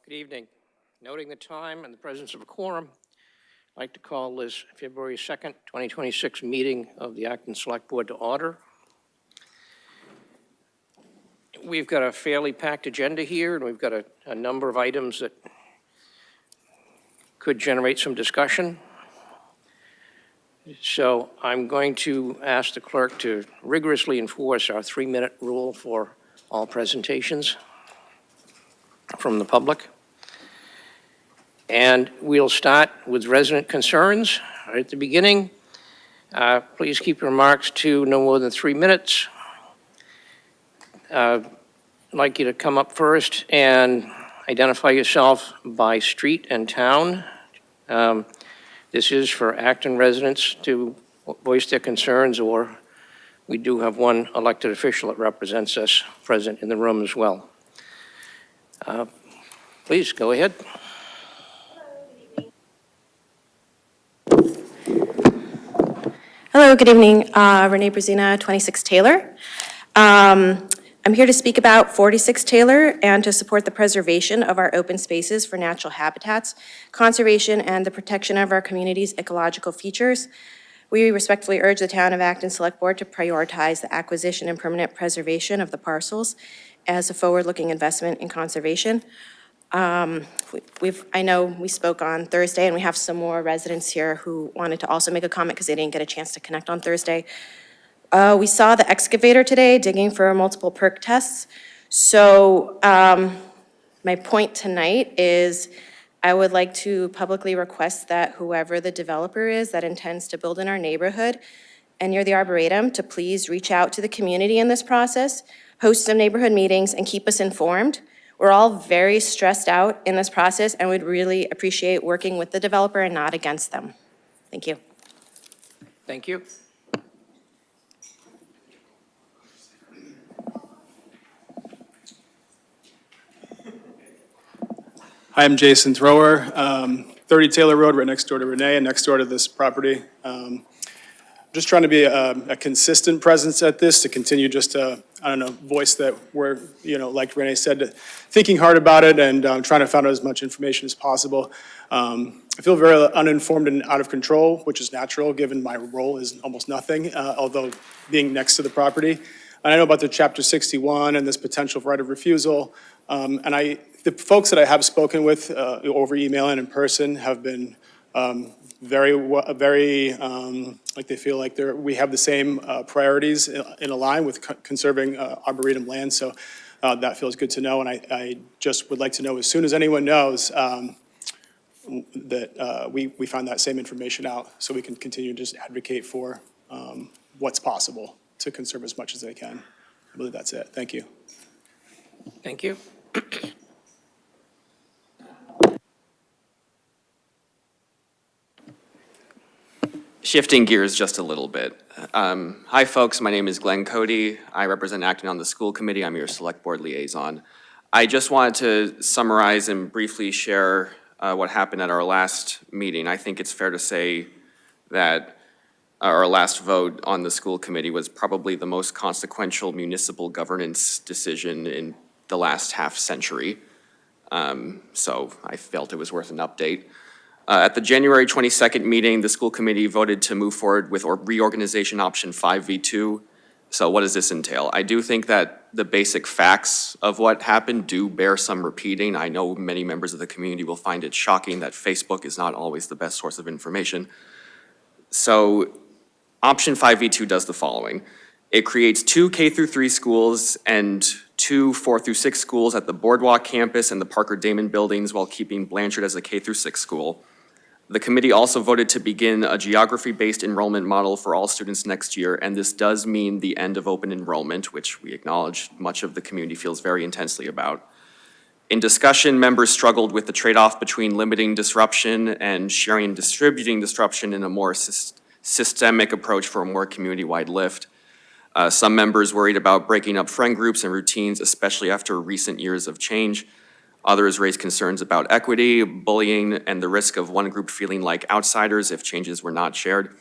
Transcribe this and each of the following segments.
Good evening. Noting the time and the presence of a quorum, I'd like to call this February 2nd, 2026 meeting of the Acton Select Board to order. We've got a fairly packed agenda here, and we've got a number of items that could generate some discussion. So I'm going to ask the clerk to rigorously enforce our 3-minute rule for all presentations from the public. And we'll start with resident concerns right at the beginning. Please keep your remarks to no more than 3 minutes. I'd like you to come up first and identify yourself by street and town. This is for Acton residents to voice their concerns, or we do have one elected official that represents us present in the room as well. Please go ahead. Hello, good evening. Renee Brazina, 26 Taylor. I'm here to speak about 46 Taylor and to support the preservation of our open spaces for natural habitats, conservation, and the protection of our community's ecological features. We respectfully urge the Town of Acton Select Board to prioritize the acquisition and permanent preservation of the parcels as a forward-looking investment in conservation. I know we spoke on Thursday, and we have some more residents here who wanted to also make a comment because they didn't get a chance to connect on Thursday. We saw the excavator today digging for multiple perk tests. So my point tonight is I would like to publicly request that whoever the developer is that intends to build in our neighborhood and near the Arboretum to please reach out to the community in this process, host some neighborhood meetings, and keep us informed. We're all very stressed out in this process and would really appreciate working with the developer and not against them. Thank you. Thank you. Hi, I'm Jason Thrower, 30 Taylor Road, right next door to Renee and next door to this property. Just trying to be a consistent presence at this, to continue just to, voice that we're, like Renee said, thinking hard about it and trying to find out as much information as possible. I feel very uninformed and out of control, which is natural given my role is almost nothing, although being next to the property. And I know about the Chapter 61 and this potential right of refusal. The folks that I have spoken with over email and in person have been very like they feel like we have the same priorities in a line with conserving Arboretum land. So that feels good to know. And I just would like to know as soon as anyone knows that we find that same information out so we can continue to just advocate for what's possible to conserve as much as they can. I believe that's it. Thank you. Thank you. Shifting gears just a little bit. Hi folks, my name is Glenn Cody. I represent Acton on the school committee. I'm your select board liaison. I just wanted to summarize and briefly share what happened at our last meeting. I think it's fair to say that our last vote on the school committee was probably the most consequential municipal governance decision in the last half century. So I felt it was worth an update. At the January 22nd meeting, the school committee voted to move forward with reorganization option 5V2. So what does this entail? I do think that the basic facts of what happened do bear some repeating. I know many members of the community will find it shocking that Facebook is not always the best source of information. So option 5V2 does the following. It creates 2 K-3 schools and 2 4-6 schools at the Boardwalk campus and the Parker Damon buildings while keeping Blanchard as a K-6 school. The committee also voted to begin a geography-based enrollment model for all students next year, and this does mean the end of open enrollment, which we acknowledge much of the community feels very intensely about. In discussion, members struggled with the trade-off between limiting disruption and sharing and distributing disruption in a more systemic approach for a more community-wide lift. Some members worried about breaking up friend groups and routines, especially after recent years of change. Others raised concerns about equity, bullying, and the risk of one group feeling like outsiders if changes were not shared.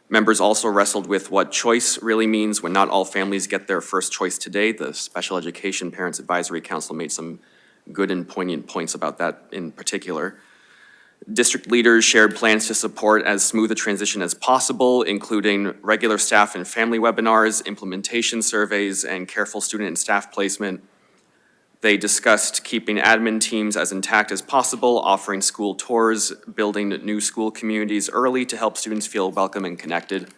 Members also wrestled with what choice really means when not all families get their first choice today. The Special Education Parents Advisory Council made some good and poignant points about that in particular. District leaders shared plans to support as smooth a transition as possible, including regular staff and family webinars, implementation surveys, and careful student and staff placement. They discussed keeping admin teams as intact as possible, offering school tours, building new school communities early to help students feel welcome and connected.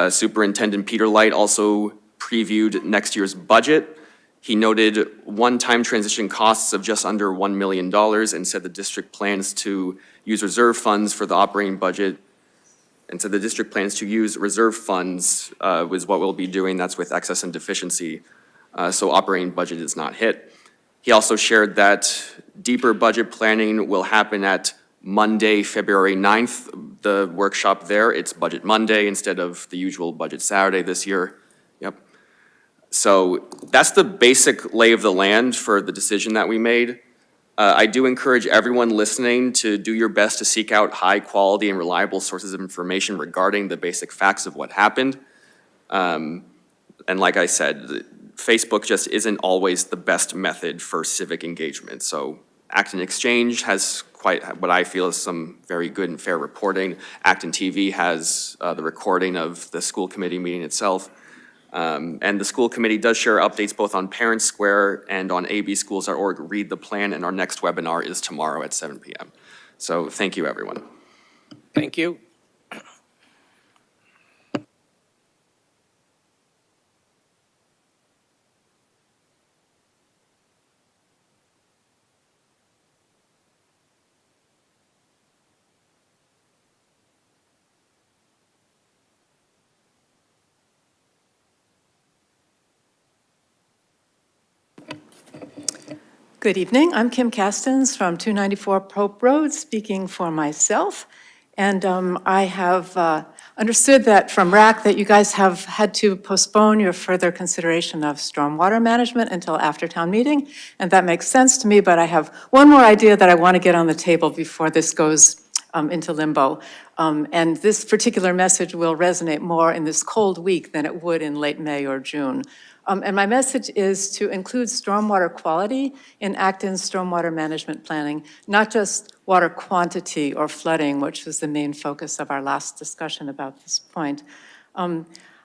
Superintendent Peter Light also previewed next year's budget. He noted one-time transition costs of just under $1 million and said the district plans to use reserve funds for the operating budget. And so the district plans to use reserve funds was what we'll be doing. That's with excess and deficiency. So operating budget is not hit. He also shared that deeper budget planning will happen at Monday, February 9th, the workshop there. It's Budget Monday instead of the usual Budget Saturday this year. Yep. So that's the basic lay of the land for the decision that we made. I do encourage everyone listening to do your best to seek out high quality and reliable sources of information regarding the basic facts of what happened. And like I said, Facebook just isn't always the best method for civic engagement. So Acton Exchange has quite what I feel is some very good and fair reporting. ActonTV has the recording of the school committee meeting itself. And the school committee does share updates both on Parent Square and on abschools.org. Read the plan, and our next webinar is tomorrow at 7 p.m. So thank you, everyone. Thank you. Good evening. I'm Kim Castens from 294 Pope Road, speaking for myself. And I have understood that from RAC that you guys have had to postpone your further consideration of stormwater management until after town meeting. And that makes sense to me, but I have one more idea that I want to get on the table before this goes into limbo. And this particular message will resonate more in this cold week than it would in late May or June. And my message is to include stormwater quality in Acton's stormwater management planning, not just water quantity or flooding, which was the main focus of our last discussion about this point.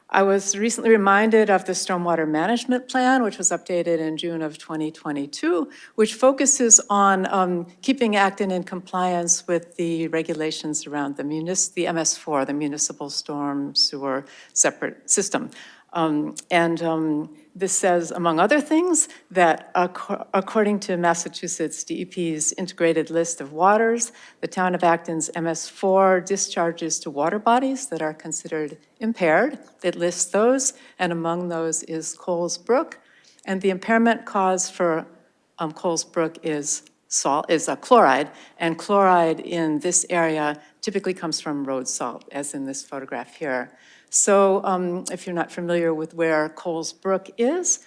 I was recently reminded of the stormwater management plan, which was updated in June of 2022, which focuses on keeping Acton in compliance with the regulations around the MS4, the Municipal Storm Sewer Separate System. This says, among other things, that according to Massachusetts DEP's integrated list of waters, the town of Acton's MS4 discharges to water bodies that are considered impaired. It lists those, and among those is Coles Brook. And the impairment cause for Coles Brook is chloride, and chloride in this area typically comes from road salt, as in this photograph here. So if you're not familiar with where Coles Brook is,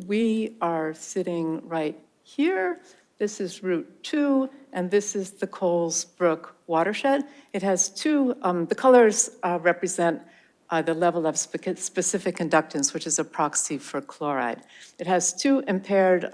we are sitting right here. This is Route 2, and this is the Coles Brook watershed. It has two, the colors represent the level of specific conductance, which is a proxy for chloride. It has two impaired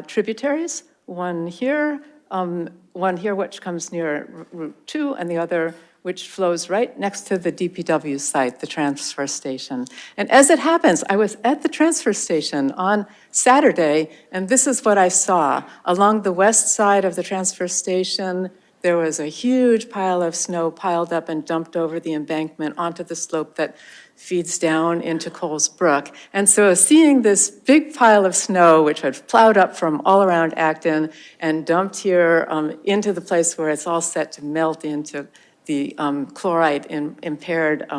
tributaries, one here which comes near Route 2, and the other which flows right next to the DPW site, the transfer station. And as it happens, I was at the transfer station on Saturday, and this is what I saw. Along the west side of the transfer station, there was a huge pile of snow piled up and dumped over the embankment onto the slope that feeds down into Coles Brook. And so seeing this big pile of snow, which had plowed up from all around Acton and dumped here into the place where it's all set to melt into the chloride-impaired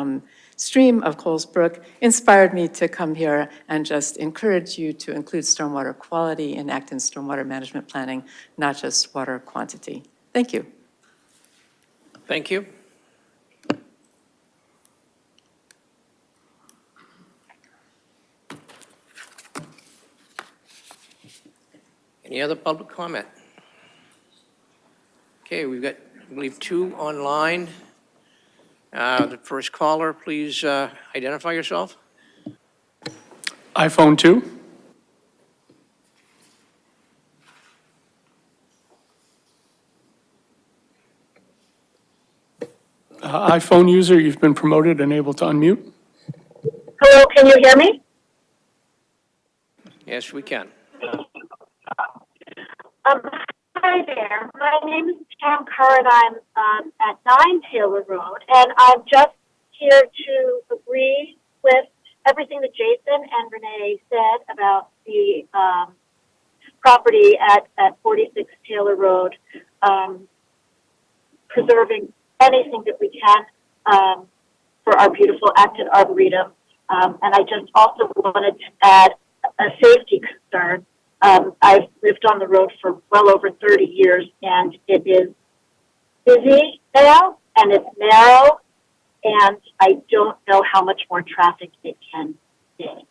stream of Coles Brook, inspired me to come here and just encourage you to include stormwater quality in Acton's stormwater management planning, not just water quantity. Thank you. Thank you. Any other public comment? Okay, we've got, I believe, two online. The first caller, please identify yourself. iPhone 2. iPhone user, you've been promoted and able to unmute. Hello, can you hear me? Yes, we can. Hi there. My name is Pam Kerr, and I'm at 9 Taylor Road, and I'm just here to agree with everything that Jason and Renee said about the property at 46 Taylor Road, preserving anything that we can for our beautiful Acton Arboretum. And I just also wanted to add a safety concern. I've lived on the road for well over 30 years, and it is busy now, and it's narrow, and I don't know how much more traffic it can be.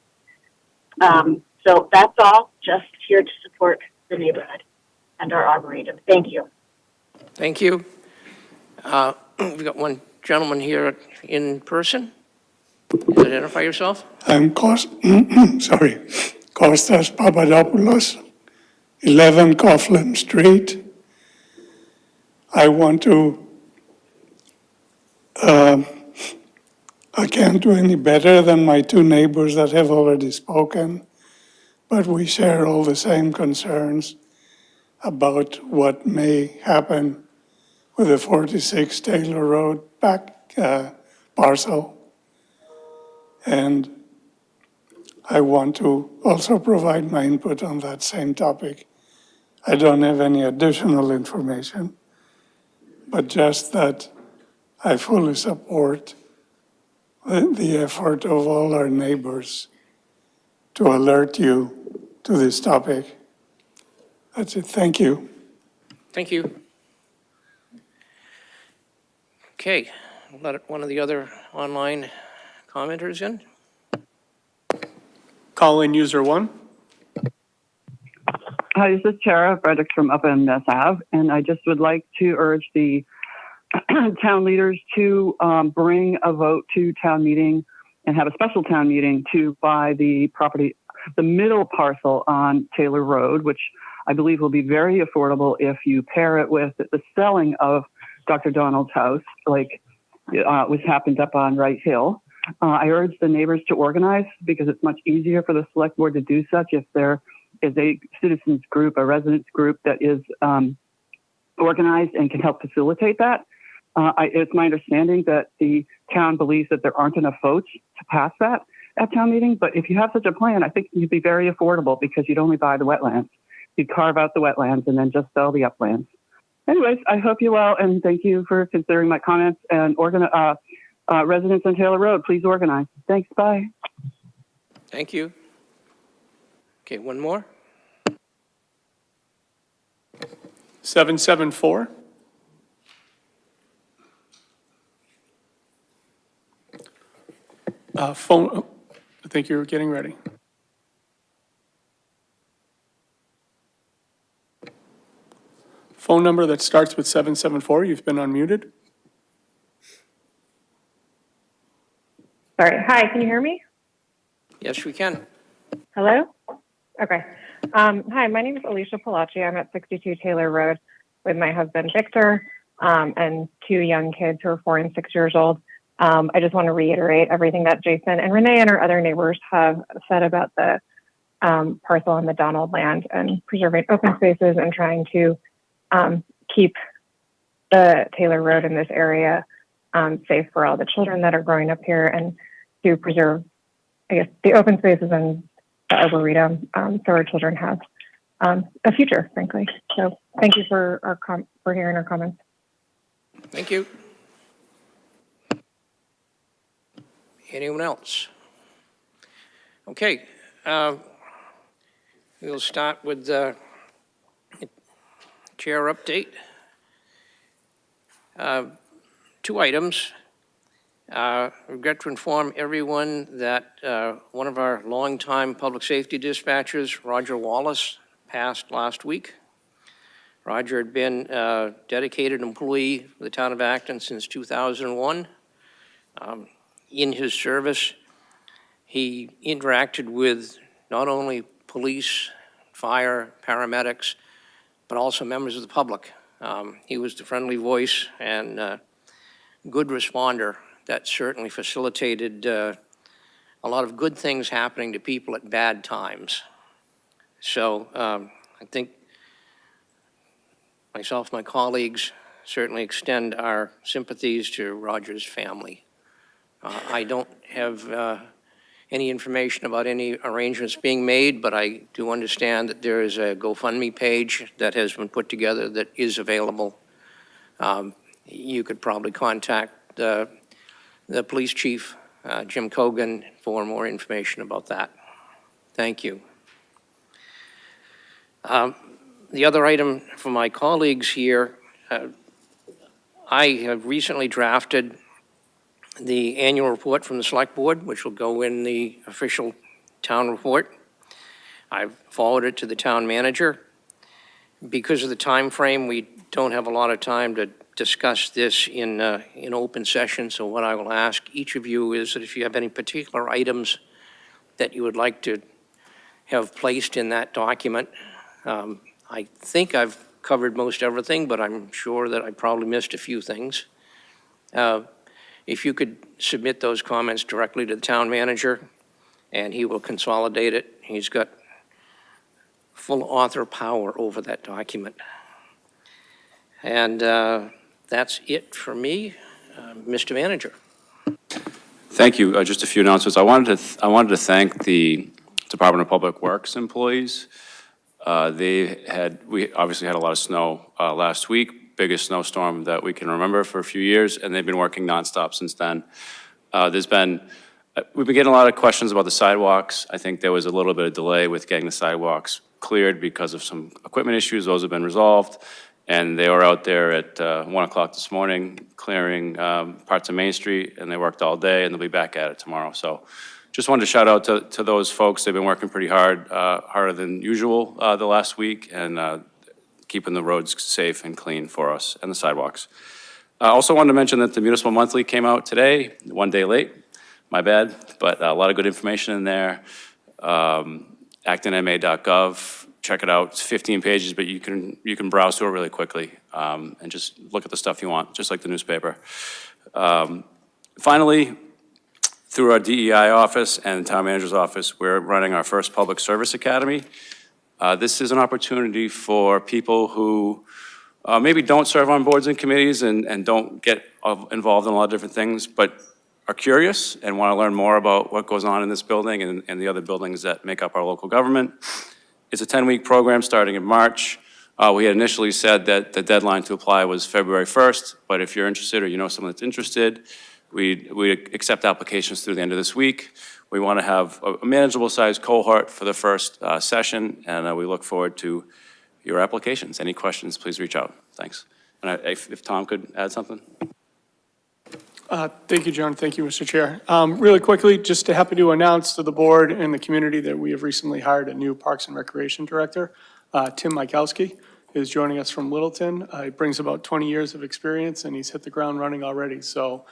So that's all, just here to support the neighborhood and our Arboretum. Thank you. Thank you. We've got one gentleman here in person. Please identify yourself. I'm Kostas Papadopoulos, 11 Coughlin Street. I want to, I can't do any better than my two neighbors that have already spoken, but we share all the same concerns about what may happen with the 46 Taylor Road back parcel. And I want to also provide my input on that same topic. I don't have any additional information, but just that I fully support the effort of all our neighbors to alert you to this topic. That's it. Thank you. Thank you. Okay, I'll let one of the other online commenters in. Call-in user 1. Hi, this is Tara Fredericks from up in Mass Ave, and I just would like to urge the town leaders to bring a vote to town meeting and have a special town meeting to buy the property, the middle parcel on Taylor Road, which I believe will be very affordable if you pair it with the selling of Dr. Donald's house, like which happened up on Wright Hill. I urge the neighbors to organize because it's much easier for the select board to do such if there is a citizens group, a residents group that is organized and can help facilitate that. It's my understanding that the town believes that there aren't enough votes to pass that at town meeting, but if you have such a plan, I think you'd be very affordable because you'd only buy the wetlands. You'd carve out the wetlands and then just sell the uplands. Anyways, I hope you well, and thank you for considering my comments, and residents on Taylor Road, please organize. Thanks, bye. Thank you. Okay, one more. 774. Phone, I think you're getting ready. Phone number that starts with 774, you've been unmuted. Sorry. Hi, can you hear me? Yes, we can. Hello? Okay. Hi, my name is Alicia Palacci. I'm at 62 Taylor Road with my husband, Victor, and two young kids who are 4 and 6 years old. I just want to reiterate everything that Jason and Renee and our other neighbors have said about the parcel on the Donald land and preserving open spaces and trying to keep the Taylor Road in this area safe for all the children that are growing up here, and to preserve, I guess, the open spaces and the Arboretum so our children have a future, frankly. So thank you for hearing our comments. Thank you. Anyone else? Okay. We'll start with the chair update. 2 items. Regret to inform everyone that one of our longtime public safety dispatchers, Roger Wallace, passed last week. Roger had been a dedicated employee of the town of Acton since 2001. In his service, he interacted with not only police, fire, paramedics, but also members of the public. He was the friendly voice and good responder that certainly facilitated a lot of good things happening to people at bad times. So I think myself, my colleagues certainly extend our sympathies to Roger's family. I don't have any information about any arrangements being made, but I do understand that there is a GoFundMe page that has been put together that is available. You could probably contact the police chief, Jim Cogan, for more information about that. Thank you. The other item for my colleagues here, I have recently drafted the annual report from the Select Board, which will go in the official town report. I've forwarded it to the town manager. Because of the time frame, we don't have a lot of time to discuss this in open session, so what I will ask each of you is that if you have any particular items that you would like to have placed in that document, I think I've covered most everything, but I'm sure that I probably missed a few things. If you could submit those comments directly to the town manager, and he will consolidate it. He's got full author power over that document. And that's it for me. Mr. Manager. Thank you. Just a few announcements. I wanted to thank the Department of Public Works employees. We obviously had a lot of snow last week, biggest snowstorm that we can remember for a few years, and they've been working nonstop since then. We've been getting a lot of questions about the sidewalks. I think there was a little bit of delay with getting the sidewalks cleared because of some equipment issues. Those have been resolved, and they were out there at 1 o'clock this morning clearing parts of Main Street, and they worked all day, and they'll be back at it tomorrow. So just wanted to shout out to those folks. They've been working pretty hard, harder than usual the last week, and keeping the roads safe and clean for us and the sidewalks. I also wanted to mention that the Municipal Monthly came out today, 1 day late. My bad, but a lot of good information in there. ActonMA.gov, check it out. It's 15 pages, but you can browse through it really quickly and just look at the stuff you want, just like the newspaper. Finally, through our DEI office and town manager's office, we're running our first public service academy. This is an opportunity for people who maybe don't serve on boards and committees and don't get involved in a lot of different things, but are curious and want to learn more about what goes on in this building and the other buildings that make up our local government. It's a 10-week program starting in March. We had initially said that the deadline to apply was February 1st, but if you're interested or you know someone that's interested, we accept applications through the end of this week. We want to have a manageable sized cohort for the first session, and we look forward to your applications. Any questions, please reach out. Thanks. And if Tom could add something. Thank you, John. Thank you, Mr. Chair. Really quickly, just happy to announce to the board and the community that we have recently hired a new Parks and Recreation Director. Tim Mykowski is joining us from Littleton. He brings about 20 years of experience, and he's hit the ground running already. So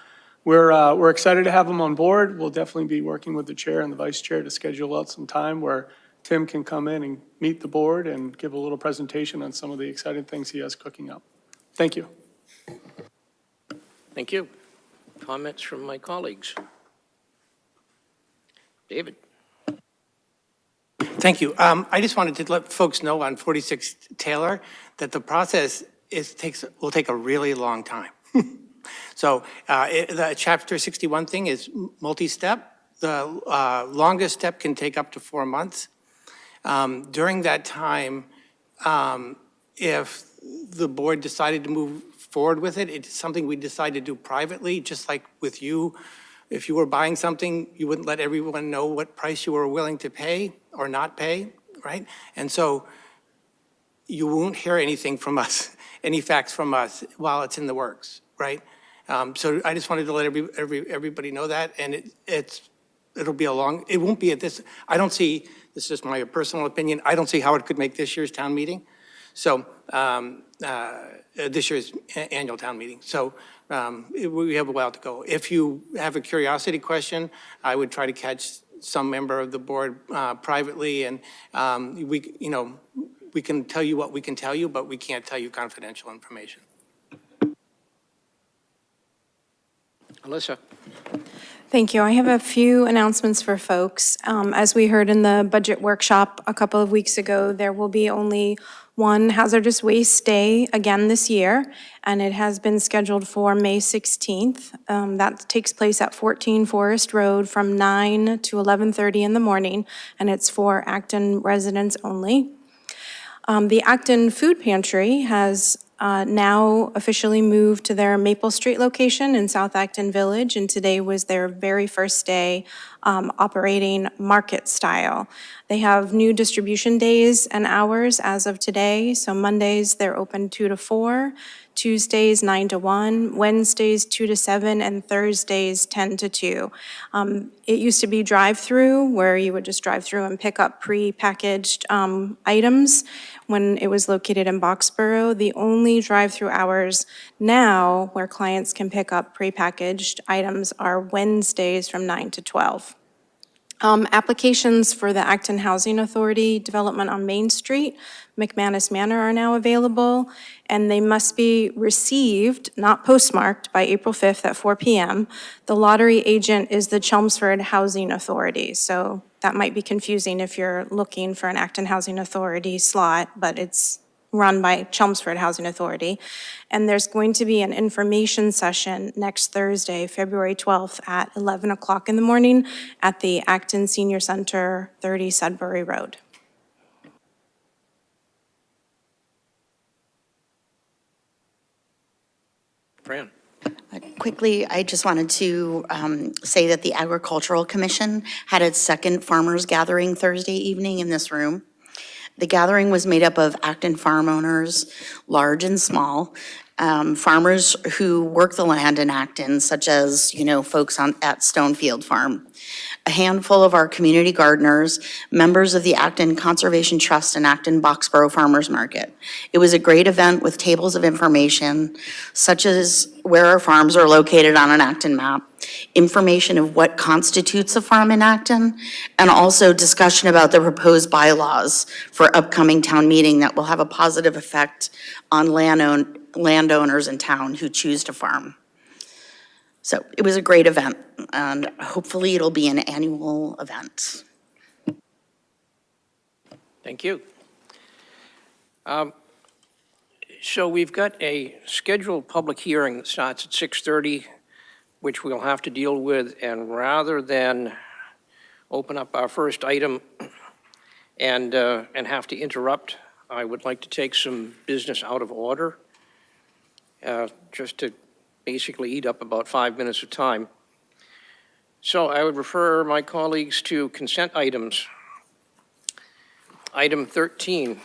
we're excited to have him on board. We'll definitely be working with the chair and the vice chair to schedule out some time where Tim can come in and meet the board and give a little presentation on some of the exciting things he has cooking up. Thank you. Thank you. Comments from my colleagues? David? Thank you. I just wanted to let folks know on 46 Taylor that the process will take a really long time. So the Chapter 61 thing is multi-step. The longest step can take up to 4 months. During that time, if the board decided to move forward with it, it's something we decide to do privately, just like with you. If you were buying something, you wouldn't let everyone know what price you were willing to pay or not pay, right? And so you won't hear anything from us, any facts from us while it's in the works, right? So I just wanted to let everybody know that, and it'll be it won't be at this, I don't see, this is just my personal opinion, I don't see how it could make this year's town meeting. So this year's annual town meeting. So we have a while to go. If you have a curiosity question, I would try to catch some member of the board privately, and we can tell you what we can tell you, but we can't tell you confidential information. Alyssa? Thank you. I have a few announcements for folks. As we heard in the budget workshop a couple of weeks ago, there will be only one hazardous waste day again this year, and it has been scheduled for May 16th. That takes place at 14 Forest Road from 9 to 11:30 in the morning, and it's for Acton residents only. The Acton Food Pantry has now officially moved to their Maple Street location in South Acton Village, and today was their very first day operating market style. They have new distribution days and hours as of today. So Mondays, they're open 2 to 4, Tuesdays 9 to 1, Wednesdays 2 to 7, and Thursdays 10 to 2. It used to be drive-through, where you would just drive through and pick up pre-packaged items when it was located in Boxborough. The only drive-through hours now where clients can pick up pre-packaged items are Wednesdays from 9 to 12. Applications for the Acton Housing Authority development on Main Street, McManus Manor, are now available, and they must be received, not postmarked, by April 5th at 4 p.m. The lottery agent is the Chelmsford Housing Authority, so that might be confusing if you're looking for an Acton Housing Authority slot, but it's run by Chelmsford Housing Authority. And there's going to be an information session next Thursday, February 12th at 11 o'clock in the morning at the Acton Senior Center, 30 Sudbury Road. Fran? Quickly, I just wanted to say that the Agricultural Commission had its second farmers gathering Thursday evening in this room. The gathering was made up of Acton farm owners, large and small, farmers who work the land in Acton, such as, folks at Stonefield Farm, a handful of our community gardeners, members of the Acton Conservation Trust and Acton Boxborough Farmers Market. It was a great event with tables of information, such as where our farms are located on an Acton map, information of what constitutes a farm in Acton, and also discussion about the proposed bylaws for upcoming town meeting that will have a positive effect on landowners in town who choose to farm. So it was a great event, and hopefully it'll be an annual event. Thank you. So we've got a scheduled public hearing that starts at 6:30, which we'll have to deal with, and rather than open up our first item and have to interrupt, I would like to take some business out of order, just to basically eat up about 5 minutes of time. So I would refer my colleagues to consent items. Item 13,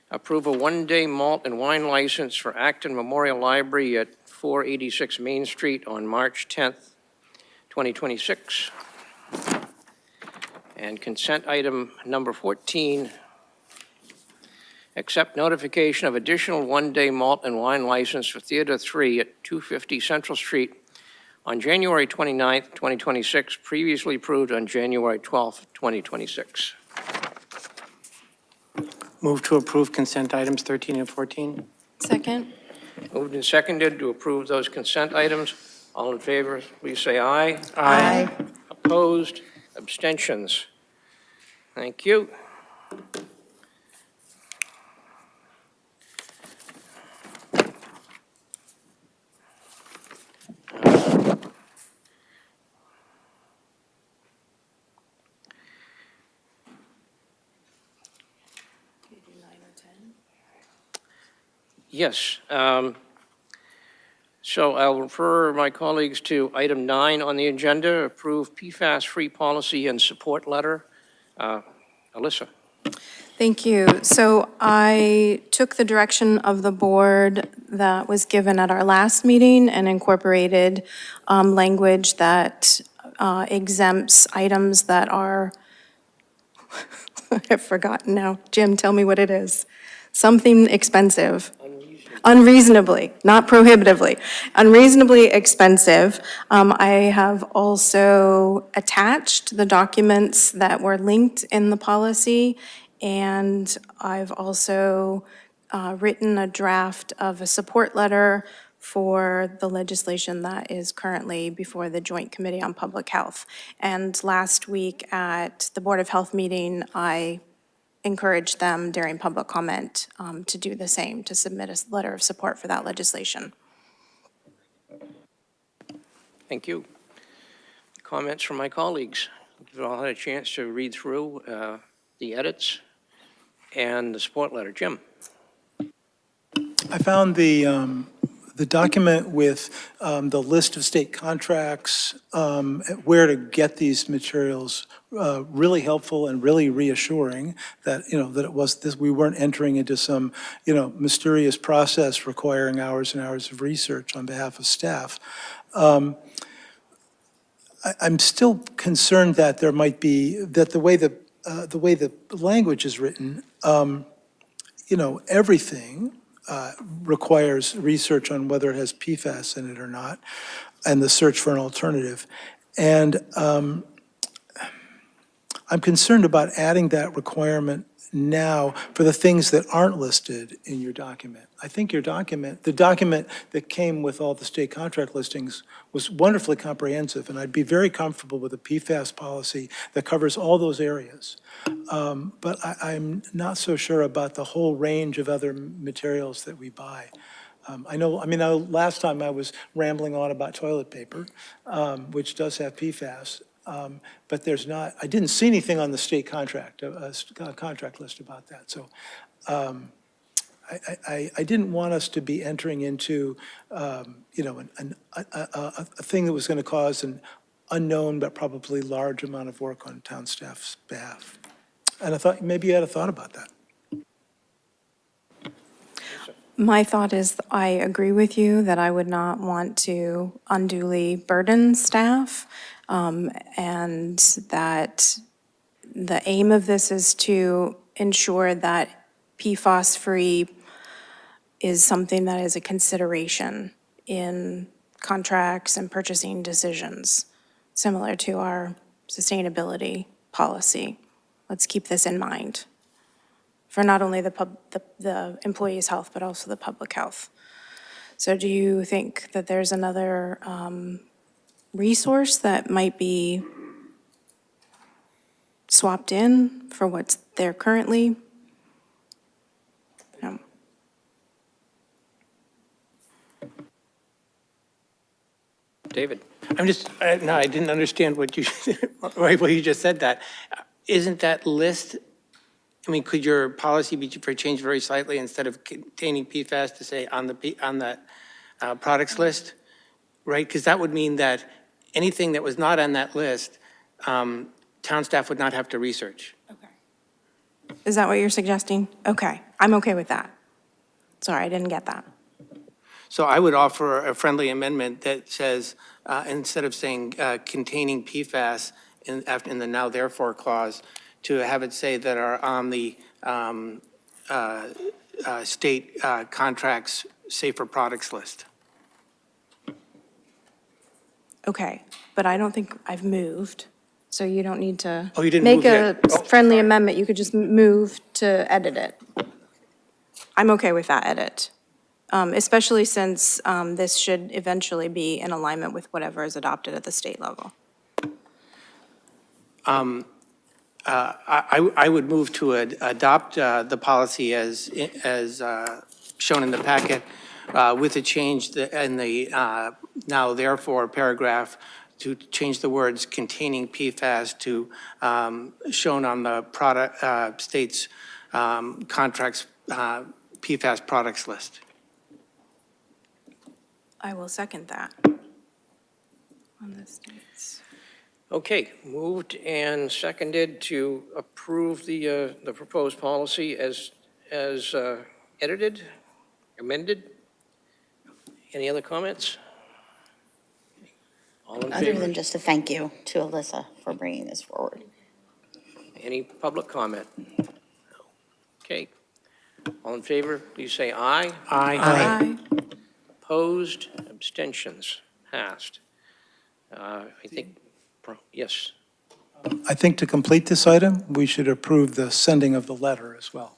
approve a one-day malt and wine license for Acton Memorial Library at 486 Main Street on March 10th, 2026. And consent item number 14, accept notification of additional one-day malt and wine license for Theater 3 at 250 Central Street on January 29th, 2026, previously approved on January 12th, 2026. Move to approve consent items 13 and 14. Second? Moved and seconded to approve those consent items. All in favor, please say aye. Aye. Opposed? Abstentions? Thank you. Yes. So I'll refer my colleagues to item 9 on the agenda, approve PFAS-free policy and support letter. Alyssa. Thank you. So I took the direction of the board that was given at our last meeting and incorporated language that exempts items that are, I've forgotten now. Jim, tell me what it is. Something expensive. Unreasonably, not prohibitively, unreasonably expensive. I have also attached the documents that were linked in the policy, and I've also written a draft of a support letter for the legislation that is currently before the Joint Committee on Public Health. And last week at the Board of Health meeting, I encouraged them during public comment to do the same, to submit a letter of support for that legislation. Thank you. Comments from my colleagues? You've all had a chance to read through the edits and the support letter. Jim? I found the document with the list of state contracts, where to get these materials, really helpful and really reassuring that, that it was this, we weren't entering into some, mysterious process requiring hours and hours of research on behalf of staff. I'm still concerned that there might be, that the way the language is written, everything requires research on whether it has PFAS in it or not, and the search for an alternative. And I'm concerned about adding that requirement now for the things that aren't listed in your document. I think your document, the document that came with all the state contract listings, was wonderfully comprehensive, and I'd be very comfortable with a PFAS policy that covers all those areas. But I'm not so sure about the whole range of other materials that we buy. I know, last time I was rambling on about toilet paper, which does have PFAS. But there's not, I didn't see anything on the state contract list about that. So I didn't want us to be entering into, a thing that was going to cause an unknown but probably large amount of work on town staff's behalf. And I thought maybe you had a thought about that. My thought is, I agree with you that I would not want to unduly burden staff, and that the aim of this is to ensure that PFAS-free is something that is a consideration in contracts and purchasing decisions, similar to our sustainability policy. Let's keep this in mind for not only the employees' health, but also the public health. So do you think that there's another resource that might be swapped in for what's there currently? No. David? I'm just, no, I didn't understand what you, right, well, you just said that. Isn't that list, could your policy be changed very slightly instead of containing PFAS to say on the products list, right? Because that would mean that anything that was not on that list, town staff would not have to research. Okay. Is that what you're suggesting? Okay, I'm okay with that. Sorry, I didn't get that. So I would offer a friendly amendment that says, instead of saying containing PFAS in the now therefore clause, to have it say that are on the state contracts safer products list. Okay, but I don't think I've moved, so you don't need to Oh, you didn't make move a yet? Oh, friendly amendment. You could just move to edit it. I'm okay with that edit, especially since this should eventually be in alignment with whatever is adopted at the state level. I would move to adopt the policy as shown in the packet with a change in the now therefore paragraph to change the words containing PFAS to shown on the product state's contracts PFAS products list. I will second that. On the states. Okay, moved and seconded to approve the proposed policy as edited, amended. Any other comments? All in Other favor? than just a thank you to Alyssa for bringing this forward. Any public comment? Okay. All in favor, please say aye. Aye. Opposed, abstentions, passed. I think, yes. I think to complete this item, we should approve the sending of the letter as well.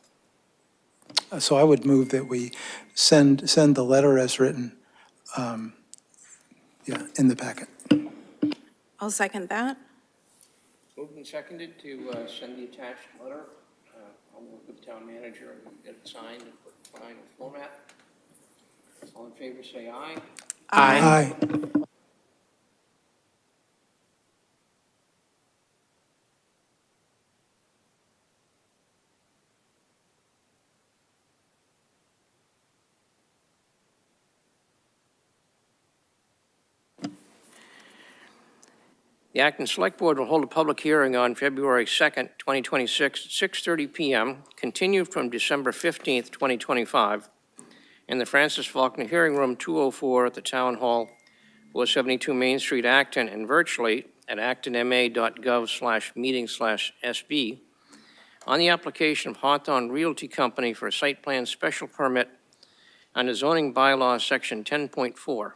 So I would move that we send the letter as written in the packet. I'll second that. Moved and seconded to send the attached letter. I'll work with the town manager and get it signed and put in final format. All in favor, say aye. Aye. The Acton Select Board will hold a public hearing on February 2nd, 2026, at 6:30 PM, continued from December 15th, 2025, in the Francis Faulkner Hearing Room 204 at the Town Hall, 472 Main Street, Acton, and virtually at actonma.gov/meeting/SB, on the application of Hawthorn Realty Company for a site plan special permit under zoning bylaw section 10.4.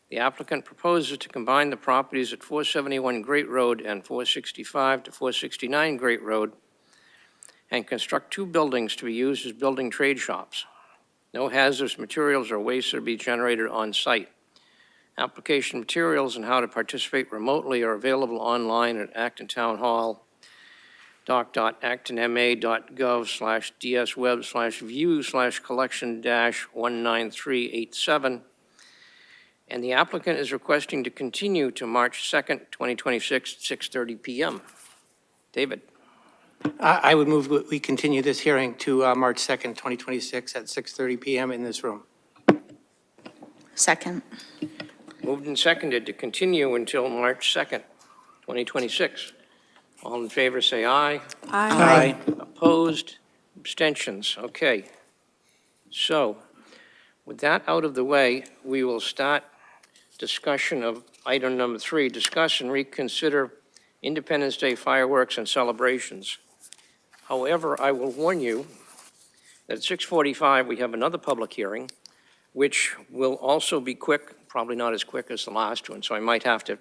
The applicant proposes to combine the properties at 471 Great Road and 465 to 469 Great Road and construct two buildings to be used as building trade shops. No hazardous materials or waste are to be generated on site. Application materials and how to participate remotely are available online at Acton Town Hall, doc.actonma.gov/ds/web/view/collection-19387. And the applicant is requesting to continue to March 2nd, 2026, at 6:30 PM. David? I would move that we continue this hearing to March 2nd, 2026 at 6:30 PM in this room. Second. Moved and seconded to continue until March 2nd, 2026. All in favor, say aye. Aye. Opposed? Abstentions? Okay. So, with that out of the way, we will start discussion of item number 3, discuss and reconsider Independence Day fireworks and celebrations. However, I will warn you that at 6:45, we have another public hearing, which will also be quick, probably not as quick as the last one, so I might have to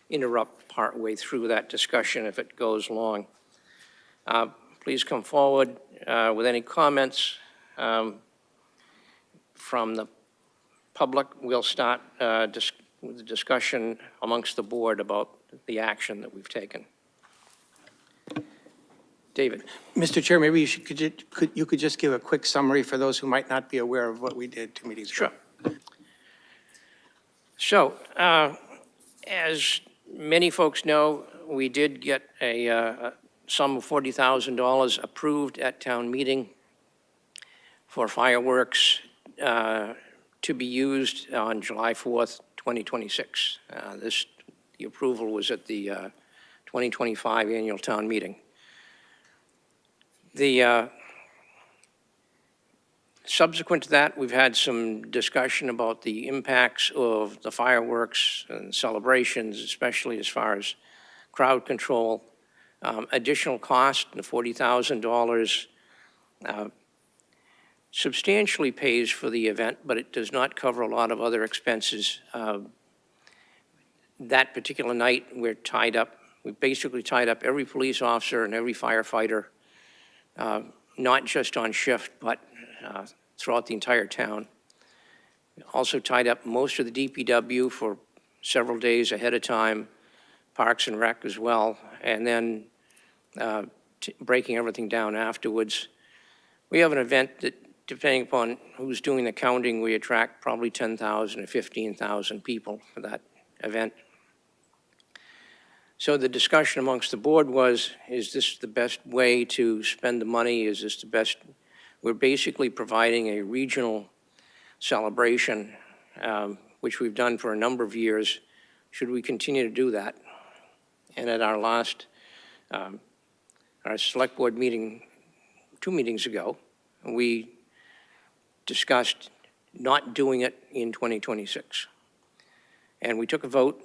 interrupt partway through that discussion if it goes long. Please come forward with any comments from the public. We'll start with the discussion amongst the board about the action that we've taken. David? Mr. Chair, maybe you could just give a quick summary for those who might not be aware of what we did 2 meetings ago. Sure. So, as many folks know, we did get a sum of $40,000 approved at town meeting for fireworks to be used on July 4th, 2026. The approval was at the 2025 annual town meeting. Subsequent to that, we've had some discussion about the impacts of the fireworks and celebrations, especially as far as crowd control. Additional cost, the $40,000 substantially pays for the event, but it does not cover a lot of other expenses. That particular night, we're tied up. We basically tied up every police officer and every firefighter, not just on shift, but throughout the entire town. We also tied up most of the DPW for several days ahead of time, Parks and Rec as well, and then breaking everything down afterwards. We have an event that, depending upon who's doing the counting, we attract probably 10,000 to 15,000 people for that event. So the discussion amongst the board was, is this the best way to spend the money? Is this the best? We're basically providing a regional celebration, which we've done for a number of years. Should we continue to do that? And at our last, our select board meeting 2 meetings ago, we discussed not doing it in 2026. And we took a vote,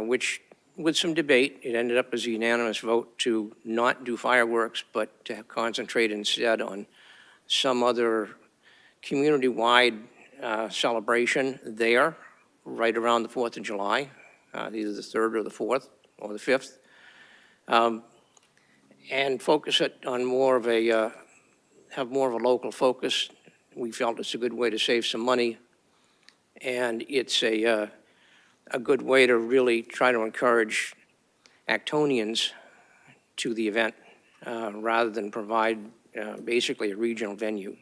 which, with some debate, it ended up as a unanimous vote to not do fireworks, but to concentrate instead on some other community-wide celebration there, right around the 4th of July, either the 3rd or the 4th or the 5th, and focus it on more of a, have more of a local focus. We felt it's a good way to save some money And it's a good way to really try to encourage Actonians to the event, rather than provide basically a regional venue.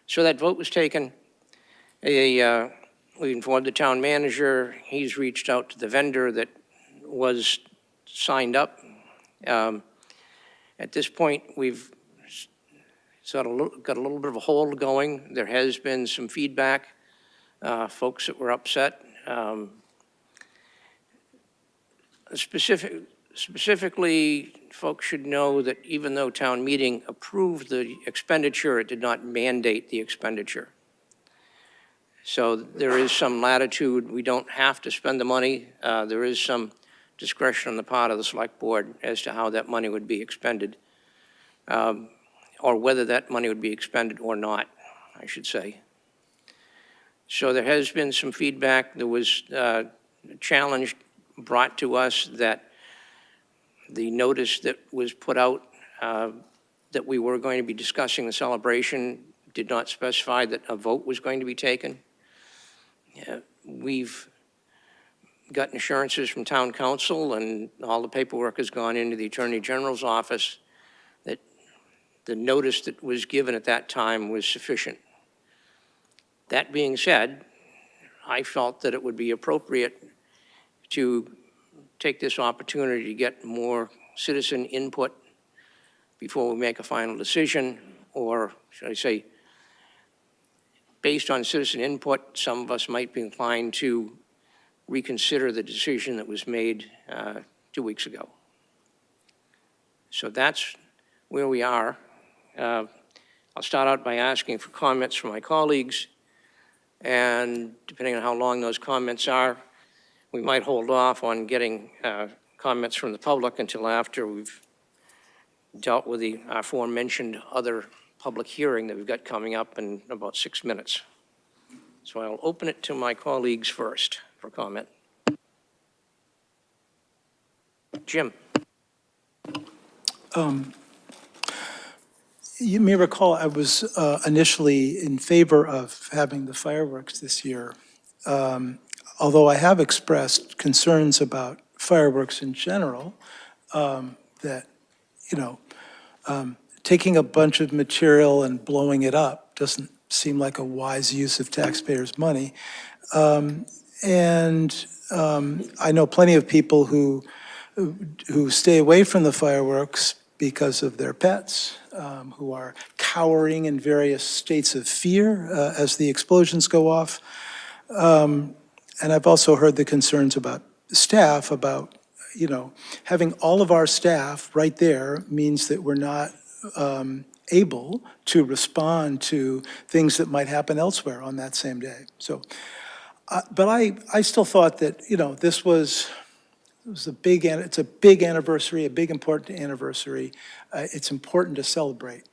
So that vote was taken. We informed the town manager. He's reached out to the vendor that was signed up. At this point, we've got a little bit of a hold going. There has been some feedback, folks that were upset. Specifically, folks should know that even though town meeting approved the expenditure, it did not mandate the expenditure. So there is some latitude. We don't have to spend the money. There is some discretion on the part of the select board as to how that money would be expended, or whether that money would be expended or not, I should say. So there has been some feedback. There was a challenge brought to us that the notice that was put out that we were going to be discussing the celebration did not specify that a vote was going to be taken. We've gotten assurances from town council, and all the paperwork has gone into the Attorney General's office, that the notice that was given at that time was sufficient. That being said, I felt that it would be appropriate to take this opportunity to get more citizen input before we make a final decision, or should I say, based on citizen input, some of us might be inclined to reconsider the decision that was made 2 weeks ago. So that's where we are. I'll start out by asking for comments from my colleagues, and depending on how long those comments are, we might hold off on getting comments from the public until after we've dealt with the aforementioned other public hearing that we've got coming up in about 6 minutes. So I'll open it to my colleagues first for comment. Jim. You may recall I was initially in favor of having the fireworks this year, although I have expressed concerns about fireworks in general, that, you know, taking a bunch of material and blowing it up doesn't seem like a wise use of taxpayers' money. And I know plenty of people who stay away from the fireworks because of their pets, who are cowering in various states of fear as the explosions go off. And I've also heard the concerns about staff, about, you know, having all of our staff right there means that we're not able to respond to things that might happen elsewhere on that same day. So, but I still thought that, you know, it's a big anniversary, a big important anniversary. It's important to celebrate.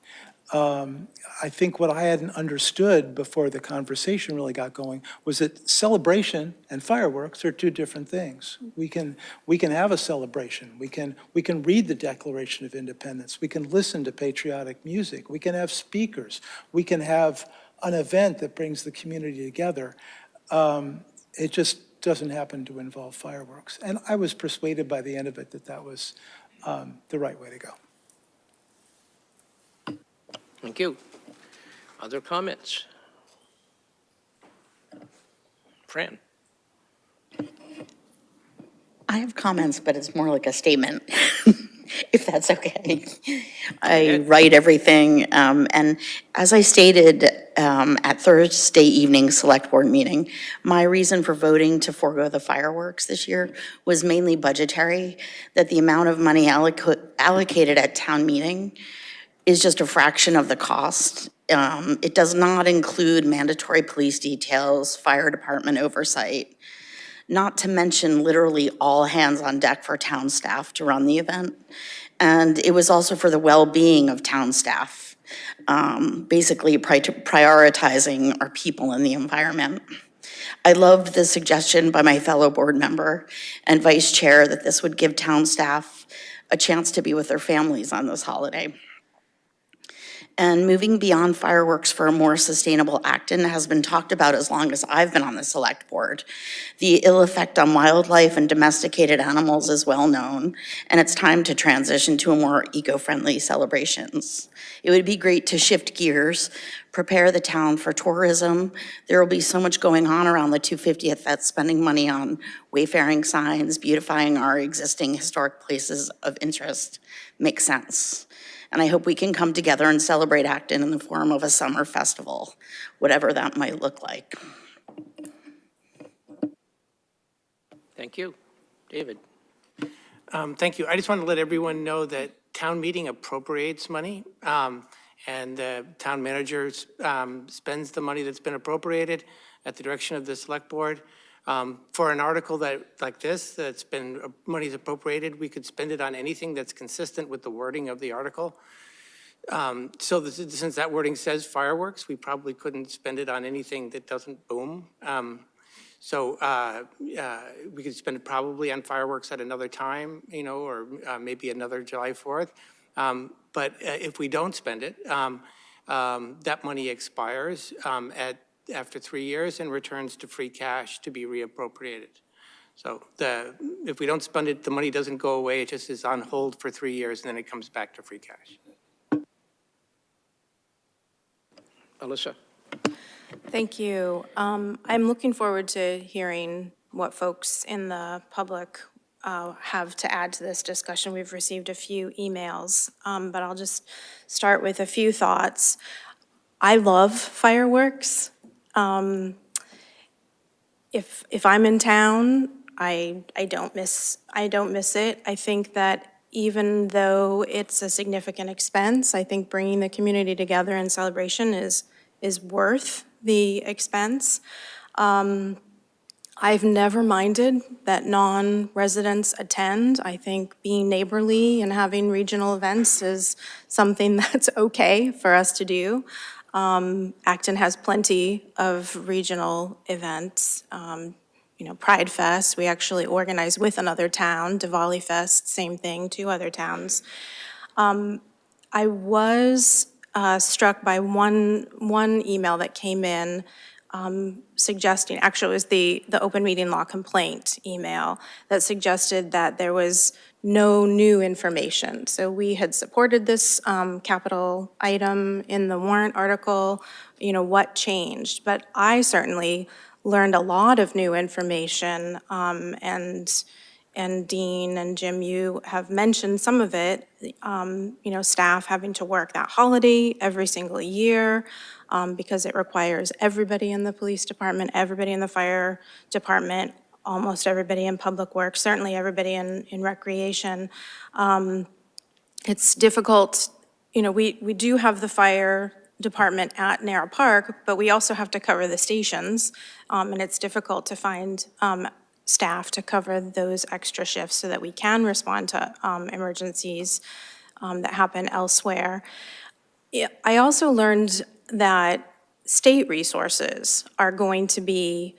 I think what I hadn't understood before the conversation really got going was that celebration and fireworks are two different things. We can have a celebration. We can read the Declaration of Independence. We can listen to patriotic music. We can have speakers. We can have an event that brings the community together. It just doesn't happen to involve fireworks. And I was persuaded by the end of it that that was the right way to go. Thank you. Other comments? Fran? I have comments, but it's more like a statement, if that's okay. I write everything, and as I stated at Thursday evening select board meeting, my reason for voting to forego the fireworks this year was mainly budgetary, that the amount of money allocated at town meeting is just a fraction of the cost. It does not include mandatory police details, fire department oversight, not to mention literally all hands on deck for town staff to run the event. And it was also for the well-being of town staff, basically prioritizing our people and the environment. I loved the suggestion by my fellow board member and vice chair that this would give town staff a chance to be with their families on this holiday. And moving beyond fireworks for a more sustainable Acton has been talked about as long as I've been on the select board. The ill effect on wildlife and domesticated animals is well known, and it's time to transition to a more eco-friendly celebrations. It would be great to shift gears, prepare the town for tourism. There will be so much going on around the 250th that spending money on wayfaring signs, beautifying our existing historic places of interest makes sense. And I hope we can come together and celebrate Acton in the form of a summer festival, whatever that might look like. Thank you. David? Thank you. I just want to let everyone know that town meeting appropriates money, and the town manager spends the money that's been appropriated at the direction of the select board. For an article like this, that's been, money's appropriated, we could spend it on anything that's consistent with the wording of the article. Since that wording says fireworks, we probably couldn't spend it on anything that doesn't boom. We could spend it probably on fireworks at another time, or maybe another July 4th. But if we don't spend it, that money expires after 3 years and returns to free cash to be reappropriated. So if we don't spend it, the money doesn't go away. It just is on hold for 3 years, and then it comes back to free cash. Alyssa? Thank you. I'm looking forward to hearing what folks in the public have to add to this discussion. We've received a few emails, but I'll just start with a few thoughts. I love fireworks. If I'm in town, I don't miss it. I think that even though it's a significant expense, I think bringing the community together in celebration is worth the expense. I've never minded that non-residents attend. I think being neighborly and having regional events is something that's okay for us to do. Acton has plenty of regional events. Pride Fest, we actually organize with another town. Diwali Fest, same thing, 2 other towns. I was struck by one email that came in suggesting, actually it was the open meeting law complaint email that suggested that there was no new information. So we had supported this capital item in the warrant article, what changed? But I certainly learned a lot of new information, and Dean and Jim, you have mentioned some of it, staff having to work that holiday every single year because it requires everybody in the police department, everybody in the fire department, almost everybody in public works, certainly everybody in recreation. It's difficult, we do have the fire department at Narrow Park, but we also have to cover the stations, and it's difficult to find staff to cover those extra shifts so that we can respond to emergencies that happen elsewhere. I also learned that state resources are going to be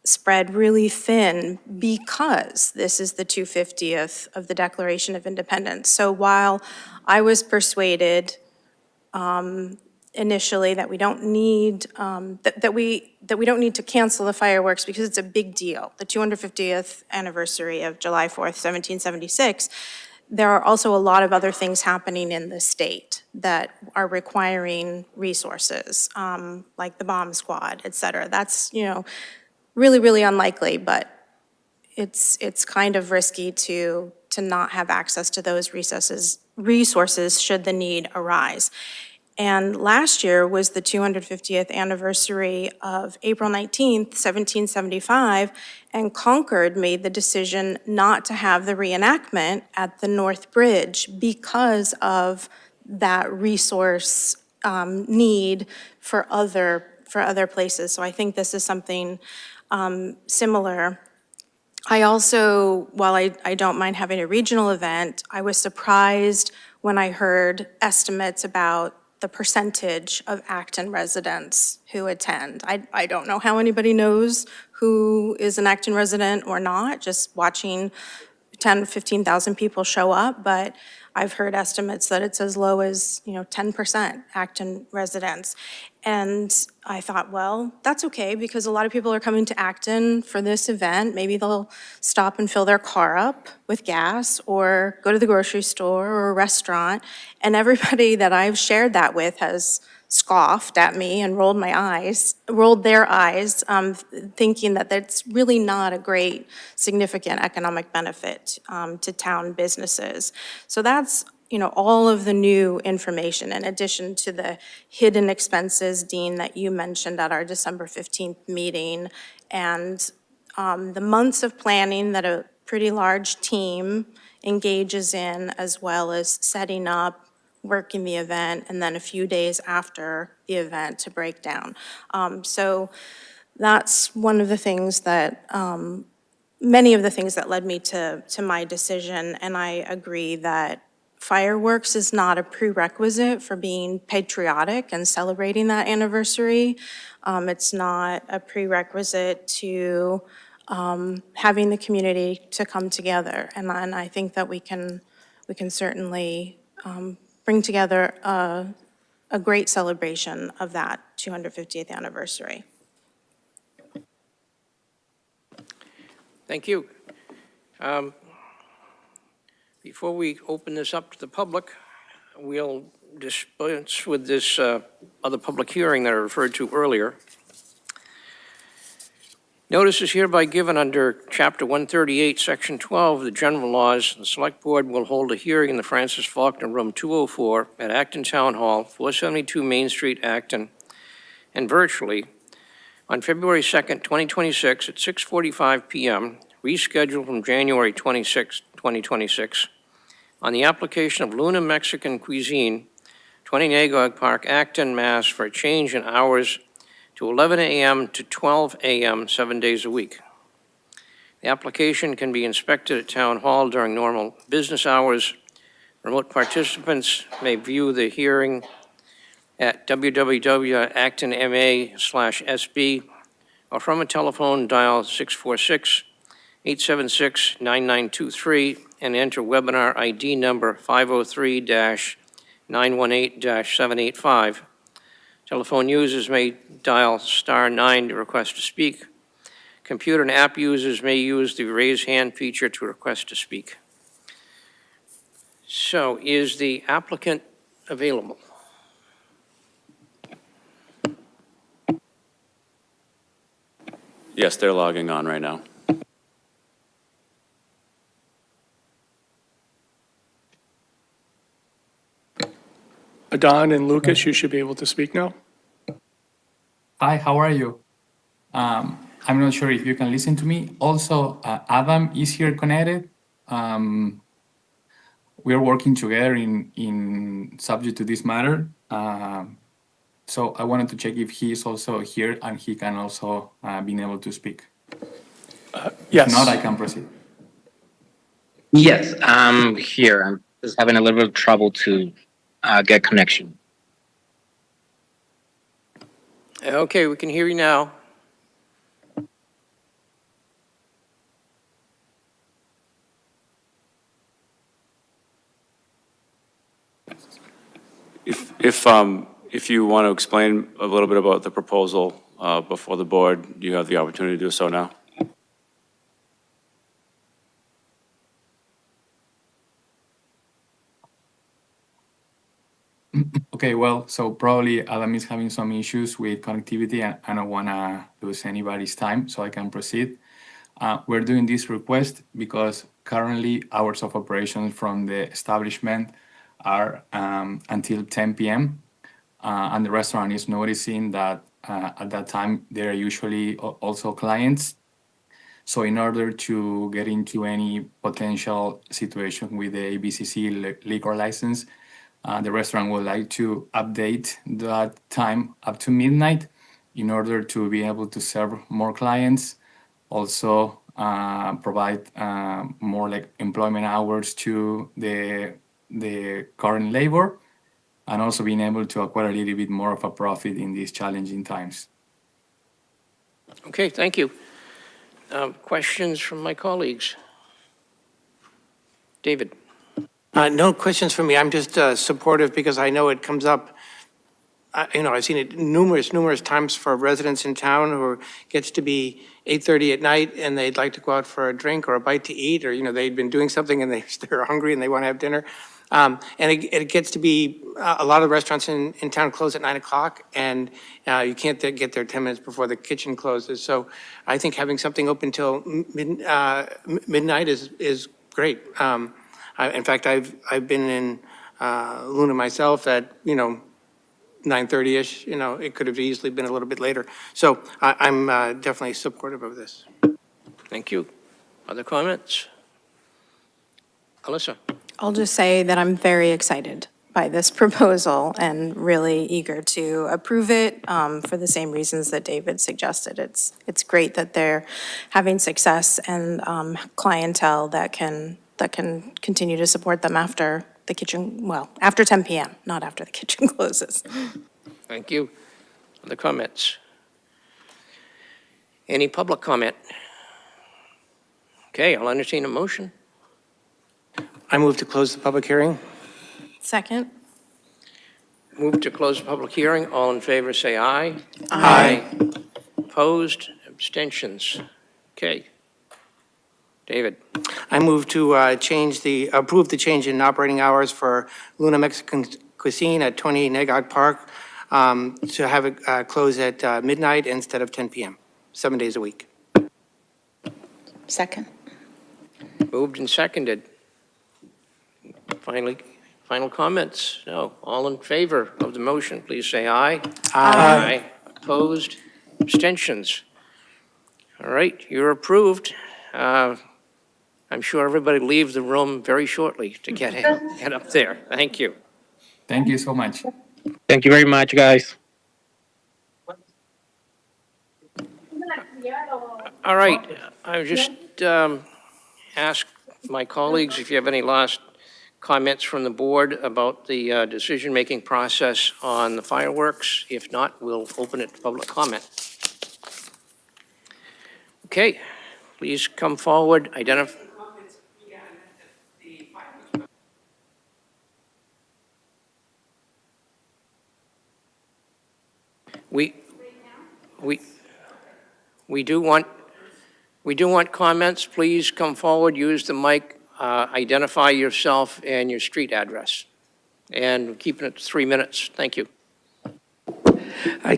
spread really thin because this is the 250th of the Declaration of Independence. So while I was persuaded initially that we don't need that we don't need to cancel the fireworks because it's a big deal, the 250th anniversary of July 4th, 1776, there are also a lot of other things happening in the state that are requiring resources, like the bomb squad, et cetera. That's, really, really unlikely, but it's kind of risky to not have access to those resources should the need arise. And last year was the 250th anniversary of April 19th, 1775, and Concord made the decision not to have the reenactment at the North Bridge because of that resource need for other places. So I think this is something similar. I also, while I don't mind having a regional event, I was surprised when I heard estimates about the percentage of Acton residents who attend. I don't know how anybody knows who is an Acton resident or not, just watching 10, 15,000 people show up, but I've heard estimates that it's as low as, 10% Acton residents. And I thought, well, that's okay, because a lot of people are coming to Acton for this event. Maybe they'll stop and fill their car up with gas, or go to the grocery store or a restaurant. And everybody that I've shared that with has scoffed at me and rolled their eyes, thinking that that's really not a great, significant economic benefit to town businesses. So that's, all of the new information, in addition to the hidden expenses, Dean, that you mentioned at our December 15th meeting, and the months of planning that a pretty large team engages in, as well as setting up, working the event, and then a few days after the event to break down. So that's one of the things that, many of the things that led me to my decision, and I agree that fireworks is not a prerequisite for being patriotic and celebrating that anniversary. It's not a prerequisite to having the community to come together. And I think that we can certainly bring together a great celebration of that 250th anniversary. Thank you. Before we open this up to the public, we'll dispense with this other public hearing that I referred to earlier. Notice is hereby given under Chapter 138, Section 12 of the General Laws. The Select Board will hold a hearing in the Francis Faulkner Room 204 at Acton Town Hall, 472 Main Street, Acton, and virtually on February 2nd, 2026 at 6:45 p.m., rescheduled from January 26, 2026, on the application of Luna Mexican Cuisine, 20 Nagog Park, Acton, Mass., for a change in hours to 11 a.m. to 12 a.m. 7 days a week. The application can be inspected at Town Hall during normal business hours. Remote participants may view the hearing at www.actonma/sb or from a telephone dial 646-876-9923 and enter webinar ID number 503-918-785. Telephone users may dial *9 to request to speak. Computer and app users may use the raise hand feature to request to speak. So is the applicant available? Yes, they're logging on right now. Adon and Lucas, you should be able to speak now. Hi, how are you? I'm not sure if you can listen to me. Also, Adam is here connected. We are working together in subject to this matter. So I wanted to check if he is also here and he can also be able to speak. Yes. If not, I can proceed. Yes, I'm here. I'm just having a little bit of trouble to get connection. Okay, we can hear you now. If you want to explain a little bit about the proposal before the board, you have the opportunity to do so now. Okay, well, so probably Adam is having some issues with connectivity and I don't want to lose anybody's time, so I can proceed. We're doing this request because currently hours of operation from the establishment are until 10 p.m. And the restaurant is noticing that at that time there are usually also clients. So in order to get into any potential situation with the ABCC liquor license, the restaurant would like to update that time up to midnight in order to be able to serve more clients. Also provide more like employment hours to the current labor, and also being able to acquire a little bit more of a profit in these challenging times. Okay, thank you. Questions from my colleagues? David? No questions for me. I'm just supportive because I know it comes up. I've seen it numerous times for residents in town who gets to be 8:30 at night and they'd like to go out for a drink or a bite to eat, or, they'd been doing something and they're hungry and they want to have dinner. And it gets to be, a lot of restaurants in town close at 9 o'clock, and you can't get there 10 minutes before the kitchen closes. So I think having something open till midnight is great. In fact, I've been in Luna myself at, 9:30-ish, it could have easily been a little bit later. So I'm definitely supportive of this. Thank you. Other comments? Alyssa? I'll just say that I'm very excited by this proposal and really eager to approve it for the same reasons that David suggested. It's great that they're having success and clientele that can continue to support them after the kitchen, after 10 p.m., not after the kitchen closes. Thank you. Other comments? Any public comment? Okay, I'll entertain a motion. I move to close the public hearing. Second. Move to close the public hearing. All in favor, say aye. Aye. Opposed? Abstentions? Okay. David? I move to approve the change in operating hours for Luna Mexican Cuisine at 20 Nagog Park to have it close at midnight instead of 10 p.m., 7 days a week. Second. Moved and seconded. Final comments? No. All in favor of the motion, please say aye. Aye. Opposed? Abstentions? All right, you're approved. I'm sure everybody leaves the room very shortly to get up there. Thank you. Thank you so much. Thank you very much, guys. All right, I just ask my colleagues if you have any last comments from the board about the decision-making process on the fireworks. If not, we'll open it to public comment. Okay, please come forward, identify. We do want comments. Please come forward, use the mic, identify yourself and your street address. And keeping it to 3 minutes. Thank you.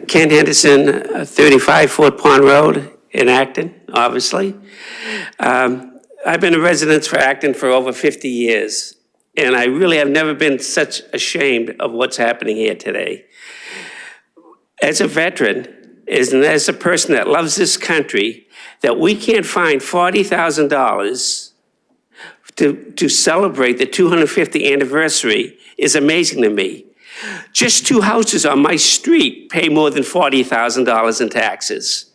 Ken Henderson, 35 Fort Pond Road in Acton, obviously. I've been a resident for Acton for over 50 years, and I really have never been such ashamed of what's happening here today. As a veteran, and as a person that loves this country, that we can't find $40,000 to celebrate the 250th anniversary is amazing to me. Just 2 houses on my street pay more than $40,000 in taxes.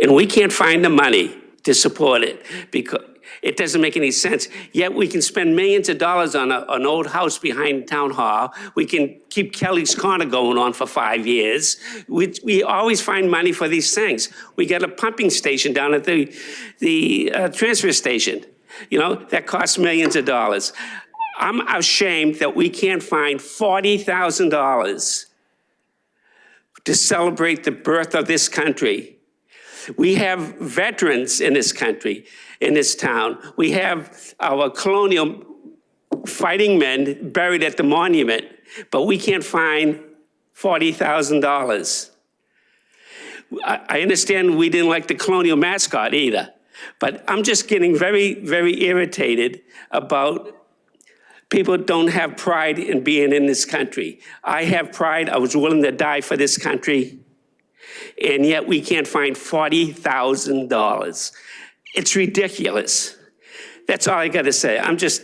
And we can't find the money to support it because it doesn't make any sense. Yet we can spend millions of dollars on an old house behind Town Hall. We can keep Kelly's Corner going on for 5 years. We always find money for these things. We got a pumping station down at the transfer station, that costs millions of dollars. I'm ashamed that we can't find $40,000 to celebrate the birth of this country. We have veterans in this country, in this town. We have our colonial fighting men buried at the monument, but we can't find $40,000. I understand we didn't like the colonial mascot either, but I'm just getting very, very irritated about people don't have pride in being in this country. I have pride. I was willing to die for this country. And yet we can't find $40,000. It's ridiculous. That's all I got to say. I'm just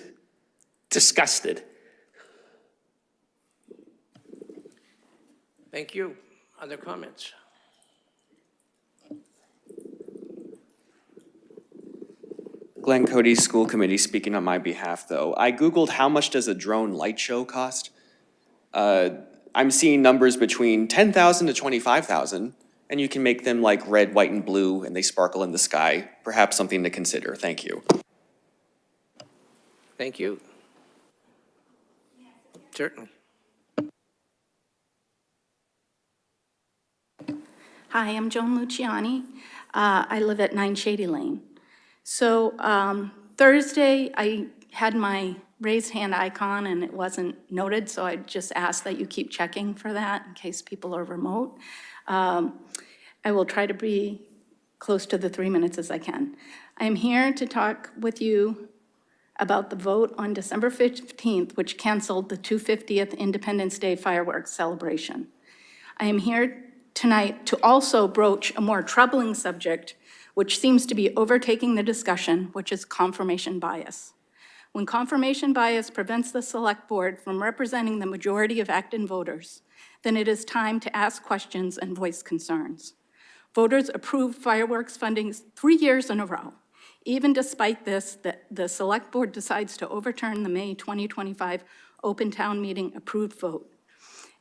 disgusted. Thank you. Other comments? Glenn Cody, School Committee, speaking on my behalf, though. I Googled how much does a drone light show cost? I'm seeing numbers between $10,000 to $25,000, and you can make them like red, white, and blue, and they sparkle in the sky. Perhaps something to consider. Thank you. Thank you. Certainly. Hi, I'm Joan Luciani. I live at 9 Shady Lane. So Thursday, I had my raised hand icon and it wasn't noted, so I just ask that you keep checking for that in case people are remote. I will try to be close to the 3 minutes as I can. I am here to talk with you about the vote on December 15th, which canceled the 250th Independence Day fireworks celebration. I am here tonight to also broach a more troubling subject, which seems to be overtaking the discussion, which is confirmation bias. When confirmation bias prevents the Select Board from representing the majority of Acton voters, then it is time to ask questions and voice concerns. Voters approved fireworks funding 3 years in a row. Even despite this, the Select Board decides to overturn the May 2025 open town meeting approved vote.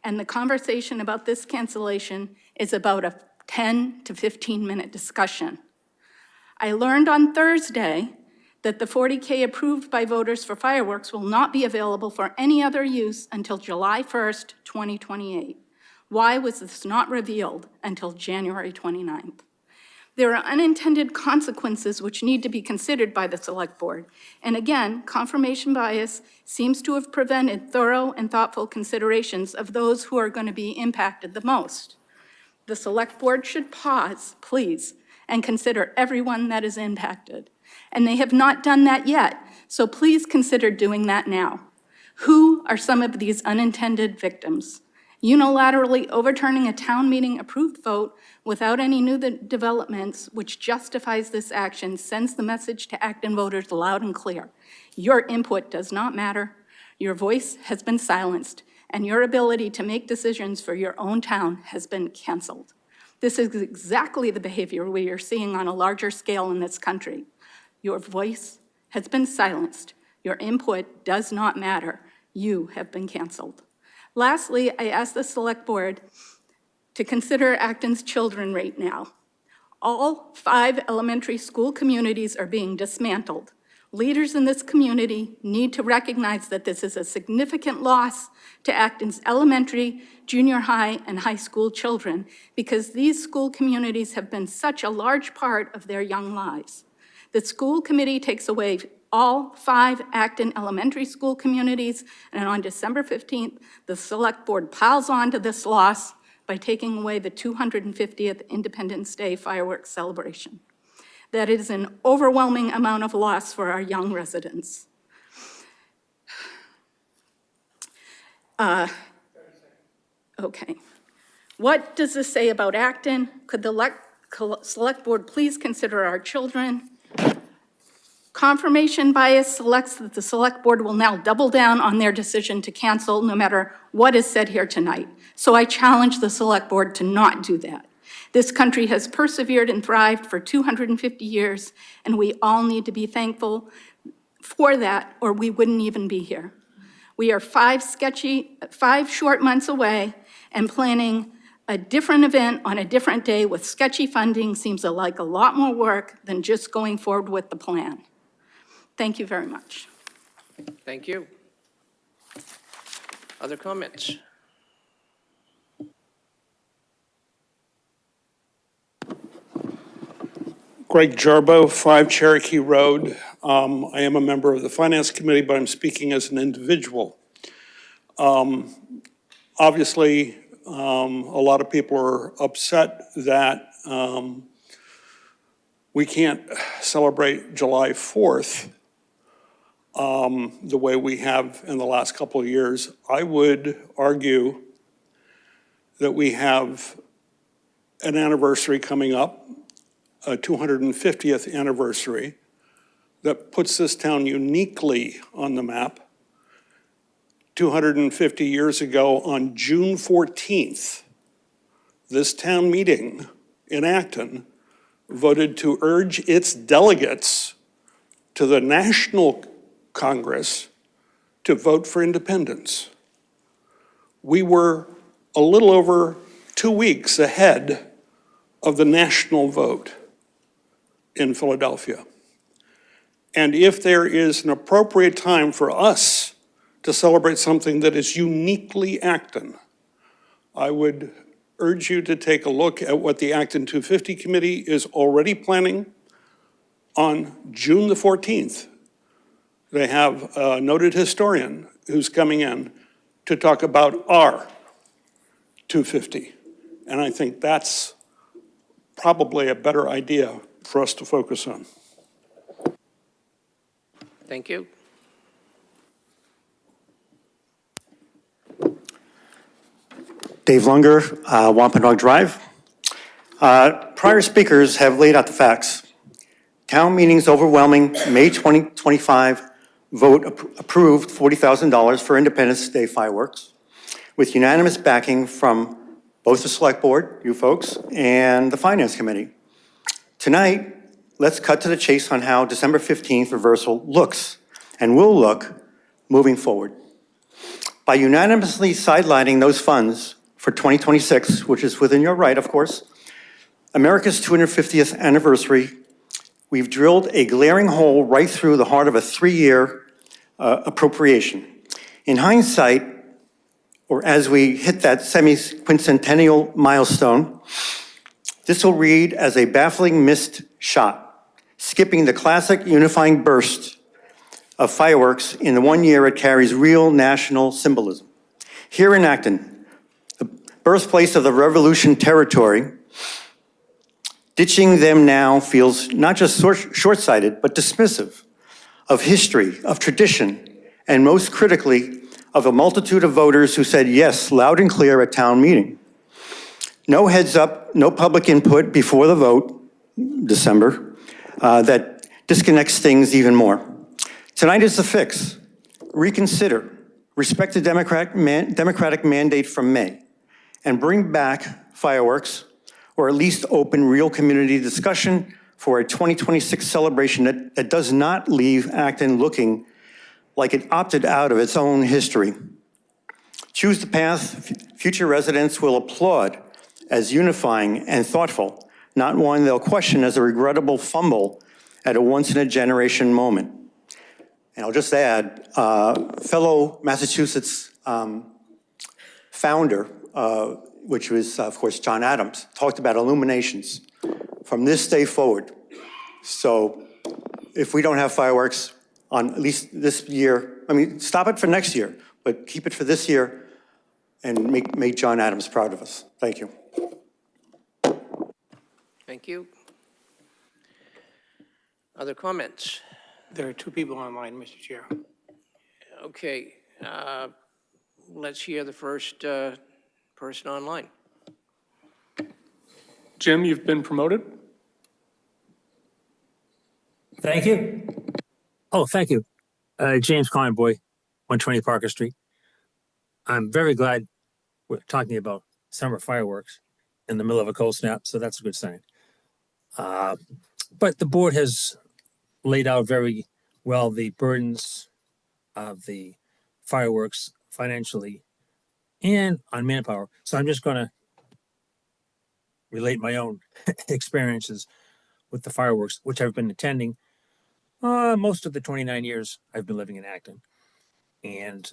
And the conversation about this cancellation is about a 10 to 15-minute discussion. I learned on Thursday that the 40K approved by voters for fireworks will not be available for any other use until July 1st, 2028. Why was this not revealed until January 29th? There are unintended consequences which need to be considered by the Select Board. And again, confirmation bias seems to have prevented thorough and thoughtful considerations of those who are going to be impacted the most. The Select Board should pause, please, and consider everyone that is impacted. And they have not done that yet, so please consider doing that now. Who are some of these unintended victims? Unilaterally overturning a town meeting approved vote without any new developments which justifies this action sends the message to Acton voters loud and clear. Your input does not matter. Your voice has been silenced, and your ability to make decisions for your own town has been canceled. This is exactly the behavior we are seeing on a larger scale in this country. Your voice has been silenced. Your input does not matter. You have been canceled. Lastly, I ask the Select Board to consider Acton's children right now. All 5 elementary school communities are being dismantled. Leaders in this community need to recognize that this is a significant loss to Acton's elementary, junior high, and high school children because these school communities have been such a large part of their young lives. The school committee takes away all 5 Acton elementary school communities, and on December 15th, the Select Board piles on to this loss by taking away the 250th Independence Day fireworks celebration. That is an overwhelming amount of loss for our young residents. Okay. What does this say about Acton? Could the Select Board please consider our children? Confirmation bias selects that the Select Board will now double down on their decision to cancel no matter what is said here tonight. So I challenge the Select Board to not do that. This country has persevered and thrived for 250 years, and we all need to be thankful for that, or we wouldn't even be here. We are 5 short months away, and planning a different event on a different day with sketchy funding seems like a lot more work than just going forward with the plan. Thank you very much. Thank you. Other comments? Greg Jarbo, 5 Cherokee Road. I am a member of the Finance Committee, but I'm speaking as an individual. Obviously, a lot of people are upset that we can't celebrate July 4th the way we have in the last couple of years. I would argue that we have an anniversary coming up, a 250th anniversary, that puts this town uniquely on the map. 250 years ago, on June 14th, this town meeting in Acton voted to urge its delegates to the National Congress to vote for independence. We were a little over 2 weeks ahead of the national vote in Philadelphia. And if there is an appropriate time for us to celebrate something that is uniquely Acton, I would urge you to take a look at what the Acton 250 Committee is already planning. On June the 14th, they have a noted historian who's coming in to talk about our 250. And I think that's probably a better idea for us to focus on. Thank you. Dave Lunger, Wampanoag Drive. Prior speakers have laid out the facts. Town meeting's overwhelming May 2025 vote approved $40,000 for Independence Day fireworks with unanimous backing from both the Select Board, you folks, and the Finance Committee. Tonight, let's cut to the chase on how December 15th reversal looks and will look moving forward. By unanimously sidelining those funds for 2026, which is within your right, of course, America's 250th anniversary, we've drilled a glaring hole right through the heart of a 3-year appropriation. In hindsight, or as we hit that semi-quincentennial milestone, this will read as a baffling missed shot, skipping the classic unifying burst of fireworks in the 1 year it carries real national symbolism. Here in Acton, the birthplace of the Revolution territory, ditching them now feels not just short-sighted, but dismissive of history, of tradition, and most critically, of a multitude of voters who said yes loud and clear at town meeting. No heads up, no public input before the vote, December, that disconnects things even more. Tonight is the fix. Reconsider, respect the democratic mandate from May, and bring back fireworks, or at least open real community discussion for a 2026 celebration that does not leave Acton looking like it opted out of its own history. Choose the path future residents will applaud as unifying and thoughtful, not one they'll question as a regrettable fumble at a once-in-a-generation moment. And I'll just add, fellow Massachusetts founder, which was, of course, John Adams, talked about illuminations from this day forward. So if we don't have fireworks on at least this year, I mean, stop it for next year, but keep it for this year and make John Adams proud of us. Thank you. Thank you. Other comments? There are 2 people online, Mr. Chair. Okay, let's hear the first person online. Jim, you've been promoted. Thank you. Oh, thank you. James Conboy, 120 Parker Street. I'm very glad we're talking about summer fireworks in the middle of a cold snap, so that's a good sign. But the board has laid out very well the burdens of the fireworks financially and on manpower. So I'm just going to relate my own experiences with the fireworks, which I've been attending most of the 29 years I've been living in Acton. And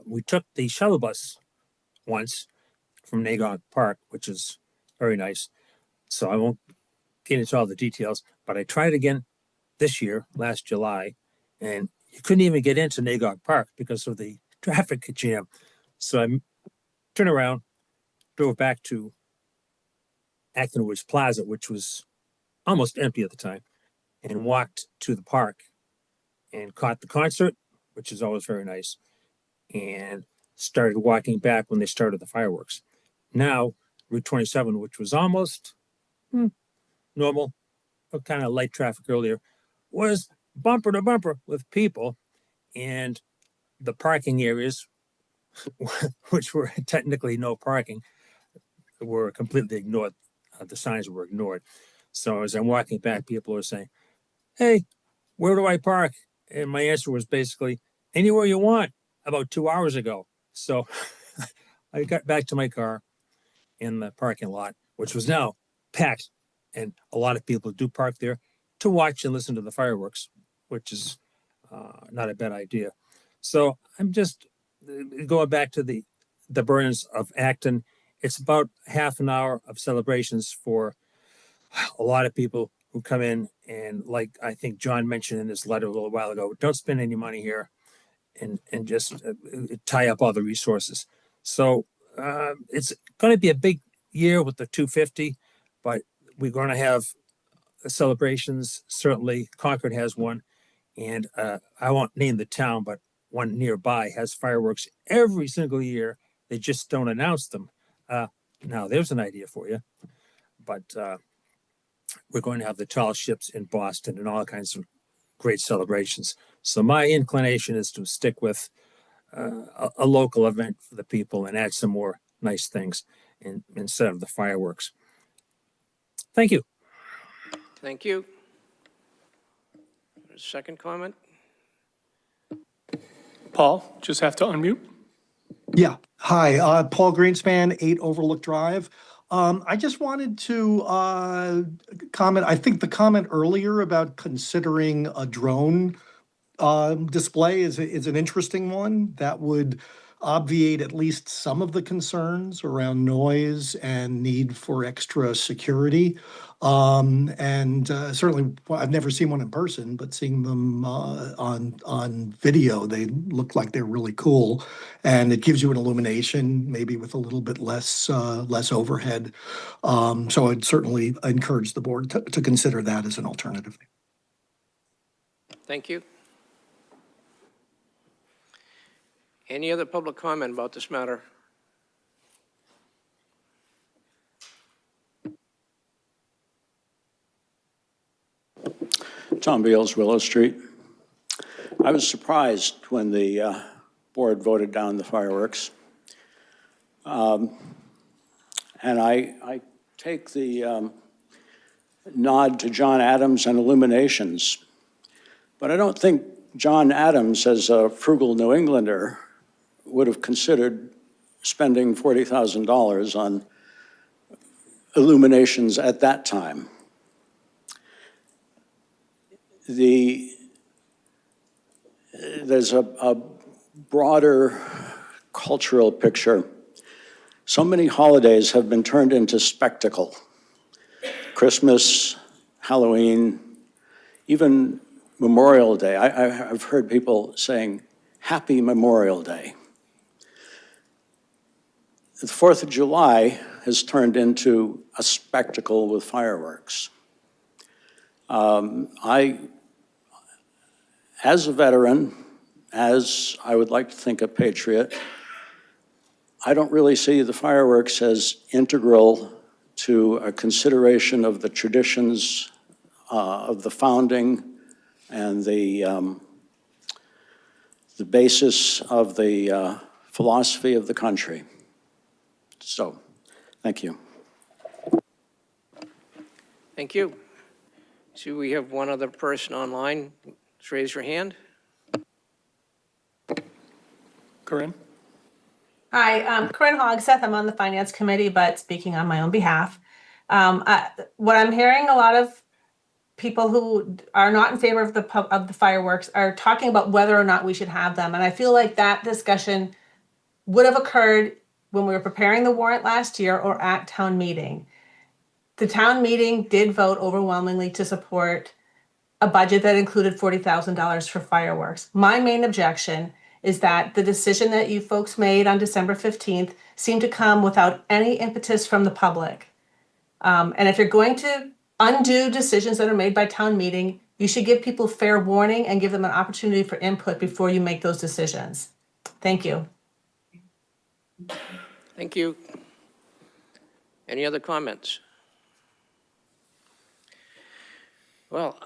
we took the shuttle bus once from Nagog Park, which is very nice. So I won't get into all the details, but I tried again this year, last July, and you couldn't even get into Nagog Park because of the traffic jam. So I turned around, drove back to Acton Woods Plaza, which was almost empty at the time, and walked to the park and caught the concert, which is always very nice, and started walking back when they started the fireworks. Now, Route 27, which was almost normal, but kind of light traffic earlier, was bumper to bumper with people, and the parking areas, which were technically no parking, were completely ignored. The signs were ignored. So as I'm walking back, people are saying, "Hey, where do I park?" And my answer was basically, "Anywhere you want," about 2 hours ago. So I got back to my car in the parking lot, which was now packed, and a lot of people do park there to watch and listen to the fireworks, which is not a bad idea. So I'm just going back to the burdens of Acton. It's about half an hour of celebrations for a lot of people who come in, and like I think John mentioned in his letter a little while ago, don't spend any money here and just tie up all the resources. So it's going to be a big year with the 250, but we're going to have celebrations. Certainly Concord has one, and I won't name the town, but one nearby has fireworks every single year. They just don't announce them. Now there's an idea for you, but we're going to have the tall ships in Boston and all kinds of great celebrations. So my inclination is to stick with a local event for the people and add some more nice things instead of the fireworks. Thank you. Thank you. Second comment? Paul, just have to unmute. Yeah. Hi, Paul Greenspan, 8 Overlook Drive. I just wanted to comment. I think the comment earlier about considering a drone display is an interesting one that would obviate at least some of the concerns around noise and need for extra security. Certainly, well, I've never seen one in person, but seeing them on video, they look like they're really cool, and it gives you an illumination, maybe with a little bit less overhead. So I'd certainly encourage the board to consider that as an alternative. Thank you. Any other public comment about this matter? Tom Beals, Willow Street. I was surprised when the board voted down the fireworks. And I take the nod to John Adams and illuminations, but I don't think John Adams, as a frugal New Englander, would have considered spending $40,000 on illuminations at that time. There's a broader cultural picture. So many holidays have been turned into spectacle. Christmas, Halloween, even Memorial Day. I've heard people saying, Happy Memorial Day. The 4th of July has turned into a spectacle with fireworks. As a veteran, as I would like to think a patriot, I don't really see the fireworks as integral to a consideration of the traditions of the founding and the basis of the philosophy of the country. So, thank you. Thank you. See, we have one other person online. Let's raise your hand. Corinne? Hi, Corinne Hogseth. I'm on the Finance Committee, but speaking on my own behalf. What I'm hearing, a lot of people who are not in favor of the fireworks are talking about whether or not we should have them. And I feel like that discussion would have occurred when we were preparing the warrant last year or at town meeting. The town meeting did vote overwhelmingly to support a budget that included $40,000 for fireworks. My main objection is that the decision that you folks made on December 15th seemed to come without any impetus from the public. And if you're going to undo decisions that are made by town meeting, you should give people fair warning and give them an opportunity for input before you make those decisions. Thank you. Thank you. Any other comments? Well,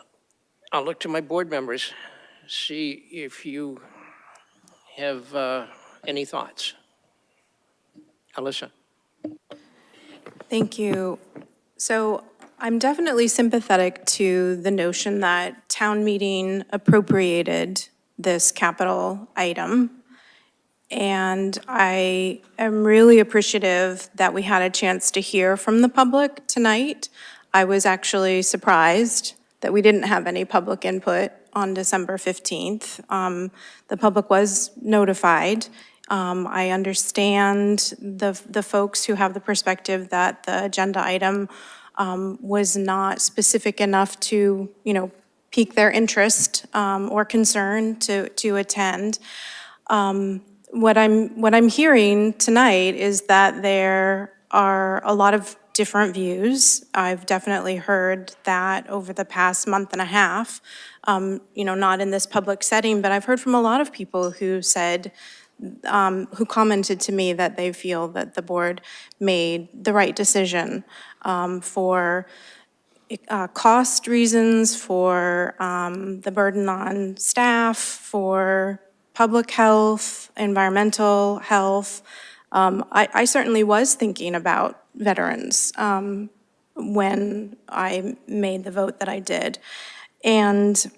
I'll look to my board members, see if you have any thoughts. Alyssa. Thank you. So I'm definitely sympathetic to the notion that town meeting appropriated this capital item. And I am really appreciative that we had a chance to hear from the public tonight. I was actually surprised that we didn't have any public input on December 15th. The public was notified. I understand the folks who have the perspective that the agenda item was not specific enough to, pique their interest or concern to attend. What I'm hearing tonight is that there are a lot of different views. I've definitely heard that over the past month and a half, not in this public setting, but I've heard from a lot of people who said, who commented to me that they feel that the board made the right decision for cost reasons, for the burden on staff, for public health, environmental health. I certainly was thinking about veterans when I made the vote that I did. And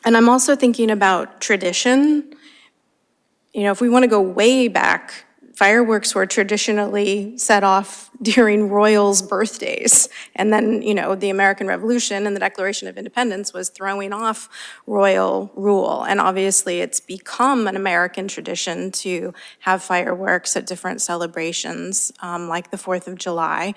I'm also thinking about tradition. If we want to go way back, fireworks were traditionally set off during royals' birthdays. And then, the American Revolution and the Declaration of Independence was throwing off royal rule. And obviously, it's become an American tradition to have fireworks at different celebrations, like the 4th of July.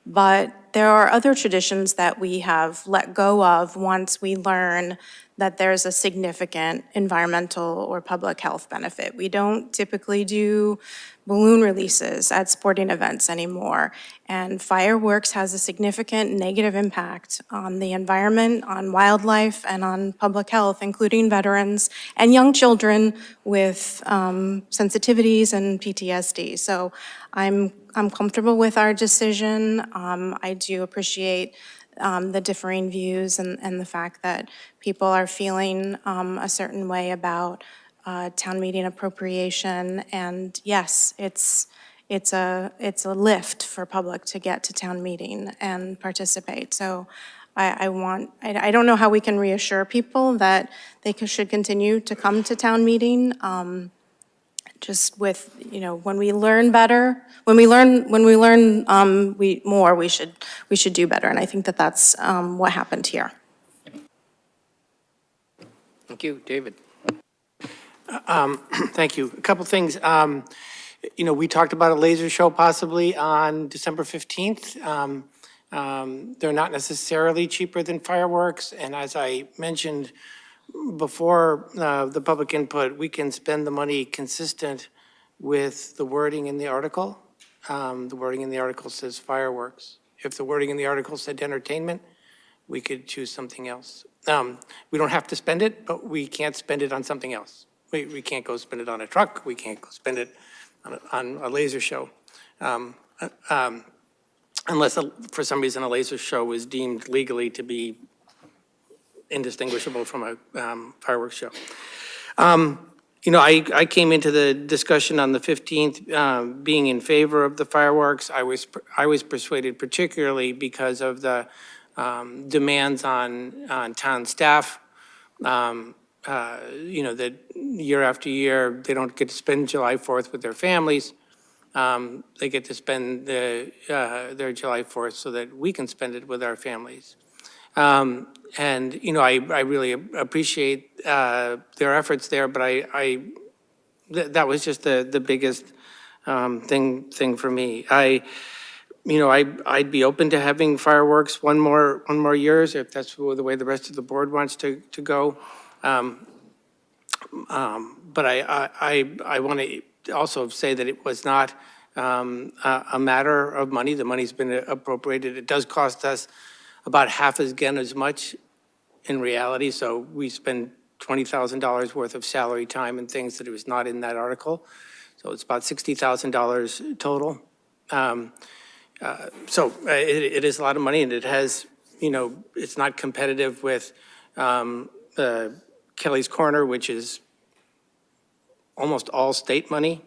But there are other traditions that we have let go of once we learn that there's a significant environmental or public health benefit. We don't typically do balloon releases at sporting events anymore. And fireworks has a significant negative impact on the environment, on wildlife, and on public health, including veterans and young children with sensitivities and PTSD. So I'm comfortable with our decision. I do appreciate the differing views and the fact that people are feeling a certain way about town meeting appropriation. And yes, it's a lift for public to get to town meeting and participate. So I don't know how we can reassure people that they should continue to come to town meeting. Just with, when we learn better, we should do better. And I think that that's what happened here. Thank you. David. Thank you. A couple things. We talked about a laser show possibly on December 15th. They're not necessarily cheaper than fireworks. And as I mentioned before the public input, we can spend the money consistent with the wording in the article. The wording in the article says fireworks. If the wording in the article said entertainment, we could choose something else. We don't have to spend it, but we can't spend it on something else. We can't go spend it on a truck. We can't go spend it on a laser show. Unless for some reason a laser show is deemed legally to be indistinguishable from a fireworks show. I came into the discussion on the 15th being in favor of the fireworks. I was persuaded particularly because of the demands on town staff. That year after year, they don't get to spend July 4th with their families. They get to spend their July 4th so that we can spend it with our families. I really appreciate their efforts there, but that was just the biggest thing for me. I'd be open to having fireworks one more year if that's the way the rest of the board wants to go. But I want to also say that it was not a matter of money. The money's been appropriated. It does cost us about half again as much in reality. So we spend $20,000 worth of salary time and things that it was not in that article. So it's about $60,000 total. So it is a lot of money, and it has, it's not competitive with Kelly's Corner, which is almost all state money.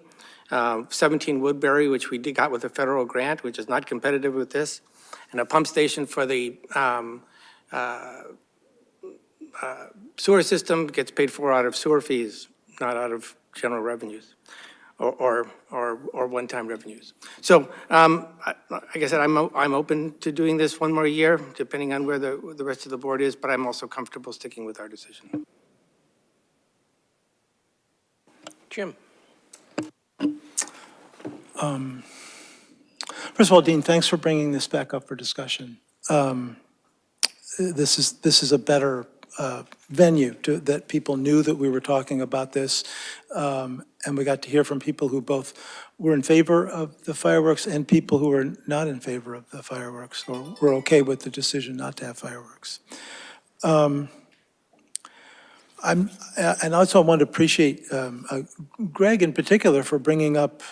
17 Woodbury, which we got with a federal grant, which is not competitive with this. And a pump station for the sewer system gets paid for out of sewer fees, not out of general revenues or one-time revenues. So, like I said, I'm open to doing this one more year, depending on where the rest of the board is, but I'm also comfortable sticking with our decision. Jim? First of all, Dean, thanks for bringing this back up for discussion. This is a better venue that people knew that we were talking about this. And we got to hear from people who both were in favor of the fireworks and people who were not in favor of the fireworks, or were okay with the decision not to have fireworks. And also I want to appreciate Greg in particular for bringing up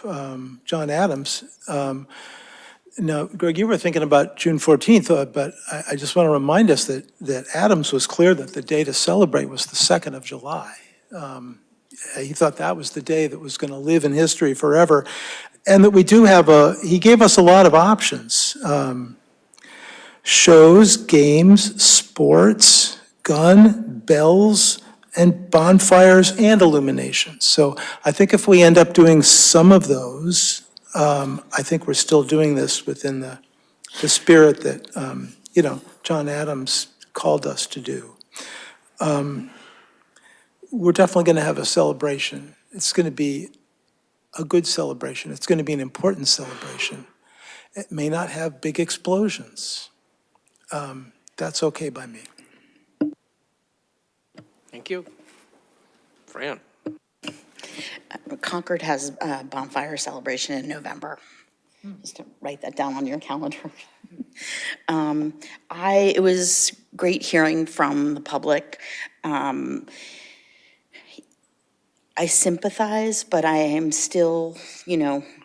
John Adams. Now, Greg, you were thinking about June 14th, but I just want to remind us that Adams was clear that the day to celebrate was the 2nd of July. He thought that was the day that was going to live in history forever. And that we do have he gave us a lot of options. Shows, games, sports, gun, bells, and bonfires and illuminations. So I think if we end up doing some of those, I think we're still doing this within the spirit that, John Adams called us to do. We're definitely going to have a celebration. It's going to be a good celebration. It's going to be an important celebration. It may not have big explosions. That's okay by me. Thank you. Fran? Concord has a bonfire celebration in November. Just to write that down on your calendar. It was great hearing from the public. I sympathize, but I am still,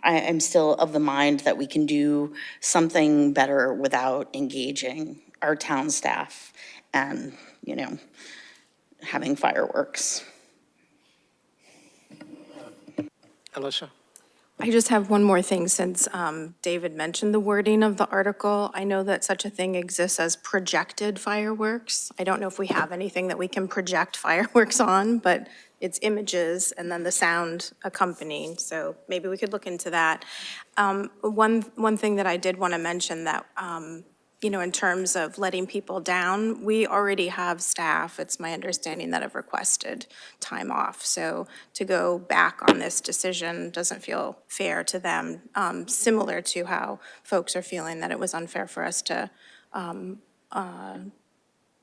I'm still of the mind that we can do something better without engaging our town staff and, having fireworks. Alyssa? I just have one more thing since David mentioned the wording of the article. I know that such a thing exists as projected fireworks. I don't know if we have anything that we can project fireworks on, but it's images and then the sound accompanying. So maybe we could look into that. One thing that I did want to mention that, in terms of letting people down, we already have staff, it's my understanding, that have requested time off. So to go back on this decision doesn't feel fair to them, similar to how folks are feeling that it was unfair for us to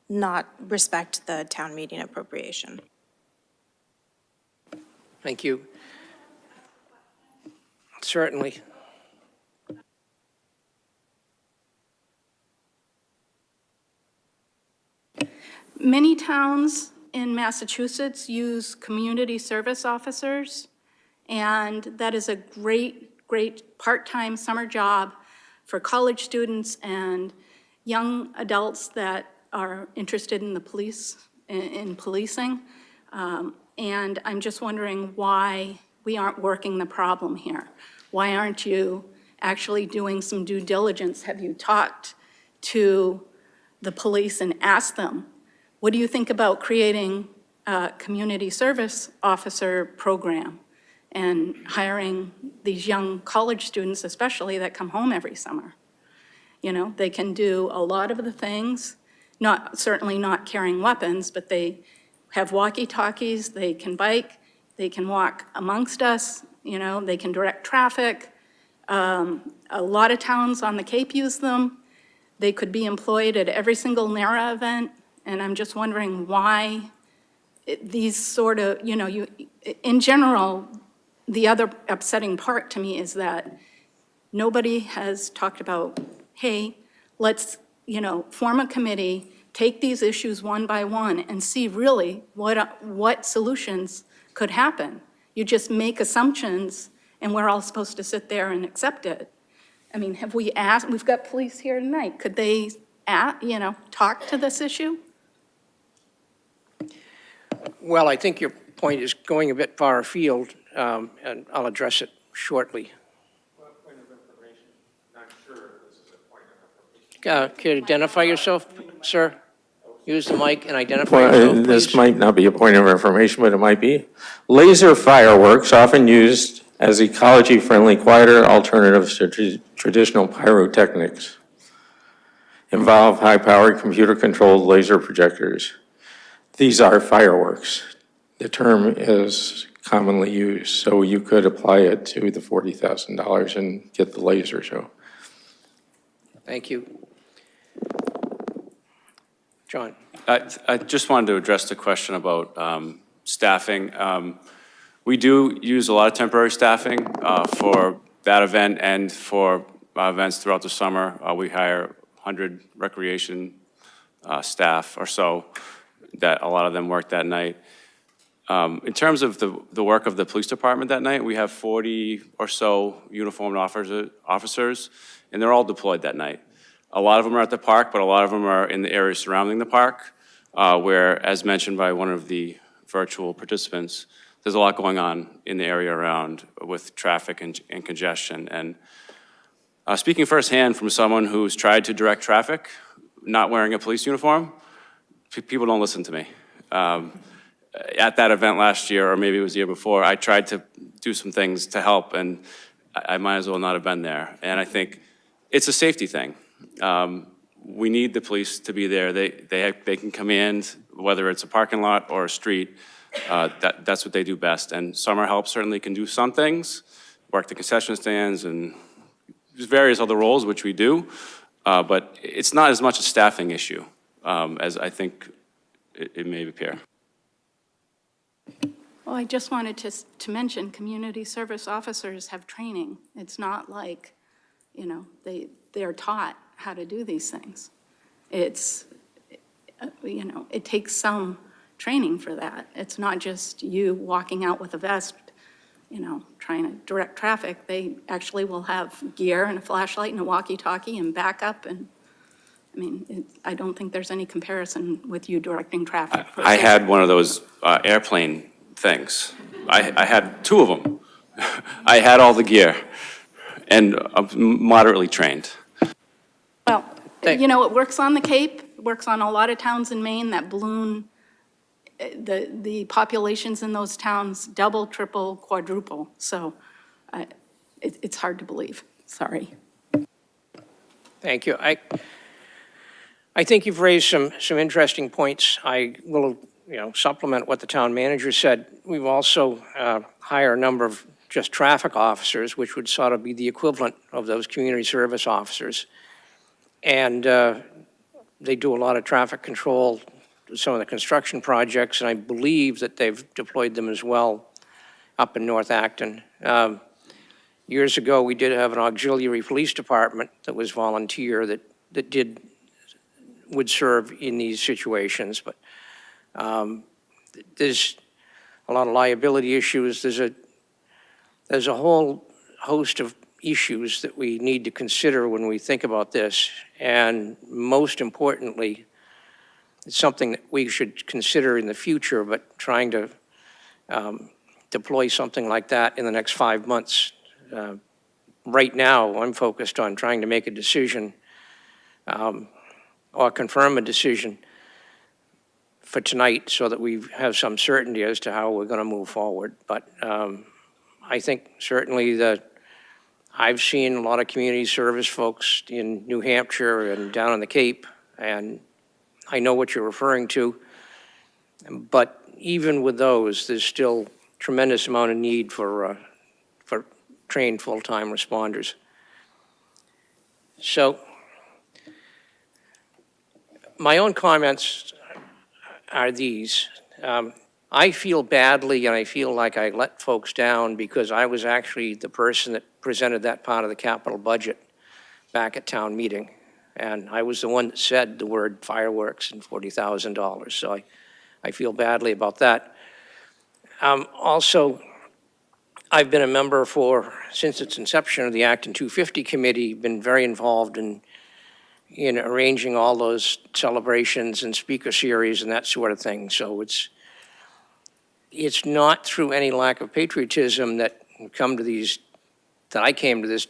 not respect the town meeting appropriation. Thank you. Certainly. Many towns in Massachusetts use community service officers, and that is a great part-time summer job for college students and young adults that are interested in the police, in policing. And I'm just wondering why we aren't working the problem here. Why aren't you actually doing some due diligence? Have you talked to the police and asked them, what do you think about creating a community service officer program and hiring these young college students, especially, that come home every summer? They can do a lot of the things, certainly not carrying weapons, but they have walkie-talkies, they can bike, they can walk amongst us, they can direct traffic. A lot of towns on the Cape use them. They could be employed at every single NARA event. And I'm just wondering why these sort of, in general, the other upsetting part to me is that nobody has talked about, hey, let's, form a committee, take these issues one by one and see really what solutions could happen. You just make assumptions and we're all supposed to sit there and accept it. I mean, have we asked, we've got police here tonight, could they, talk to this issue? Well, I think your point is going a bit far afield, and I'll address it shortly. Point of information. Not sure if this is a point of information. Can you identify yourself, sir? Use the mic and identify yourself, please. This might not be a point of information, but it might be. Laser fireworks, often used as ecology-friendly, quieter alternatives to traditional pyrotechnics. Involve high-powered computer-controlled laser projectors. These are fireworks. The term is commonly used, so you could apply it to the $40,000 and get the laser show. Thank you. John? I just wanted to address the question about staffing. We do use a lot of temporary staffing for that event and for events throughout the summer. We hire 100 recreation staff or so, that a lot of them work that night. In terms of the work of the police department that night, we have 40 or so uniformed officers, and they're all deployed that night. A lot of them are at the park, but a lot of them are in the area surrounding the park, where, as mentioned by one of the virtual participants, there's a lot going on in the area around with traffic and congestion. And speaking firsthand from someone who's tried to direct traffic, not wearing a police uniform, people don't listen to me. At that event last year, or maybe it was the year before, I tried to do some things to help, and I might as well not have been there. And I think it's a safety thing. We need the police to be there. They can command, whether it's a parking lot or a street. That's what they do best. And summer help certainly can do some things, work the concession stands and various other roles, which we do. But it's not as much a staffing issue as I think it may appear. Well, I just wanted to mention, community service officers have training. It's not like, you know, they are taught how to do these things. It's, you know, it takes some training for that. It's not just you walking out with a vest, you know, trying to direct traffic. They actually will have gear and a flashlight and a walkie-talkie and backup. And I mean, I don't think there's any comparison with you directing traffic. I had one of those airplane things. I had two of them. I had all the gear, and I'm moderately trained. Well, you know, it works on the Cape, it works on a lot of towns in Maine. That balloon, the populations in those towns double, triple, quadruple. So it's hard to believe. Sorry. Thank you. I think you've raised some interesting points. I will, you know, supplement what the town manager said. We've also hired a number of just traffic officers, which would sort of be the equivalent of those community service officers. And they do a lot of traffic control, some of the construction projects, and I believe that they've deployed them as well up in North Acton. Years ago, we did have an auxiliary police department that was volunteer that would serve in these situations, but there's a lot of liability issues. There's a whole host of issues that we need to consider when we think about this, and most importantly, it's something that we should consider in the future, but trying to deploy something like that in the next 5 months. Right now, I'm focused on trying to make a decision or confirm a decision for tonight so that we have some certainty as to how we're going to move forward. But I think certainly that I've seen a lot of community service folks in New Hampshire and down on the Cape, and I know what you're referring to. But even with those, there's still tremendous amount of need for trained full-time responders. So my own comments are these. I feel badly, and I feel like I let folks down because I was actually the person that presented that part of the capital budget back at town meeting. And I was the one that said the word fireworks and $40,000. So I feel badly about that. Also, I've been a member since its inception of the Acton 250 committee, been very involved in arranging all those celebrations and speaker series and that sort of thing. So it's not through any lack of patriotism that I came to this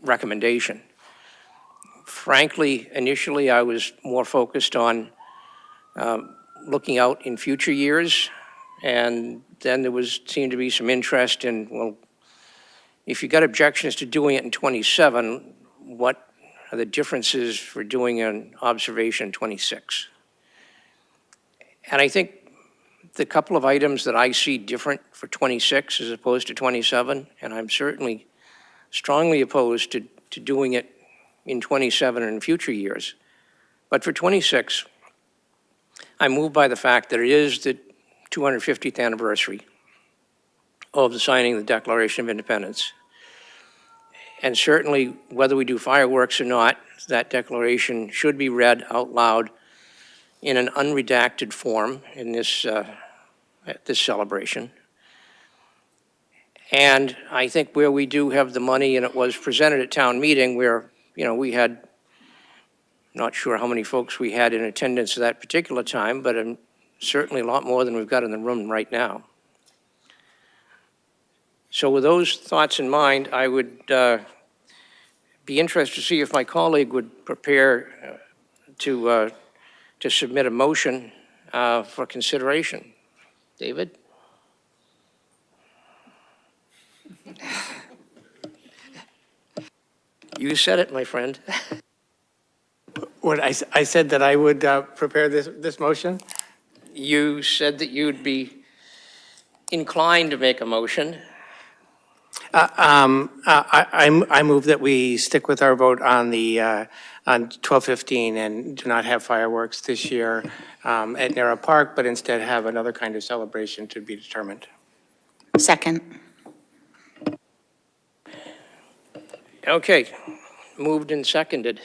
recommendation. Frankly, initially I was more focused on looking out in future years, and then there seemed to be some interest in, well, if you got objections to doing it in 27, what are the differences for doing an observation in 26? And I think the couple of items that I see different for 26 as opposed to 27, and I'm certainly strongly opposed to doing it in 27 and in future years. But for 26, I'm moved by the fact that it is the 250th anniversary of the signing of the Declaration of Independence. And certainly, whether we do fireworks or not, that declaration should be read out loud in an unredacted form in this, this celebration. And I think where we do have the money, and it was presented at town meeting where, you know, we had, not sure how many folks we had in attendance at that particular time, but certainly a lot more than we've got in the room right now. So with those thoughts in mind, I would be interested to see if my colleague would prepare to submit a motion for consideration. David? You said it, my friend. What, I said that I would prepare this motion? You said that you'd be inclined to make a motion. I move that we stick with our vote on the, on 12/15 and do not have fireworks this year at Narrow Park, but instead have another kind of celebration to be determined. Second. Okay, moved and seconded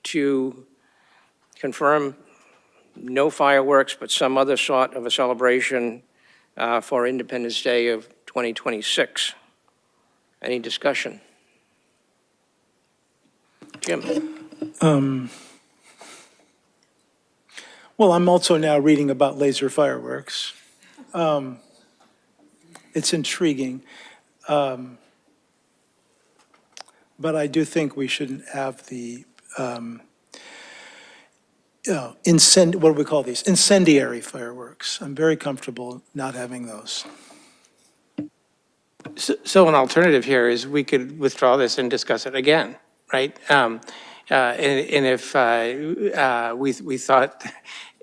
to confirm no fireworks, but some other sort of a celebration for Independence Day of 2026. Any discussion? Jim? Well, I'm also now reading about laser fireworks. It's intriguing. But I do think we shouldn't have the, what do we call these? Incendiary fireworks. I'm very comfortable not having those. So an alternative here is we could withdraw this and discuss it again, right? And if we thought,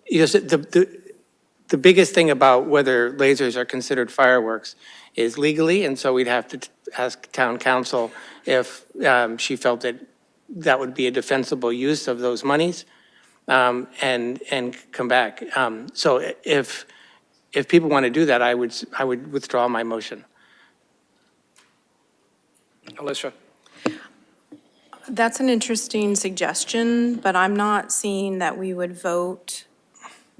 you know, the biggest thing about whether lasers are considered fireworks is legally, and so we'd have to ask town council if she felt that that would be a defensible use of those monies, and come back. So if people want to do that, I would withdraw my motion. Alyssa? That's an interesting suggestion, but I'm not seeing that we would vote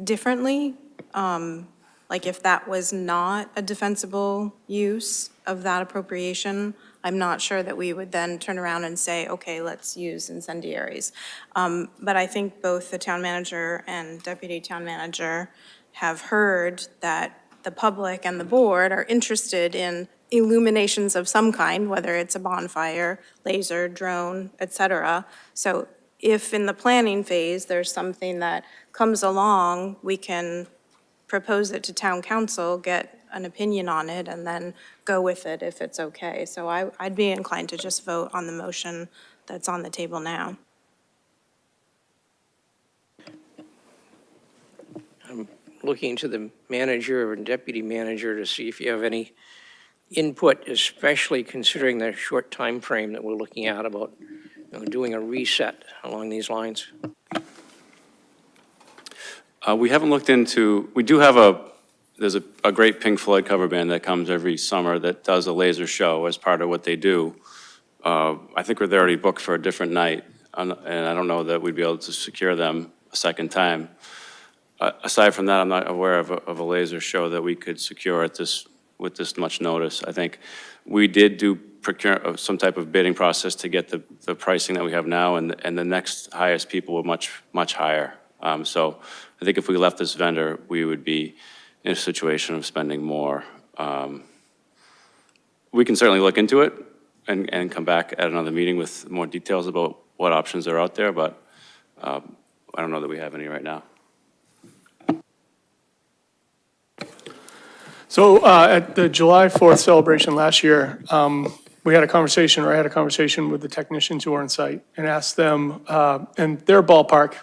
differently. Like if that was not a defensible use of that appropriation, I'm not sure that we would then turn around and say, okay, let's use incendiaries. But I think both the town manager and deputy town manager have heard that the public and the board are interested in illuminations of some kind, whether it's a bonfire, laser, drone, et cetera. So if in the planning phase, there's something that comes along, we can propose it to town council, get an opinion on it, and then go with it if it's okay. So I'd be inclined to just vote on the motion that's on the table now. I'm looking to the manager and deputy manager to see if you have any input, especially considering the short time frame that we're looking at about, you know, doing a reset along these lines. We haven't looked into, we do have there's a great Pink Floyd cover band that comes every summer that does a laser show as part of what they do. I think they're already booked for a different night, and I don't know that we'd be able to secure them a second time. Aside from that, I'm not aware of a laser show that we could secure with this much notice. I think we did do some type of bidding process to get the pricing that we have now, and the next highest people were much higher. So I think if we left this vendor, we would be in a situation of spending more. We can certainly look into it and come back at another meeting with more details about what options are out there, but I don't know that we have any right now. So at the July 4th celebration last year, we had a conversation, or I had a conversation with the technicians who are on site and asked them, and their ballpark,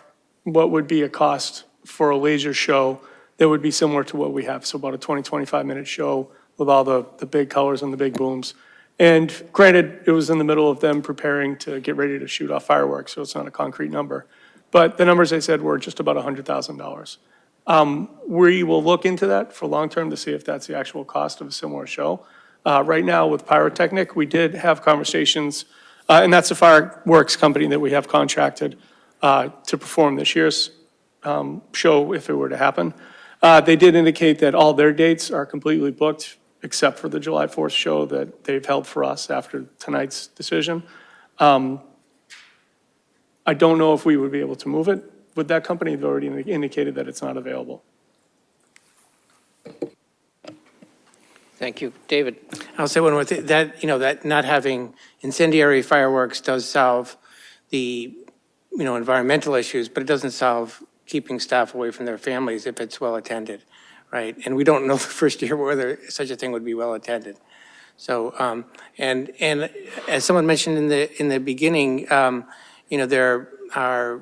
what would be a cost for a laser show that would be similar to what we have, so about a 20, 25-minute show with all the big colors and the big booms. And granted, it was in the middle of them preparing to get ready to shoot off fireworks, so it's not a concrete number. But the numbers they said were just about $100,000. We will look into that for long-term to see if that's the actual cost of a similar show. Right now with Pyrotechnic, we did have conversations, and that's a fireworks company that we have contracted to perform this year's show if it were to happen. They did indicate that all their dates are completely booked except for the July 4th show that they've held for us after tonight's decision. I don't know if we would be able to move it with that company. They've already indicated that it's not available. Thank you. David? I'll say one more thing, that, that not having incendiary fireworks does solve the, environmental issues, but it doesn't solve keeping staff away from their families if it's well attended, right? And we don't know the first year whether such a thing would be well attended. So, and as someone mentioned in the beginning, there are,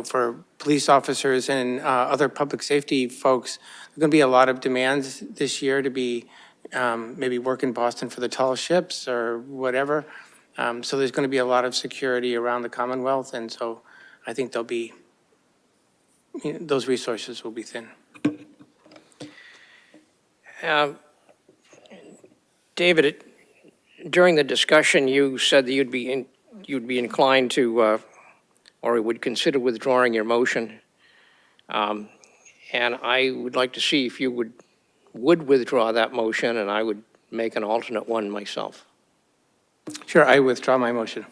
for police officers and other public safety folks, there's going to be a lot of demands this year to be maybe work in Boston for the tall ships or whatever. So there's going to be a lot of security around the Commonwealth, and so I think there'll be, those resources will be thin. David, during the discussion, you said that you'd be inclined to, or would consider withdrawing your motion. And I would like to see if you would withdraw that motion, and I would make an alternate one myself. Sure, I withdraw my motion.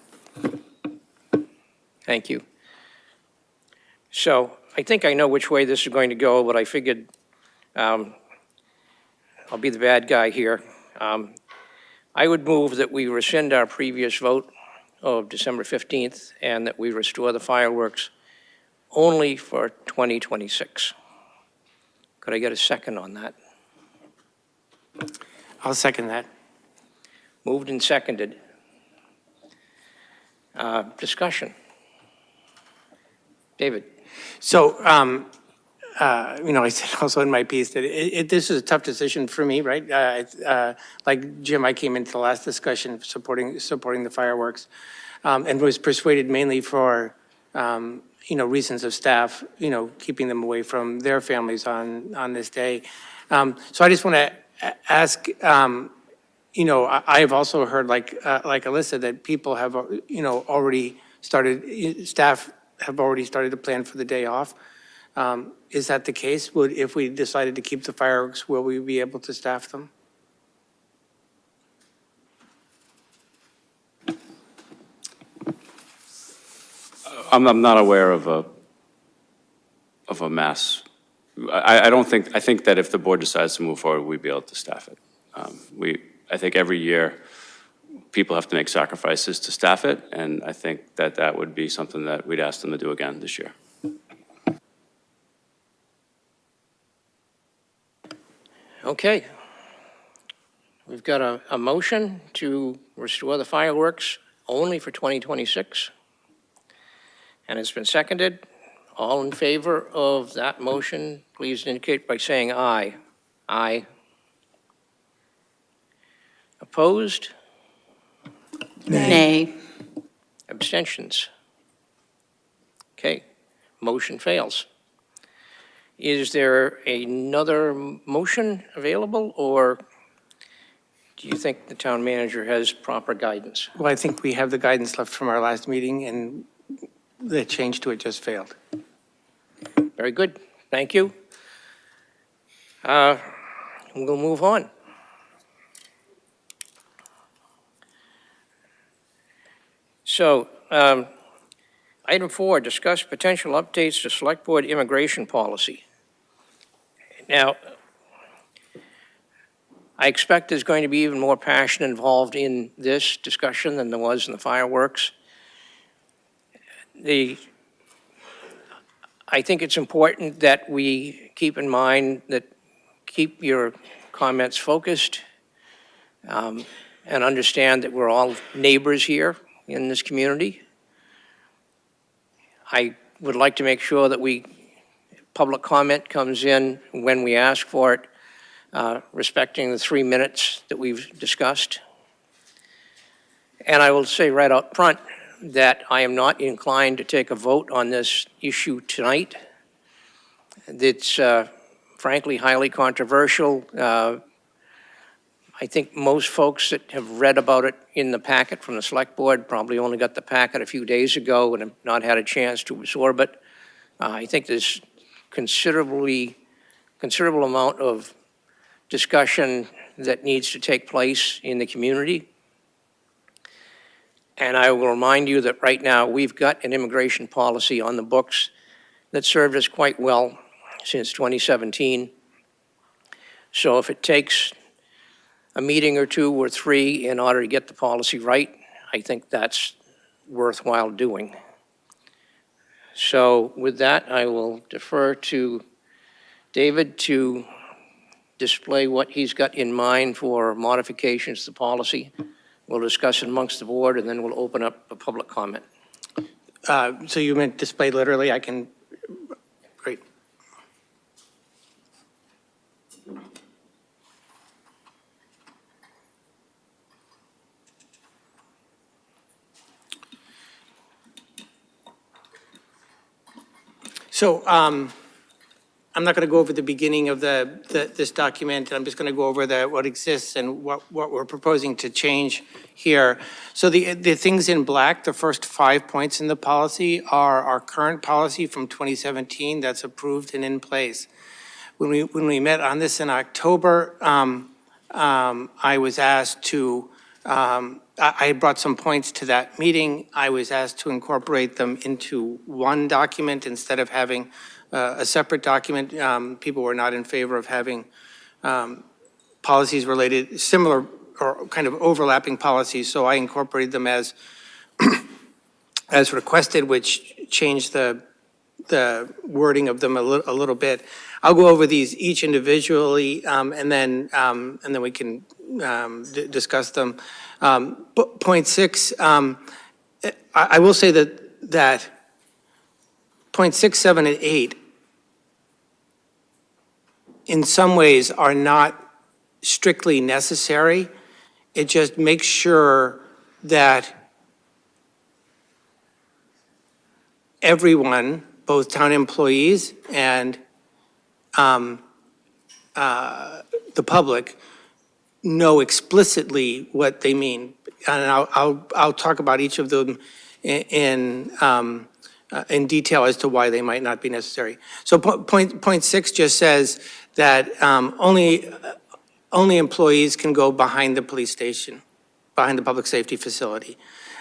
Thank you. So I think I know which way this is going to go, but I figured I'll be the bad guy here. I would move that we rescind our previous vote of December 15th and that we restore the fireworks only for 2026. Could I get a second on that? I'll second that. Moved and seconded. Discussion. David. So, I said also in my piece that this is a tough decision for me, right? Like Jim, I came into the last discussion supporting the fireworks, and was persuaded mainly for, reasons of staff, keeping them away from their families on this day. So I just want to ask, I've also heard, like Alyssa, that people have, already started, staff have already started to plan for the day off. Is that the case? If we decided to keep the fireworks, will we be able to staff them? I'm not aware of a mass. I think that if the board decides to move forward, we'd be able to staff it. I think every year people have to make sacrifices to staff it, and I think that would be something that we'd ask them to do again this year. Okay. We've got a motion to restore the fireworks only for 2026. And it's been seconded. All in favor of that motion, please indicate by saying aye. Aye. Opposed? Nay. Abstentions? Okay, motion fails. Is there another motion available, or do you think the town manager has proper guidance? Well, I think we have the guidance left from our last meeting, and the change to it just failed. Very good, thank you. We'll move on. So, item 4, discuss potential updates to Select Board immigration policy. Now, I expect there's going to be even more passion involved in this discussion than there was in the fireworks. I think it's important that we keep in mind that keep your comments focused. and understand that we're all neighbors here in this community. I would like to make sure that public comment comes in when we ask for it, respecting the 3 minutes that we've discussed. And I will say right out front that I am not inclined to take a vote on this issue tonight. It's frankly highly controversial. I think most folks that have read about it in the packet from the select board probably only got the packet a few days ago and have not had a chance to absorb it. I think there's considerable amount of discussion that needs to take place in the community. And I will remind you that right now we've got an immigration policy on the books that served us quite well since 2017. So if it takes a meeting or 2 or 3 in order to get the policy right, I think that's worthwhile doing. So with that, I will defer to David to display what he's got in mind for modifications to the policy. We'll discuss it amongst the board, and then we'll open up a public comment. So you meant display literally? I can, great. So I'm not going to go over the beginning of this document. I'm just going to go over what exists and what we're proposing to change here. So the things in black, the first 5 points in the policy are our current policy from 2017 that's approved and in place. When we met on this in October, I was asked to, I brought some points to that meeting. I was asked to incorporate them into one document instead of having a separate document. People were not in favor of having policies related, similar or kind of overlapping policies, so I incorporated them as requested, which changed the wording of them a little bit. I'll go over these each individually, and then we can discuss them. Point 6, I will say that point 6, 7, and 8 in some ways are not strictly necessary. It just makes sure that everyone, both town employees and the public, know explicitly what they mean. And I'll talk about each of them in detail as to why they might not be necessary. So point 6 just says that only employees can go behind the police station, behind the public safety facility.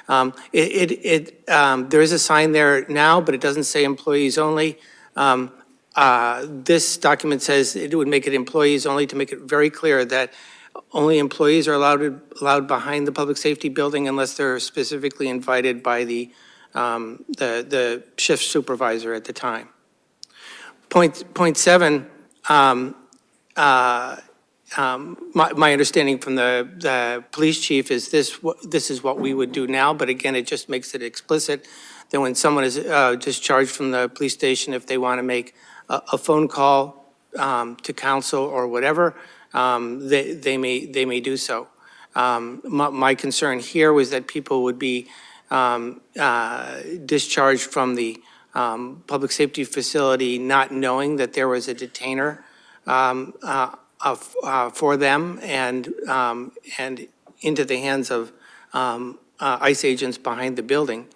There is a sign there now, but it doesn't say employees only. This document says it would make it employees only, to make it very clear that only employees are allowed behind the public safety building unless they're specifically invited by the shift supervisor at the time. Point 7, my understanding from the police chief is this is what we would do now, but again, it just makes it explicit that when someone is discharged from the police station, if they want to make a phone call to council or whatever, they may do so. My concern here was that people would be discharged from the public safety facility not knowing that there was a detainer for them and into the hands of ICE agents behind the building.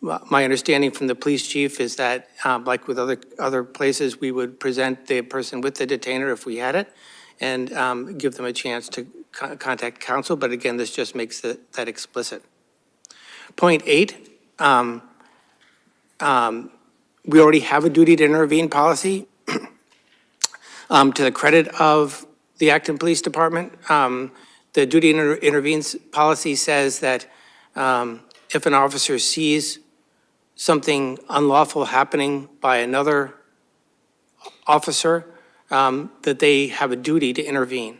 My understanding from the police chief is that, like with other places, we would present the person with the detainer if we had it, and give them a chance to contact counsel. But again, this just makes that explicit. Point 8, we already have a duty to intervene policy. To the credit of the Acton Police Department, the duty to intervene policy says that if an officer sees something unlawful happening by another officer, that they have a duty to intervene.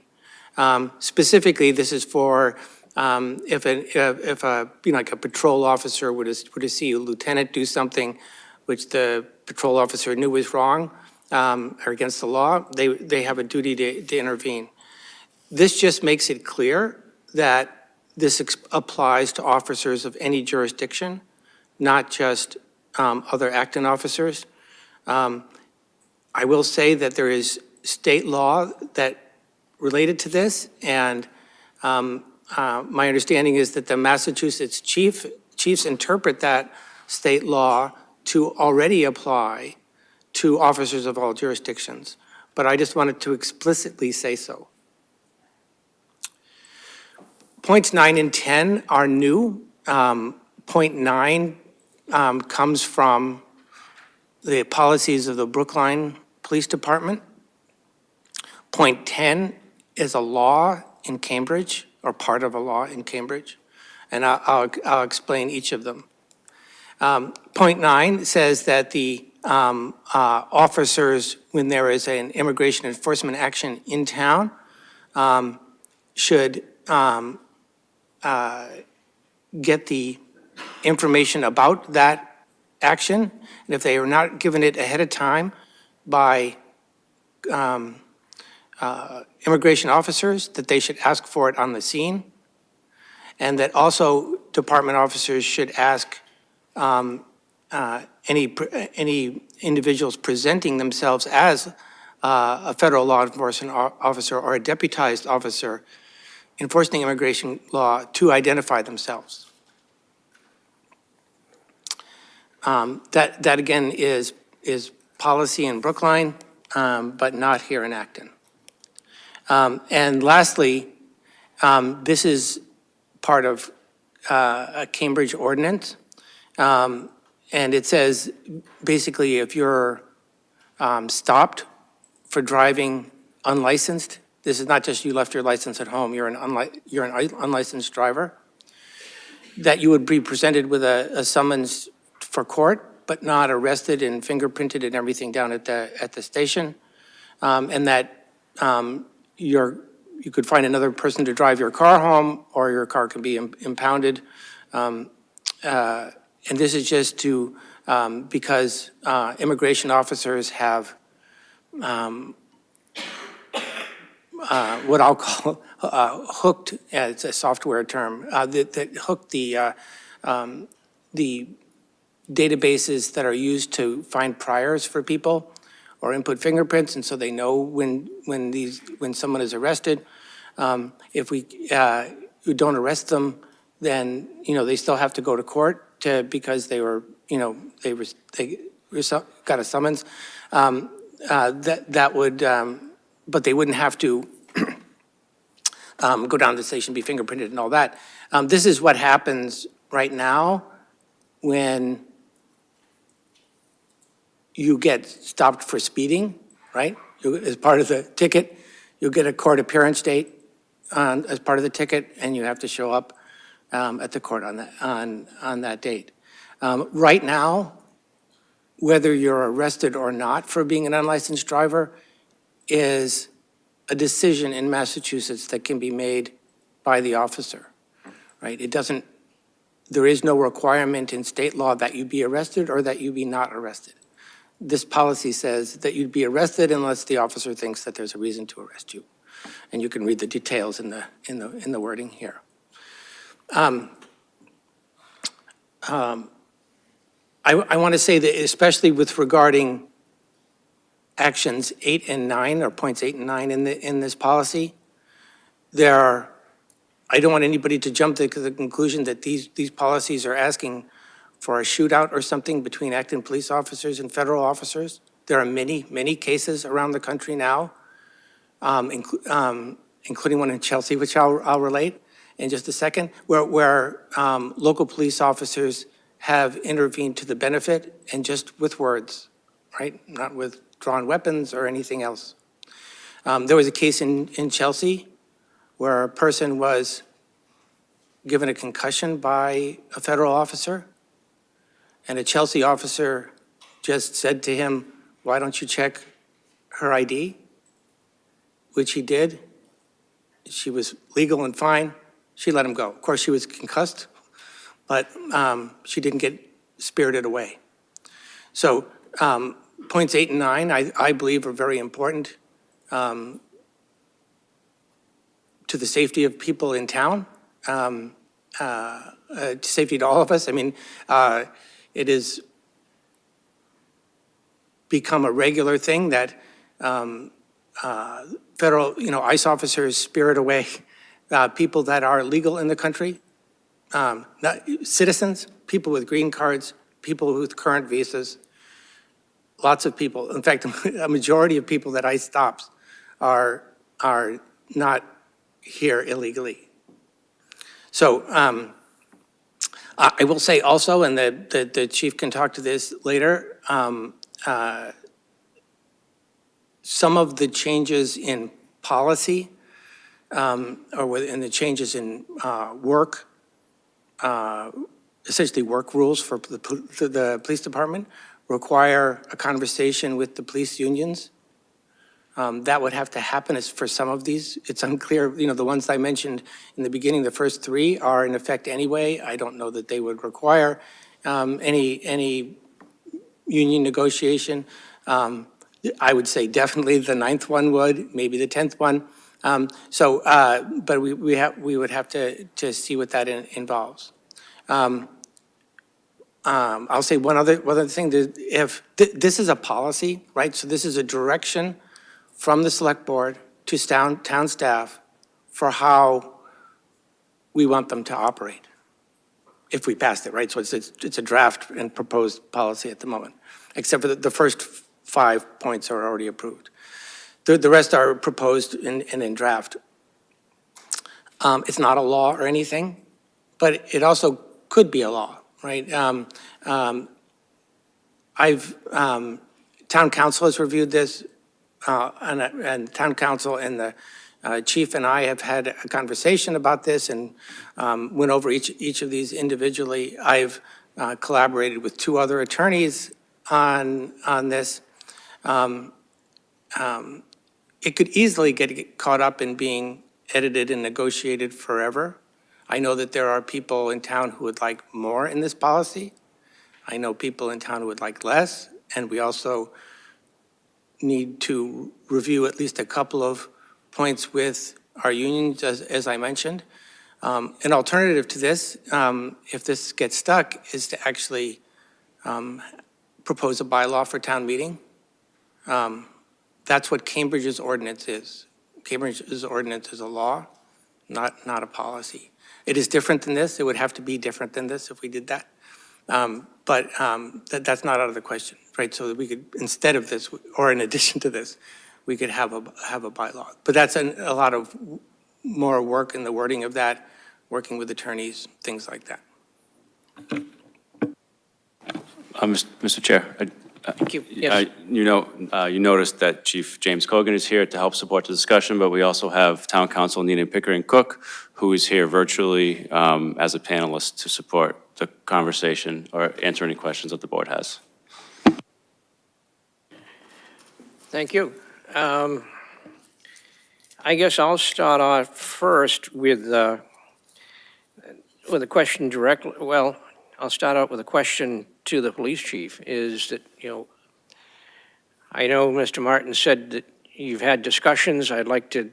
Specifically, this is for if a, like a patrol officer were to see a lieutenant do something which the patrol officer knew was wrong or against the law, they have a duty to intervene. This just makes it clear that this applies to officers of any jurisdiction, not just other Acton officers. I will say that there is state law that related to this, and my understanding is that the Massachusetts chiefs interpret that state law to already apply to officers of all jurisdictions. But I just wanted to explicitly say so. Points 9 and 10 are new. Point 9 comes from the policies of the Brookline Police Department. Point 10 is a law in Cambridge, or part of a law in Cambridge, and I'll explain each of them. Point 9 says that the officers, when there is an immigration enforcement action in town, should get the information about that action, and if they are not given it ahead of time by immigration officers, that they should ask for it on the scene, and that also department officers should ask any individuals presenting themselves as a federal law enforcement officer or a deputized officer enforcing immigration law to identify themselves. That again is policy in Brookline, but not here in Acton. And lastly, this is part of a Cambridge ordinance. And it says, basically, if you're stopped for driving unlicensed, this is not just you left your license at home, you're an unlicensed driver, that you would be presented with a summons for court, but not arrested and fingerprinted and everything down at the station, and that you could find another person to drive your car home, or your car can be impounded. And this is just to, because immigration officers have what I'll call hooked, it's a software term, that hooked the databases that are used to find priors for people or input fingerprints, and so they know when someone is arrested. If we don't arrest them, then they still have to go to court because they were got a summons. That would, but they wouldn't have to go down to the station, be fingerprinted, and all that. This is what happens right now when you get stopped for speeding, right? As part of the ticket, you'll get a court appearance date as part of the ticket, and you have to show up at the court on that date. Right now, whether you're arrested or not for being an unlicensed driver is a decision in Massachusetts that can be made by the officer, right? There is no requirement in state law that you be arrested or that you be not arrested. This policy says that you'd be arrested unless the officer thinks that there's a reason to arrest you. And you can read the details in the wording here. I want to say that especially with regarding actions 8 and 9, or points 8 and 9 in this policy, I don't want anybody to jump to the conclusion that these policies are asking for a shootout or something between Acton police officers and federal officers. There are many, many cases around the country now, including one in Chelsea, which I'll relate in just a second, where local police officers have intervened to the benefit and just with words, right? Not with drawn weapons or anything else. There was a case in Chelsea where a person was given a concussion by a federal officer, and a Chelsea officer just said to him, "Why don't you check her ID?" Which he did, she was legal and fine, she let him go. Of course, she was concussed, but she didn't get spirited away. So points 8 and 9, I believe, are very important to the safety of people in town, safety to all of us. I mean, it has become a regular thing that federal, ICE officers spirit away people that are legal in the country, not citizens, people with green cards, people with current visas, lots of people. In fact, a majority of people that ICE stops are not here illegally. So I will say also, and the chief can talk to this later, some of the changes in policy or in the changes in work, essentially work rules for the police department require a conversation with the police unions. That would have to happen for some of these. It's unclear, the ones I mentioned in the beginning, the first 3 are in effect anyway. I don't know that they would require any union negotiation. I would say definitely the 9th one would, maybe the 10th one. But we would have to see what that involves. I'll say one other thing. If this is a policy, right? So this is a direction from the select board to town staff for how we want them to operate, if we passed it, right? So it's a draft and proposed policy at the moment, except for the first 5 points are already approved. The rest are proposed and in draft. It's not a law or anything, but it also could be a law, right? Town council has reviewed this, and town council and the chief and I have had a conversation about this and went over each of these individually. I've collaborated with 2 other attorneys on this. It could easily get caught up in being edited and negotiated forever. I know that there are people in town who would like more in this policy. I know people in town who would like less, and we also need to review at least a couple of points with our unions, as I mentioned. An alternative to this, if this gets stuck, is to actually propose a bylaw for town meeting. That's what Cambridge's ordinance is. Cambridge's ordinance is a law, not a policy. It is different than this. It would have to be different than this if we did that. But that's not out of the question, right? So that we could, instead of this, or in addition to this, we could have a bylaw. But that's a lot of more work in the wording of that, working with attorneys, things like that. Mr. Chair, Thank you. Yes. you noticed that Chief James Cogan is here to help support the discussion, but we also have Town Council Nina Pickering Cook, who is here virtually as a panelist to support the conversation or answer any questions that the board has. Thank you. I guess I'll start off first with a question directly. Well, I'll start out with a question to the police chief, is that, I know Mr. Martin said that you've had discussions. I'd like to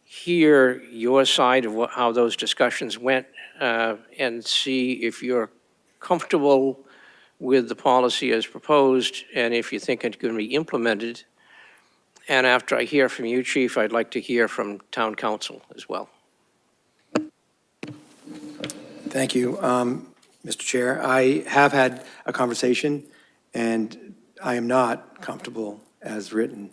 hear your side of how those discussions went and see if you're comfortable with the policy as proposed and if you think it's going to be implemented. And after I hear from you, Chief, I'd like to hear from Town Council as well. Thank you, Mr. Chair. I have had a conversation, and I am not comfortable as written.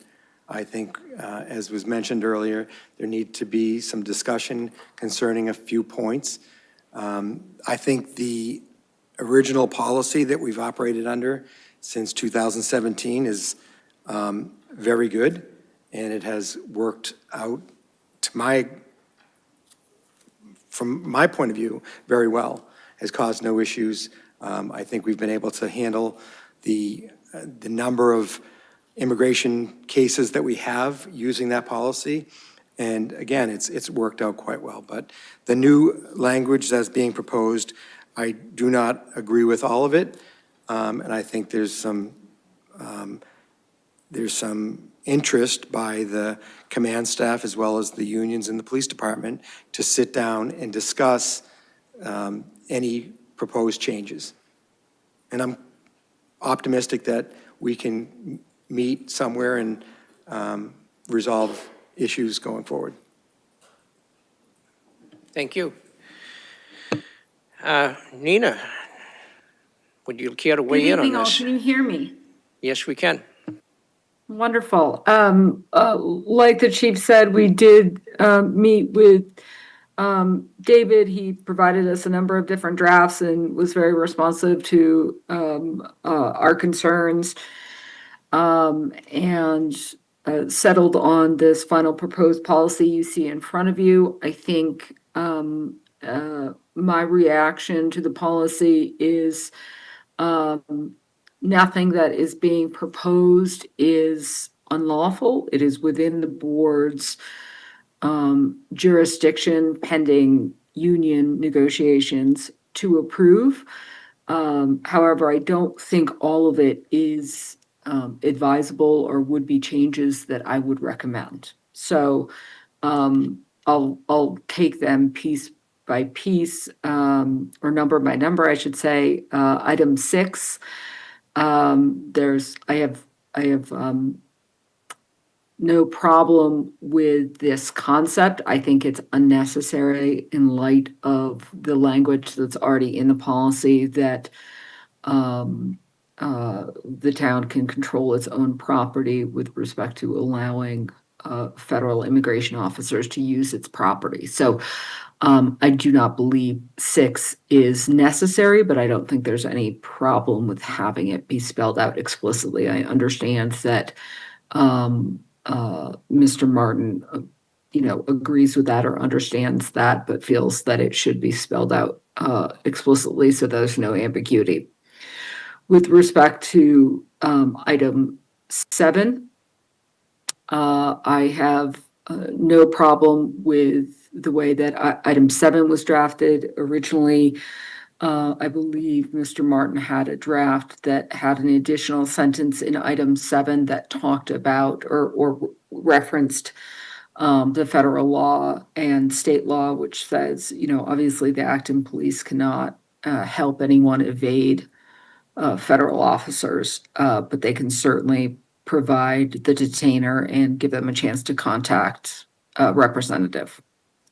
I think, as was mentioned earlier, there need to be some discussion concerning a few points. I think the original policy that we've operated under since 2017 is very good, and it has worked out from my point of view, very well, has caused no issues. I think we've been able to handle the number of immigration cases that we have using that policy And again, it's worked out quite well. But the new language that's being proposed, I do not agree with all of it. And I think there's some interest by the command staff as well as the unions in the police department to sit down and discuss any proposed changes. And I'm optimistic that we can meet somewhere and resolve issues going forward. Thank you. Nina, would you care to weigh in on this? Can you hear me? Yes, we can. Wonderful. Like the chief said, we did meet with David. He provided us a number of different drafts and was very responsive to our concerns, and settled on this final proposed policy you see in front of you. I think my reaction to the policy is nothing that is being proposed is unlawful. It is within the board's jurisdiction pending union negotiations to approve. However, I don't think all of it is advisable or would be changes that I would recommend. So I'll take them piece by piece, or number by number, I should say. Item 6. I have no problem with this concept. I think it's unnecessary in light of the language that's already in the policy that the town can control its own property with respect to allowing federal immigration officers to use its property. So I do not believe 6 is necessary, but I don't think there's any problem with having it be spelled out explicitly. I understand that Mr. Martin, agrees with that or understands that, but feels that it should be spelled out explicitly so there's no ambiguity. With respect to item 7, I have no problem with the way that item 7 was drafted originally. I believe Mr. Martin had a draft that had an additional sentence in item 7 that talked about or referenced the federal law and state law, which says, obviously the Acton police cannot help anyone evade federal officers, but they can certainly provide the detainer and give them a chance to contact a representative.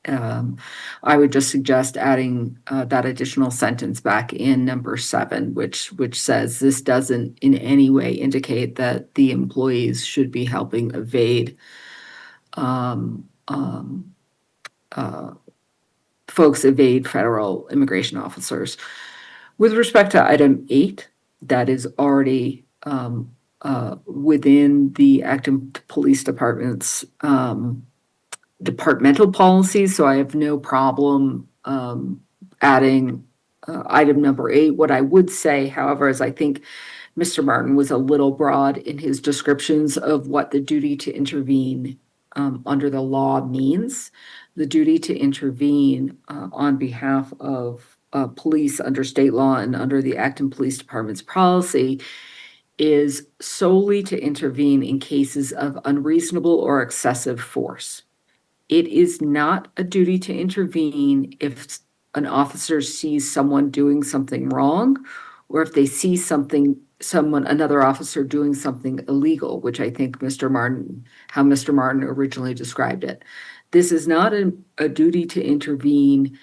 I would just suggest adding that additional sentence back in number 7, which says this doesn't in any way indicate that the employees should be helping evade folks evade federal immigration officers. With respect to item 8, that is already within the Acton Police Department's departmental policies, so I have no problem adding item number 8. What I would say, however, is I think Mr. Martin was a little broad in his descriptions of what the duty to intervene under the law means. The duty to intervene on behalf of police under state law and under the Acton Police Department's policy is solely to intervene in cases of unreasonable or excessive force. It is not a duty to intervene if an officer sees someone doing something wrong, or if they see another officer doing something illegal, which I think how Mr. Martin originally described it. This is not a duty to intervene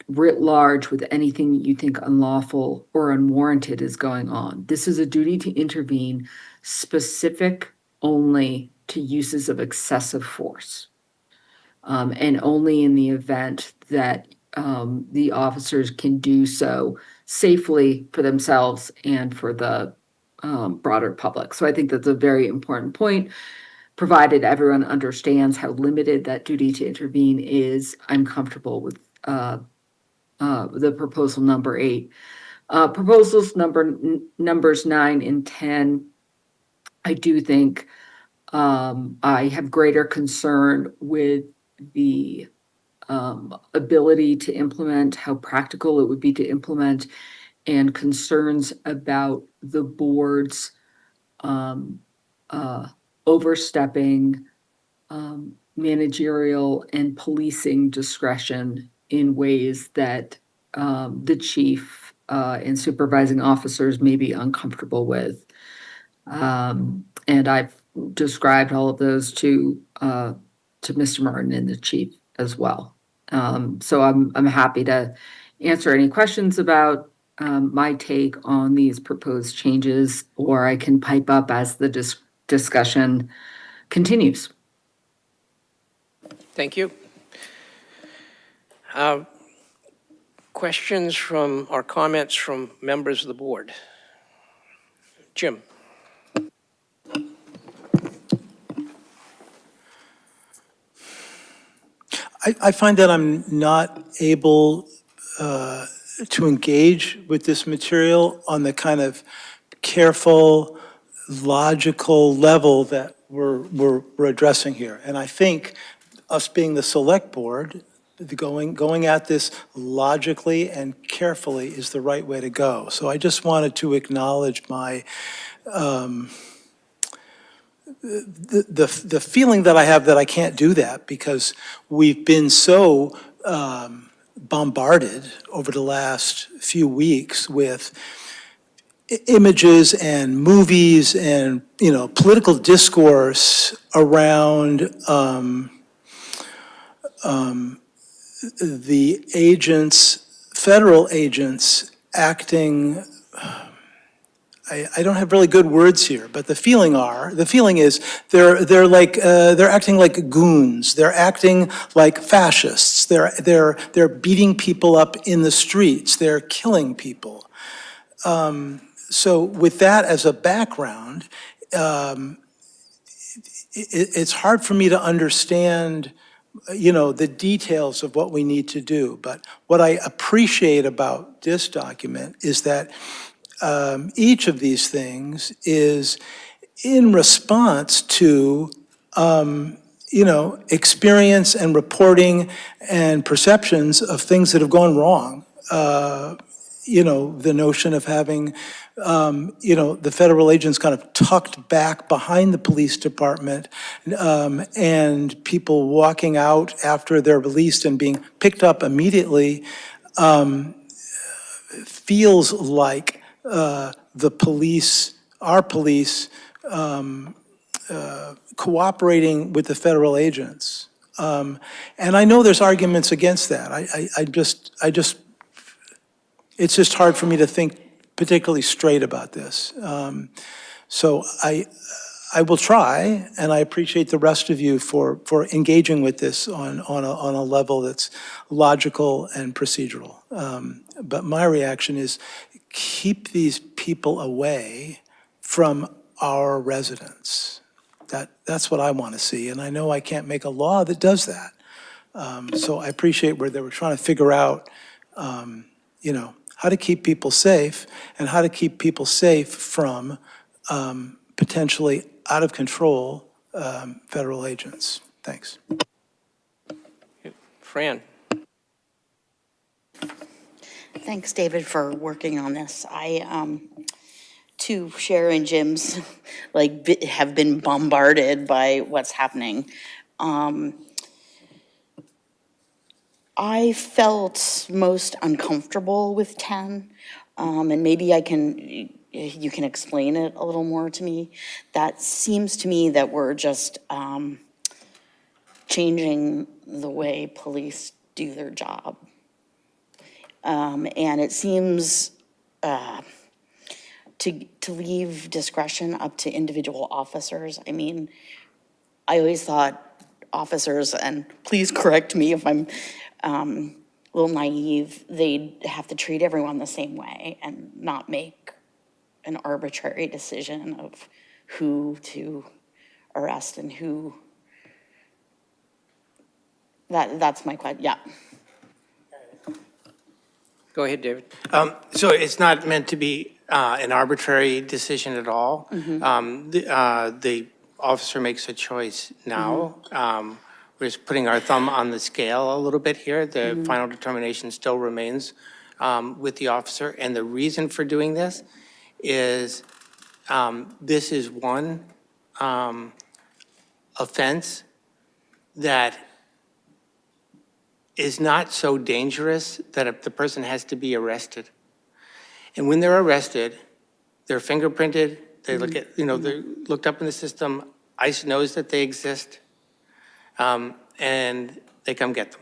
writ large with anything that you think unlawful or unwarranted is going on. This is a duty to intervene specific only to uses of excessive force, and only in the event that the officers can do so safely for themselves and for the broader public. So I think that's a very important point. Provided everyone understands how limited that duty to intervene is, I'm comfortable with the proposal number 8. Proposals numbers 9 and 10, I do think I have greater concern with the ability to implement, how practical it would be to implement, and concerns about the board's overstepping managerial and policing discretion in ways that the chief and supervising officers may be uncomfortable with. And I've described all of those to Mr. Martin and the chief as well. So I'm happy to answer any questions about my take on these proposed changes, or I can pipe up as the discussion continues. Thank you. Questions from, or comments from members of the board? Jim? I find that I'm not able to engage with this material on the kind of careful, logical level that we're addressing here. And I think us being the select board, going at this logically and carefully is the right way to go. So I just wanted to acknowledge my the feeling that I have that I can't do that because we've been so bombarded over the last few weeks with images and movies and, you know, political discourse around the agents, federal agents acting, I don't have really good words here, but the feeling is they're acting like goons. They're acting like fascists. They're beating people up in the streets. They're killing people. So with that as a background, it's hard for me to understand, you know, the details of what we need to do. But what I appreciate about this document is that each of these things is in response to, you know, experience and reporting and perceptions of things that have gone wrong. You know, the notion of having, you know, the federal agents kind of tucked back behind the police department and people walking out after they're released and being picked up immediately feels like the police, our police, cooperating with the federal agents. And I know there's arguments against that. It's just hard for me to think particularly straight about this. So I will try, and I appreciate the rest of you for engaging with this on a level that's logical and procedural. But my reaction is keep these people away from our residents. That's what I want to see, and I know I can't make a law that does that. So I appreciate where they were trying to figure out, you know, how to keep people safe and how to keep people safe from potentially out of control federal agents. Thanks. Fran? Thanks, David, for working on this. I, too, share in Jim's, have been bombarded by what's happening. I felt most uncomfortable with 10, and maybe you can explain it a little more to me. That seems to me that we're just changing the way police do their job. And it seems to leave discretion up to individual officers. I mean, I always thought officers, and please correct me if I'm a little naive, they'd have to treat everyone the same way and not make an arbitrary decision of who to arrest and who. That's my question, yeah. Go ahead, David. So it's not meant to be an arbitrary decision at all. The officer makes a choice now. We're just putting our thumb on the scale a little bit here. The final determination still remains with the officer. And the reason for doing this is this is one offense that is not so dangerous that the person has to be arrested. And when they're arrested, they're fingerprinted, they look at, they're looked up in the system, ICE knows that they exist, and they come get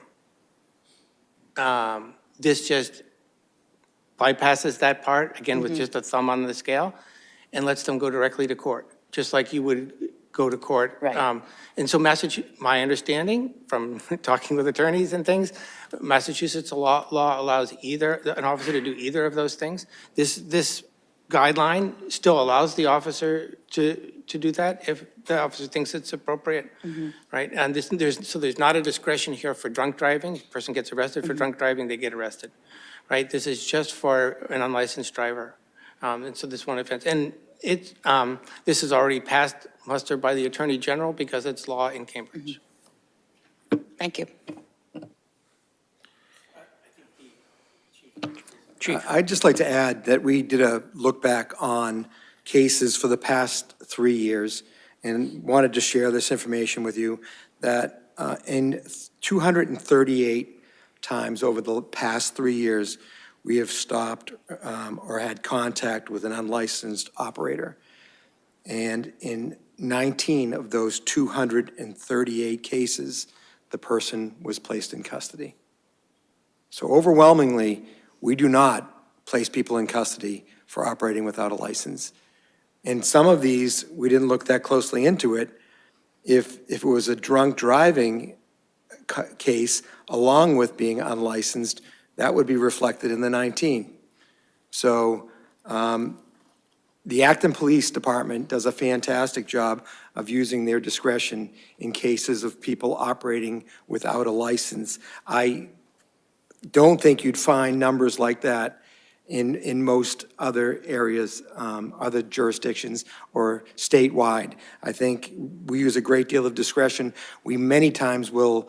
them. This just bypasses that part, again, with just a thumb on the scale, and lets them go directly to court, just like you would go to court. Right. And so my understanding from talking with attorneys and things, Massachusetts law allows an officer to do either of those things. This guideline still allows the officer to do that if the officer thinks it's appropriate, right? And there's not a discretion here for drunk driving. If a person gets arrested for drunk driving, they get arrested, right? This is just for an unlicensed driver. And so this one offense, and this is already passed muster by the Attorney General because it's law in Cambridge. Thank you. Chief. I'd just like to add that we did a look back on cases for the past 3 years and wanted to share this information with you that in 238 times over the past 3 years, we have stopped or had contact with an unlicensed operator. And in 19 of those 238 cases, the person was placed in custody. So overwhelmingly, we do not place people in custody for operating without a license. And some of these, we didn't look that closely into it. If it was a drunk driving case, along with being unlicensed, that would be reflected in the 19. So the Acton Police Department does a fantastic job of using their discretion in cases of people operating without a license. I don't think you'd find numbers like that in most other areas, other jurisdictions, or statewide. I think we use a great deal of discretion. We many times will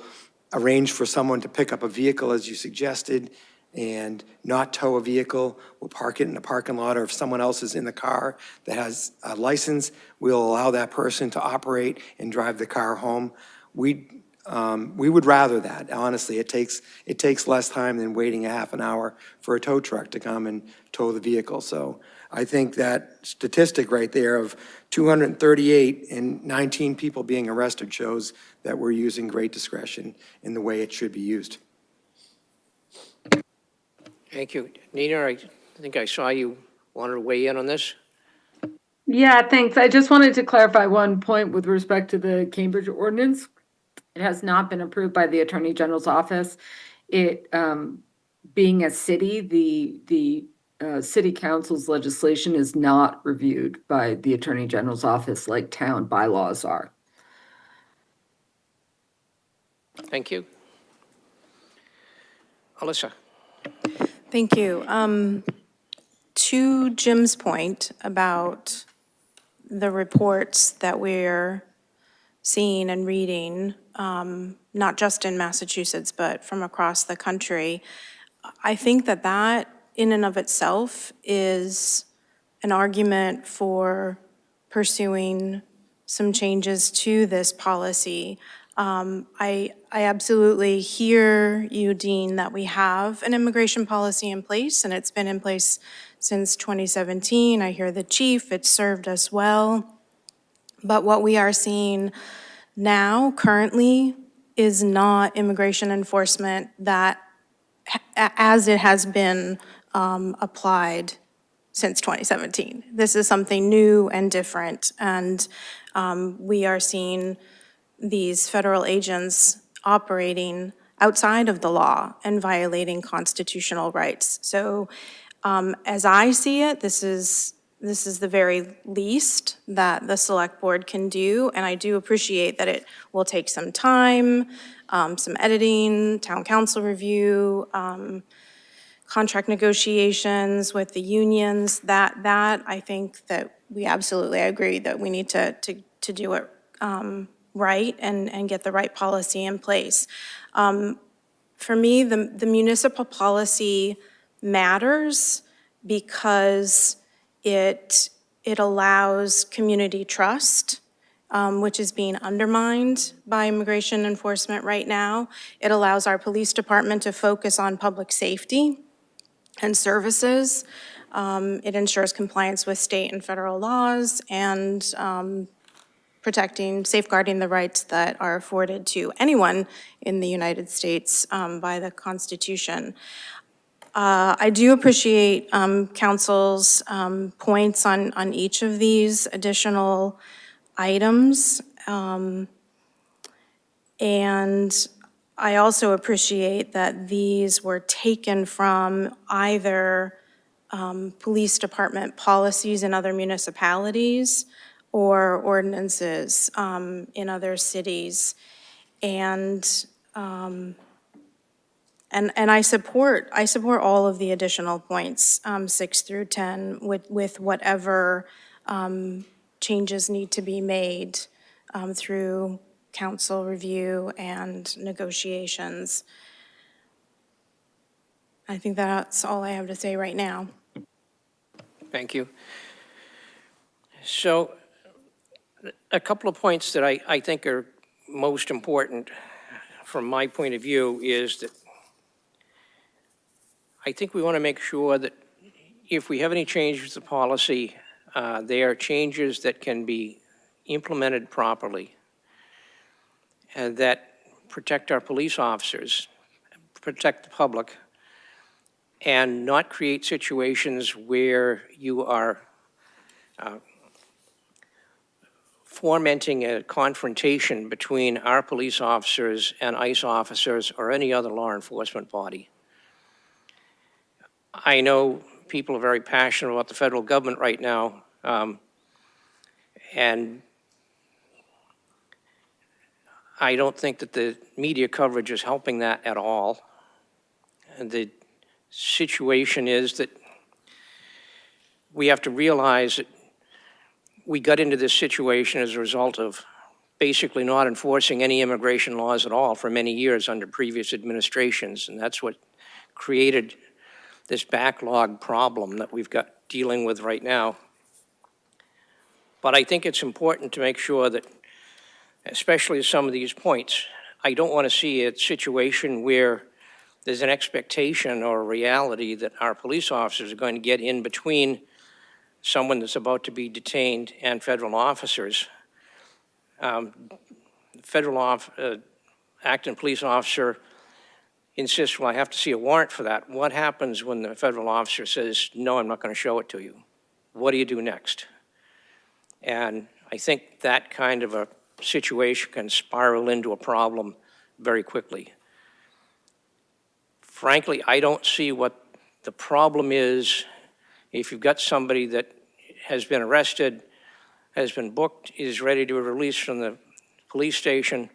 arrange for someone to pick up a vehicle, as you suggested, and not tow a vehicle. We'll park it in a parking lot, or if someone else is in the car that has a license, we'll allow that person to operate and drive the car home. We would rather that, honestly. It takes less time than waiting a half an hour for a tow truck to come and tow the vehicle. So I think that statistic right there of 238 and 19 people being arrested shows that we're using great discretion in the way it should be used. Thank you. Nina, I think I saw you wanted to weigh in on this. Yeah, thanks. I just wanted to clarify one point with respect to the Cambridge ordinance. It has not been approved by the Attorney General's office. It, being a city, the City Council's legislation is not reviewed by the Attorney General's office like town bylaws are. Thank you. Alyssa. Thank you. To Jim's point about the reports that we're seeing and reading, not just in Massachusetts, but from across the country, I think that that in and of itself is an argument for pursuing some changes to this policy. I absolutely hear you, Dean, that we have an immigration policy in place, and it's been in place since 2017. I hear the chief, it's served us well. But what we are seeing now, currently, is not immigration enforcement that, as it has been applied since 2017. This is something new and different, and we are seeing these federal agents operating outside of the law and violating constitutional rights. So as I see it, this is the very least that the select board can do, and I do appreciate that it will take some time, some editing, town council review, contract negotiations with the unions. That I think that we absolutely agree that we need to do it right and get the right policy in place. For me, the municipal policy matters because it allows community trust, which is being undermined by immigration enforcement right now. It allows our police department to focus on public safety and services. It ensures compliance with state and federal laws and safeguarding the rights that are afforded to anyone in the United States by the Constitution. I do appreciate council's points on each of these additional items. And I also appreciate that these were taken from either police department policies in other municipalities or ordinances in other cities. And I support all of the additional points, 6 through 10, with whatever changes need to be made through council review and negotiations. I think that's all I have to say right now. Thank you. So a couple of points that I think are most important from my point of view is that I think we want to make sure that if we have any changes to policy, they are changes that can be implemented properly and that protect our police officers, protect the public, and not create situations where you are fomenting a confrontation between our police officers and ICE officers or any other law enforcement body. I know people are very passionate about the federal government right now, and I don't think that the media coverage is helping that at all. And the situation is that we have to realize that we got into this situation as a result of basically not enforcing any immigration laws at all for many years under previous administrations, and that's what created this backlog problem that we've got dealing with right now. But I think it's important to make sure that, especially some of these points, I don't want to see a situation where there's an expectation or a reality that our police officers are going to get in between someone that's about to be detained and federal officers. Acton police officer insists, well, I have to see a warrant for that. What happens when the federal officer says, no, I'm not going to show it to you? What do you do next? And I think that kind of a situation can spiral into a problem very quickly. Frankly, I don't see what the problem is if you've got somebody that has been arrested, has been booked, is ready to be released from the police station,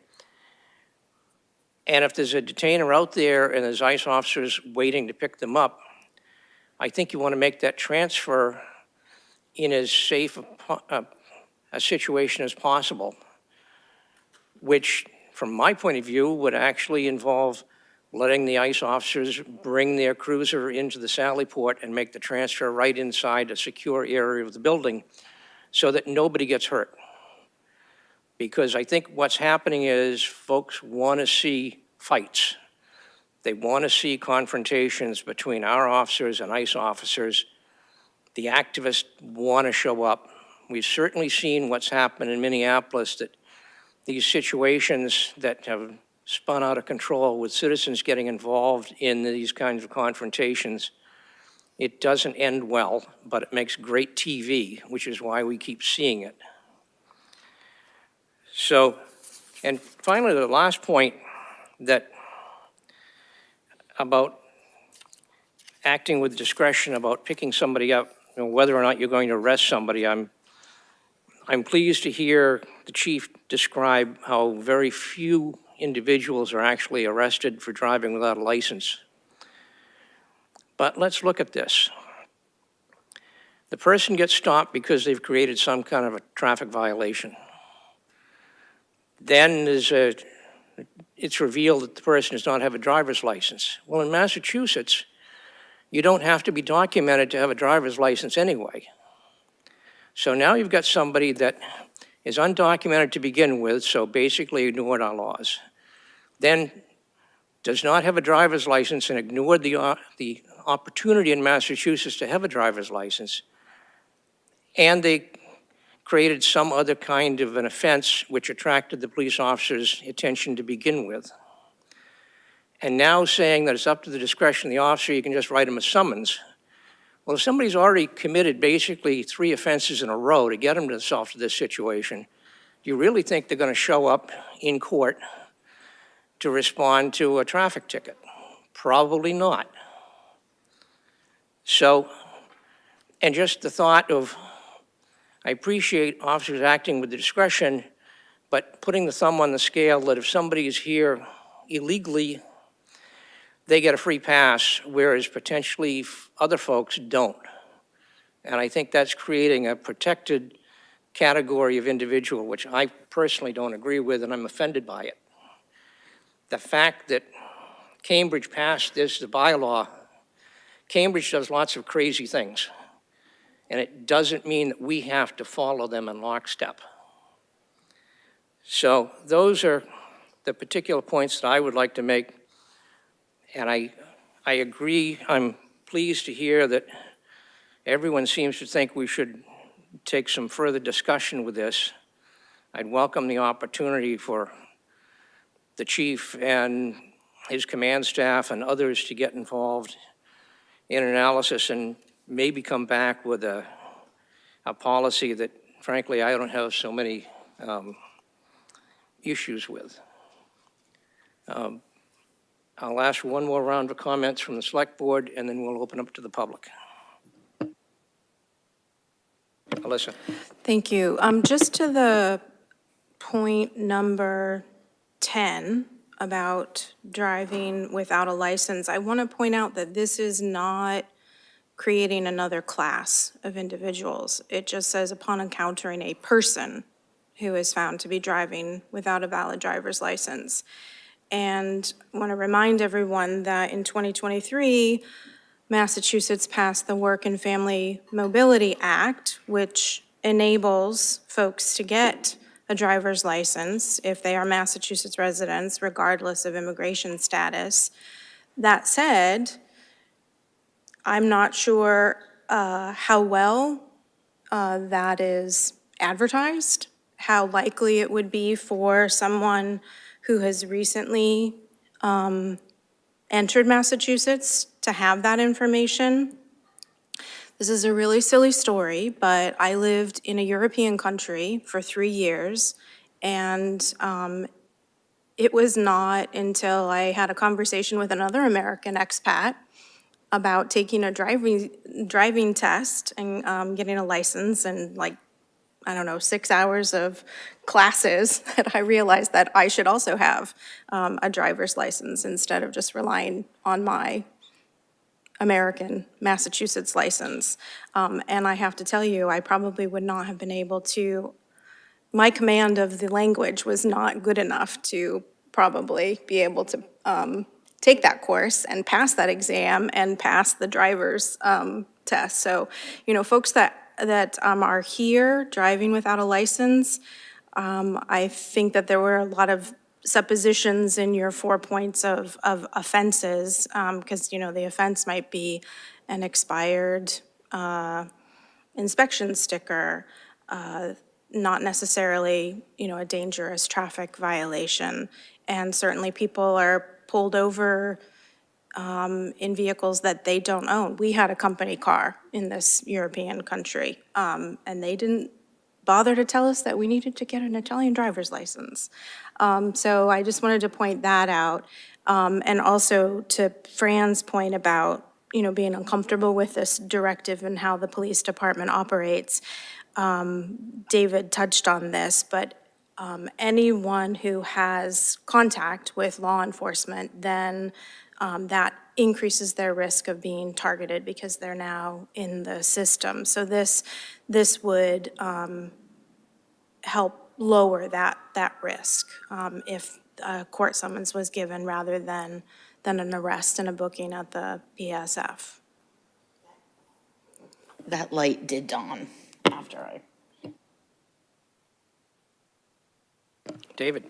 and if there's a detainer out there and there's ICE officers waiting to pick them up, I think you want to make that transfer in as safe a situation as possible, which, from my point of view, would actually involve letting the ICE officers bring their cruiser into the Sally Port and make the transfer right inside a secure area of the building so that nobody gets hurt. Because I think what's happening is folks want to see fights. They want to see confrontations between our officers and ICE officers. The activists want to show up. We've certainly seen what's happened in Minneapolis, that these situations that have spun out of control with citizens getting involved in these kinds of confrontations, it doesn't end well, but it makes great TV, which is why we keep seeing it. So, and finally, the last point that about acting with discretion about picking somebody up, you know, whether or not you're going to arrest somebody, I'm pleased to hear the chief describe how very few individuals are actually arrested for driving without a license. But let's look at this. The person gets stopped because they've created some kind of a traffic violation. Then it's revealed that the person does not have a driver's license. Well, in Massachusetts, you don't have to be documented to have a driver's license anyway. So now you've got somebody that is undocumented to begin with, so basically ignored our laws. Then does not have a driver's license and ignored the opportunity in Massachusetts to have a driver's license. And they created some other kind of an offense which attracted the police officer's attention to begin with. And now saying that it's up to the discretion of the officer, you can just write him a summons. Well, if somebody's already committed basically 3 offenses in a row to get themselves to this situation, do you really think they're going to show up in court to respond to a traffic ticket? Probably not. So, and just the thought of, I appreciate officers acting with discretion, but putting the thumb on the scale that if somebody is here illegally, they get a free pass, whereas potentially other folks don't. And I think that's creating a protected category of individual, which I personally don't agree with, and I'm offended by it. The fact that Cambridge passed this, the bylaw, Cambridge does lots of crazy things, and it doesn't mean that we have to follow them in lockstep. So those are the particular points that I would like to make. And I agree, I'm pleased to hear that everyone seems to think we should take some further discussion with this. I'd welcome the opportunity for the chief and his command staff and others to get involved in analysis and maybe come back with a policy that, frankly, I don't have so many issues with. I'll ask one more round of comments from the select board, and then we'll open up to the public. Alyssa. Thank you. Just to the point number 10 about driving without a license, I want to point out that this is not creating another class of individuals. It just says upon encountering a person who is found to be driving without a valid driver's license. And I want to remind everyone that in 2023, Massachusetts passed the Work and Family Mobility Act, which enables folks to get a driver's license if they are Massachusetts residents, regardless of immigration status. That said, I'm not sure how well that is advertised, how likely it would be for someone who has recently entered Massachusetts to have that information. This is a really silly story, but I lived in a European country for 3 years, and it was not until I had a conversation with another American expat about taking a driving test and getting a license and 6 hours of classes that I realized that I should also have a driver's license instead of just relying on my American Massachusetts license. And I have to tell you, I probably would not have been able to, my command of the language was not good enough to probably be able to take that course and pass that exam and pass the driver's test. So, folks that are here driving without a license, I think that there were a lot of suppositions in your 4 points of offenses, because, the offense might be an expired inspection sticker, not necessarily, a dangerous traffic violation. And certainly people are pulled over in vehicles that they don't own. We had a company car in this European country, and they didn't bother to tell us that we needed to get an Italian driver's license. So I just wanted to point that out. And also to Fran's point about, being uncomfortable with this directive and how the police department operates. David touched on this, but anyone who has contact with law enforcement, then that increases their risk of being targeted because they're now in the system. So this would help lower that risk if a court summons was given rather than an arrest and a booking at the PSF. That light did dawn after I. David?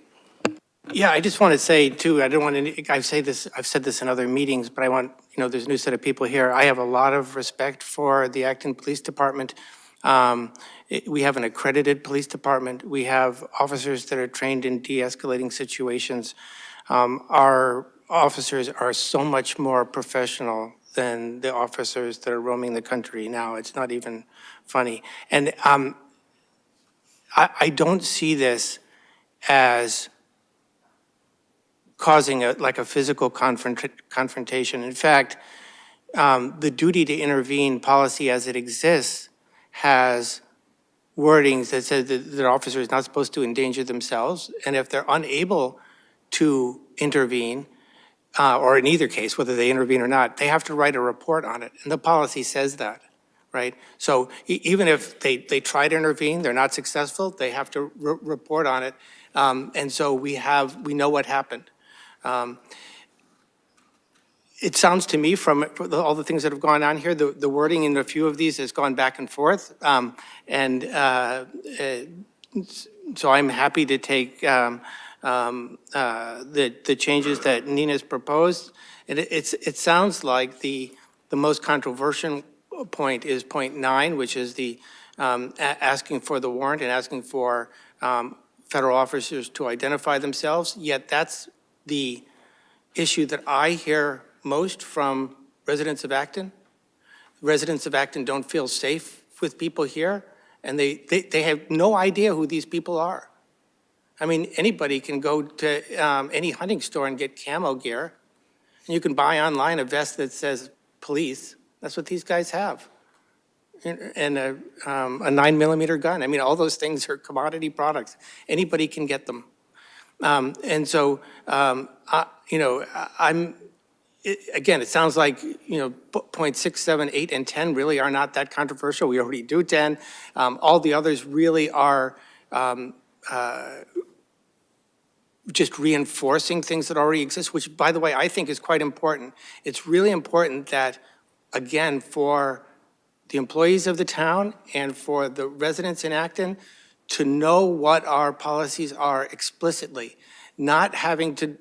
Yeah, I just want to say too, I don't want to, I've said this in other meetings, but I want, there's a new set of people here. I have a lot of respect for the Acton Police Department. We have an accredited police department. We have officers that are trained in de-escalating situations. Our officers are so much more professional than the officers that are roaming the country now. It's not even funny. And I don't see this as causing a physical confrontation. In fact, the duty to intervene policy as it exists has wordings that says that the officer is not supposed to endanger themselves, and if they're unable to intervene, or in either case, whether they intervene or not, they have to write a report on it, and the policy says that, right? So even if they try to intervene, they're not successful, they have to report on it, and so we know what happened. It sounds to me from all the things that have gone on here, the wording in a few of these has gone back and forth. So I'm happy to take the changes that Nina's proposed. And it sounds like the most controversial point is point 9, which is the asking for the warrant and asking for federal officers to identify themselves. Yet that's the issue that I hear most from residents of Acton. Residents of Acton don't feel safe with people here, and they have no idea who these people are. I mean, anybody can go to any hunting store and get camo gear, and you can buy online a vest that says police. That's what these guys have. And a 9mm gun. I mean, all those things are commodity products. Anybody can get them. And so, again, it sounds like, points 6, 7, 8, and 10 really are not that controversial. We already do 10. All the others really are just reinforcing things that already exist, which, by the way, I think is quite important. It's really important that, again, for the employees of the town and for the residents in Acton to know what our policies are explicitly, not having to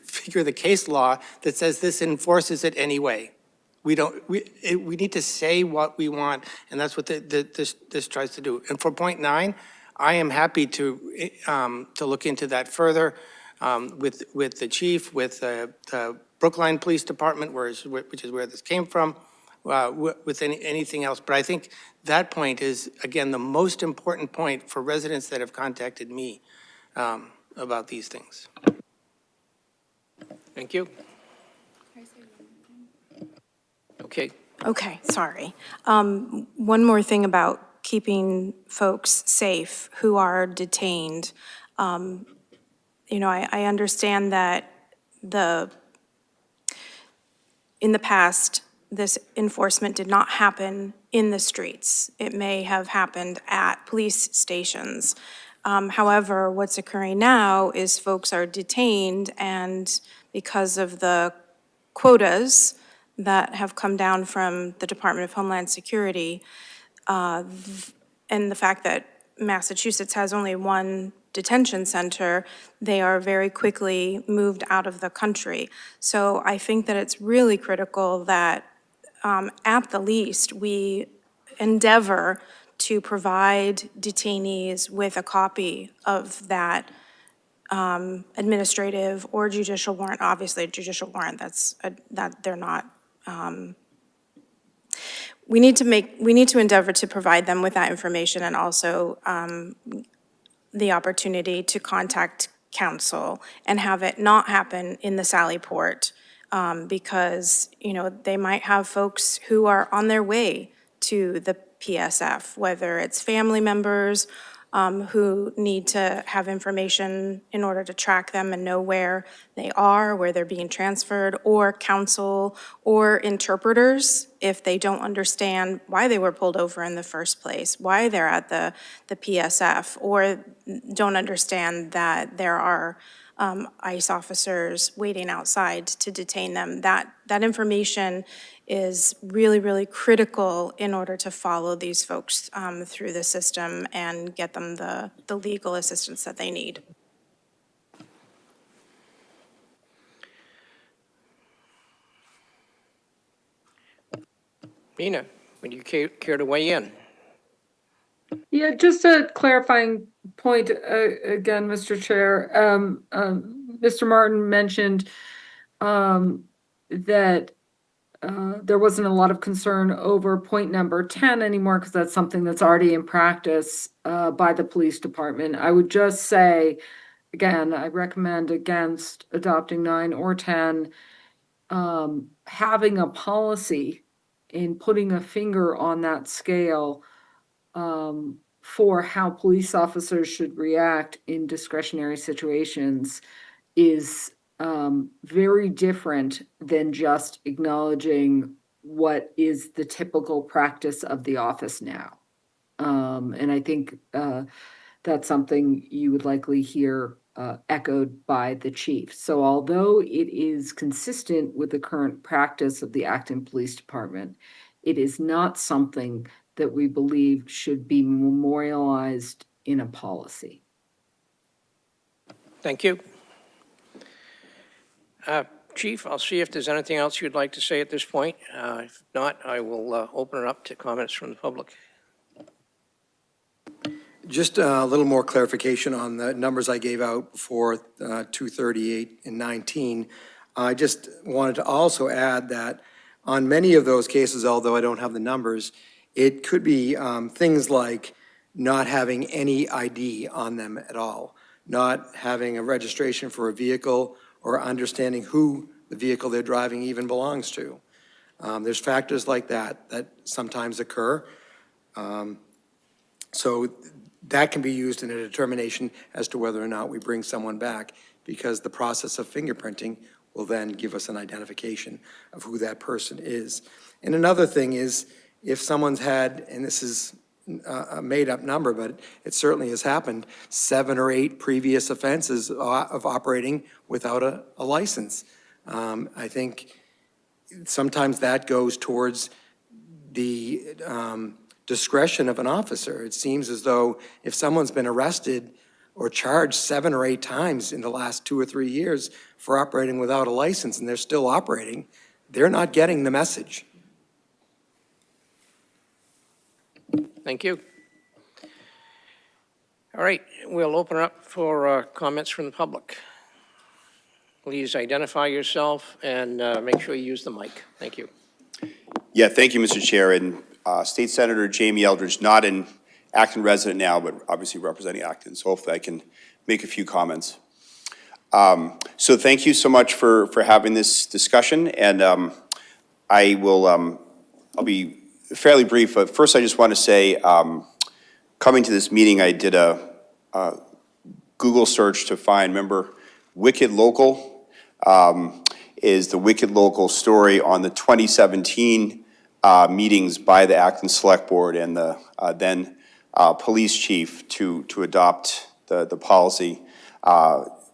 figure the case law that says this enforces it anyway. We need to say what we want, and that's what this tries to do. And for point 9, I am happy to look into that further with the chief, with the Brookline Police Department, which is where this came from, with anything else. But I think that point is, again, the most important point for residents that have contacted me about these things. Thank you. Okay. Okay, sorry. One more thing about keeping folks safe who are detained. I understand that in the past, this enforcement did not happen in the streets. It may have happened at police stations. However, what's occurring now is folks are detained, and because of the quotas that have come down from the Department of Homeland Security, and the fact that Massachusetts has only one detention center, they are very quickly moved out of the country. So I think that it's really critical that, at the least, we endeavor to provide detainees with a copy of that administrative or judicial warrant. Obviously, a judicial warrant, that they're not. We need to endeavor to provide them with that information, and also the opportunity to contact counsel and have it not happen in the Sally Port, because they might have folks who are on their way to the PSF, whether it's family members who need to have information in order to track them and know where they are, where they're being transferred, or counsel or interpreters if they don't understand why they were pulled over in the first place, why they're at the PSF, or don't understand that there are ICE officers waiting outside to detain them. That information is really, really critical in order to follow these folks through the system and get them the legal assistance that they need. Mina, would you care to weigh in? Yeah, just a clarifying point again, Mr. Chair. Mr. Martin mentioned that there wasn't a lot of concern over point number 10 anymore because that's something that's already in practice by the police department. I would just say, again, I recommend against adopting 9 or 10, having a policy in putting a finger on that scale for how police officers should react in discretionary situations is very different than just acknowledging what is the typical practice of the office now. And I think that's something you would likely hear echoed by the chief. So although it is consistent with the current practice of the Acton Police Department, it is not something that we believe should be memorialized in a policy. Thank you. Chief, I'll see if there's anything else you'd like to say at this point. If not, I will open it up to comments from the public. Just a little more clarification on the numbers I gave out before 238 and 19. I just wanted to also add that on many of those cases, although I don't have the numbers, it could be things like not having any ID on them at all, not having a registration for a vehicle or understanding who the vehicle they're driving even belongs to. There's factors like that that sometimes occur. So that can be used in a determination as to whether or not we bring someone back, because the process of fingerprinting will then give us an identification of who that person is. And another thing is, if someone's had, and this is a made-up number, but it certainly has happened, 7 or 8 previous offenses of operating without a license. I think sometimes that goes towards the discretion of an officer. It seems as though if someone's been arrested or charged 7 or 8 times in the last 2 or 3 years for operating without a license and they're still operating, they're not getting the message. Thank you. All right, we'll open it up for comments from the public. Please identify yourself and make sure you use the mic. Thank you. Yeah, thank you, Mr. Chair. And State Senator Jamie Eldridge, not an Acton resident now, but obviously representing Acton. So hopefully I can make a few comments. So thank you so much for having this discussion. And I'll be fairly brief. But first, I just want to say, coming to this meeting, I did a Google search to find, remember, Wicked Local is the Wicked Local story on the 2017 meetings by the Acton Select Board and the then police chief to adopt the policy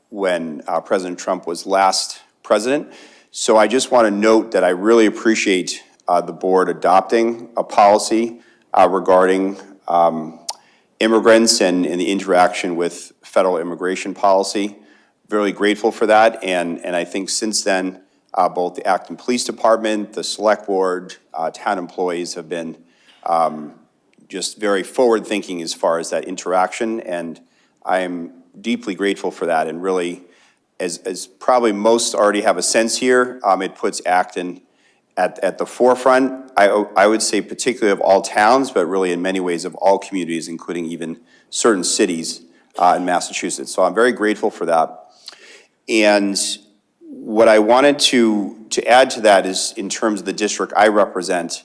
when President Trump was last president. So I just want to note that I really appreciate the board adopting a policy regarding immigrants and the interaction with federal immigration policy. Very grateful for that, and I think since then, both the Acton Police Department, the Select Board, town employees have been just very forward-thinking as far as that interaction, and I am deeply grateful for that. And really, as probably most already have a sense here, it puts Acton at the forefront, I would say particularly of all towns, but really in many ways of all communities, including even certain cities in Massachusetts. So I'm very grateful for that. And what I wanted to add to that is, in terms of the district I represent,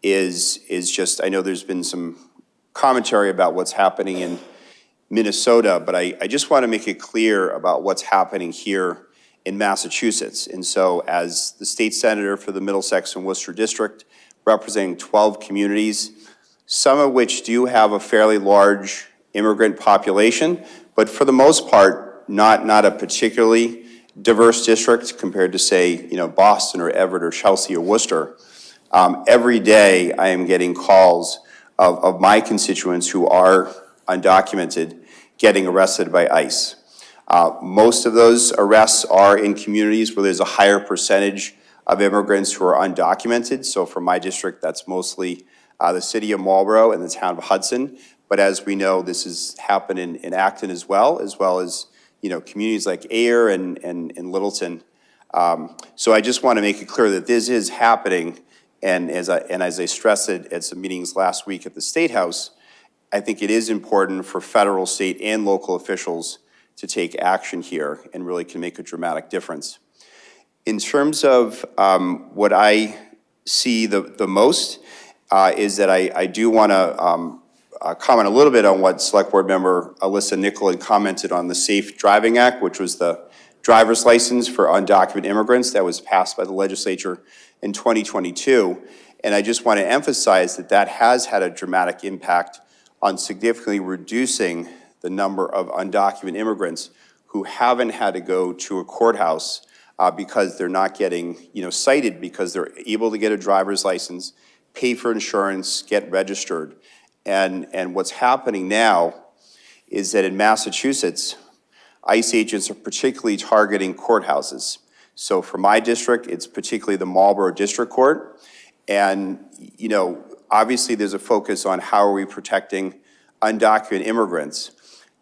is just, I know there's been some commentary about what's happening Minnesota, but I just want to make it clear about what's happening here in Massachusetts. And so as the state senator for the Middlesex and Worcester District, representing 12 communities, some of which do have a fairly large immigrant population, but for the most part, not a particularly diverse district compared to, say, Boston or Everett or Chelsea or Worcester. Every day I am getting calls of my constituents who are undocumented getting arrested by ICE. Most of those arrests are in communities where there's a higher percentage of immigrants who are undocumented. So for my district, that's mostly the city of Marlborough and the town of Hudson. But as we know, this has happened in Acton as well as communities like Ayer and Littleton. So I just want to make it clear that this is happening. And as I stressed it at some meetings last week at the State House, I think it is important for federal, state, and local officials to take action here and really can make a dramatic difference. In terms of what I see the most is that I do want to comment a little bit on what Select Board Member Alyssa Nichol had commented on the Safe Driving Act, which was the driver's license for undocumented immigrants that was passed by the legislature in 2022. And I just want to emphasize that has had a dramatic impact on significantly reducing the number of undocumented immigrants who haven't had to go to a courthouse because they're not getting, cited because they're able to get a driver's license, pay for insurance, get registered. And what's happening now is that in Massachusetts, ICE agents are particularly targeting courthouses. So for my district, it's particularly the Marlborough District Court. And, obviously there's a focus on how are we protecting undocumented immigrants.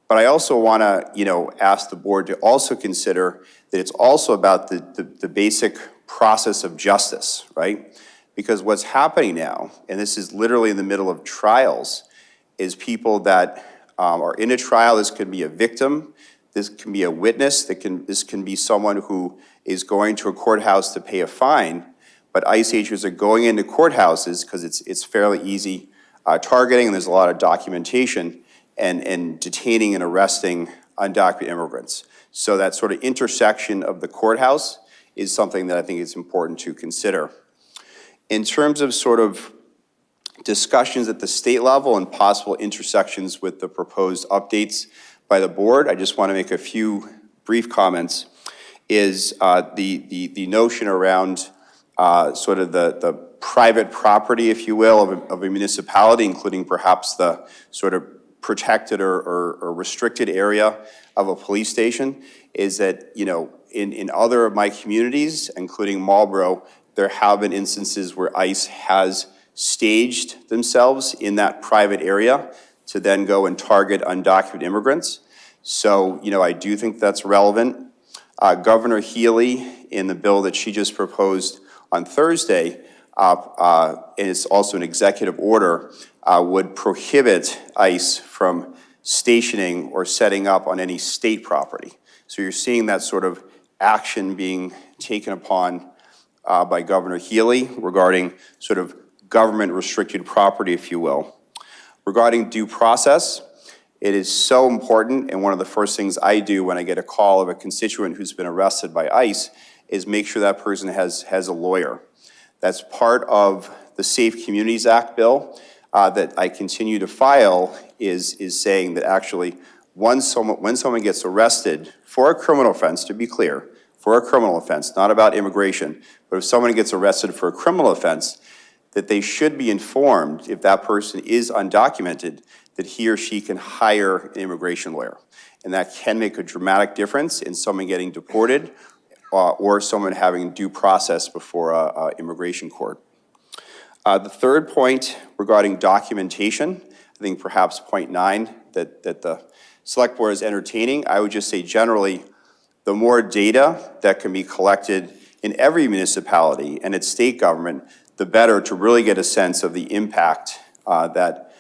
But I also want to, ask the board to also consider that it's also about the basic process of justice, right? Because what's happening now, and this is literally in the middle of trials, is people that are in a trial. This could be a victim, this can be a witness, this can be someone who is going to a courthouse to pay a fine, but ICE agents are going into courthouses because it's fairly easy targeting, and there's a lot of documentation, and detaining and arresting undocumented immigrants. So that sort of intersection of the courthouse is something that I think is important to consider. In terms of sort of discussions at the state level and possible intersections with the proposed updates by the board, I just want to make a few brief comments, is the notion around sort of the private property, if you will, of a municipality, including perhaps the sort of protected or restricted area of a police station, is that, in other of my communities, including Marlborough, there have been instances where ICE has staged themselves in that private area to then go and target undocumented immigrants. So, I do think that's relevant. Governor Healy, in the bill that she just proposed on Thursday, and it's also an executive order, would prohibit ICE from stationing or setting up on any state property. So you're seeing that sort of action being taken upon by Governor Healy regarding sort of government-restricted property, if you will. Regarding due process, it is so important, and one of the first things I do when I get a call of a constituent who's been arrested by ICE is make sure that person has a lawyer. That's part of the Safe Communities Act bill that I continue to file, is saying that actually when someone gets arrested for a criminal offense, to be clear, for a criminal offense, not about immigration, but if someone gets arrested for a criminal offense, that they should be informed, if that person is undocumented, that he or she can hire an immigration lawyer. And that can make a dramatic difference in someone getting deported or someone having due process before an immigration court. The third point regarding documentation, I think perhaps point 9 that the Select Board is entertaining, I would just say generally, the more data that can be collected in every municipality and its state government, the better to really get a sense of the impact that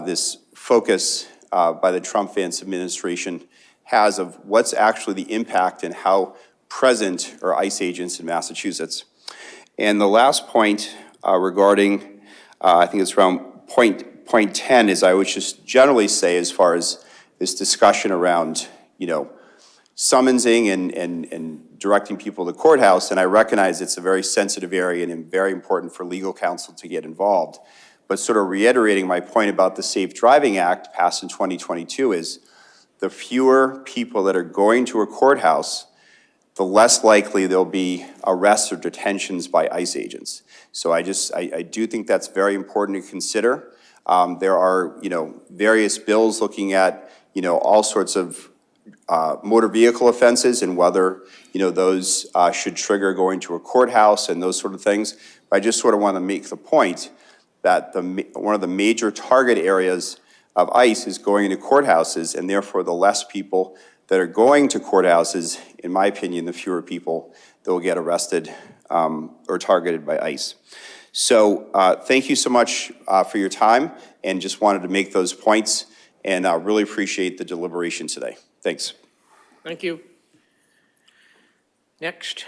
this focus by the Trump-Vance administration has of what's actually the impact and how present are ICE agents in Massachusetts. And the last point regarding, I think it's around point 10, is I would just generally say, as far as this discussion around, summonsing and directing people to the courthouse, and I recognize it's a very sensitive area and very important for legal counsel to get involved. But sort of reiterating my point about the Safe Driving Act passed in 2022 is the fewer people that are going to a courthouse, the less likely there'll be arrests or detentions by ICE agents. So I do think that's very important to consider. There are, various bills looking at, all sorts of motor vehicle offenses and whether, those should trigger going to a courthouse and those sort of things. But I just sort of want to make the point that one of the major target areas of ICE is going into courthouses, and therefore the less people that are going to courthouses, in my opinion, the fewer people that will get arrested or targeted by ICE. So thank you so much for your time, and just wanted to make those points, and I really appreciate the deliberation today. Thanks. Thank you. Next.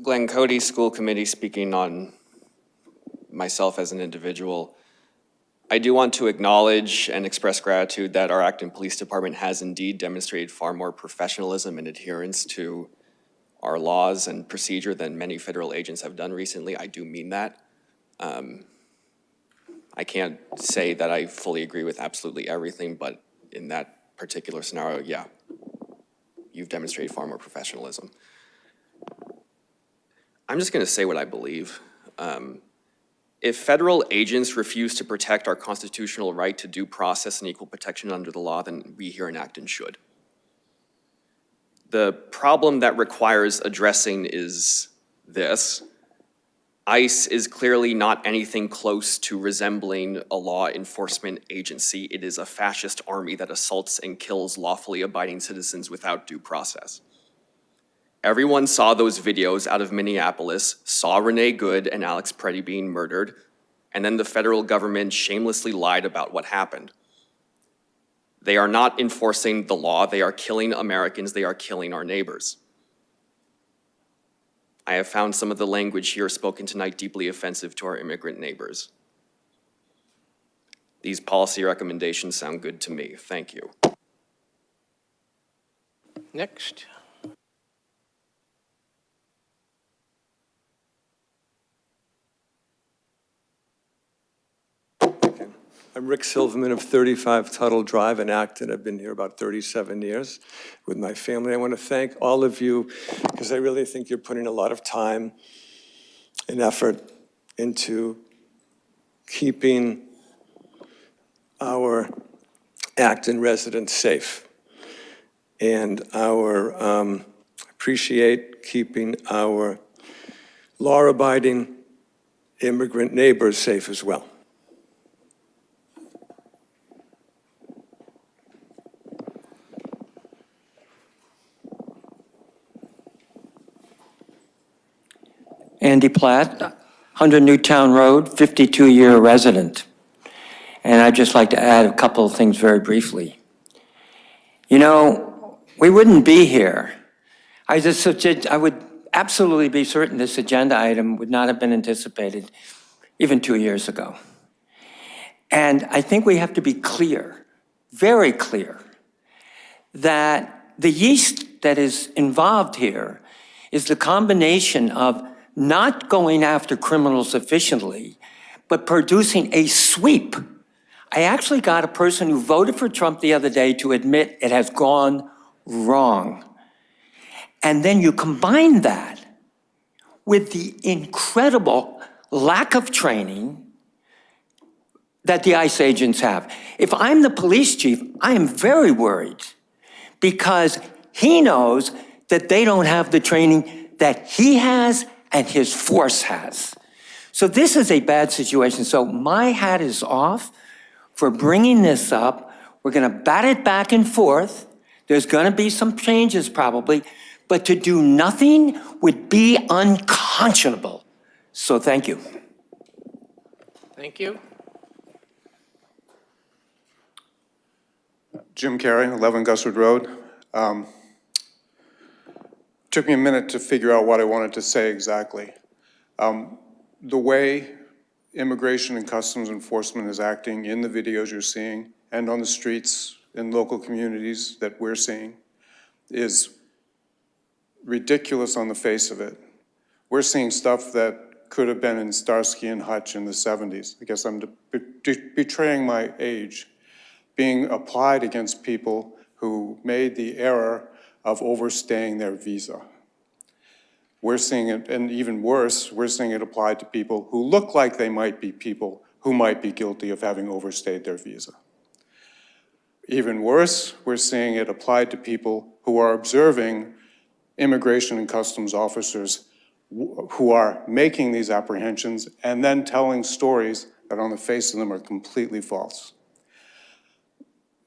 Glenn Cody, School Committee, speaking on myself as an individual. I do want to acknowledge and express gratitude that our Acton Police Department has indeed demonstrated far more professionalism and adherence to our laws and procedure than many federal agents have done recently. I do mean that. I can't say that I fully agree with absolutely everything, but in that particular scenario, yeah, you've demonstrated far more professionalism. I'm just gonna say what I believe. If federal agents refuse to protect our constitutional right to due process and equal protection under the law, then we here in Acton should. The problem that requires addressing is this. ICE is clearly not anything close to resembling a law enforcement agency. It is a fascist army that assaults and kills lawfully abiding citizens without due process. Everyone saw those videos out of Minneapolis, saw Renee Good and Alex Preddy being murdered, and then the federal government shamelessly lied about what happened. They are not enforcing the law. They are killing Americans. They are killing our neighbors. I have found some of the language here spoken tonight deeply offensive to our immigrant neighbors. These policy recommendations sound good to me. Thank you. Next. I'm Rick Silverman of 35 Tuttle Drive in Acton. I've been here about 37 years with my family. I want to thank all of you because I really think you're putting a lot of time and effort into keeping our Acton residents safe. And appreciate keeping our law-abiding immigrant neighbors safe as well. Andy Platt, 100 Newtown Road, 52-year resident. And I'd just like to add a couple of things very briefly. You know, we wouldn't be here. I would absolutely be certain this agenda item would not have been anticipated even 2 years ago. And I think we have to be clear, very clear, that the yeast that is involved here is the combination of not going after criminals efficiently, but producing a sweep. I actually got a person who voted for Trump the other day to admit it has gone wrong. And then you combine that with the incredible lack of training that the ICE agents have. If I'm the police chief, I am very worried because he knows that they don't have the training that he has and his force has. So this is a bad situation. So my hat is off for bringing this up. We're gonna bat it back and forth. There's gonna be some changes probably, but to do nothing would be unconscionable. So thank you. Thank you. Jim Carey, 11 Guswood Road. Took me a minute to figure out what I wanted to say exactly. The way Immigration and Customs Enforcement is acting in the videos you're seeing and on the streets in local communities that we're seeing is ridiculous on the face of it. We're seeing stuff that could have been in Starsky and Hutch in the 70s. I guess I'm betraying my age, being applied against people who made the error of overstaying their visa. We're seeing it, and even worse, we're seeing it applied to people who look like they might be people who might be guilty of having overstayed their visa. Even worse, we're seeing it applied to people who are observing immigration and customs officers who are making these apprehensions and then telling stories that on the face of them are completely false.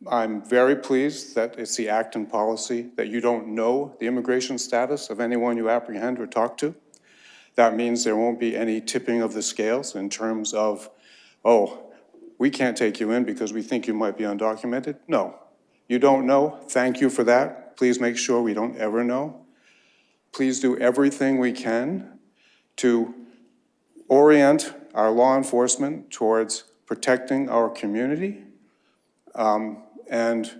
I'm very pleased that it's the Acton policy that you don't know the immigration status of anyone you apprehend or talk to. That means there won't be any tipping of the scales in terms of, oh, we can't take you in because we think you might be undocumented. No, you don't know. Thank you for that. Please make sure we don't ever know. Please do everything we can to orient our law enforcement towards protecting our community, and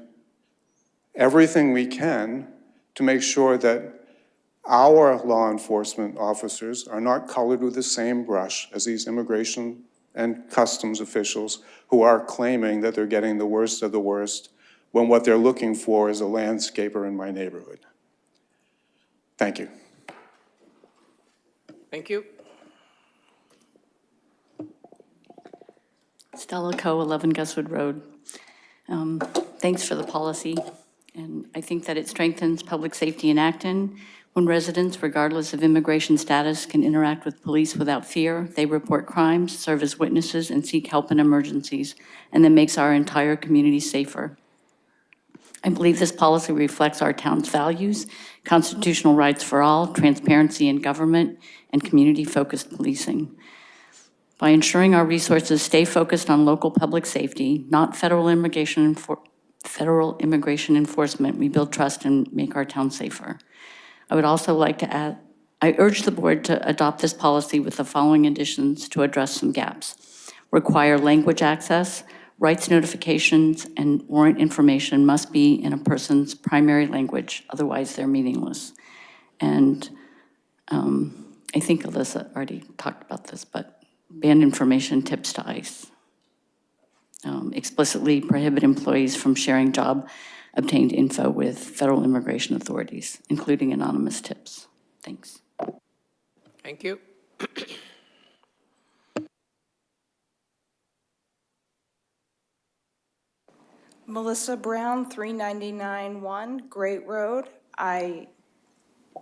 everything we can to make sure that our law enforcement officers are not colored with the same brush as these immigration and customs officials who are claiming that they're getting the worst of the worst when what they're looking for is a landscaper in my neighborhood. Thank you. Thank you. Stella Coe, 11 Guswood Road. Thanks for the policy, and I think that it strengthens public safety in Acton. When residents, regardless of immigration status, can interact with police without fear, they report crimes, serve as witnesses, and seek help in emergencies, and that makes our entire community safer. I believe this policy reflects our town's values, constitutional rights for all, transparency in government, and community-focused policing. By ensuring our resources stay focused on local public safety, not federal immigration enforcement, we build trust and make our town safer. I would also like to add, I urge the board to adopt this policy with the following additions to address some gaps. Require language access, rights notifications, and warrant information must be in a person's primary language, otherwise they're meaningless. And I think Alyssa already talked about this, but ban information tips to ICE. Explicitly prohibit employees from sharing job-obtained info with federal immigration authorities, including anonymous tips. Thanks. Thank you. Melissa Brown, 399-1 Great Road. I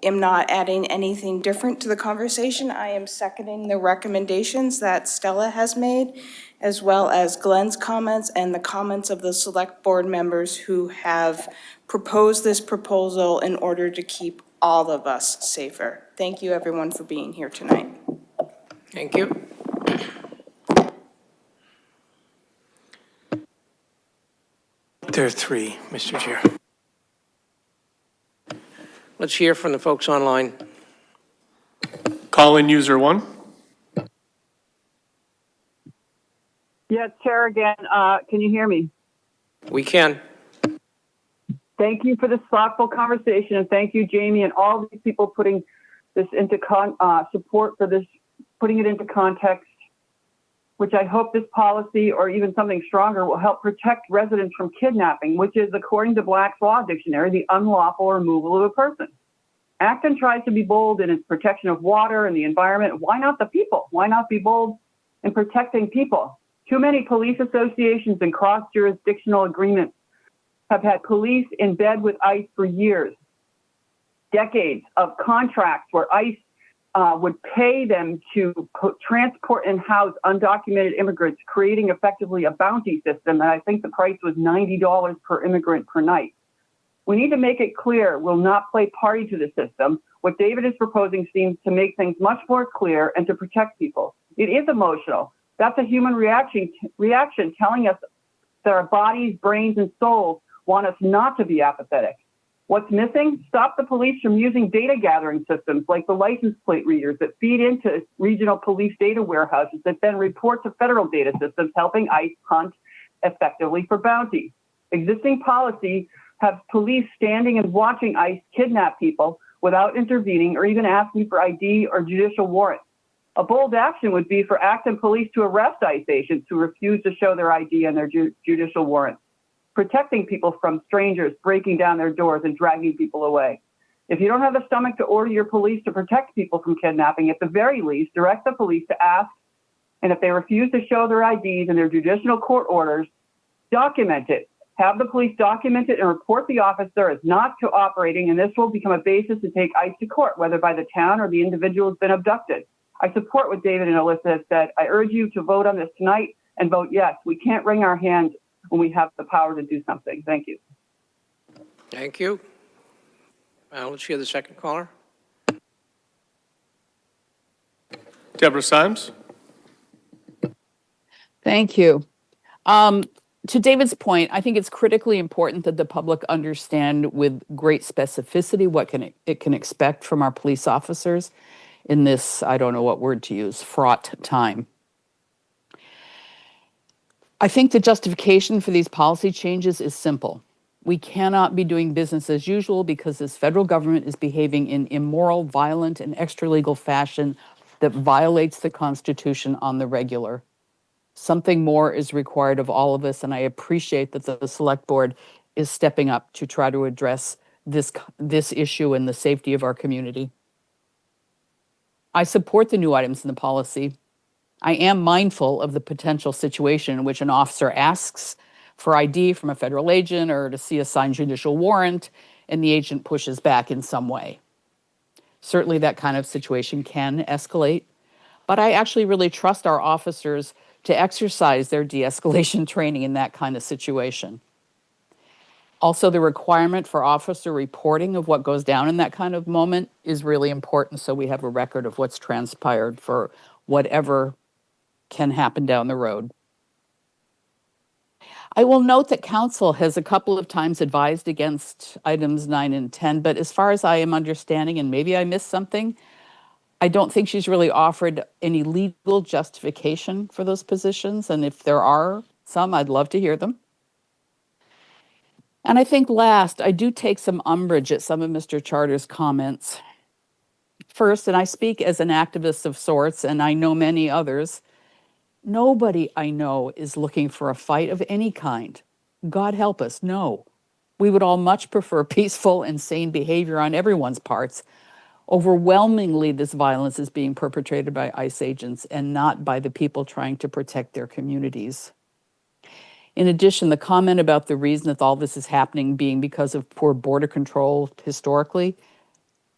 am not adding anything different to the conversation. I am seconding the recommendations that Stella has made, as well as Glenn's comments and the comments of the select board members who have proposed this proposal in order to keep all of us safer. Thank you, everyone, for being here tonight. Thank you. There are three, Mr. Chair. Let's hear from the folks online. Call-in user 1. Yes, Chair again. Can you hear me? We can. Thank you for this thoughtful conversation, and thank you, Jamie, and all these people putting this into support for this, putting it into context, which I hope this policy or even something stronger will help protect residents from kidnapping, which is, according to Black's Law Dictionary, the unlawful removal of a person. Acton tries to be bold in its protection of water and the environment. Why not the people? Why not be bold in protecting people? Too many police associations and cross-jurisdictional agreements have had police in bed with ICE for years. Decades of contracts where ICE would pay them to transport and house undocumented immigrants, creating effectively a bounty system. And I think the price was $90 per immigrant per night. We need to make it clear we'll not play party to the system. What David is proposing seems to make things much more clear and to protect people. It is emotional. That's a human reaction telling us that our bodies, brains, and souls want us not to be apathetic. What's missing? Stop the police from using data gathering systems like the license plate readers that feed into regional police data warehouses that then report to federal data systems, helping ICE hunt effectively for bounty. Existing policy has police standing and watching ICE kidnap people without intervening or even asking for ID or judicial warrants. A bold action would be for Acton police to arrest ICE agents who refuse to show their ID and their judicial warrants, protecting people from strangers breaking down their doors and dragging people away. If you don't have the stomach to order your police to protect people from kidnapping, at the very least, direct the police to ask, and if they refuse to show their IDs and their judicial court orders, document it. Have the police document it and report the officer as not cooperating, and this will become a basis to take ICE to court, whether by the town or the individual has been abducted. I support what David and Alyssa have said. I urge you to vote on this tonight and vote yes. We can't wring our hands when we have the power to do something. Thank you. Thank you. Let's hear the second caller. Deborah Symes? Thank you. To David's point, I think it's critically important that the public understand with great specificity what it can expect from our police officers in this, I don't know what word to use, fraught time. I think the justification for these policy changes is simple. We cannot be doing business as usual because this federal government is behaving in immoral, violent, and extra-legal fashion that violates the Constitution on the regular. Something more is required of all of us, and I appreciate that the Select Board is stepping up to try to address this issue and the safety of our community. I support the new items in the policy. I am mindful of the potential situation in which an officer asks for ID from a federal agent or to see a signed judicial warrant, and the agent pushes back in some way. Certainly that kind of situation can escalate, but I actually really trust our officers to exercise their de-escalation training in that kind of situation. Also, the requirement for officer reporting of what goes down in that kind of moment is really important, so we have a record of what's transpired for whatever can happen down the road. I will note that Council has a couple of times advised against items 9 and 10, but as far as I am understanding, and maybe I missed something, I don't think she's really offered any legal justification for those positions, and if there are some, I'd love to hear them. And I think last, I do take some umbrage at some of Mr. Charter's comments. First, and I speak as an activist of sorts, and I know many others, nobody I know is looking for a fight of any kind. God help us, no. We would all much prefer peaceful and sane behavior on everyone's parts. Overwhelmingly, this violence is being perpetrated by ICE agents and not by the people trying to protect their communities. In addition, the comment about the reason that all this is happening being because of poor border control historically,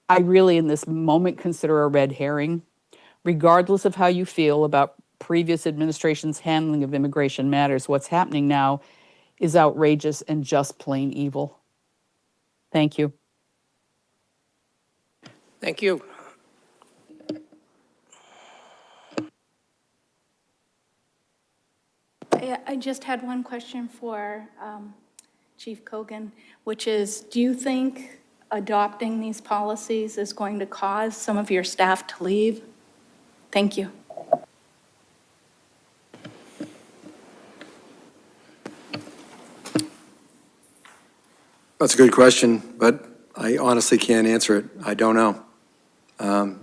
I really in this moment consider a red herring. Regardless of how you feel about previous administration's handling of immigration matters, what's happening now is outrageous and just plain evil. Thank you. Thank you. I just had one question for Chief Kogan, which is, do you think adopting these policies is going to cause some of your staff to leave? Thank you. That's a good question, but I honestly can't answer it. I don't know.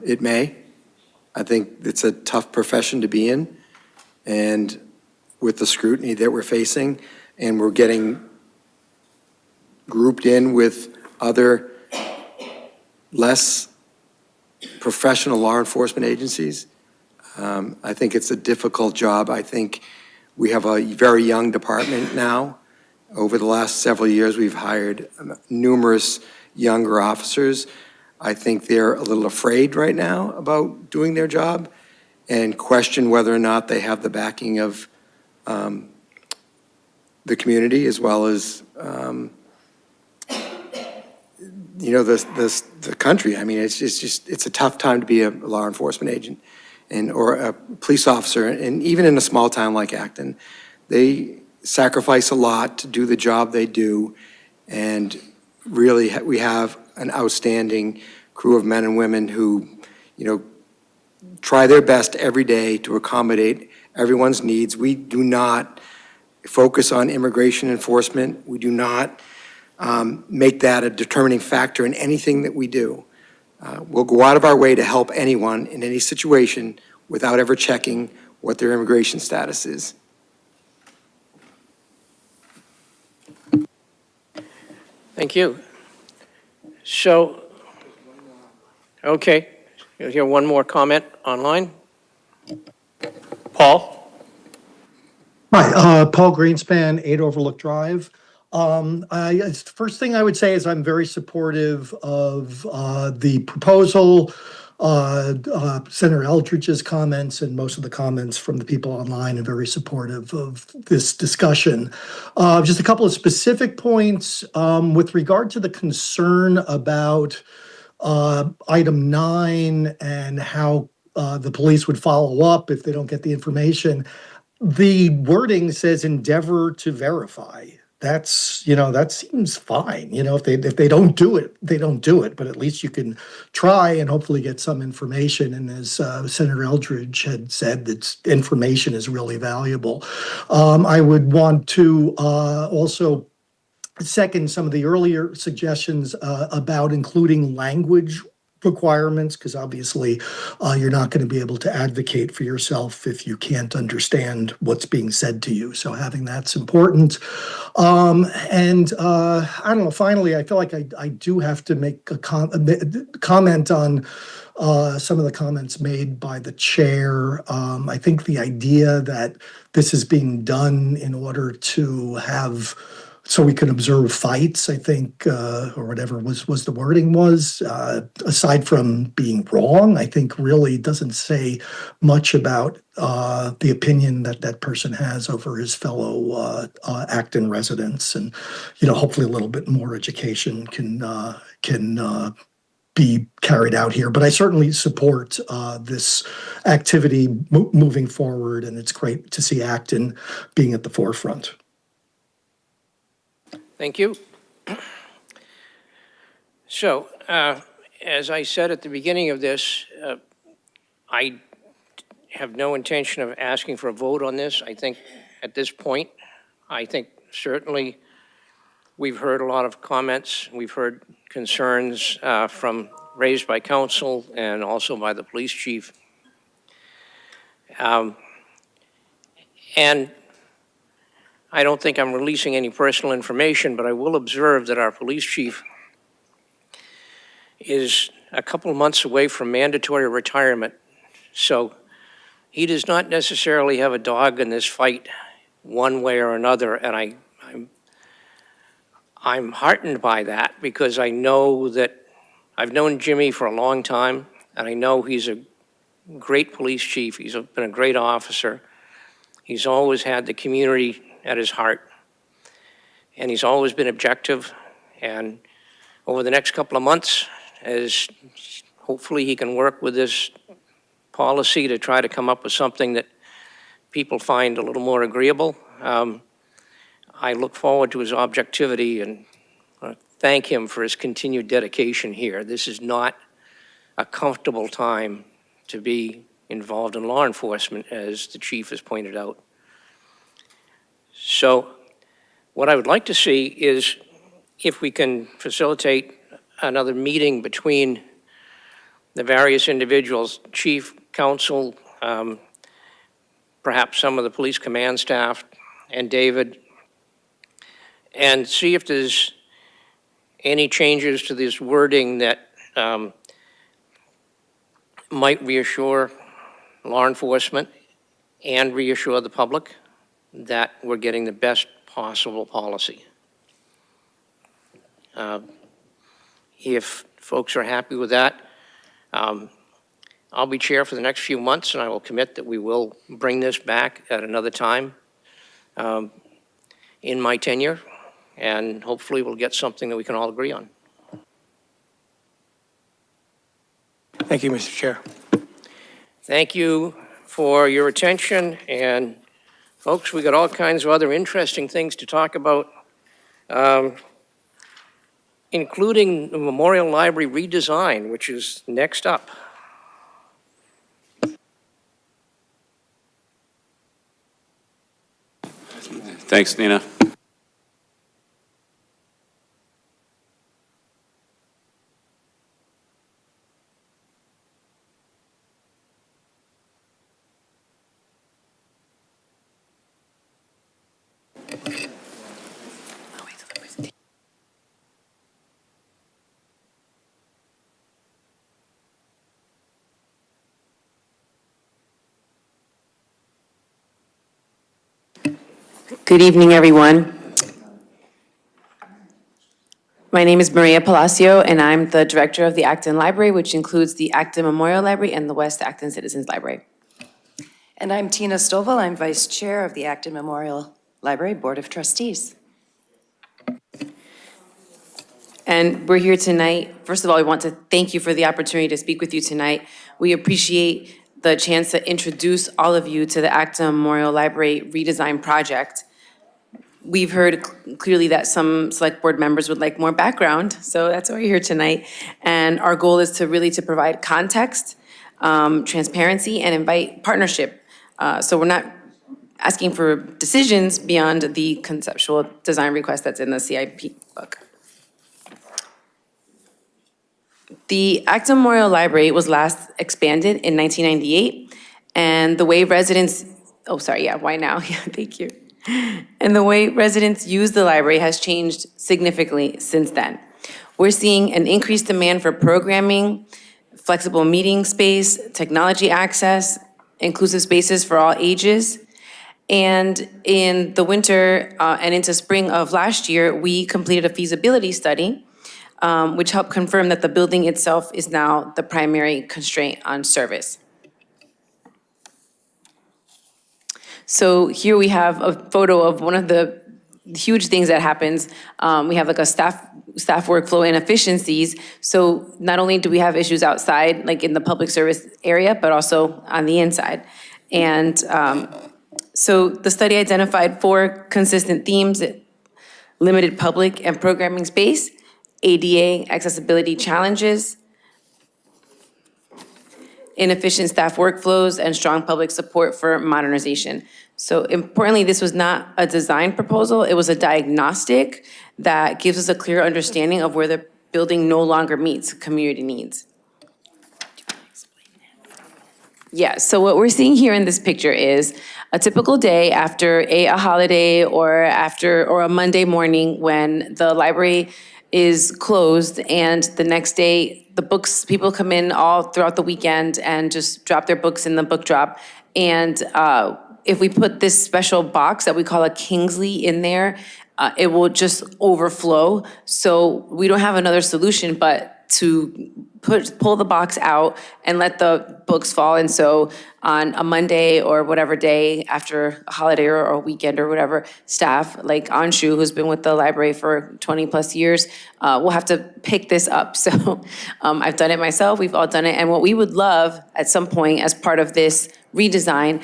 It may. I think it's a tough profession to be in, and with the scrutiny that we're facing, and we're getting grouped in with other less professional law enforcement agencies, I think it's a difficult job. I think we have a very young department now. Over the last several years, we've hired numerous younger officers. I think they're a little afraid right now about doing their job and question whether or not they have the backing of the community as well as, the country. I mean, it's a tough time to be a law enforcement agent or a police officer. And even in a small town like Acton, they sacrifice a lot to do the job they do. And really, we have an outstanding crew of men and women who, try their best every day to accommodate everyone's needs. We do not focus on immigration enforcement. We do not make that a determining factor in anything that we do. We'll go out of our way to help anyone in any situation without ever checking what their immigration status is. Thank you. So, okay, you'll hear one more comment online. Paul? Hi, Paul Greenspan, 8 Overlook Drive. First thing I would say is I'm very supportive of the proposal, Senator Eldridge's comments, and most of the comments from the people online, and very supportive of this discussion. Just a couple of specific points with regard to the concern about item 9 and how the police would follow up if they don't get the information. The wording says endeavor to verify. That's, that seems fine. If they don't do it, they don't do it. But at least you can try and hopefully get some information. And as Senator Eldridge had said, that information is really valuable. I would want to also second some of the earlier suggestions about including language requirements, because obviously you're not going to be able to advocate for yourself if you can't understand what's being said to you. So having that's important. I don't know, finally, I feel like I do have to make a comment on some of the comments made by the chair. I think the idea that this is being done in order to have so we can observe fights, I think, or whatever was the wording was, aside from being wrong, I think really doesn't say much about the opinion that that person has over his fellow Acton residents. And, hopefully a little bit more education can be carried out here. But I certainly support this activity moving forward, and it's great to see Acton being at the forefront. Thank you. So, as I said at the beginning of this, I have no intention of asking for a vote on this. I think at this point, I think certainly we've heard a lot of comments. We've heard concerns raised by council and also by the police chief. And I don't think I'm releasing any personal information, but I will observe that our police chief is a couple of months away from mandatory retirement. So he does not necessarily have a dog in this fight one way or another. And I'm heartened by that, because I know that I've known Jimmy for a long time, and I know he's a great police chief. He's been a great officer. He's always had the community at his heart, and he's always been objective. And over the next couple of months, as hopefully he can work with this policy to try to come up with something that people find a little more agreeable, I look forward to his objectivity and thank him for his continued dedication here. This is not a comfortable time to be involved in law enforcement, as the chief has pointed out. So what I would like to see is if we can facilitate another meeting between the various individuals, chief, council, perhaps some of the police command staff, and David, and see if there's any changes to this wording that might reassure law enforcement and reassure the public that we're getting the best possible policy. If folks are happy with that, I'll be chair for the next few months, and I will commit that we will bring this back at another time in my tenure, and hopefully we'll get something that we can all agree on. Thank you, Mr. Chair. Thank you for your attention, and folks, we got all kinds of other interesting things to talk about. including the Memorial Library redesign, which is next up. Thanks, Nina. Good evening, everyone. My name is Maria Palacio, and I'm the director of the Acton Library, which includes the Acton Memorial Library and the West Acton Citizens Library. And I'm Tina Stovall. I'm vice chair of the Acton Memorial Library Board of Trustees. And we're here tonight. First of all, we want to thank you for the opportunity to speak with you tonight. We appreciate the chance to introduce all of you to the Acton Memorial Library redesign project. We've heard clearly that some select board members would like more background, so that's why we're here tonight. And our goal is to really provide context, transparency, and invite partnership. So we're not asking for decisions beyond the conceptual design request that's in the CIP book. The Acton Memorial Library was last expanded in 1998, and the way residents, why now? Yeah, thank you. And the way residents use the library has changed significantly since then. We're seeing an increased demand for programming, flexible meeting space, technology access, inclusive spaces for all ages. And in the winter and into spring of last year, we completed a feasibility study, which helped confirm that the building itself is now the primary constraint on service. So here we have a photo of one of the huge things that happens. We have like a staff workflow inefficiencies. So not only do we have issues outside, like in the public service area, but also on the inside. And so the study identified 4 consistent themes: limited public and programming space, ADA accessibility challenges, inefficient staff workflows, and strong public support for modernization. So importantly, this was not a design proposal, it was a diagnostic that gives us a clear understanding of where the building no longer meets community needs. Yeah, so what we're seeing here in this picture is a typical day after a holiday or a Monday morning when the library is closed, and the next day the books, people come in all throughout the weekend and just drop their books in the book drop. And if we put this special box that we call a Kingsley in there, it will just overflow. So we don't have another solution but to pull the box out and let the books fall. And so on a Monday or whatever day after a holiday or a weekend or whatever, staff like Anshu, who's been with the library for 20 plus years, will have to pick this up. So I've done it myself, we've all done it. And what we would love at some point as part of this redesign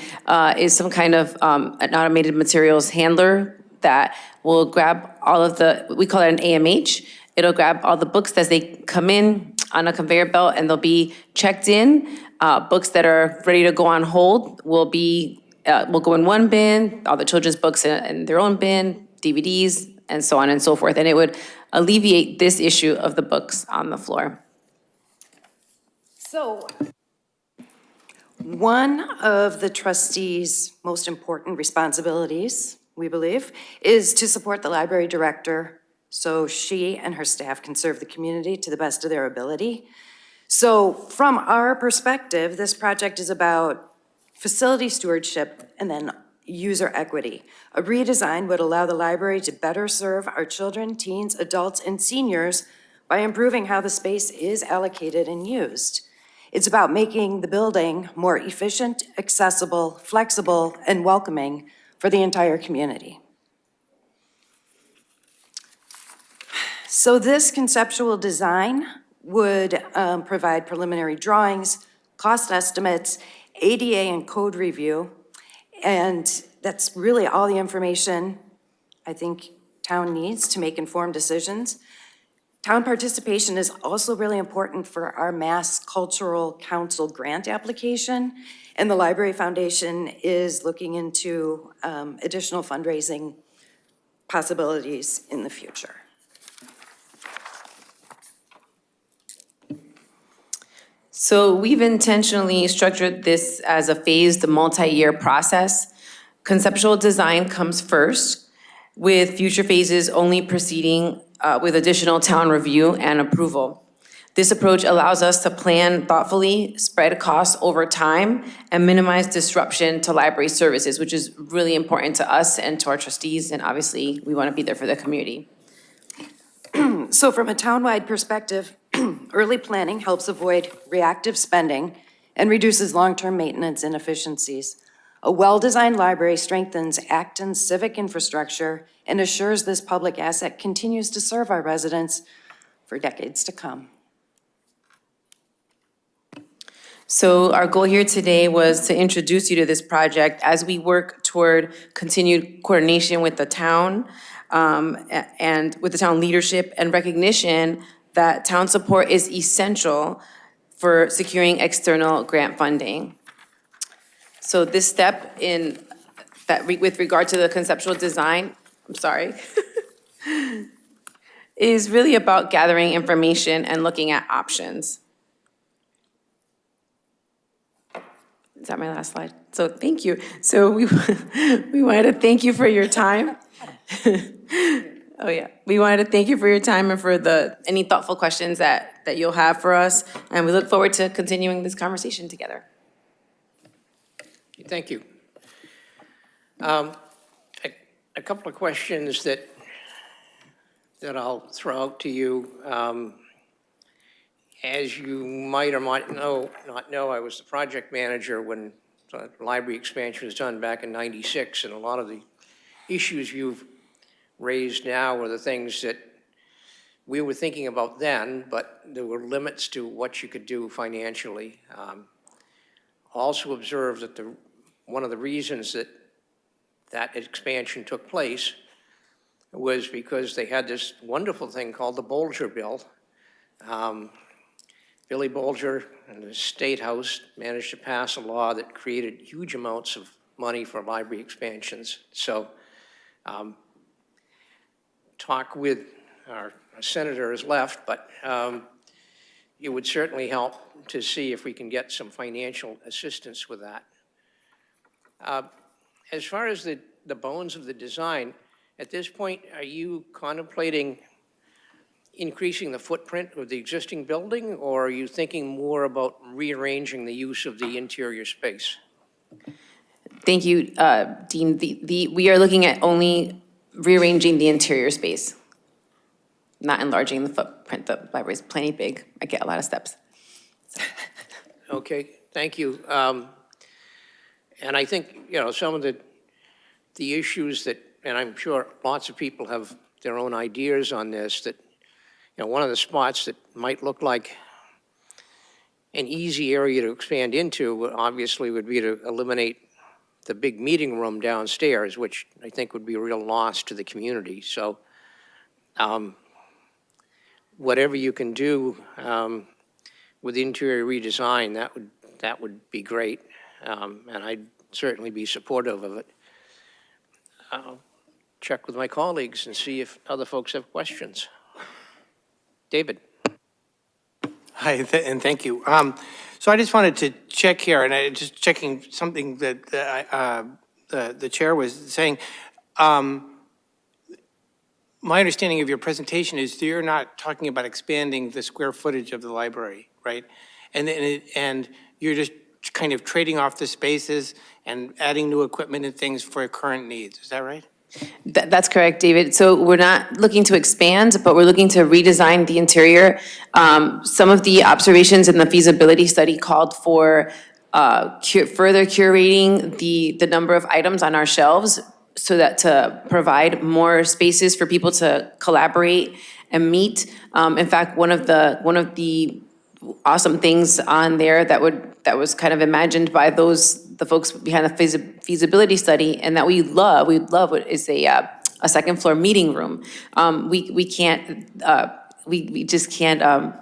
is some kind of an automated materials handler that will grab all of we call it an AMH. It'll grab all the books as they come in on a conveyor belt, and they'll be checked in. Books that are ready to go on hold will go in one bin, all the children's books in their own bin, DVDs, and so on and so forth. And it would alleviate this issue of the books on the floor. So, one of the trustees' most important responsibilities, we believe, is to support the library director so she and her staff can serve the community to the best of their ability. So from our perspective, this project is about facility stewardship and then user equity. A redesign would allow the library to better serve our children, teens, adults, and seniors by improving how the space is allocated and used. It's about making the building more efficient, accessible, flexible, and welcoming for the entire community. So this conceptual design would provide preliminary drawings, cost estimates, ADA and code review, and that's really all the information I think town needs to make informed decisions. Town participation is also really important for our Mass Cultural Council grant application, and the Library Foundation is looking into additional fundraising possibilities in the future. So we've intentionally structured this as a phased multi-year process. Conceptual design comes first, with future phases only proceeding with additional town review and approval. This approach allows us to plan thoughtfully, spread costs over time, and minimize disruption to library services, which is really important to us and to our trustees, and obviously we want to be there for the community. So from a townwide perspective, early planning helps avoid reactive spending and reduces long-term maintenance inefficiencies. A well-designed library strengthens Acton's civic infrastructure and assures this public asset continues to serve our residents for decades to come. So our goal here today was to introduce you to this project as we work toward continued coordination with the town and with the town leadership and recognition that town support is essential for securing external grant funding. So this step in that with regard to the conceptual design, is really about gathering information and looking at options. Is that my last slide? So thank you. So we wanted to thank you for your time. Oh yeah, we wanted to thank you for your time and for any thoughtful questions that you'll have for us. And we look forward to continuing this conversation together. Thank you. A couple of questions that I'll throw out to you. As you might or might not know, I was the project manager when the library expansion was done back in '96, and a lot of the issues you've raised now were the things that we were thinking about then, but there were limits to what you could do financially. Also observed that one of the reasons that expansion took place was because they had this wonderful thing called the Bolger Bill. Billy Bolger and the State House managed to pass a law that created huge amounts of money for library expansions. So talk with our senator is left, but it would certainly help to see if we can get some financial assistance with that. As far as the bones of the design, at this point, are you contemplating increasing the footprint of the existing building, or are you thinking more about rearranging the use of the interior space? Thank you, Dean. We are looking at only rearranging the interior space, not enlarging the footprint. The library is plenty big. I get a lot of steps. Okay, thank you. And I think, some of the issues that, and I'm sure lots of people have their own ideas on this, that, one of the spots that might look like an easy area to expand into, obviously, would be to eliminate the big meeting room downstairs, which I think would be a real loss to the community. So whatever you can do with interior redesign, that would be great. And I'd certainly be supportive of it. I'll check with my colleagues and see if other folks have questions. David. Hi, and thank you. So I just wanted to check here, and I just checking something that the chair was saying. My understanding of your presentation is that you're not talking about expanding the square footage of the library, right? And you're just kind of trading off the spaces and adding new equipment and things for current needs. Is that right? That's correct, David. So we're not looking to expand, but we're looking to redesign the interior. Some of the observations in the feasibility study called for further curating the number of items on our shelves so that to provide more spaces for people to collaborate and meet. In fact, one of the awesome things on there that was kind of imagined by the folks behind the feasibility study, and that we love is a second floor meeting room. We can't we just can't,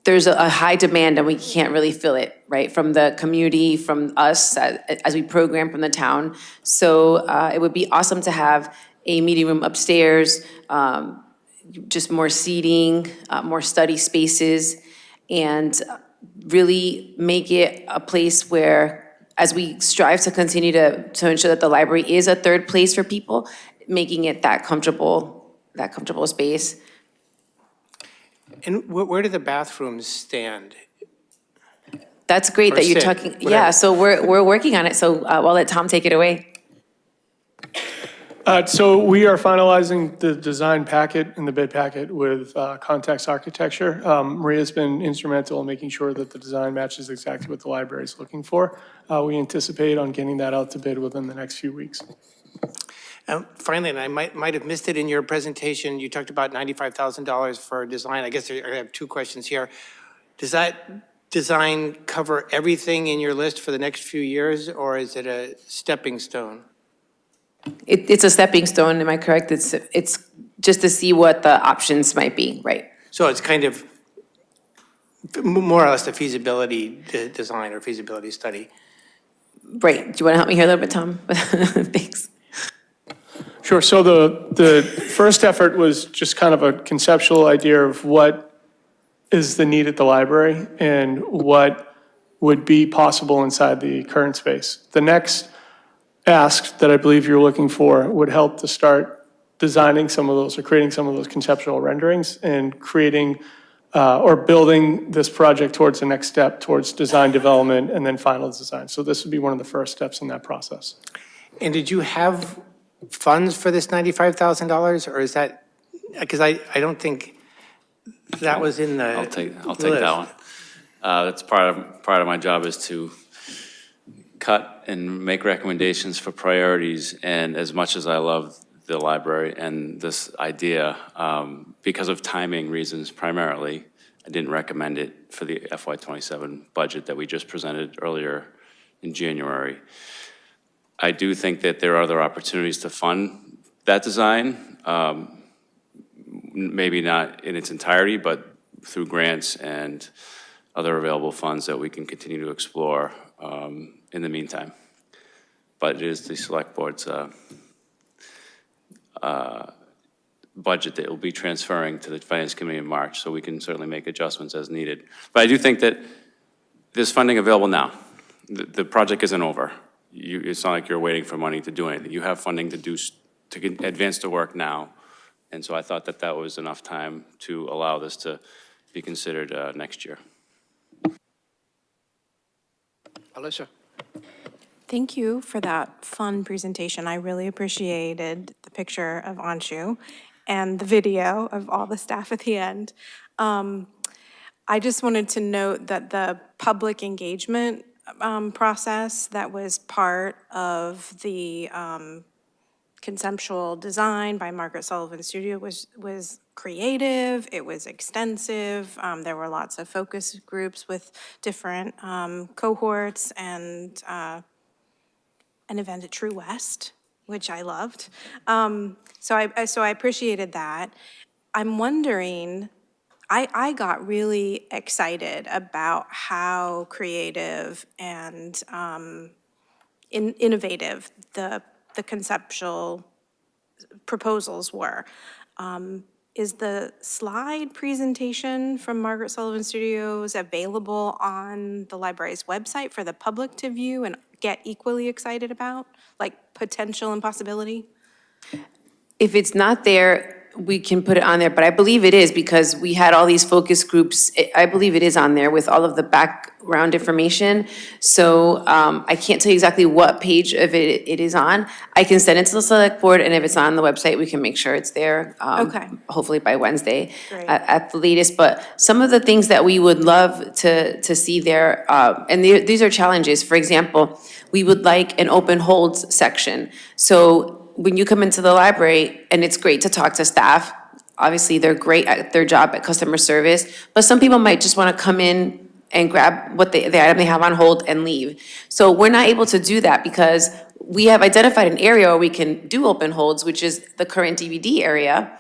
there's a high demand and we can't really fill it, right? From the community, from us as we program from the town. So it would be awesome to have a meeting room upstairs, just more seating, more study spaces, and really make it a place where, as we strive to continue to ensure that the library is a third place for people, making it that comfortable space. And where do the bathrooms stand? That's great Or that you're sit, talking, whatever. yeah, so we're working on it, so I'll let Tom take it away. So we are finalizing the design packet and the bid packet with Context Architecture. Maria's been instrumental in making sure that the design matches exactly what the library is looking for. We anticipate on getting that out to bid within the next few weeks. Finally, and I might have missed it in your presentation, you talked about $95,000 for design. I guess I have two questions here. Does that design cover everything in your list for the next few years, or is it a stepping stone? It's a stepping stone, am I correct? It's just to see what the options might be, right? So it's kind of more or less a feasibility design or feasibility study. Right, do you want to help me here a little bit, Tom? Thanks. Sure, so the first effort was just kind of a conceptual idea of what is the need at the library and what would be possible inside the current space. The next ask that I believe you're looking for would help to start designing some of those or creating some of those conceptual renderings and creating or building this project towards the next step, towards design development and then final design. So this would be one of the first steps in that process. And did you have funds for this $95,000, or is that, because I don't think that was in the I'll take that one. That's part of my job is to cut and make recommendations for priorities. And as much as I love the library and this idea, because of timing reasons primarily, I didn't recommend it for the FY27 budget that we just presented earlier in January. I do think that there are other opportunities to fund that design, maybe not in its entirety, but through grants and other available funds that we can continue to explore in the meantime. But it is the select board's budget that will be transferring to the Finance Committee in March, so we can certainly make adjustments as needed. But I do think that there's funding available now. The project isn't over. It's not like you're waiting for money to do anything. You have funding to advance the work now. And so I thought that that was enough time to allow this to be considered next year. Alyssa? Thank you for that fun presentation. I really appreciated the picture of Anshu and the video of all the staff at the end. I just wanted to note that the public engagement process that was part of the conceptual design by Margaret Sullivan Studio was creative, it was extensive, there were lots of focus groups with different cohorts and an event at True West, which I loved. So I appreciated that. I'm wondering, I got really excited about how creative and innovative the conceptual proposals were. Is the slide presentation from Margaret Sullivan Studios available on the library's website for the public to view and get equally excited about, like potential and possibility? If it's not there, we can put it on there, but I believe it is because we had all these focus groups. I believe it is on there with all of the background information. So I can't tell you exactly what page of it is on. I can send it to the select board, and if it's on the website, we can make sure it's there. Okay. Hopefully by Wednesday Great. at the latest. But some of the things that we would love to see there, and these are challenges. For example, we would like an open holds section. So when you come into the library, and it's great to talk to staff, obviously they're great at their job at customer service, but some people might just want to come in and grab what the item they have on hold and leave. So we're not able to do that because we have identified an area where we can do open holds, which is the current DVD area.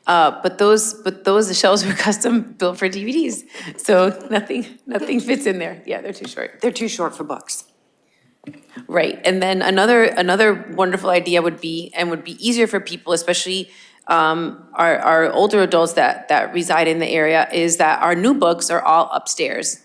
But those shelves were custom built for DVDs. So nothing fits in there. Yeah, they're too short. They're too short for books. Right, and then another wonderful idea would be easier for people, especially our older adults that reside in the area, is that our new books are all upstairs.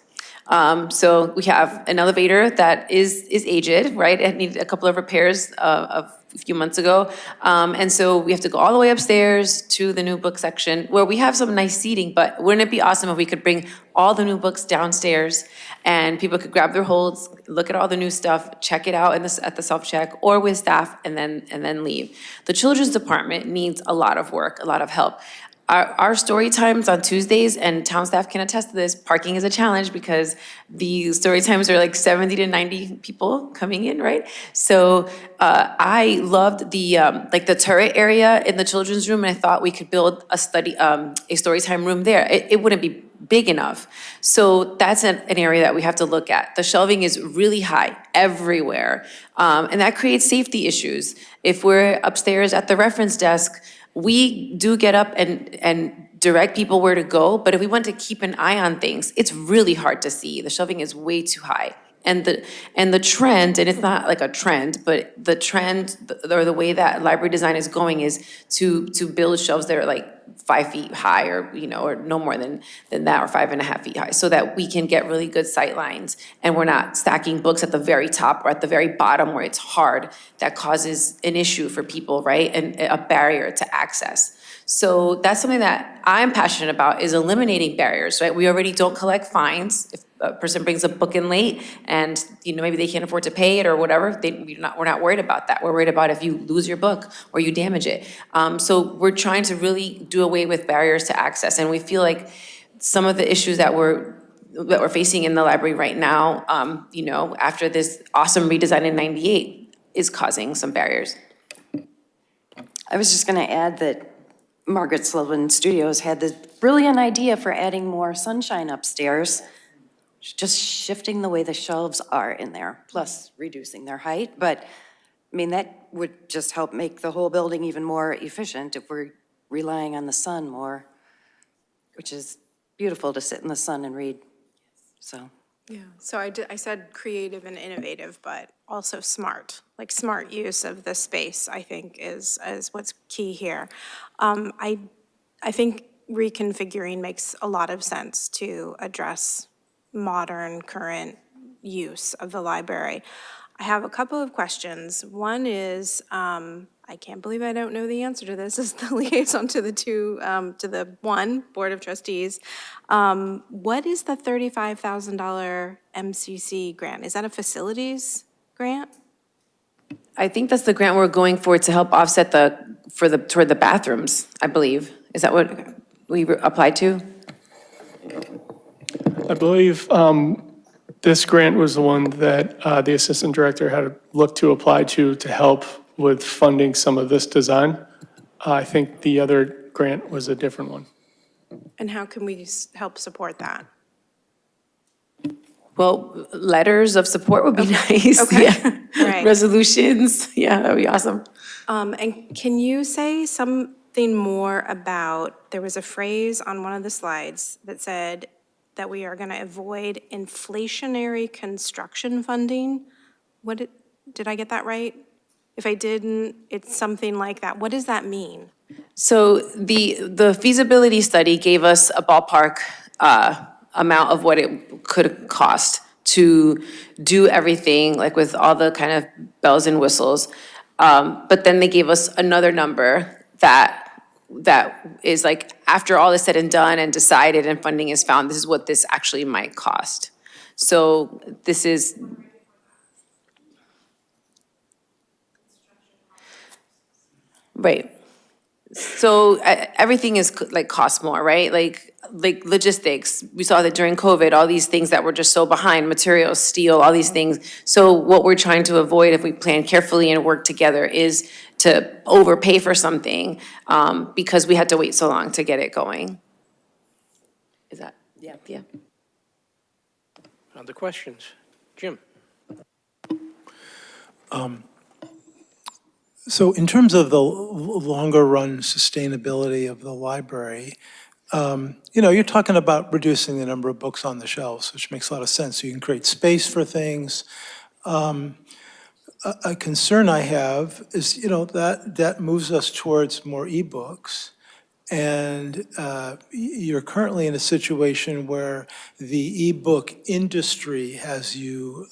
So we have an elevator that is aged, right? It needed a couple of repairs a few months ago. And so we have to go all the way upstairs to the new book section where we have some nice seating, but wouldn't it be awesome if we could bring all the new books downstairs and people could grab their holds, look at all the new stuff, check it out at the self-check or with staff and then leave. The children's department needs a lot of work, a lot of help. Our story times on Tuesdays, and town staff can attest to this, parking is a challenge because the story times are like 70 to 90 people coming in, right? So I loved the turret area in the children's room, and I thought we could build a story time room there. It wouldn't be big enough. So that's an area that we have to look at. The shelving is really high everywhere, and that creates safety issues. If we're upstairs at the reference desk, we do get up and direct people where to go, but if we want to keep an eye on things, it's really hard to see. The shelving is way too high. And the trend, and it's not like a trend, but the trend or the way that library design is going is to build shelves that are like 5 feet high or no more than that, or 5.5 feet high, so that we can get really good sight lines and we're not stacking books at the very top or at the very bottom where it's hard. That causes an issue for people, right? And a barrier to access. So that's something that I'm passionate about, is eliminating barriers, right? We already don't collect fines if a person brings a book in late and maybe they can't afford to pay it or whatever. We're not worried about that. We're worried about if you lose your book or you damage it. So we're trying to really do away with barriers to access, and we feel like some of the issues that we're facing in the library right now, after this awesome redesign in '98, is causing some barriers. I was just going to add that Margaret Sullivan Studios had this brilliant idea for adding more sunshine upstairs, just shifting the way the shelves are in there, plus reducing their height. But, I mean, that would just help make the whole building even more efficient if we're relying on the sun more, which is beautiful to sit in the sun and read, so. Yeah, so I said creative and innovative, but also smart. Like smart use of the space, I think, is what's key here. I think reconfiguring makes a lot of sense to address modern, current use of the library. I have a couple of questions. One is, I can't believe I don't know the answer to this, as the liaison to the Board of Trustees. What is the $35,000 MCC grant? Is that a facilities grant? I think that's the grant we're going for to help offset toward the bathrooms, I believe. Is that what we applied to? I believe this grant was the one that the assistant director had looked to apply to help with funding some of this design. I think the other grant was a different one. And how can we help support that? Well, letters of support would be nice. Okay. Yeah. Right. Resolutions. Yeah, that would be awesome. And can you say something more about, there was a phrase on one of the slides that said that we are going to avoid inflationary construction funding. Did I get that right? If I didn't, it's something like that. What does that mean? So the feasibility study gave us a ballpark amount of what it could cost to do everything, like with all the kind of bells and whistles. But then they gave us another number that is like, after all is said and done and decided and funding is found, this is what this actually might cost. So this is, right. So everything is like costs more, right? Like logistics. We saw that during COVID, all these things that were just so behind, materials, steel, all these things. So what we're trying to avoid, if we plan carefully and work together, is to overpay for something because we had to wait so long to get it going. Is that? Yeah. Yeah. Other questions? Jim? So in terms of the longer run sustainability of the library, you're talking about reducing the number of books on the shelves, which makes a lot of sense. So you can create space for things. A concern I have is, that moves us towards more ebooks. And you're currently in a situation where the ebook industry has you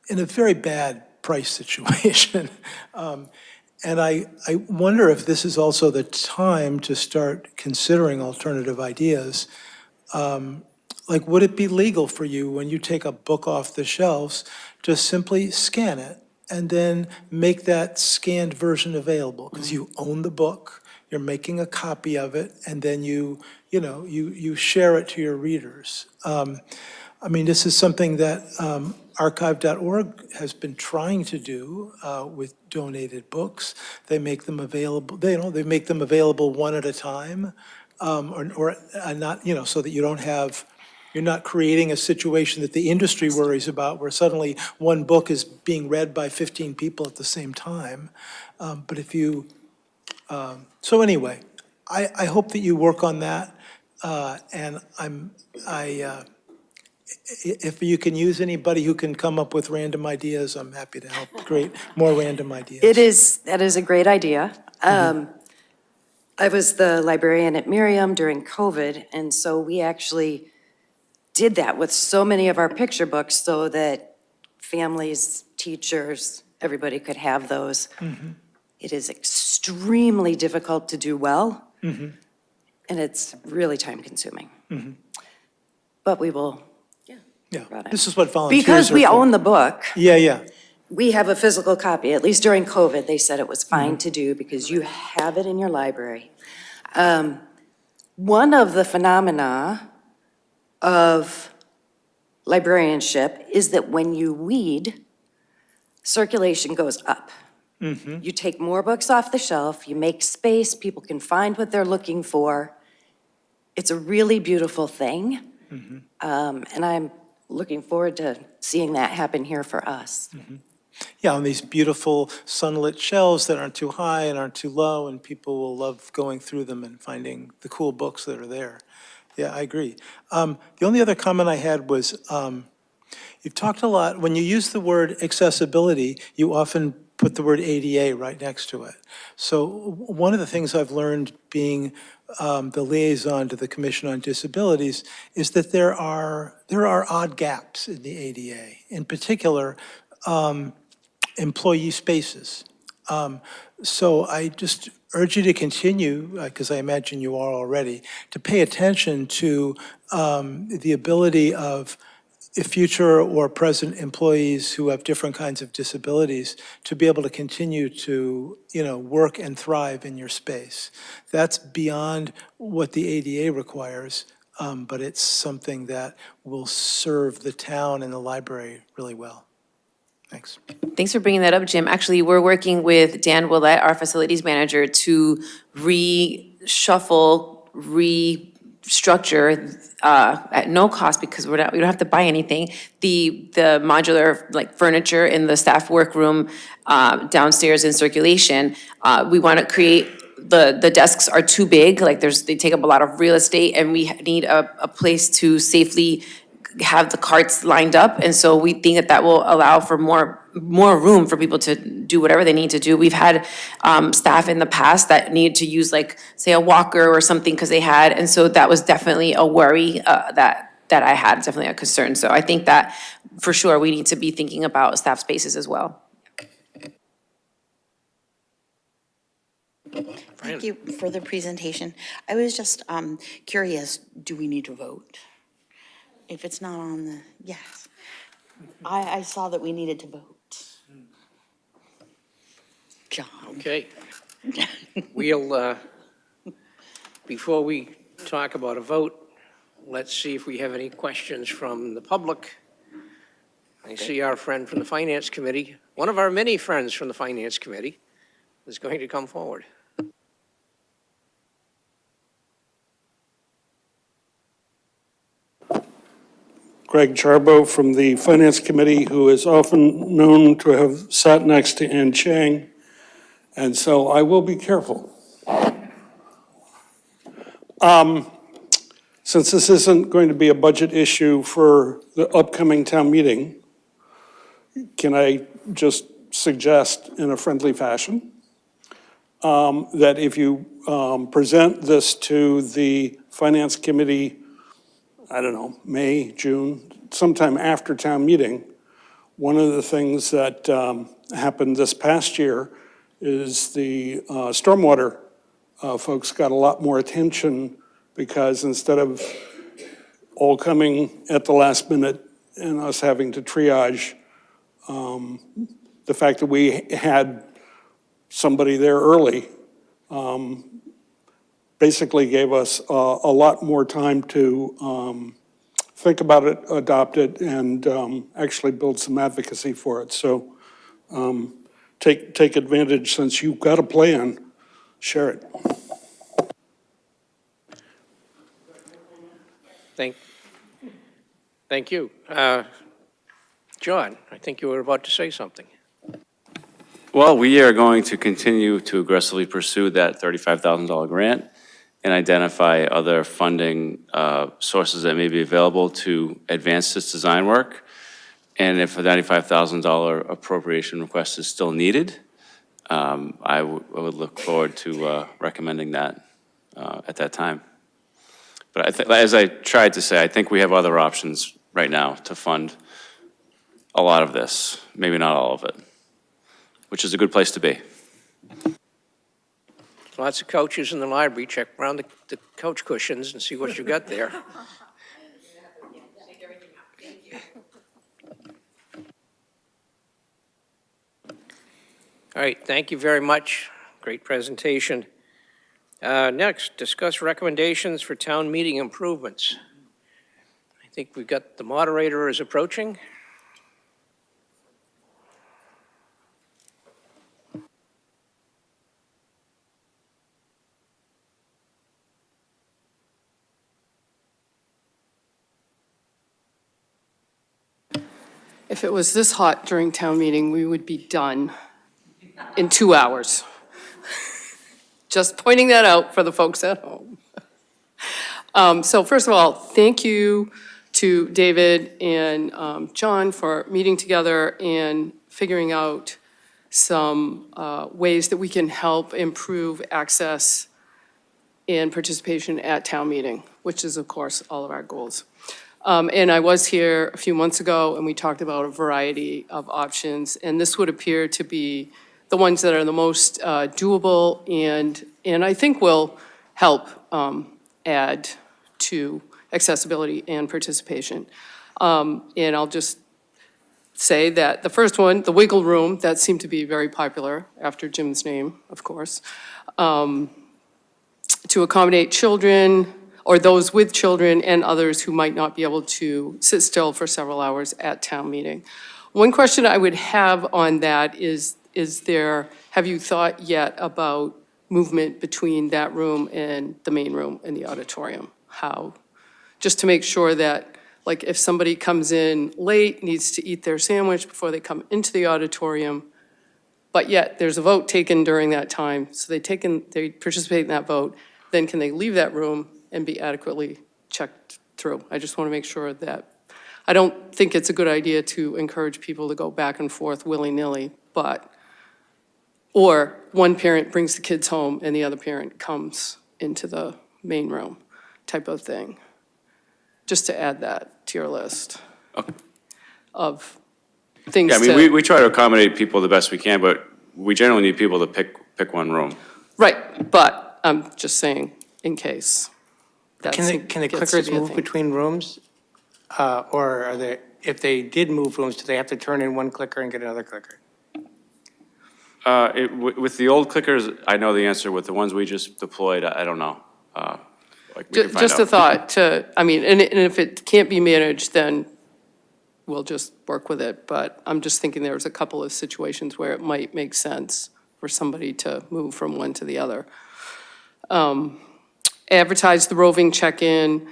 in a very bad price situation. And I wonder if this is also the time to start considering alternative ideas. Like, would it be legal for you, when you take a book off the shelves, to simply scan it and then make that scanned version available? Because you own the book, you're making a copy of it, and then you share it to your readers. This is something that archive.org has been trying to do with donated books. They make them available, they make them available one at a time, or not, so that you're not creating a situation that the industry worries about, where suddenly one book is being read by 15 people at the same time. But if you, so anyway, I hope that you work on that, and if you can use anybody who can come up with random ideas, I'm happy to help create more random ideas. That is a great idea. I was the librarian at Miriam during COVID, and so we actually did that with so many of our picture books so that families, teachers, everybody could have those. It is extremely difficult to do well, and it's really time-consuming. But we will. Yeah, this is what volunteers are Because we for. own the book. Yeah. We have a physical copy. At least during COVID, they said it was fine to do because you have it in your library. One of the phenomena of librarianship is that when you read, circulation goes up. You take more books off the shelf, you make space, people can find what they're looking for. It's a really beautiful thing. And I'm looking forward to seeing that happen here for us. Yeah, on these beautiful sunlit shelves that aren't too high and aren't too low, and people will love going through them and finding the cool books that are there. Yeah, I agree. The only other comment I had was, you've talked a lot, when you use the word accessibility, you often put the word ADA right next to it. So one of the things I've learned being the liaison to the Commission on Disabilities is that there are odd gaps in the ADA. In particular, employee spaces. So I just urge you to continue, because I imagine you are already, to pay attention to the ability of future or present employees who have different kinds of disabilities to be able to continue to, work and thrive in your space. That's beyond what the ADA requires, but it's something that will serve the town and the library really well. Thanks. Thanks for bringing that up, Jim. Actually, we're working with Dan Willett, our facilities manager, to reshuffle, restructure at no cost, because we don't have to buy anything, the modular furniture in the staff workroom downstairs in circulation. We want to create, the desks are too big, they take up a lot of real estate, and we need a place to safely have the carts lined up, and so we think that will allow for more room for people to do whatever they need to do. We've had staff in the past that needed to use say a walker or something because they had, and so that was definitely a worry that I had, definitely a concern. So I think that for sure we need to be thinking about staff spaces as well. Thank you for the presentation. I was just curious, do we need to vote? If it's not on the, yes. I saw that we needed to vote. John. Okay. We'll, before we talk about a vote, let's see if we have any questions from the public. I see our friend from the Finance Committee, one of our many friends from the Finance Committee, is going to come forward. Greg Charbo from the Finance Committee, who is often known to have sat next to Ann Chang, and so I will be careful. Since this isn't going to be a budget issue for the upcoming town meeting, can I just suggest in a friendly fashion that if you present this to the Finance Committee, I don't know, May, June, sometime after town meeting, one of the things that happened this past year is the stormwater folks got a lot more attention because instead of all coming at the last minute and us having to triage, the fact that we had somebody there early basically gave us a lot more time to think about it, adopt it, and actually build some advocacy for it. So take advantage, since you've got a plan, share it. Thank you. John, I think you were about to say something. Well, we are going to continue to aggressively pursue that $35,000 grant and identify other funding sources that may be available to advance this design work. And if a $95,000 appropriation request is still needed, I would look forward to recommending that at that time. But as I tried to say, I think we have other options right now to fund a lot of this, maybe not all of it, which is a good place to be. Lots of couches in the library. Check around the couch cushions and see what you got there. All right, thank you very much. Great presentation. Next, discuss recommendations for town meeting improvements. I think we've got the moderator is approaching. If it was this hot during town meeting, we would be done in 2 hours. Just pointing that out for the folks at home. So first of all, thank you to David and John for meeting together and figuring out some ways that we can help improve access and participation at town meeting, which is, of course, all of our goals. And I was here a few months ago, and we talked about a variety of options, and this would appear to be the ones that are the most doable and I think will help add to accessibility and participation. And I'll just say that the first one, the wiggle room, that seemed to be very popular, after Jim's name, of course, to accommodate children, or those with children and others who might not be able to sit still for several hours at town meeting. One question I would have on that is have you thought yet about movement between that room and the main room in the auditorium? How? Just to make sure that, like, if somebody comes in late, needs to eat their sandwich before they come into the auditorium, but yet there's a vote taken during that time, so they participate in that vote, then can they leave that room and be adequately checked through? I just want to make sure that, I don't think it's a good idea to encourage people to go back and forth willy-nilly, or one parent brings the kids home and the other parent comes into the main room type of thing. Just to add that to your list of things Yeah, I mean, we try to accommodate people the best we can, but we generally need people to pick one room. Right, but I'm just saying, in case. Can the clickers move between rooms? Or are they, if they did move rooms, do they have to turn in one clicker and get another clicker? With the old clickers, I know the answer. With the ones we just deployed, I don't know. Just a thought and if it can't be managed, then we'll just work with it. But I'm just thinking there's a couple of situations where it might make sense for somebody to move from one to the other. Advertise the roving check-in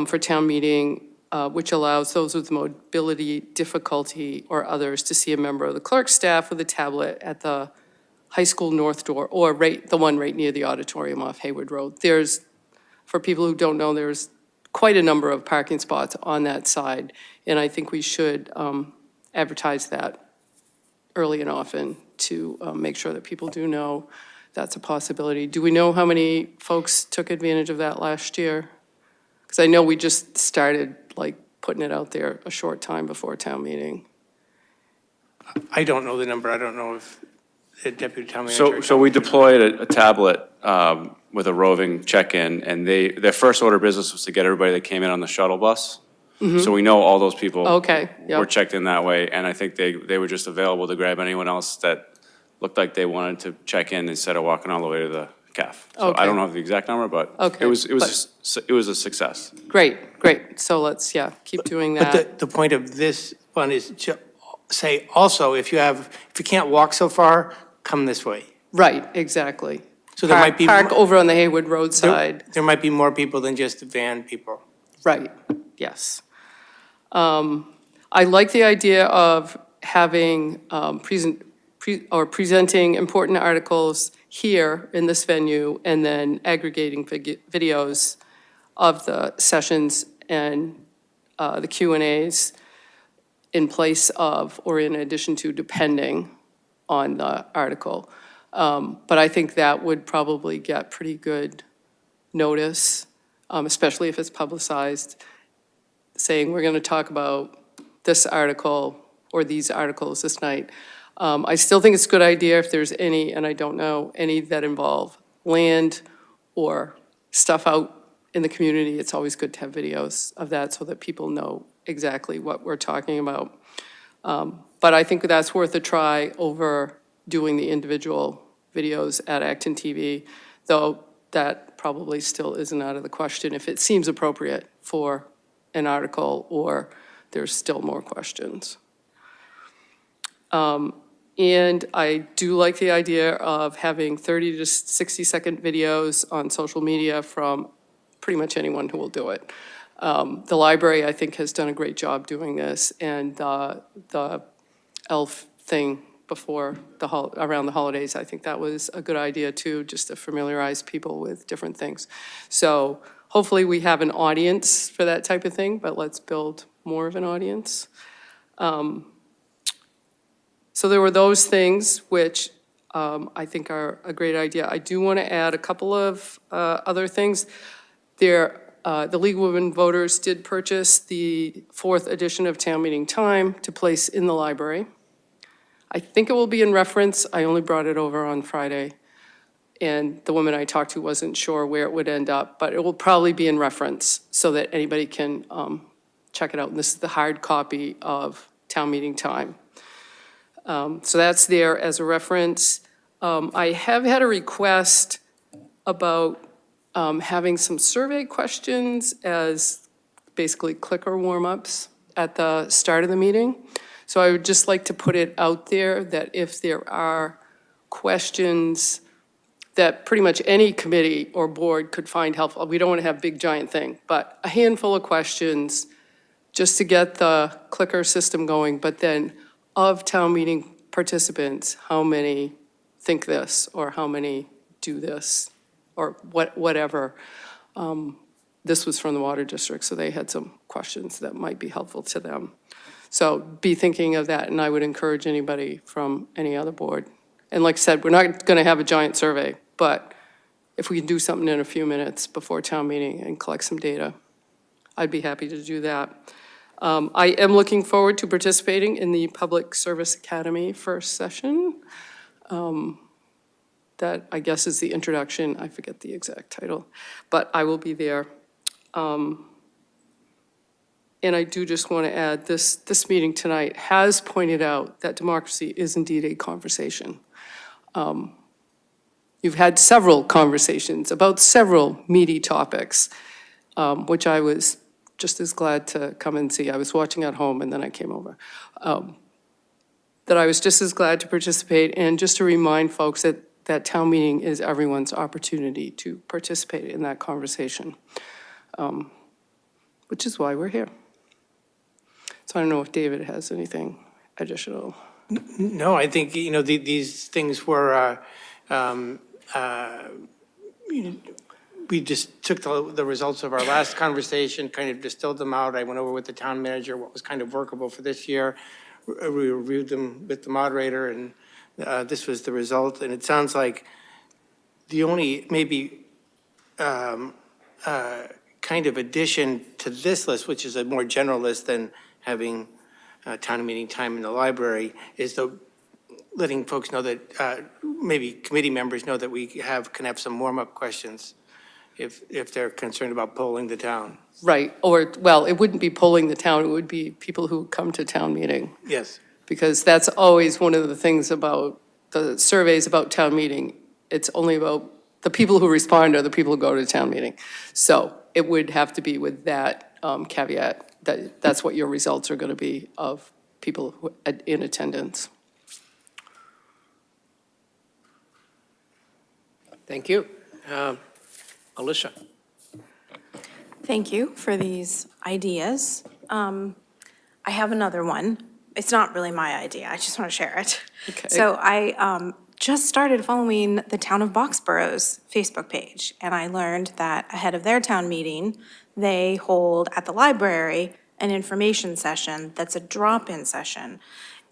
for town meeting which allows those with mobility difficulty or others to see a member of the clerk's staff with a tablet at the high school north door, or the one right near the auditorium off Hayward Road. For people who don't know, there's quite a number of parking spots on that side, and I think we should advertise that early and often to make sure that people do know that's a possibility. Do we know how many folks took advantage of that last year? Because I know we just started putting it out there a short time before town meeting. I don't know the number. I don't know if the deputy town manager. So we deployed a tablet with a roving check-in, and their first order of business was to get everybody that came in on the shuttle bus. So we know all those people Okay, yep. were checked in that way, and I think they were just available to grab anyone else that looked like they wanted to check in instead of walking all the way to the CAF. So Okay. I don't know the exact number, but Okay, it was a success. Great. So let's, keep doing that. But the point of this one is to say also, if you can't walk so far, come this way. Right, exactly. So there might be. Park over on the Hayward Road side. There might be more people than just the van people. Right, yes. I like the idea of having presenting important articles here in this venue and then aggregating videos of the sessions and the Q&As in place of or in addition to, depending on the article. But I think that would probably get pretty good notice, especially if it's publicized, saying we're going to talk about this article or these articles this night. I still think it's a good idea if there's any, and I don't know, any that involve land or stuff out in the community. It's always good to have videos of that so that people know exactly what we're talking about. But I think that's worth a try over doing the individual videos at ActonTV, though that probably still isn't out of the question if it seems appropriate for an article or there's still more questions. And I do like the idea of having 30 to 60-second videos on social media from pretty much anyone who will do it. The library, I think, has done a great job doing this, and the ELF thing before around the holidays, I think that was a good idea too, just to familiarize people with different things. So hopefully we have an audience for that type of thing, but let's build more of an audience. So there were those things which I think are a great idea. I do want to add a couple of other things. The League of Women Voters did purchase the 4th edition of Town Meeting Time to place in the library. I think it will be in reference. I only brought it over on Friday, and the woman I talked to wasn't sure where it would end up, but it will probably be in reference so that anybody can check it out. And this is the hard copy of Town Meeting Time. So that's there as a reference. I have had a request about having some survey questions as basically clicker warm-ups at the start of the meeting. So I would just like to put it out there that if there are questions that pretty much any committee or board could find helpful, we don't want to have big giant thing, but a handful of questions just to get the clicker system going, but then of town meeting participants, how many think this, or how many do this, or whatever. This was from the Water District, so they had some questions that might be helpful to them. So be thinking of that, and I would encourage anybody from any other board. And like I said, we're not going to have a giant survey, but if we can do something in a few minutes before town meeting and collect some data, I'd be happy to do that. I am looking forward to participating in the Public Service Academy first session. That, I guess, is the introduction. I forget the exact title, but I will be there. And I do just want to add, this meeting tonight has pointed out that democracy is indeed a conversation. You've had several conversations about several meaty topics, which I was just as glad to come and see. I was watching at home and then I came over. That I was just as glad to participate, and just to remind folks that town meeting is everyone's opportunity to participate in that conversation, which is why we're here. So I don't know if David has anything additional. No, I think, these things were, we just took the results of our last conversation, kind of distilled them out. I went over with the town manager what was kind of workable for this year. We reviewed them with the moderator, and this was the result. And it sounds like the only maybe kind of addition to this list, which is a more general list than having town meeting time in the library, is letting folks know that, maybe committee members know that we can have some warm-up questions if they're concerned about polling the town. Right, or, well, it wouldn't be polling the town, it would be people who come to town meeting. Yes. Because that's always one of the things about the surveys about town meeting. It's only about the people who respond are the people who go to town meeting. So it would have to be with that caveat, that that's what your results are going to be of people who, in attendance. Thank you. Alyssa? Thank you for these ideas. I have another one. It's not really my idea, I just want to share it. Okay. So I just started following the Town of Boxborough's Facebook page, and I learned that ahead of their town meeting, they hold at the library an information session that's a drop-in session.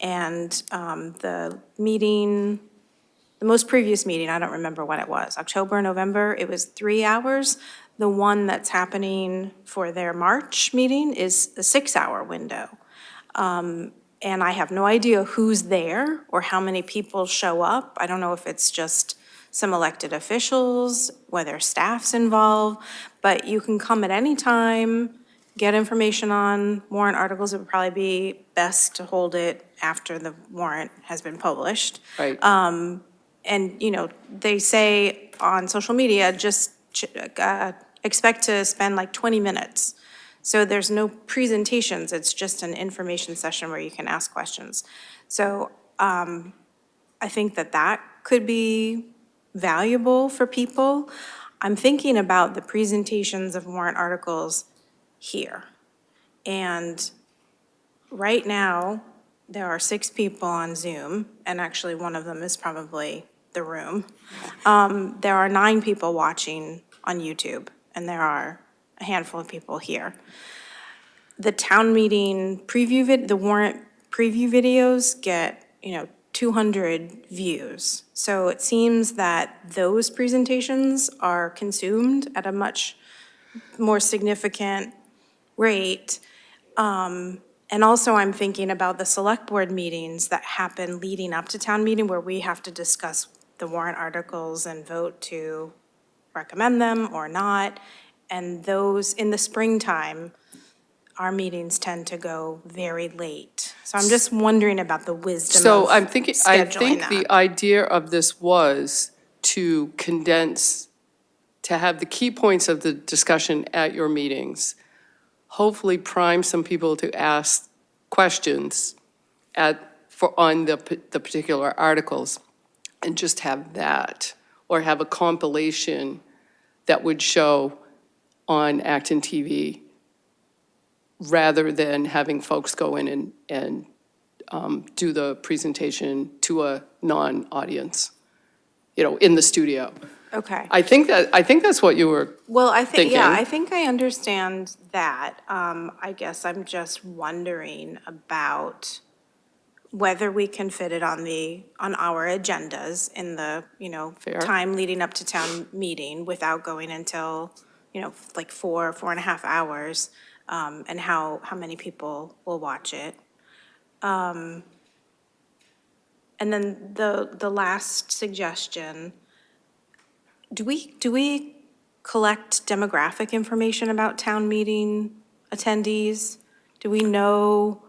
And the meeting, the most previous meeting, I don't remember when it was, October, November, it was 3 hours. The one that's happening for their March meeting is a 6-hour window. And I have no idea who's there or how many people show up. I don't know if it's just some elected officials, whether staff's involved, but you can come at any time, get information on warrant articles. It would probably be best to hold it after the warrant has been published. Right. And, they say on social media, just expect to spend like 20 minutes. So there's no presentations, it's just an information session where you can ask questions. So I think that could be valuable for people. I'm thinking about the presentations of warrant articles here. And right now, there are 6 people on Zoom, and actually one of them is probably the room. There are 9 people watching on YouTube, and there are a handful of people here. The town meeting preview, the warrant preview videos get, 200 views. So it seems that those presentations are consumed at a much more significant rate. And also I'm thinking about the select board meetings that happen leading up to town meeting where we have to discuss the warrant articles and vote to recommend them or not. And those, in the springtime, our meetings tend to go very late. So I'm just wondering about the wisdom So of I'm thinking, I think scheduling the that. idea of this was to condense, to have the key points of the discussion at your meetings, hopefully prime some people to ask questions on the particular articles, and just have that, or have a compilation that would show on ActonTV, rather than having folks go in and do the presentation to a non-audience, in the studio. Okay. I think that's what you were Well, I think, thinking. yeah, I think I understand that. I guess I'm just wondering about whether we can fit it on our agendas in the, Fair. time leading up to town meeting without going until, like 4.5 hours, and how many people will watch it. And then the last suggestion, do we collect demographic information about town meeting attendees? Do we know?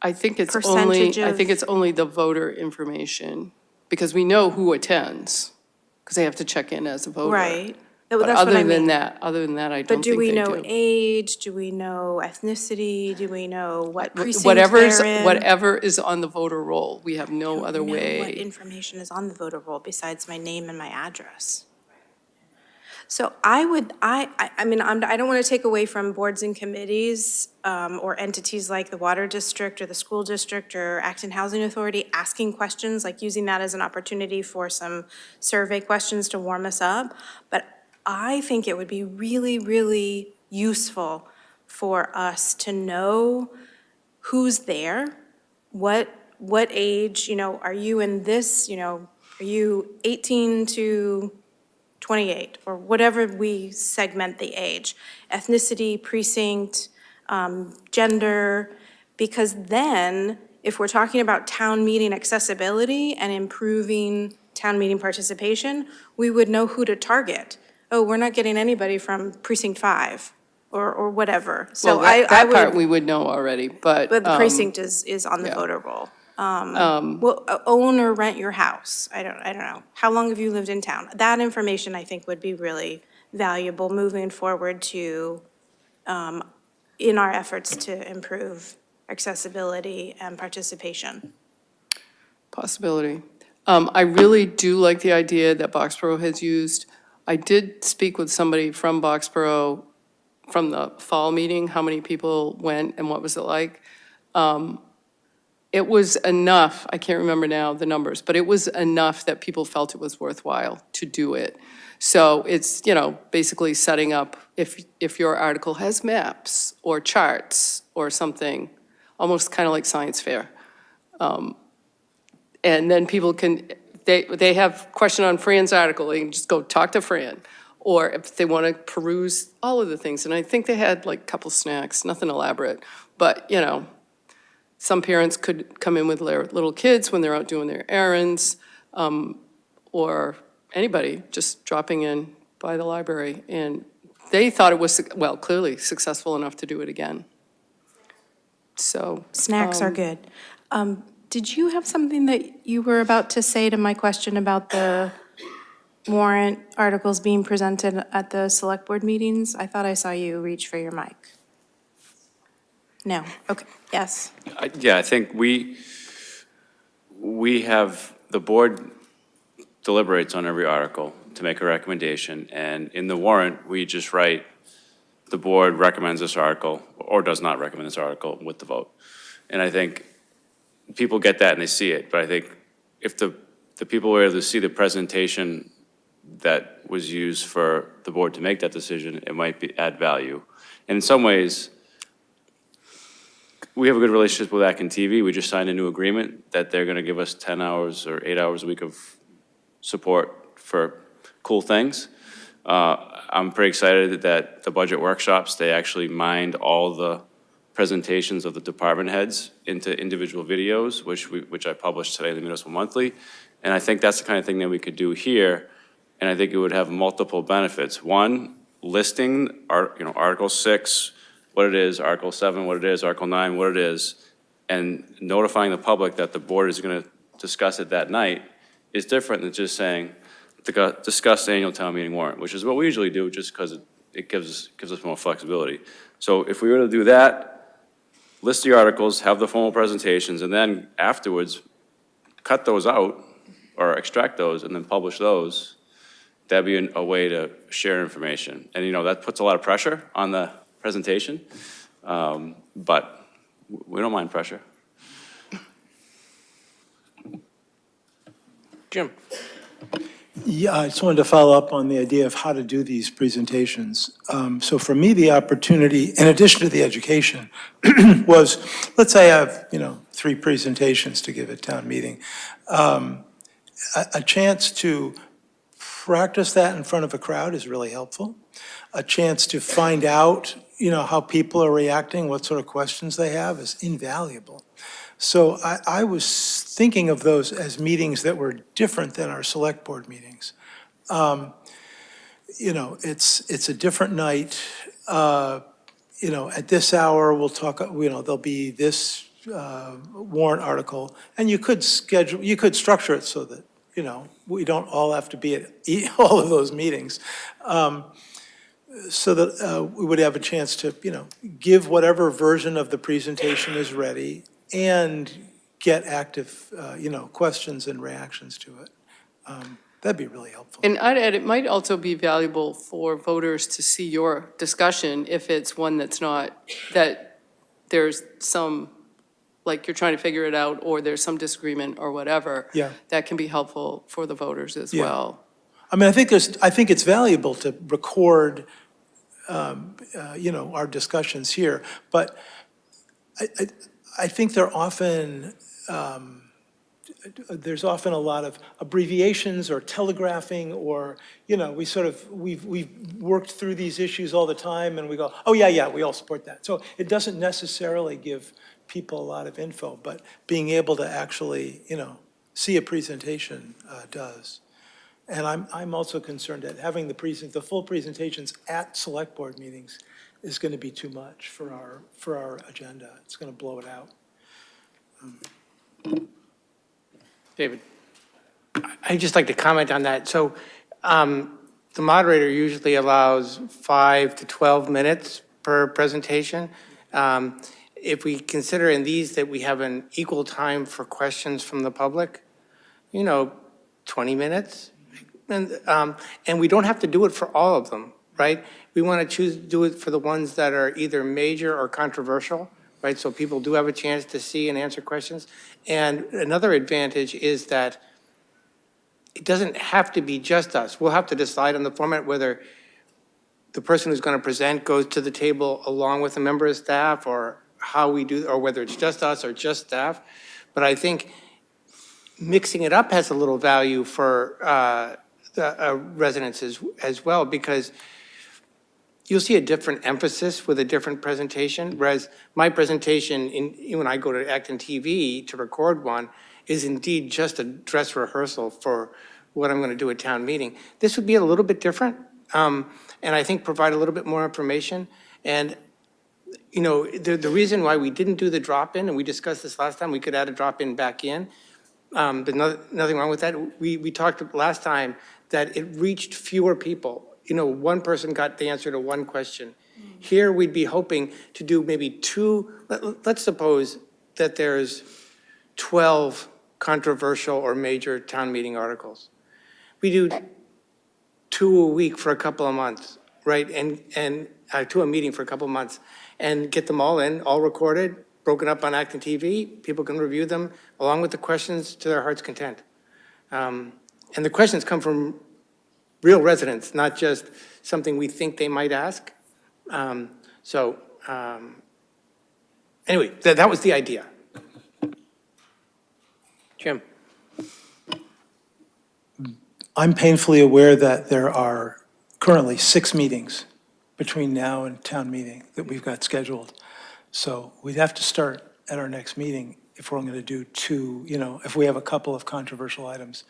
I think it's percentage only the voter information, because we know who attends, because they have to check in as a voter. Right. But That's what I mean. other than that, I don't But think do we they know do. age? Do we know ethnicity? Do we know what precinct Whatever's, they're in? whatever is on the voter roll, we have no other Know what way. information is on the voter roll besides my name and my address? So I mean, I don't want to take away from boards and committees or entities like the Water District or the School District or Acton Housing Authority asking questions, like using that as an opportunity for some survey questions to warm us up. But I think it would be really, really useful for us to know who's there, what age, are you in this, are you 18 to 28, or whatever we segment the age, ethnicity, precinct, gender, because then, if we're talking about town meeting accessibility and improving town meeting participation, we would know who to target. Oh, we're not getting anybody from precinct 5, or whatever. So Well, I that would. part we would know already, but. But the precinct is on the yeah. voter roll. Well, own or rent your house. I don't know. How long have you lived in town? That information, I think, would be really valuable moving forward to, in our efforts to improve accessibility and participation. Possibility. I really do like the idea that Boxborough has used. I did speak with somebody from Boxborough from the fall meeting, how many people went and what was it like. It was enough, I can't remember now the numbers, but it was enough that people felt it was worthwhile to do it. So it's, basically setting up, if your article has maps or charts or something, almost kind of like science fair. And then people can, they have question on Fran's article, they can just go talk to Fran. Or if they want to peruse all of the things. And I think they had like a couple snacks, nothing elaborate. But, some parents could come in with their little kids when they're out doing their errands, or anybody just dropping in by the library. And they thought it was, well, clearly successful enough to do it again. So. Snacks are good. Did you have something that you were about to say to my question about the warrant articles being presented at the select board meetings? I thought I saw you reach for your mic. No, okay, yes. Yeah, I think we have, the board deliberates on every article to make a recommendation, and in the warrant, we just write, the board recommends this article, or does not recommend this article with the vote. And I think people get that and they see it, but I think if the people were able to see the presentation that was used for the board to make that decision, it might add value. And in some ways, we have a good relationship with ActonTV. We just signed a new agreement that they're going to give us 10 hours or 8 hours a week of support for cool things. I'm pretty excited that the budget workshops, they actually mined all the presentations of the department heads into individual videos, which I published today in the Municipal Monthly. And I think that's the kind of thing that we could do here. And I think it would have multiple benefits. One, listing Article 6, what it is, Article 7, what it is, Article 9, what it is, and notifying the public that the board is going to discuss it that night is different than just saying, discuss the annual town meeting warrant, which is what we usually do just because it gives us more flexibility. So if we were to do that, list the articles, have the formal presentations, and then afterwards, cut those out or extract those and then publish those, that'd be a way to share information. And that puts a lot of pressure on the presentation, but we don't mind pressure. Jim. Yeah, I just wanted to follow up on the idea of how to do these presentations. So for me, the opportunity, in addition to the education, was, let's say I have, 3 presentations to give at town meeting. A chance to practice that in front of a crowd is really helpful. A chance to find out, how people are reacting, what sort of questions they have is invaluable. So I was thinking of those as meetings that were different than our select board meetings. It's a different night. At this hour, we'll talk, there'll be this warrant article, and you could structure it so that, we don't all have to be at all of those meetings. So that we would have a chance to, give whatever version of the presentation is ready and get active, questions and reactions to it. That'd be really helpful. And I'd add, it might also be valuable for voters to see your discussion if it's one that's not, that there's some, like you're trying to figure it out, or there's some disagreement or whatever. Yeah. That can be helpful for the voters as Yeah. well. I mean, I think it's valuable to record, our discussions here, but I think there's often a lot of abbreviations or telegraphing, or, we've worked through these issues all the time and we go, oh, yeah, we all support that. So it doesn't necessarily give people a lot of info, but being able to actually, see a presentation does. And I'm also concerned that having the full presentations at select board meetings is going to be too much for our agenda. It's going to blow it out. David? I'd just like to comment on that. So the moderator usually allows 5 to 12 minutes per presentation. If we consider in these that we have an equal time for questions from the public, 20 minutes. And we don't have to do it for all of them, right? We want to do it for the ones that are either major or controversial, right? So people do have a chance to see and answer questions. And another advantage is that it doesn't have to be just us. We'll have to decide on the format whether the person who's going to present goes to the table along with a member of staff, or how we do, or whether it's just us or just staff. But I think mixing it up has a little value for the residents as well, because you'll see a different emphasis with a different presentation, whereas my presentation, when I go to ActonTV to record one, is indeed just a dress rehearsal for what I'm going to do at town meeting. This would be a little bit different, and I think provide a little bit more information. And the reason why we didn't do the drop-in, and we discussed this last time, we could add a drop-in back in, but nothing wrong with that. We talked last time that it reached fewer people. One person got the answer to one question. Here, we'd be hoping to do maybe 2, let's suppose that there's 12 controversial or major town meeting articles. We do 2 a week for a couple of months, right? And 2 a meeting for a couple of months, and get them all in, all recorded, broken up on ActonTV. People can review them along with the questions to their heart's content. And the questions come from real residents, not just something we think they might ask. Anyway, that was the idea. Jim? I'm painfully aware that there are currently 6 meetings between now and town meeting that we've got scheduled. So we'd have to start at our next meeting if we're going to do 2, if we have a couple of controversial items.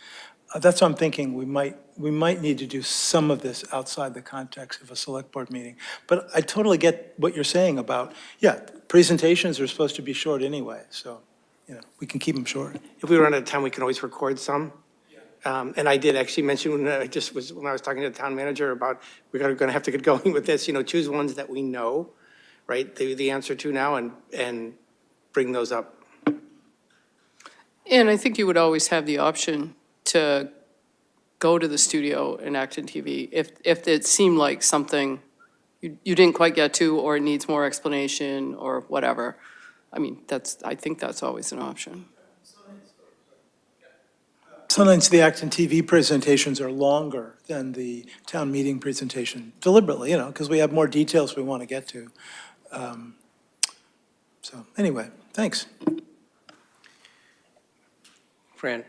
That's what I'm thinking. We might need to do some of this outside the context of a select board meeting. But I totally get what you're saying about, presentations are supposed to be short anyway. So, we can keep them short. If we run out of time, we can always record some. And I did actually mention when I was talking to the town manager about, we're going to have to get going with this, choose ones that we know, right, the answer to now, and bring those up. And I think you would always have the option to go to the studio in ActonTV if it seemed like something you didn't quite get to, or it needs more explanation or whatever. I mean, I think that's always an option. Sometimes the ActonTV presentations are longer than the town meeting presentation, deliberately, because we have more details we want to get to. So anyway, thanks. Fran?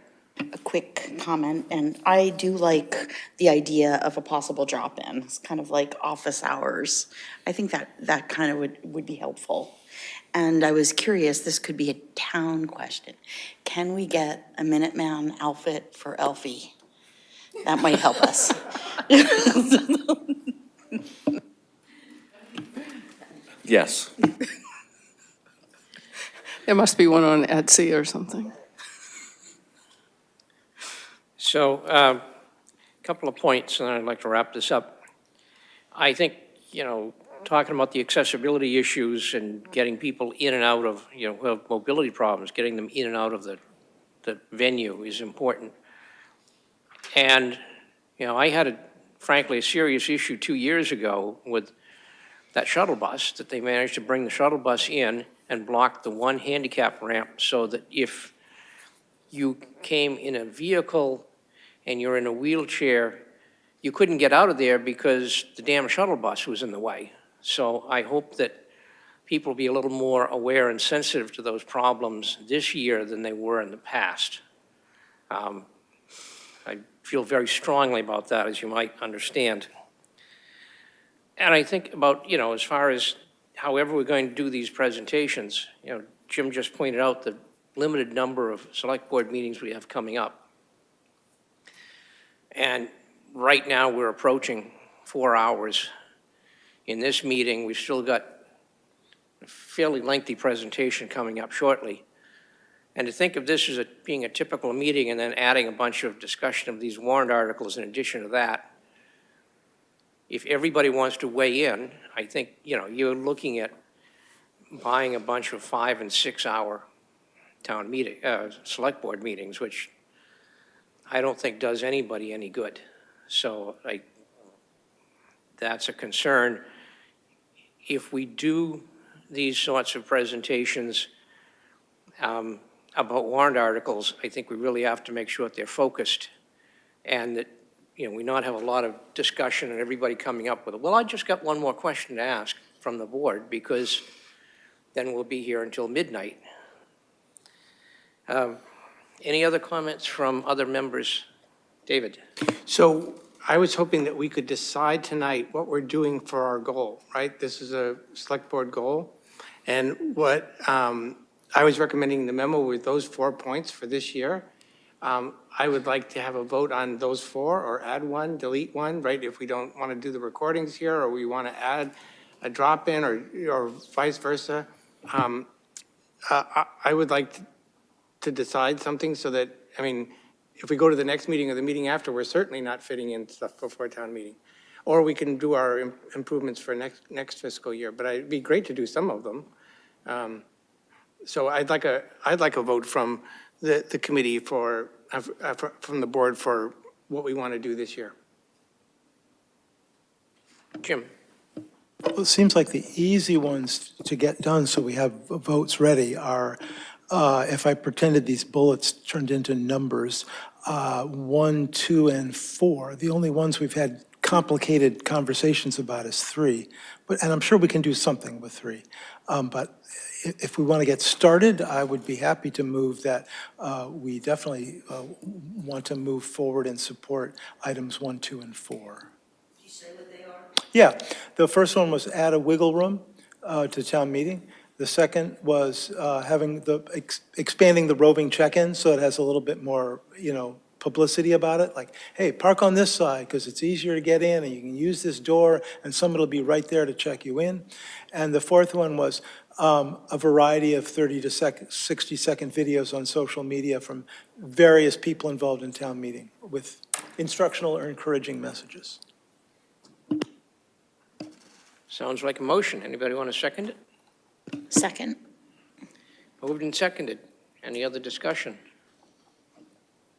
A quick comment, and I do like the idea of a possible drop-in. It's kind of like office hours. I think that kind of would be helpful. And I was curious, this could be a town question. Can we get a Minuteman outfit for Elfie? That might help us. Yes. There must be one on Etsy or something. So, a couple of points, and I'd like to wrap this up. I think, talking about the accessibility issues and getting people in and out of, who have mobility problems, getting them in and out of the venue is important. And, I had frankly, a serious issue 2 years ago with that shuttle bus, that they managed to bring the shuttle bus in and block the one handicap ramp so that if you came in a vehicle and you're in a wheelchair, you couldn't get out of there because the damn shuttle bus was in the way. So I hope that people will be a little more aware and sensitive to those problems this year than they were in the past. I feel very strongly about that, as you might understand. And I think about, as far as however we're going to do these presentations, Jim just pointed out the limited number of select board meetings we have coming up. And right now, we're approaching 4 hours. In this meeting, we've still got a fairly lengthy presentation coming up shortly. And to think of this as being a typical meeting and then adding a bunch of discussion of these warrant articles in addition to that, if everybody wants to weigh in, I think, you're looking at buying a bunch of 5- and 6-hour town meeting, select board meetings, which I don't think does anybody any good. So that's a concern. If we do these sorts of presentations about warrant articles, I think we really have to make sure that they're focused and that, we not have a lot of discussion and everybody coming up with it. Well, I just got one more question to ask from the board, because then we'll be here until midnight. Any other comments from other members? David? So I was hoping that we could decide tonight what we're doing for our goal, right? This is a select board goal. And what I was recommending the memo with those 4 points for this year. I would like to have a vote on those 4, or add one, delete one, right? If we don't want to do the recordings here, or we want to add a drop-in, or vice versa. I would like to decide something so that, if we go to the next meeting or the meeting after, we're certainly not fitting in stuff before town meeting. Or we can do our improvements for next fiscal year, but it'd be great to do some of them. So I'd like a vote from the committee from the board for what we want to do this year. Jim? Well, it seems like the easy ones to get done so we have votes ready are, if I pretended these bullets turned into numbers, 1, 2, and 4. The only ones we've had complicated conversations about is 3. And I'm sure we can do something with 3. But if we want to get started, I would be happy to move that. We definitely want to move forward and support items 1, 2, and 4. Can you say what they are? Yeah, the first one was add a wiggle room to town meeting. The second was expanding the roving check-in so it has a little bit more, publicity about it. Like, hey, park on this side because it's easier to get in and you can use this door and somebody will be right there to check you in. And the fourth one was a variety of 30 to 60-second videos on social media from various people involved in town meeting with instructional or encouraging messages. Sounds like a motion. Anybody want to second it? Second. Moved and seconded. Any other discussion?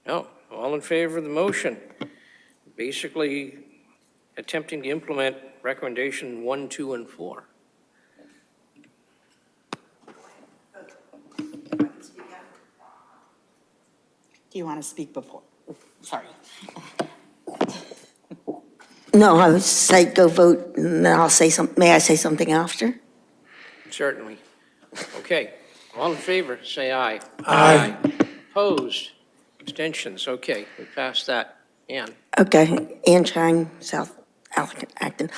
No. All in favor of the motion? Basically attempting to implement recommendation 1, 2, and 4. Do you want to speak before? Sorry. No, I would say go vote, and then I'll say something. May I say something after? Certainly. Okay. All in favor, say aye. Aye. Opposed? Abstentions? Okay, we passed that. Ann? Okay, Ann Chang, South Acton.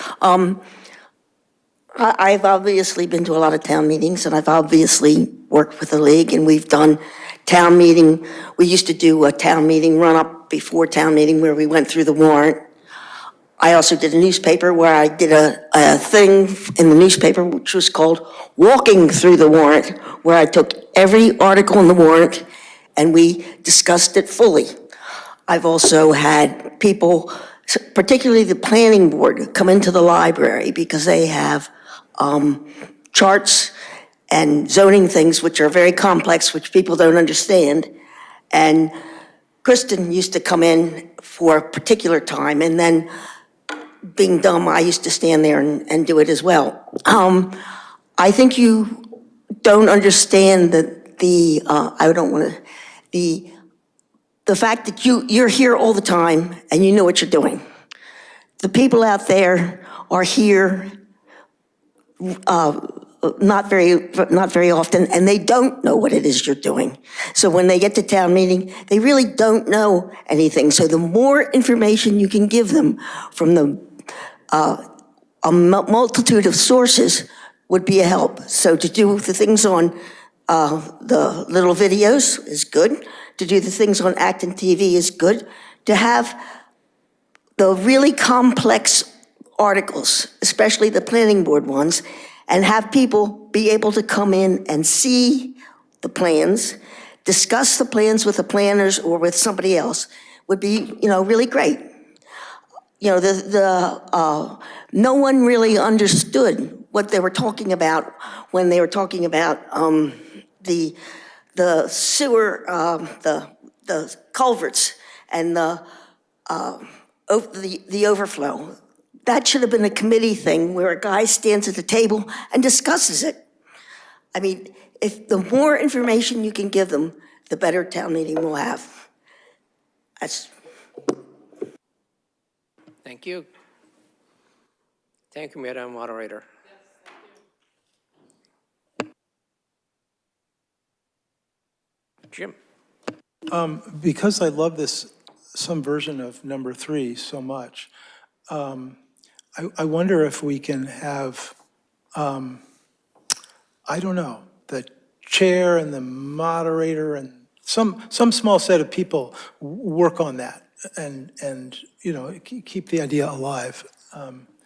I've obviously been to a lot of town meetings, and I've obviously worked with the league, and we've done town meeting. We used to do a town meeting run-up before town meeting where we went through the warrant. I also did a newspaper where I did a thing in the newspaper which was called Walking Through the Warrant, where I took every article in the warrant and we discussed it fully. I've also had people, particularly the planning board, come into the library because they have charts and zoning things which are very complex, which people don't understand, and Kristen used to come in for a particular time, and then being dumb, I used to stand there and do it as well. I think you don't understand I don't want to, the fact that you're here all the time and you know what you're doing. The people out there are here not very often, and they don't know what it is you're doing. So when they get to town meeting, they really don't know anything. So the more information you can give them from a multitude of sources would be a help. So to do the things on the little videos is good. To do the things on ActonTV is good. To have the really complex articles, especially the planning board ones, and have people be able to come in and see the plans, discuss the plans with the planners or with somebody else would be, really great. No one really understood what they were talking about when they were talking about the sewer, the culverts and the overflow. That should have been a committee thing where a guy stands at the table and discusses it. I mean, if the more information you can give them, the better town meeting will have. Thank you. Thank you, Madam Moderator. Jim. Because I love some version of number 3 so much, I wonder if we can have, I don't know, the chair and the moderator and some small set of people work on that and keep the idea alive.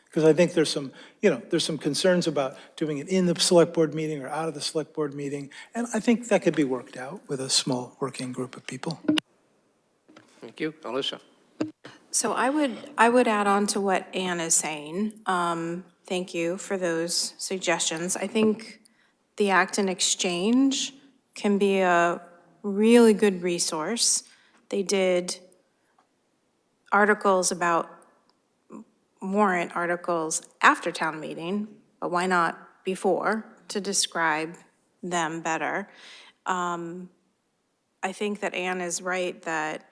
Because I think there's some concerns about doing it in the select board meeting or out of the select board meeting, and I think that could be worked out with a small working group of people. Thank you. Alyssa. So I would add on to what Ann is saying. Thank you for those suggestions. I think the Acton Exchange can be a really good resource. They did articles about warrant articles after town meeting, but why not before to describe them better? I think that Ann is right that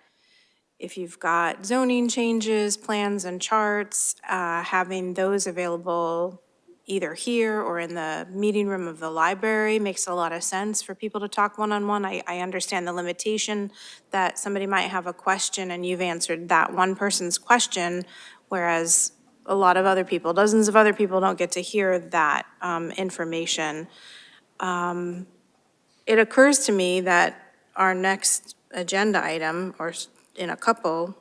if you've got zoning changes, plans and charts, having those available either here or in the meeting room of the library makes a lot of sense for people to talk one-on-one. I understand the limitation that somebody might have a question and you've answered that one person's question, whereas a lot of other people, dozens of other people don't get to hear that information. It occurs to me that our next agenda item, or in a couple,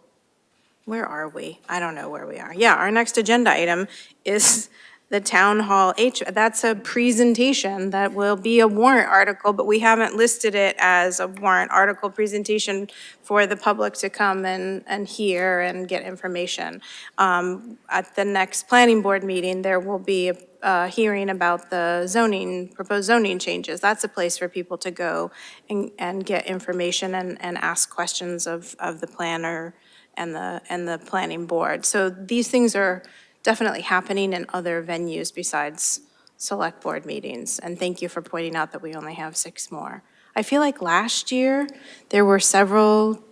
where are we? I don't know where we are. Yeah, our next agenda item is the town hall that's a presentation that will be a warrant article, but we haven't listed it as a warrant article presentation for the public to come and hear and get information. At the next planning board meeting, there will be a hearing about the proposed zoning changes. That's a place for people to go and get information and ask questions of the planner and the planning board. So these things are definitely happening in other venues besides select board meetings. And thank you for pointing out that we only have 6 more. I feel like last year, there were several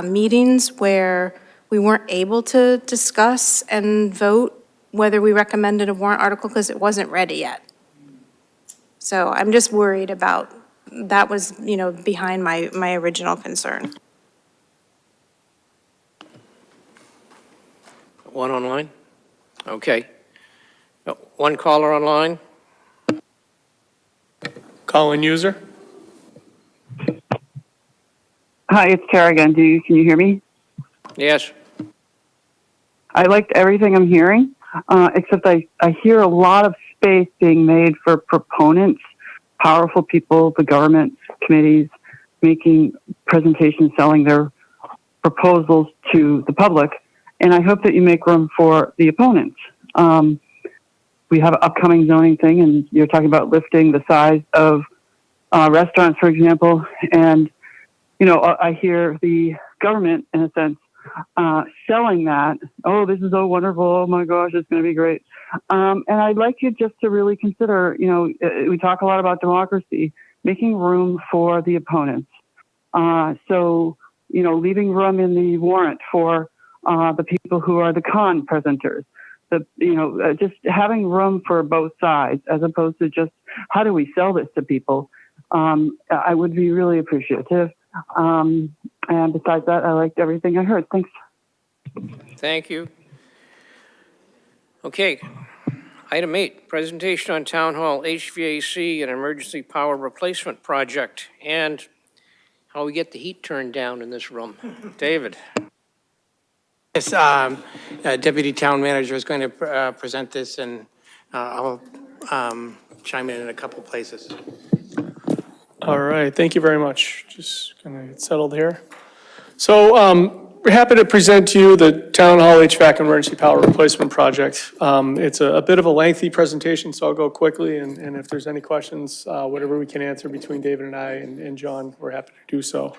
meetings where we weren't able to discuss and vote whether we recommended a warrant article because it wasn't ready yet. So I'm just worried about, that was, behind my original concern. One online? Okay. One caller online? Call-in user? Hi, it's Tara again. Can you hear me? Yes. I liked everything I'm hearing, except I hear a lot of space being made for proponents, powerful people, the government committees, making presentations, selling their proposals to the public. And I hope that you make room for the opponents. We have an upcoming zoning thing, and you're talking about lifting the size of restaurants, for example. And, I hear the government, in a sense, selling that. Oh, this is so wonderful. Oh my gosh, it's going to be great. And I'd like you just to really consider, we talk a lot about democracy, making room for the opponents. So, leaving room in the warrant for the people who are the con presenters. Just having room for both sides, as opposed to just how do we sell this to people. I would be really appreciative. And besides that, I liked everything I heard. Thanks. Thank you. Okay. Item 8, presentation on Town Hall HVAC and emergency power replacement project and how we get the heat turned down in this room. David. Yes, Deputy Town Manager is going to present this, and I'll chime in a couple places. All right, thank you very much. Just gonna get settled here. So we're happy to present to you the Town Hall HVAC Emergency Power Replacement Project. It's a bit of a lengthy presentation, so I'll go quickly, and if there's any questions, whatever we can answer between David and I and John, we're happy to do so.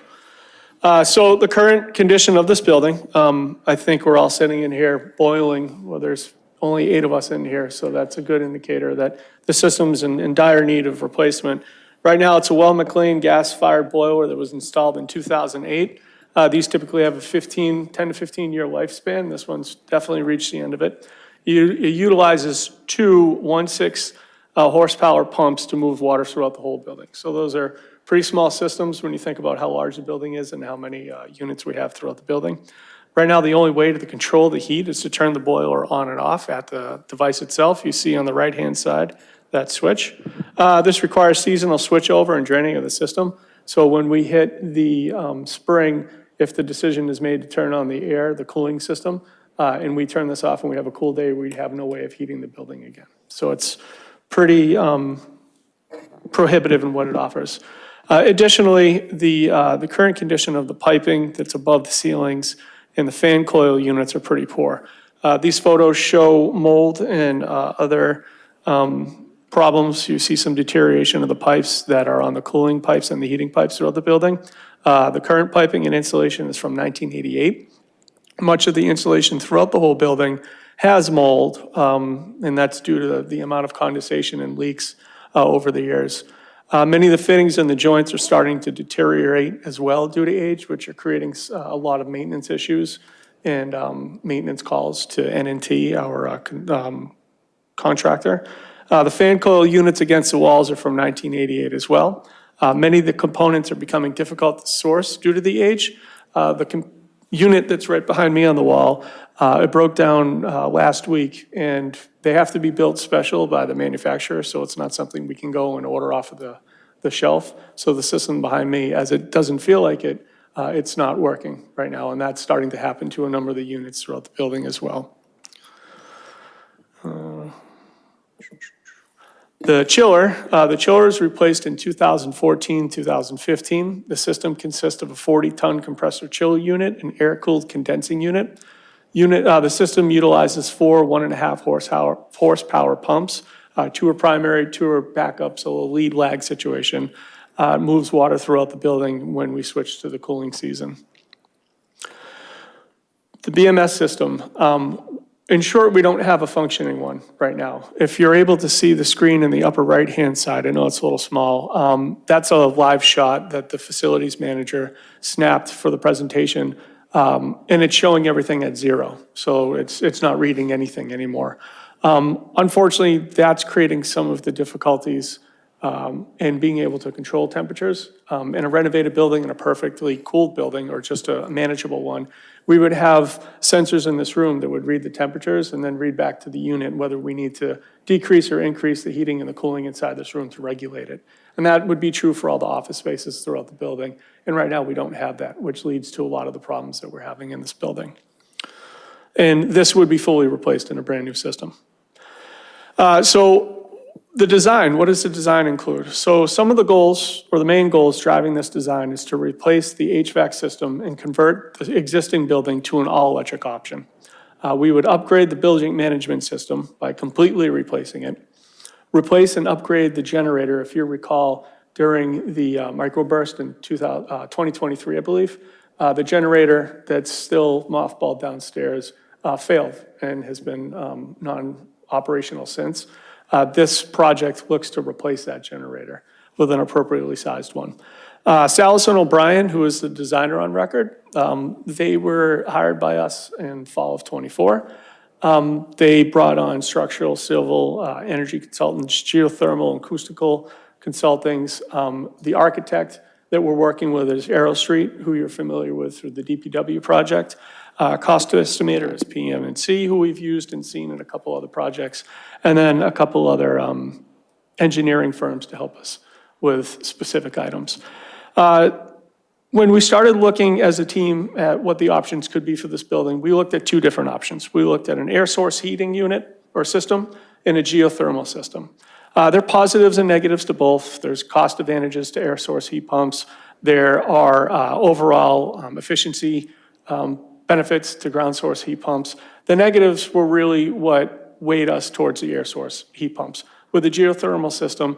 So the current condition of this building, I think we're all sitting in here boiling. Well, there's only 8 of us in here, so that's a good indicator that the system's in dire need of replacement. Right now, it's a Well-McLean gas-fired boiler that was installed in 2008. These typically have a 10 to 15 year lifespan. This one's definitely reached the end of it. It utilizes 2 1.6 horsepower pumps to move water throughout the whole building. So those are pretty small systems when you think about how large the building is and how many units we have throughout the building. Right now, the only way to control the heat is to turn the boiler on and off at the device itself. You see on the right-hand side that switch. This requires seasonal switchover and draining of the system. So when we hit the spring, if the decision is made to turn on the air, the cooling system, and we turn this off and we have a cool day, we have no way of heating the building again. So it's pretty prohibitive in what it offers. Additionally, the current condition of the piping that's above the ceilings and the fan coil units are pretty poor. These photos show mold and other problems. You see some deterioration of the pipes that are on the cooling pipes and the heating pipes throughout the building. The current piping and insulation is from 1988. Much of the insulation throughout the whole building has mold, and that's due to the amount of condensation and leaks over the years. Many of the fittings and the joints are starting to deteriorate as well due to age, which are creating a lot of maintenance issues and maintenance calls to NNT, our contractor. The fan coil units against the walls are from 1988 as well. Many of the components are becoming difficult to source due to the age. The unit that's right behind me on the wall, it broke down last week, and they have to be built special by the manufacturer, so it's not something we can go and order off of the shelf. So the system behind me, as it doesn't feel like it, it's not working right now, and that's starting to happen to a number of the units throughout the building as well. The chiller is replaced in 2014, 2015. The system consists of a 40-ton compressor chill unit, an air-cooled condensing unit. The system utilizes 4 1.5 horsepower pumps. 2 are primary, 2 are backup, so a lead lag situation. Moves water throughout the building when we switch to the cooling season. The BMS system. In short, we don't have a functioning one right now. If you're able to see the screen in the upper right-hand side, I know it's a little small, that's a live shot that the facilities manager snapped for the presentation, and it's showing everything at 0. So it's not reading anything anymore. Unfortunately, that's creating some of the difficulties in being able to control temperatures. In a renovated building, in a perfectly cooled building, or just a manageable one, we would have sensors in this room that would read the temperatures and then read back to the unit whether we need to decrease or increase the heating and the cooling inside this room to regulate it. And that would be true for all the office spaces throughout the building. And right now we don't have that, which leads to a lot of the problems that we're having in this building. And this would be fully replaced in a brand new system. So the design, what does the design include? So some of the goals, or the main goals driving this design, is to replace the HVAC system and convert the existing building to an all-electric option. We would upgrade the building management system by completely replacing it. Replace and upgrade the generator. If you recall, during the microburst in 2023, I believe, The generator that's still mothballed downstairs failed and has been non-operational since. This project looks to replace that generator with an appropriately sized one. Salas and O'Brien, who is the designer on record, they were hired by us in fall of '24. They brought on structural, civil, energy consultants, geothermal, and acoustical consultings. The architect that we're working with is Arrow Street, who you're familiar with through the DPW project. Cost estimator is PM&C, who we've used and seen in a couple other projects, and then a couple other engineering firms to help us with specific items. When we started looking as a team at what the options could be for this building, we looked at two different options. We looked at an air source heating unit or system and a geothermal system. There are positives and negatives to both. There's cost advantages to air source heat pumps. There are overall efficiency benefits to ground source heat pumps. The negatives were really what weighed us towards the air source heat pumps. With the geothermal system,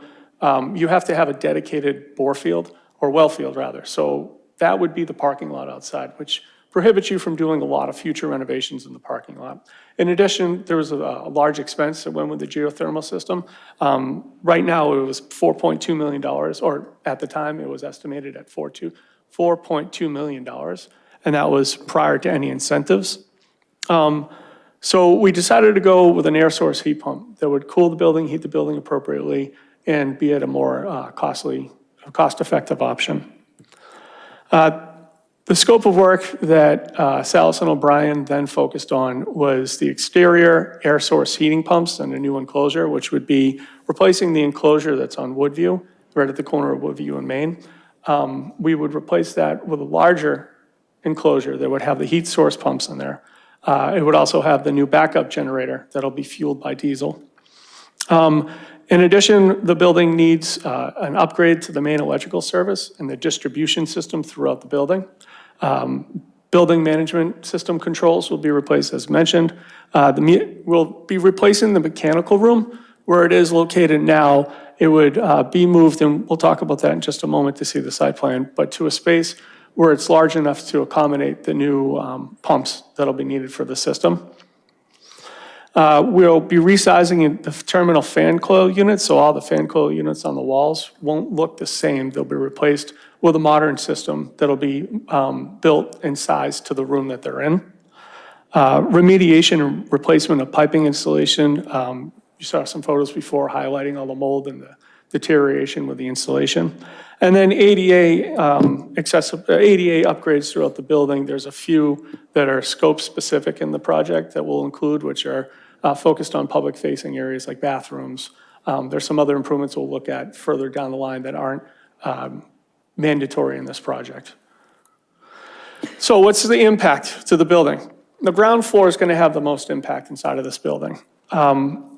you have to have a dedicated bore field, or well field rather. So that would be the parking lot outside, which prohibits you from doing a lot of future renovations in the parking lot. In addition, there was a large expense that went with the geothermal system. Right now, it was $4.2 million, or at the time, it was estimated at $4.2 million, and that was prior to any incentives. So we decided to go with an air source heat pump that would cool the building, heat the building appropriately, and be at a more cost-effective option. The scope of work that Salas and O'Brien then focused on was the exterior air source heating pumps and a new enclosure, which would be replacing the enclosure that's on Woodview, right at the corner of Woodview and Main. We would replace that with a larger enclosure that would have the heat source pumps in there. It would also have the new backup generator that'll be fueled by diesel. In addition, the building needs an upgrade to the main electrical service and the distribution system throughout the building. Building management system controls will be replaced as mentioned. We'll be replacing the mechanical room where it is located now. It would be moved, and we'll talk about that in just a moment to see the site plan, but to a space where it's large enough to accommodate the new pumps that'll be needed for the system. We'll be resizing the terminal fan coil units, so all the fan coil units on the walls won't look the same. They'll be replaced with a modern system that'll be built and sized to the room that they're in. Remediation and replacement of piping installation. You saw some photos before highlighting all the mold and the deterioration with the installation. And then ADA upgrades throughout the building. There's a few that are scope specific in the project that we'll include, which are focused on public facing areas like bathrooms. There's some other improvements we'll look at further down the line that aren't mandatory in this project. So what's the impact to the building? The ground floor is going to have the most impact inside of this building.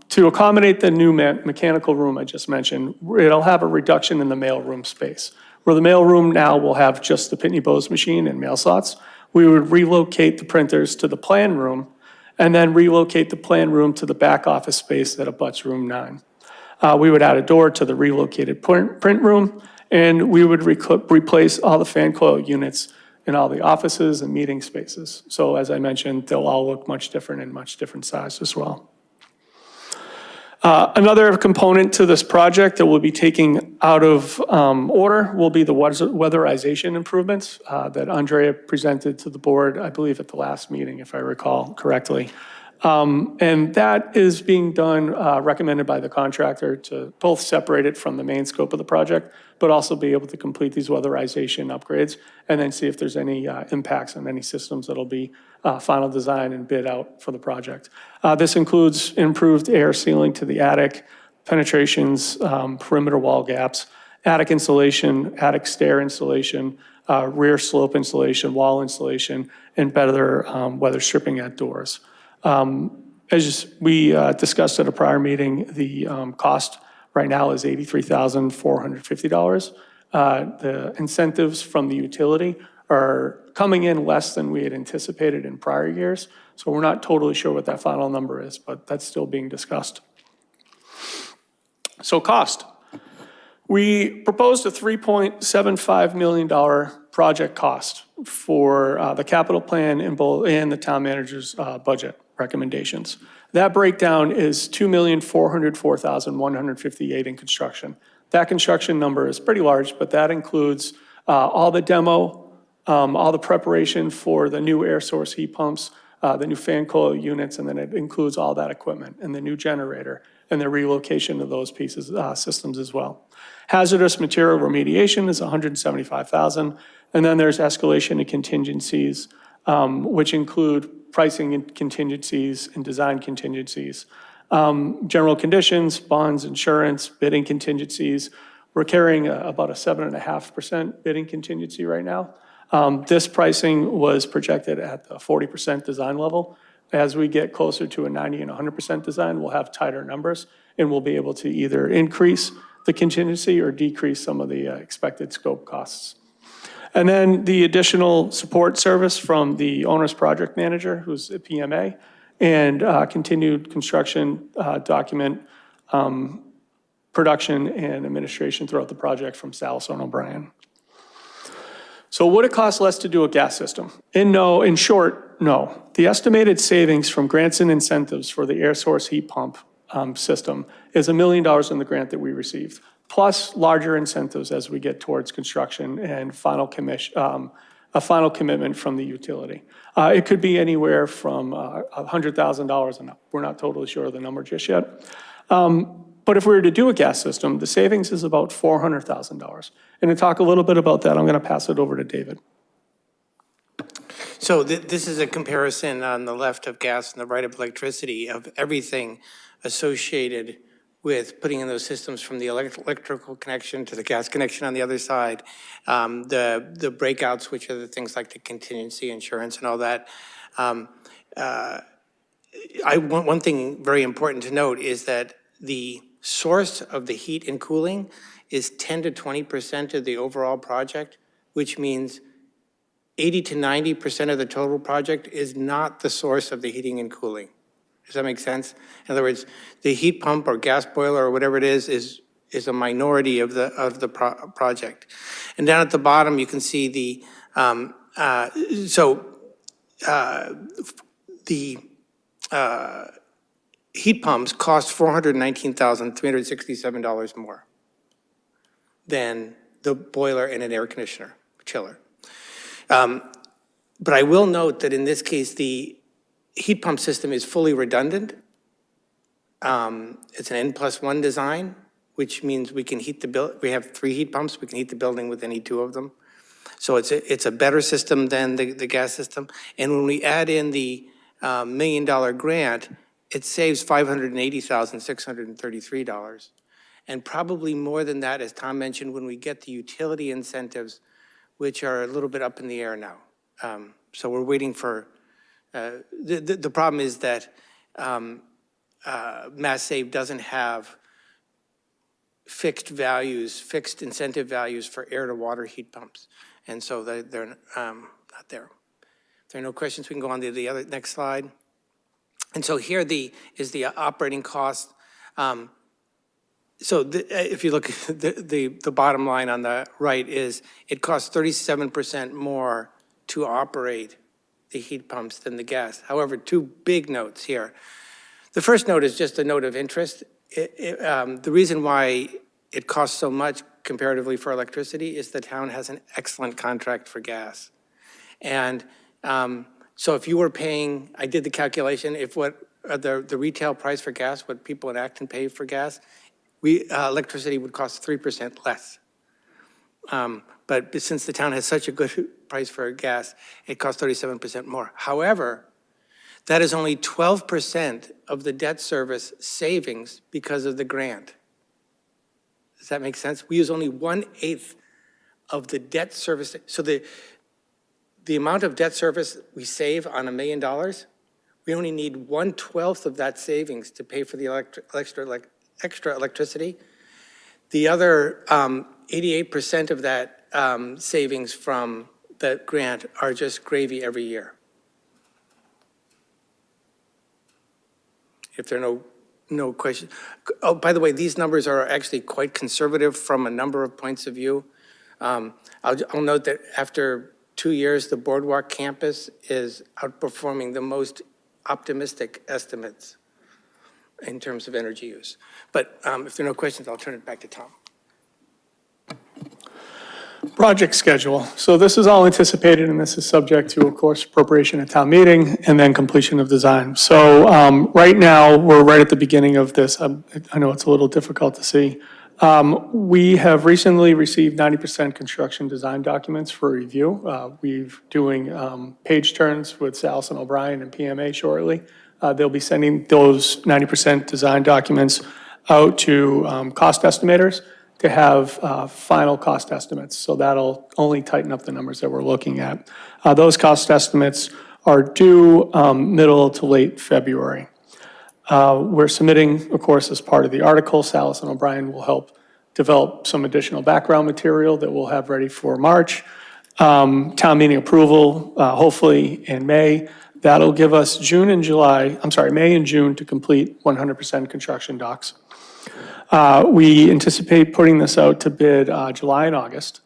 To accommodate the new mechanical room I just mentioned, it'll have a reduction in the mailroom space. Where the mailroom now will have just the Pitney Bowes machine and mail slots, we would relocate the printers to the plan room and then relocate the plan room to the back office space that abuts room 9. We would add a door to the relocated print room, and we would replace all the fan coil units in all the offices and meeting spaces. So as I mentioned, they'll all look much different and much different size as well. Another component to this project that we'll be taking out of order will be the weatherization improvements that Andrea presented to the board, I believe at the last meeting, if I recall correctly. And that is being done, recommended by the contractor to both separate it from the main scope of the project, but also be able to complete these weatherization upgrades and then see if there's any impacts on any systems that'll be final design and bid out for the project. This includes improved air sealing to the attic, penetrations, perimeter wall gaps, attic insulation, attic stair insulation, rear slope insulation, wall insulation, and better weather stripping at doors. As we discussed at a prior meeting, the cost right now is $83,450. The incentives from the utility are coming in less than we had anticipated in prior years. So we're not totally sure what that final number is, but that's still being discussed. So cost. We proposed a $3.75 million project cost. for the capital plan and the town manager's budget recommendations. That breakdown is $2,404,158 in construction. That construction number is pretty large, but that includes all the demo, all the preparation for the new air source heat pumps, the new fan coil units, and then it includes all that equipment and the new generator and the relocation of those pieces, systems as well. Hazardous material remediation is $175,000, and then there's escalation and contingencies, which include pricing and contingencies and design contingencies. General conditions, bonds, insurance, bidding contingencies. We're carrying about a 7.5% bidding contingency right now. This pricing was projected at the 40% design level. As we get closer to a 90 and 100% design, we'll have tighter numbers, and we'll be able to either increase the contingency or decrease some of the expected scope costs. And then the additional support service from the owner's project manager, who's a PMA, and continued construction document production and administration throughout the project from Salison O'Brien. So would it cost less to do a gas system? In short, no. The estimated savings from grants and incentives for the air source heat pump system is $1 million in the grant that we received, plus larger incentives as we get towards construction and a final commitment from the utility. It could be anywhere from $100,000 and up. We're not totally sure of the number just yet. But if we were to do a gas system, the savings is about $400,000. And to talk a little bit about that, I'm going to pass it over to David. So this is a comparison on the left of gas and the right of electricity of everything associated with putting in those systems, from the electrical connection to the gas connection on the other side, the breakouts, which are the things like the contingency insurance and all that. One thing very important to note is that the source of the heat and cooling is 10 to 20% of the overall project, which means 80 to 90% of the total project is not the source of the heating and cooling. Does that make sense? In other words, the heat pump or gas boiler or whatever it is a minority of the project. And down at the bottom, you can see the heat pumps cost $419,367 more than the boiler and an air conditioner, chiller. But I will note that in this case, the heat pump system is fully redundant. It's an N+1 design, which means we can heat the building. We have 3 heat pumps. We can heat the building with any 2 of them. So it's a better system than the gas system. And when we add in the $1 million grant, it saves $580,633. And probably more than that, as Tom mentioned, when we get the utility incentives, which are a little bit up in the air now. So we're waiting for, the problem is that Mass Save doesn't have fixed incentive values for air to water heat pumps. And so they're not there. If there are no questions, we can go on to the next slide. And so here is the operating cost. If you look at the bottom line on the right is it costs 37% more to operate the heat pumps than the gas. However, 2 big notes here. The first note is just a note of interest. The reason why it costs so much comparatively for electricity is the town has an excellent contract for gas. And so if you were paying, I did the calculation, if the retail price for gas, what people in Acton pay for gas, electricity would cost 3% less. But since the town has such a good price for gas, it costs 37% more. However, that is only 12% of the debt service savings because of the grant. Does that make sense? We use only 1/8 of the debt service. So the amount of debt service we save on $1 million, we only need 1/12 of that savings to pay for the extra electricity. The other 88% of that savings from the grant are just gravy every year. If there are no questions. Oh, by the way, these numbers are actually quite conservative from a number of points of view. I'll note that after 2 years, the Boardwalk campus is outperforming the most optimistic estimates in terms of energy use. But if there are no questions, I'll turn it back to Tom. Project schedule. So this is all anticipated, and this is subject to, of course, appropriation at town meeting and then completion of design. So right now, we're right at the beginning of this. I know it's a little difficult to see. We have recently received 90% construction design documents for review. We're doing page turns with Salison O'Brien and PMA shortly. They'll be sending those 90% design documents out to cost estimators to have final cost estimates. So that'll only tighten up the numbers that we're looking at. Those cost estimates are due middle to late February. We're submitting, of course, as part of the article, Salison O'Brien will help develop some additional background material that we'll have ready for March. Town meeting approval, hopefully in May. That'll give us May and June to complete 100% construction docs. We anticipate putting this out to bid July and August.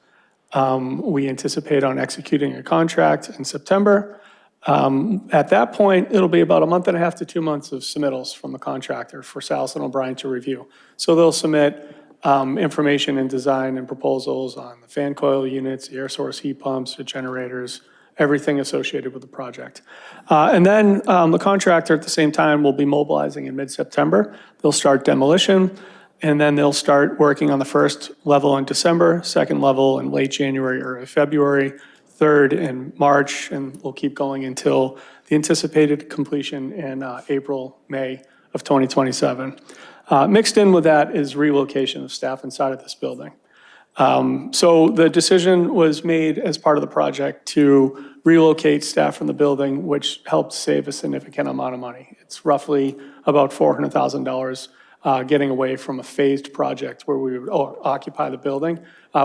We anticipate on executing a contract in September. At that point, it'll be about a month and a half to 2 months of submittals from the contractor for Salison O'Brien to review. So they'll submit information and design and proposals on the fan coil units, the air source heat pumps, the generators, everything associated with the project. And then the contractor at the same time will be mobilizing in mid-September. They'll start demolition, and then they'll start working on the first level in December, second level in late January or February, third in March, and we'll keep going until the anticipated completion in April, May of 2027. Mixed in with that is relocation of staff inside of this building. So the decision was made as part of the project to relocate staff from the building, which helped save a significant amount of money. It's roughly about $400,000 getting away from a phased project where we would occupy the building.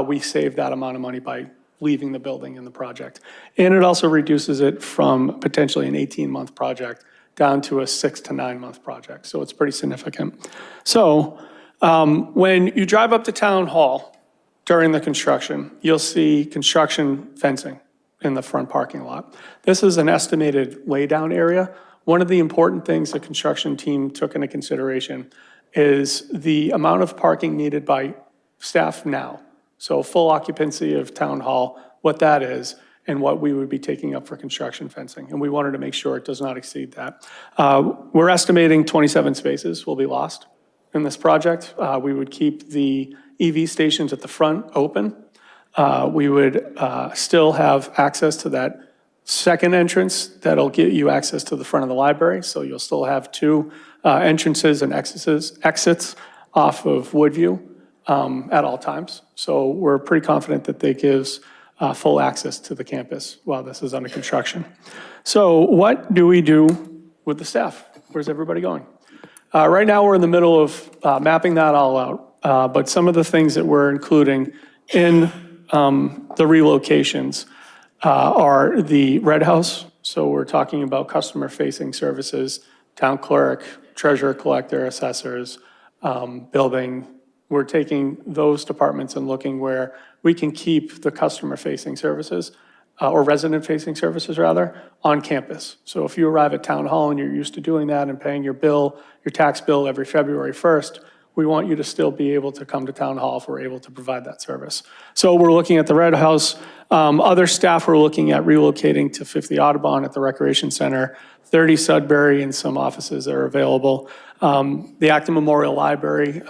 We saved that amount of money by leaving the building in the project. And it also reduces it from potentially an 18-month project down to a 6 to 9 month project. So it's pretty significant. So when you drive up to Town Hall during the construction, you'll see construction fencing in the front parking lot. This is an estimated laydown area. One of the important things the construction team took into consideration is the amount of parking needed by staff now. So full occupancy of Town Hall, what that is, and what we would be taking up for construction fencing. And we wanted to make sure it does not exceed that. We're estimating 27 spaces will be lost in this project. We would keep the EV stations at the front open. We would still have access to that second entrance that'll get you access to the front of the library. So you'll still have 2 entrances and exits off of Woodview at all times. So we're pretty confident that that gives full access to the campus while this is under construction. So what do we do with the staff? Where's everybody going? Right now, we're in the middle of mapping that all out. But some of the things that we're including in the relocations are the Red House. So we're talking about customer-facing services, town clerk, treasurer, collector, assessors, building. We're taking those departments and looking where we can keep the customer-facing services, or resident-facing services rather, on campus. So if you arrive at Town Hall and you're used to doing that and paying your bill, your tax bill every February 1st, we want you to still be able to come to Town Hall if we're able to provide that service. So we're looking at the Red House. Other staff are looking at relocating to 50 Audubon at the Recreation Center, 30 Sudbury, and some offices that are available. The Acton Memorial Library,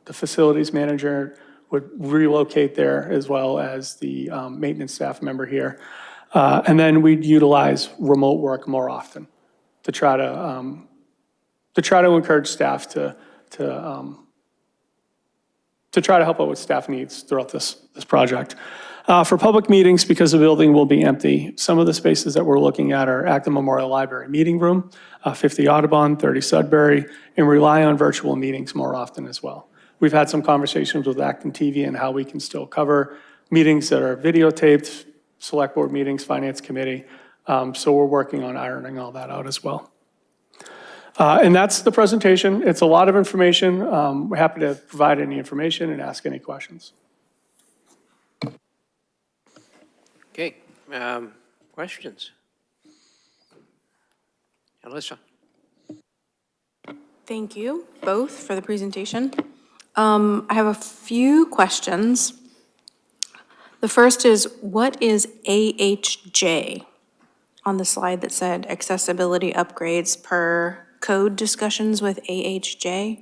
the facilities manager would relocate there, as well as the maintenance staff member here. And then we'd utilize remote work more often to try to encourage staff to try to help out with staff needs throughout this project. For public meetings, because the building will be empty, some of the spaces that we're looking at are Acton Memorial Library Meeting Room, 50 Audubon, 30 Sudbury, and rely on virtual meetings more often as well. We've had some conversations with ActonTV and how we can still cover meetings that are videotaped, select board meetings, finance committee. So we're working on ironing all that out as well. And that's the presentation. It's a lot of information. We're happy to provide any information and ask any questions. Okay, Questions? Alyssa? Thank you both for the presentation. I have a few questions. The first is, what is AHJ on the slide that said accessibility upgrades per code discussions with AHJ?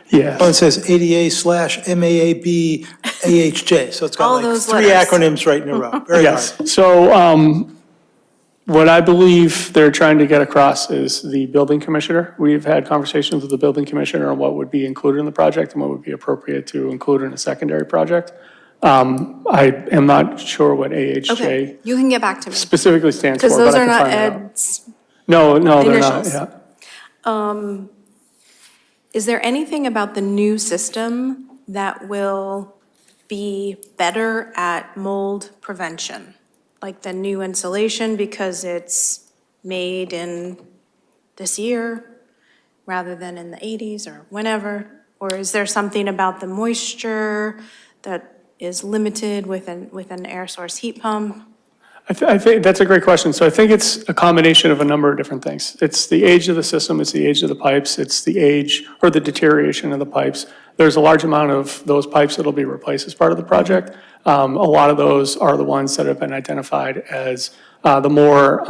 Yes. Oh, it says ADA/MAAB/AHJ, so it's got All like those three letters. acronyms right in a row. Very hard. Yes. So what I believe they're trying to get across is the building commissioner. We've had conversations with the building commissioner on what would be included in the project and what would be appropriate to include in a secondary project. I am not sure what AHJ Okay, you can get back to me. specifically stands for, Because but those I are can not find that out. Ed's No, they're not, initials. yeah. Is there anything about the new system that will be better at mold prevention? Like the new insulation because it's made in this year rather than in the 80s or whenever? Or is there something about the moisture that is limited with an air source heat pump? I think that's a great question. So I think it's a combination of a number of different things. It's the age of the system, it's the age of the pipes, it's the age or the deterioration of the pipes. There's a large amount of those pipes that'll be replaced as part of the project. A lot of those are the ones that have been identified as the more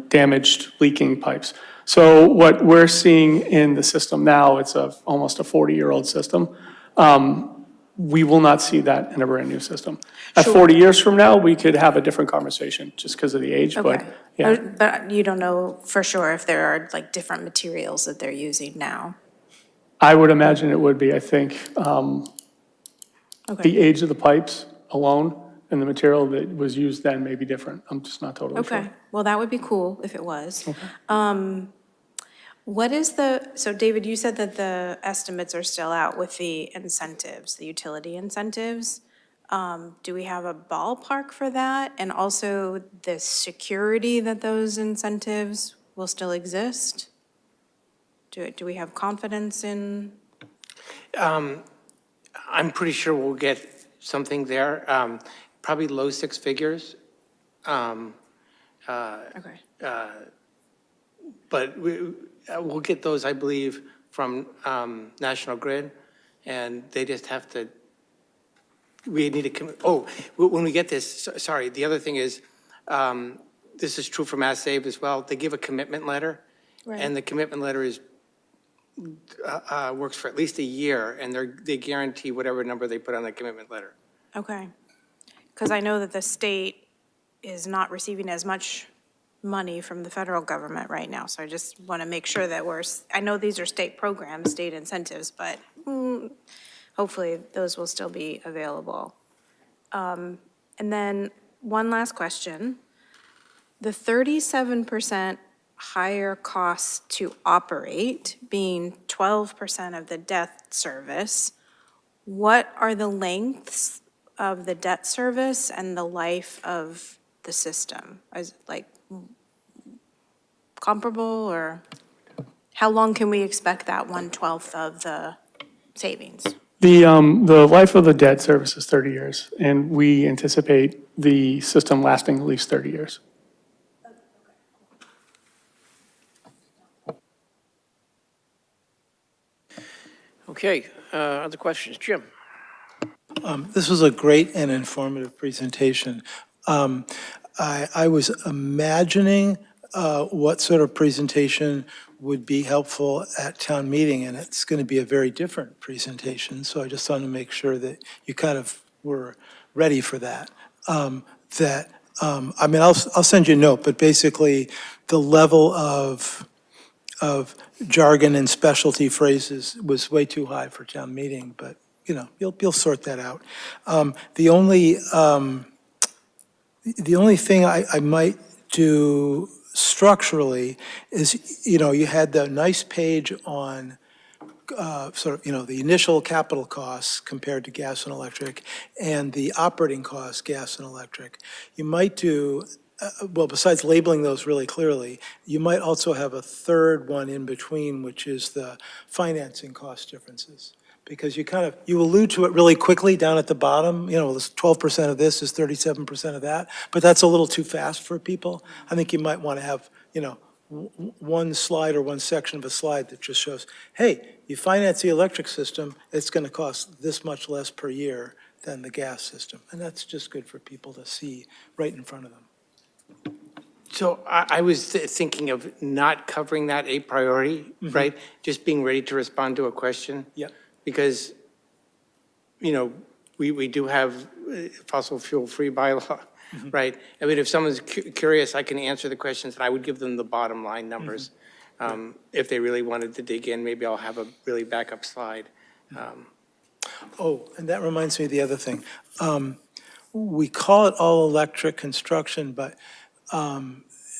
damaged leaking pipes. So what we're seeing in the system now, it's almost a 40-year-old system. We will not see that in a brand-new system. At 40 years from now, we could have a different conversation just because of the age, but Okay. yeah. But you don't know for sure if there are like different materials that they're using now? I would imagine it would be. I think the age of the pipes alone and the material that was used then may be different. I'm just not totally sure. Okay, well, that would be cool if it was. What is so David, you said that the estimates are still out with the incentives, the utility incentives. Do we have a ballpark for that? And also the security that those incentives will still exist? Do we have confidence in? I'm pretty sure we'll get something there, probably low six figures. Okay. But we'll get those, I believe, from National Grid, and they just have to, we need to, when we get this, sorry, the other thing is, this is true for Mass Save as well, they give a commitment letter, and the commitment letter is, works for at least a year, and they guarantee whatever number they put on the commitment letter. Okay. Because I know that the state is not receiving as much money from the federal government right now, so I just want to make sure that I know these are state programs, state incentives, but hopefully those will still be available. And then one last question. The 37% higher costs to operate, being 12% of the debt service, what are the lengths of the debt service and the life of the system? Is it like comparable, or how long can we expect that 1/12 of the savings? The life of the debt service is 30 years, and we anticipate the system lasting at least 30 years. Okay, other questions? Jim? This was a great and informative presentation. I was imagining what sort of presentation would be helpful at town meeting, and it's going to be a very different presentation, so I just wanted to make sure that you kind of were ready for that. I mean, I'll send you a note, but basically, the level of jargon and specialty phrases was way too high for town meeting, but, you know, you'll sort that out. The only thing I might do structurally is, you know, you had the nice page on sort of, you know, the initial capital costs compared to gas and electric and the operating costs, gas and electric. You might do, well, besides labeling those really clearly, you might also have a third one in between, which is the financing cost differences. because you allude to it really quickly down at the bottom, 12% of this is 37% of that, but that's a little too fast for people. I think you might want to have, one slide or one section of a slide that just shows, hey, you finance the electric system, it's going to cost this much less per year than the gas system. And that's just good for people to see right in front of them. So I was thinking of not covering that a priority, right? Just being ready to respond to a question. Yep. Because, we do have fossil fuel-free bylaw, right? I mean, if someone's curious, I can answer the questions, and I would give them the bottom line numbers. If they really wanted to dig in, maybe I'll have a really backup slide. Oh, and that reminds me of the other thing. We call it all-electric construction, but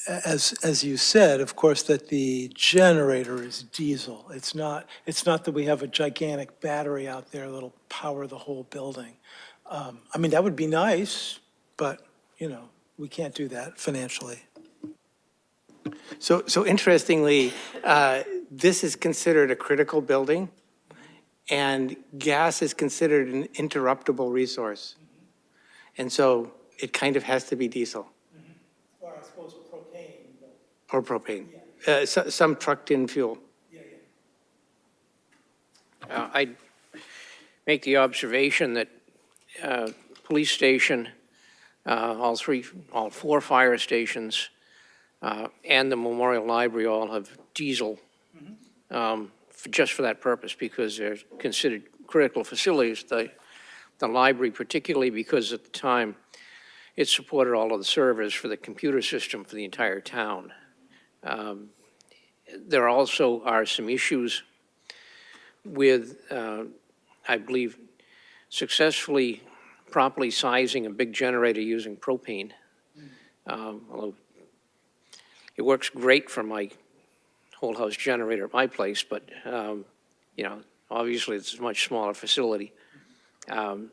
as you said, of course, that the generator is diesel. It's not that we have a gigantic battery out there that'll power the whole building. I mean, that would be nice, but, we can't do that financially. So interestingly, this is considered a critical building, and gas is considered an interruptible resource. And so it kind of has to be diesel. Or I suppose propane. Or propane. Some trucked-in fuel. I'd make the observation that police station, all four fire stations, and the Memorial Library all have diesel just for that purpose, because they're considered critical facilities. The library, particularly because at the time it supported all of the servers for the computer system for the entire town. There also are some issues with, I believe, successfully properly sizing a big generator using propane. Although it works great for my whole house generator at my place, but obviously it's a much smaller facility. And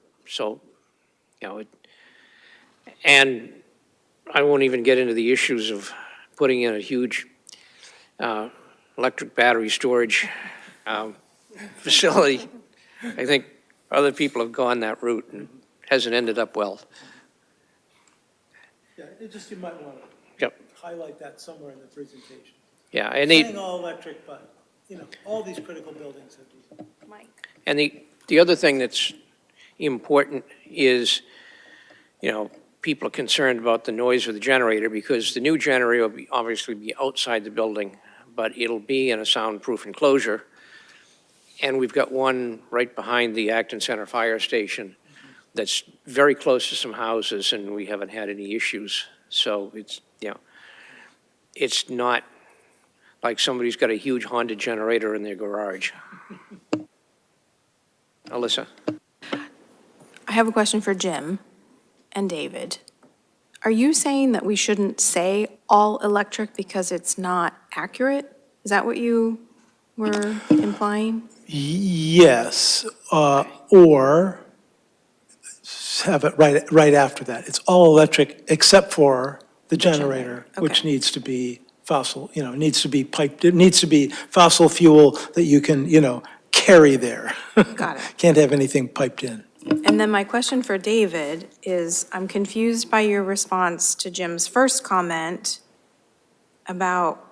I won't even get into the issues of putting in a huge electric battery storage facility. I think other people have gone that route and hasn't ended up well. Yeah, you might want to highlight that somewhere in the presentation. Yeah, and saying all electric, but, all these critical buildings have diesel. Mike. And the other thing that's important is, people are concerned about the noise of the generator, because the new generator will obviously be outside the building, but it'll be in a soundproof enclosure. And we've got one right behind the Acton Center Fire Station that's very close to some houses, and we haven't had any issues. So it's not like somebody's got a huge Honda generator in their garage. Alyssa? I have a question for Jim and David. Are you saying that we shouldn't say all electric because it's not accurate? Is that what you were implying? Yes, or have it right after that. It's all electric except for the generator, which needs to be fossil, needs to be piped, it needs to be fossil fuel that you can, carry there. Got it. Can't have anything piped in. And then my question for David is, I'm confused by your response to Jim's first comment about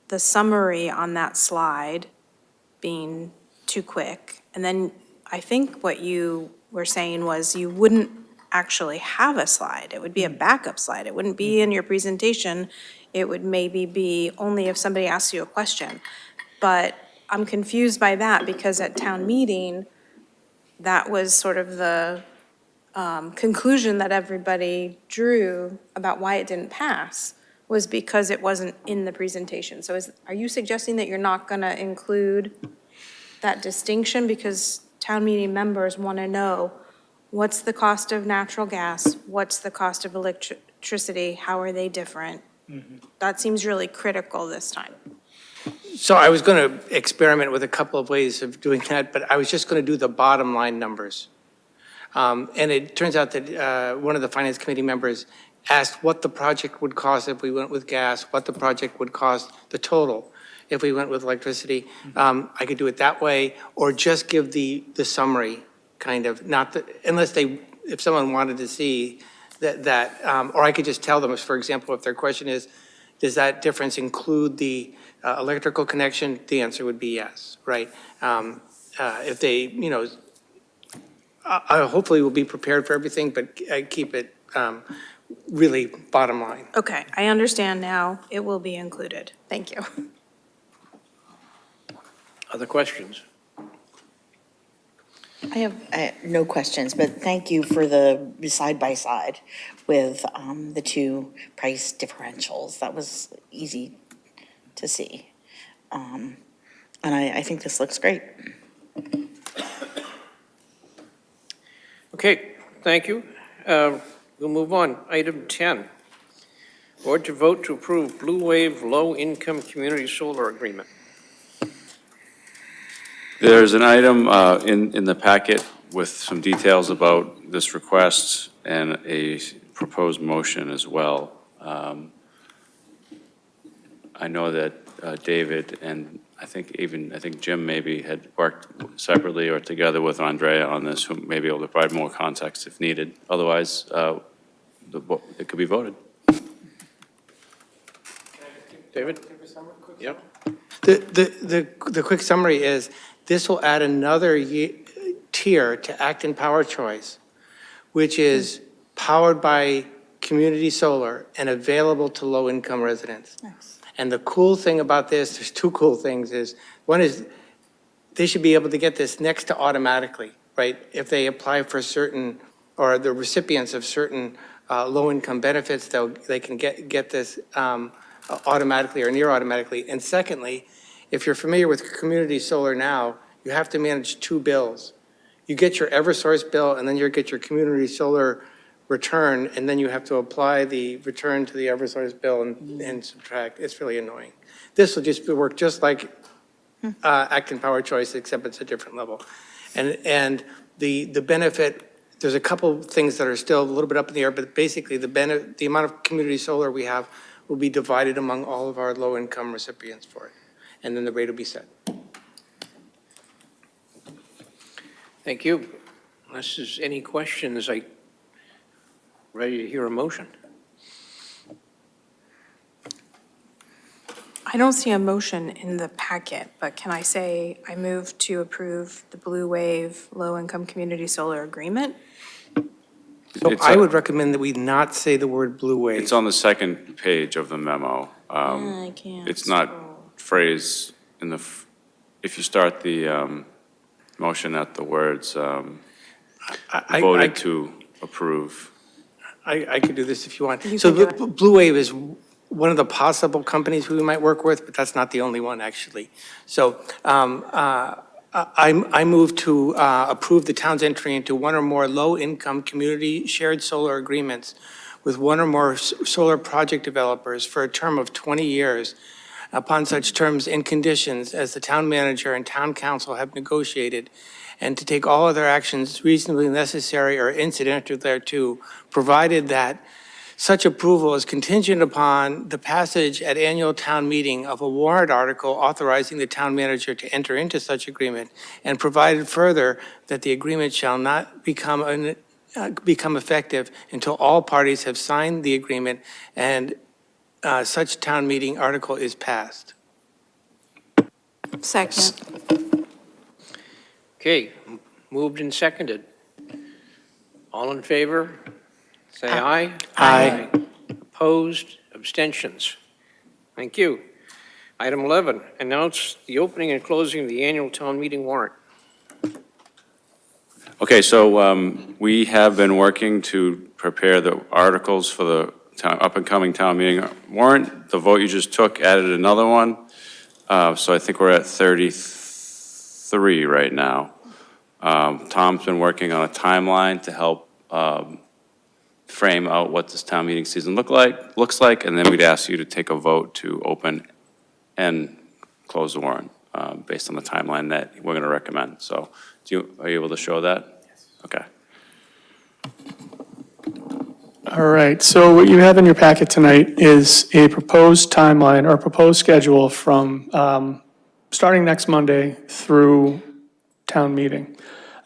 the summary on that slide being too quick. And then I think what you were saying was you wouldn't actually have a slide. It would be a backup slide. It wouldn't be in your presentation. It would maybe be only if somebody asks you a question. But I'm confused by that, because at town meeting, that was sort of the conclusion that everybody drew about why it didn't pass, was because it wasn't in the presentation. So are you suggesting that you're not going to include that distinction? Because town meeting members want to know, what's the cost of natural gas? What's the cost of electricity? How are they different? That seems really critical this time. So I was going to experiment with a couple of ways of doing that, but I was just going to do the bottom line numbers. And it turns out that one of the finance committee members asked what the project would cost if we went with gas, what the project would cost, the total. if we went with electricity. I could do it that way, or just give the summary, kind of, not the, unless if someone wanted to see that, or I could just tell them, for example, if their question is, does that difference include the electrical connection? The answer would be yes, right? If they, I hopefully will be prepared for everything, but I keep it really bottom line. Okay, I understand now. It will be included. Thank you. Other questions? I have no questions, but thank you for the side-by-side with the two price differentials. That was easy to see. And I think this looks great. Okay, thank you. We'll move on. Item 10, board to vote to approve Blue Wave Low-Income Community Solar Agreement. There's an item in the packet with some details about this request and a proposed motion as well. I know that David and I think Jim maybe had worked separately or together with Andrea on this, who may be able to provide more context if needed. Otherwise, it could be voted. David? Yep. The quick summary is, this will add another tier to Acton Power Choice, which is powered by community solar and available to low-income residents. Nice. And the cool thing about this, there's two cool things, is one is they should be able to get this next to automatically, right? If they apply for certain, or the recipients of certain low-income benefits, they can get this automatically or near automatically. And secondly, if you're familiar with community solar now, you have to manage two bills. You get your Eversource bill, and then you get your community solar return, and then you have to apply the return to the Eversource bill and subtract. It's really annoying. This will just work just like Acton Power Choice, except it's a different level. And the benefit, there's a couple things that are still a little bit up in the air, but basically the amount of community solar we have will be divided among all of our low-income recipients for it, and then the rate will be set. Thank you. Unless there's any questions, I'm ready to hear a motion. I don't see a motion in the packet, but can I say I move to approve the Blue Wave Low-Income Community Solar Agreement? So I would recommend that we not say the word Blue Wave. It's on the second page of the memo. I can't. It's not phrased in the, if you start the motion at the words voted to approve. I could do this if you want. You So can do it. Blue Wave is one of the possible companies we might work with, but that's not the only one, actually. So I move to approve the town's entry into one or more low-income community shared solar agreements with one or more solar project developers for a term of 20 years upon such terms and conditions as the town manager and town council have negotiated, and to take all other actions reasonably necessary or incidental thereto, provided that such approval is contingent upon the passage at annual town meeting of a warrant article authorizing the town manager to enter into such agreement, and provided further that the agreement shall not become effective until all parties have signed the agreement and such town meeting article is passed. Second. Okay, moved and seconded. All in favor? Say aye. Aye. Opposed? Abstentions? Thank you. Item 11, announce the opening and closing of the annual town meeting warrant. Okay, so we have been working to prepare the articles for the up-and-coming town meeting warrant. The vote you just took added another one. So I think we're at 33 right now. Tom's been working on a timeline to help frame out what this town meeting season looks like, and then we'd ask you to take a vote to open and close the warrant based on the timeline that we're going to recommend. So are you able to show that? Yes. Okay. All right, so what you have in your packet tonight is a proposed timeline or proposed schedule from starting next Monday through town meeting.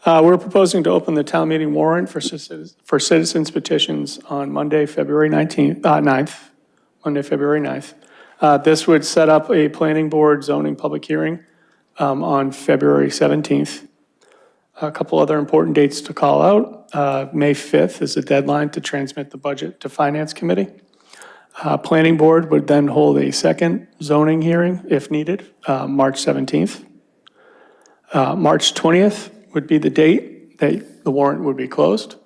We're proposing to open the town meeting warrant for citizens petitions on Monday, February 9th, Monday, February 9th. This would set up a planning board zoning public hearing on February 17th. A couple other important dates to call out. May 5th is the deadline to transmit the budget to Finance Committee. Planning Board would then hold a second zoning hearing if needed, March 17th. March 20th would be the date that the warrant would be closed.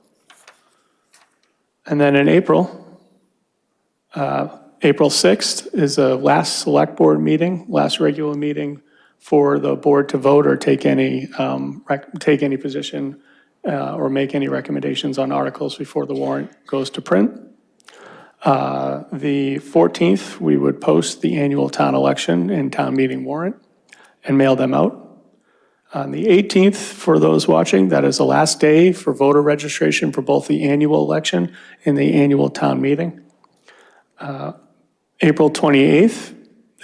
And then in April, April 6th is the last select board meeting, last regular meeting for the board to vote or take any position or make any recommendations on articles before the warrant goes to print. The 14th, we would post the annual town election and town meeting warrant and mail them out. On the 18th, for those watching, that is the last day for voter registration for both the annual election and the annual town meeting. April 28th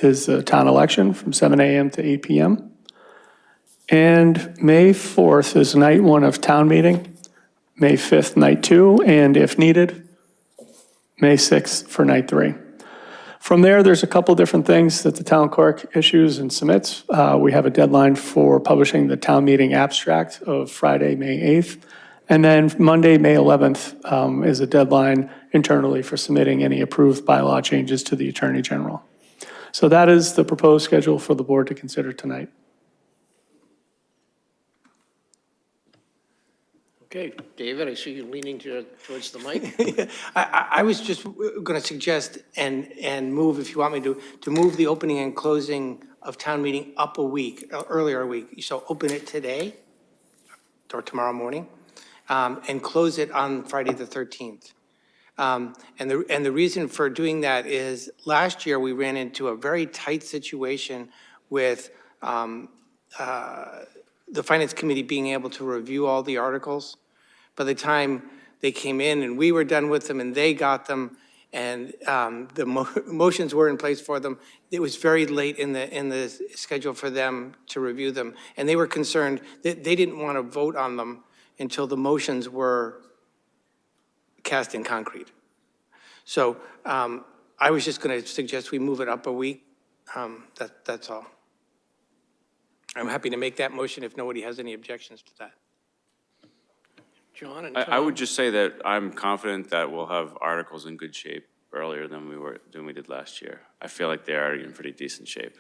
is the town election from 7 a.m. to 8 p.m. And May 4th is night one of town meeting, May 5th, night two, and if needed, May 6th for night three. From there, there's a couple different things that the town clerk issues and submits. We have a deadline for publishing the town meeting abstract of Friday, May 8th. And then Monday, May 11th is a deadline internally for submitting any approved bylaw changes to the Attorney General. So that is the proposed schedule for the board to consider tonight. Okay, David, I see you leaning towards the mic. I was just going to suggest and move, if you want me to move the opening and closing of town meeting up a week, earlier a week. So open it today or tomorrow morning and close it on Friday the 13th. And the reason for doing that is last year we ran into a very tight situation with the Finance Committee being able to review all the articles. By the time they came in and we were done with them and they got them and the motions were in place for them, it was very late in the schedule for them to review them. And they were concerned that they didn't want to vote on them until the motions were cast in concrete. So I was just going to suggest we move it up a week. That's all. I'm happy to make that motion if nobody has any objections to that. John and I would just say that I'm confident that we'll have articles in good shape earlier than we did last year. I feel like they are in pretty decent shape.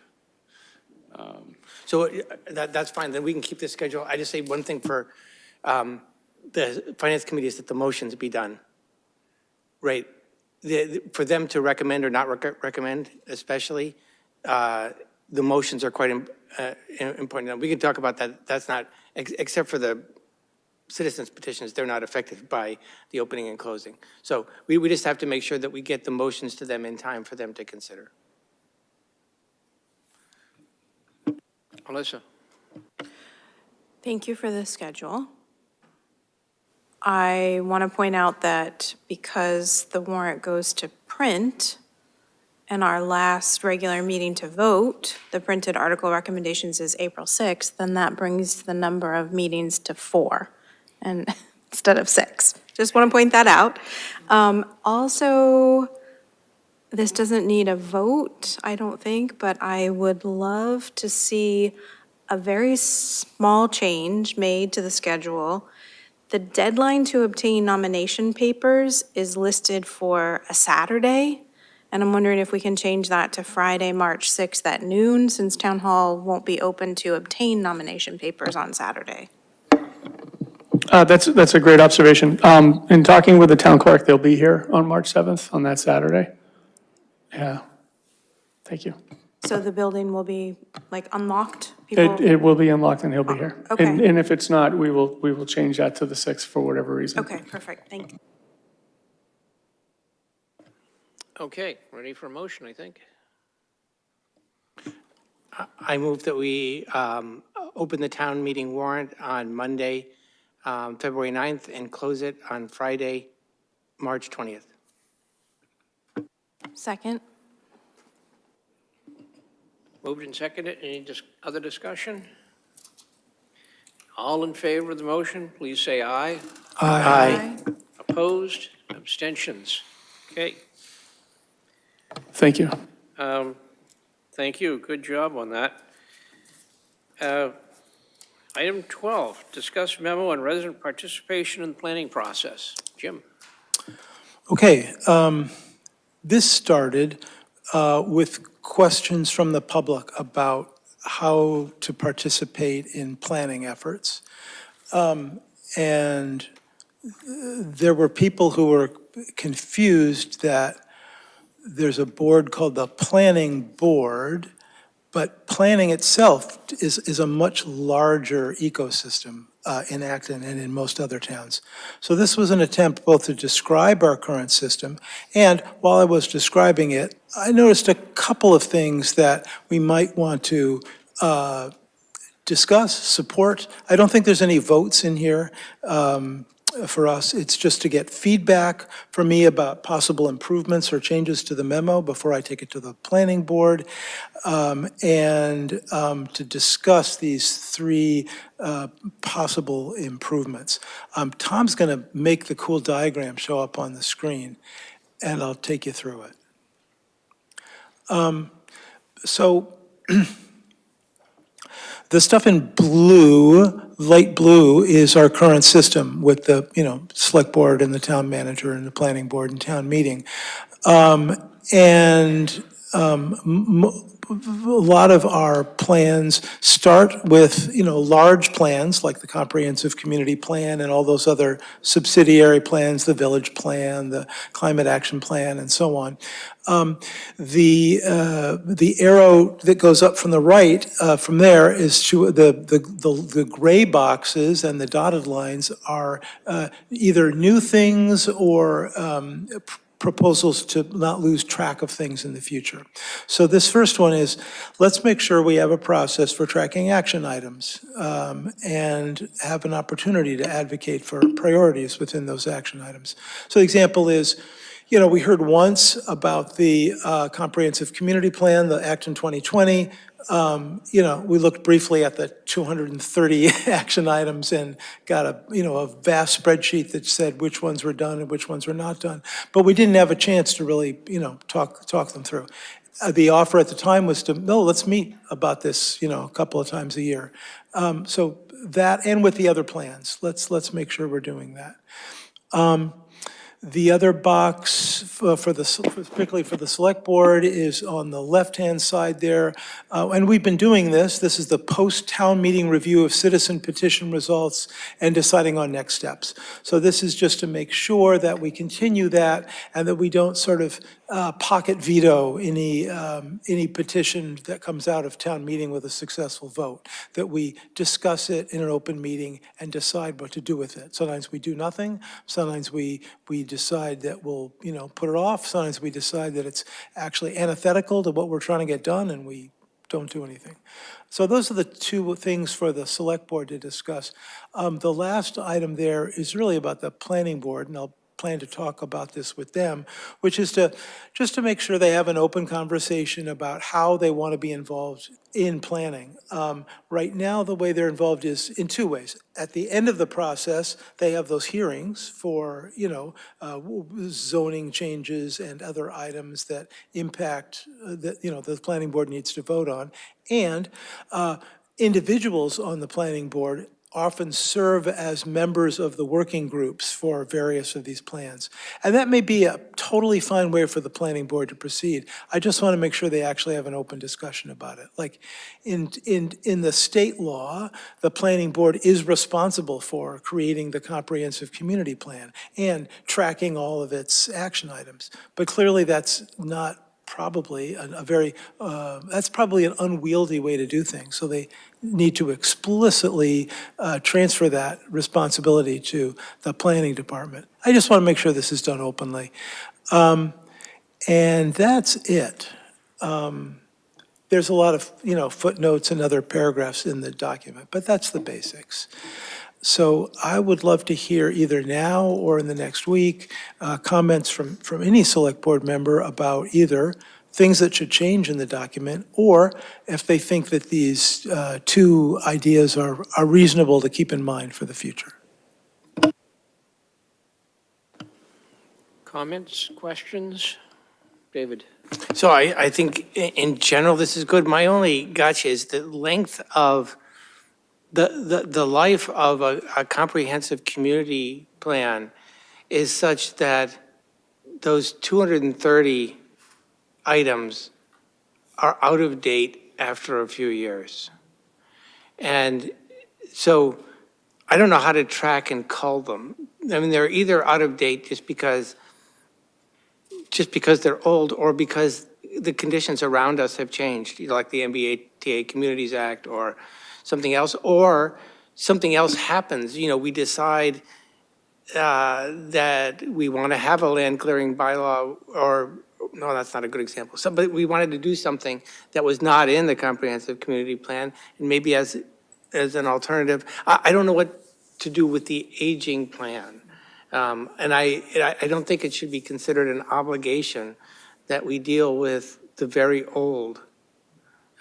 So that's fine. Then we can keep this schedule. I just say one thing for the Finance Committee is that the motions be done. Right. For them to recommend or not recommend, especially, the motions are quite important. Now, we can talk about that. That's not, except for the citizens petitions, they're not affected by the opening and closing. So we just have to make sure that we get the motions to them in time for them to consider. Alyssa. Thank you for the schedule. I want to point out that because the warrant goes to print and our last regular meeting to vote, the printed article recommendations is April 6th, then that brings the number of meetings to 4 and instead of 6. Just want to point that out. Also, this doesn't need a vote, I don't think, but I would love to see a very small change made to the schedule. The deadline to obtain nomination papers is listed for a Saturday, and I'm wondering if we can change that to Friday, March 6th at noon, since Town Hall won't be open to obtain nomination papers on Saturday. That's a great observation. In talking with the town clerk, they'll be here on March 7th on that Saturday. Yeah, thank you. So the building will be like unlocked? People- It will be unlocked and he'll be here. Okay. And if it's not, we will change that to the 6th for whatever reason. Okay, perfect, thank you. Okay, ready for a motion, I think. I move that we open the town meeting warrant on Monday, February 9th, and close it on Friday, March 20th. Second. Moved and seconded. Any other discussion? All in favor of the motion, please say aye. Aye. Opposed? Abstentions? Okay. Thank you. Thank you. Good job on that. Item 12, discuss memo on resident participation in the planning process. Jim? Okay, this started with questions from the public about how to participate in planning efforts. And there were people who were confused that there's a board called the Planning Board, but planning itself is a much larger ecosystem in Acton and in most other towns. So this was an attempt both to describe our current system, and while I was describing it, I noticed a couple of things that we might want to discuss, support. I don't think there's any votes in here for us. It's just to get feedback from me about possible improvements or changes to the memo before I take it to the planning board, and to discuss these three possible improvements. Tom's going to make the cool diagram show up on the screen, and I'll take you through it. So the stuff in blue, light blue, is our current system with the, select board and the town manager and the planning board and town meeting. A lot of our plans start with, large plans like the comprehensive community plan and all those other subsidiary plans, the village plan, the climate action plan, and so on. The arrow that goes up from the right, from there, is to the gray boxes, and the dotted lines are either new things or proposals to not lose track of things in the future. So this first one is, let's make sure we have a process for tracking action items and have an opportunity to advocate for priorities within those action items. So the example is, we heard once about the comprehensive community plan, the Acton 2020. We looked briefly at the 230 action items and got a vast spreadsheet that said which ones were done and which ones were not done. But we didn't have a chance to really, talk them through. The offer at the time was let's meet about this, a couple of times a year. So that, and with the other plans, let's make sure we're doing that. The other box, particularly for the select board, is on the left-hand side there. And we've been doing this. This is the post-town meeting review of citizen petition results and deciding on next steps. So this is just to make sure that we continue that and that we don't sort of pocket veto any petition that comes out of town meeting with a successful vote, that we discuss it in an open meeting and decide what to do with it. Sometimes we do nothing. Sometimes we decide that we'll, put it off. Sometimes we decide that it's actually antithetical to what we're trying to get done, and we don't do anything. So those are the two things for the select board to discuss. The last item there is really about the planning board, and I'll plan to talk about this with them, which is just to make sure they have an open conversation about how they want to be involved in planning. Right now, the way they're involved is in two ways. At the end of the process, they have those hearings for, zoning changes and other items that impact that, the planning board needs to vote on. And individuals on the planning board often serve as members of the working groups for various of these plans. And that may be a totally fine way for the planning board to proceed. I just want to make sure they actually have an open discussion about it. Like in the state law, the planning board is responsible for creating the comprehensive community plan and tracking all of its action items. But clearly that's not probably that's probably an unwieldy way to do things. So they need to explicitly transfer that responsibility to the planning department. I just want to make sure this is done openly. And that's it. There's a lot of, footnotes and other paragraphs in the document, but that's the basics. So I would love to hear either now or in the next week, comments from any select board member about either things that should change in the document, or if they think that these two ideas are reasonable to keep in mind for the future. Comments, questions? David? So I think in general, this is good. My only gotcha is the length of the life of a comprehensive community plan is such that those 230 items are out of date after a few years. And so I don't know how to track and cull them. I mean, they're either out of date just because they're old, or because the conditions around us have changed, like the MBTA Communities Act or something else, or something else happens. We decide that we want to have a land clearing bylaw, or, no, that's not a good example. But we wanted to do something that was not in the comprehensive community plan, and maybe as an alternative. I don't know what to do with the aging plan. And I don't think it should be considered an obligation that we deal with the very old.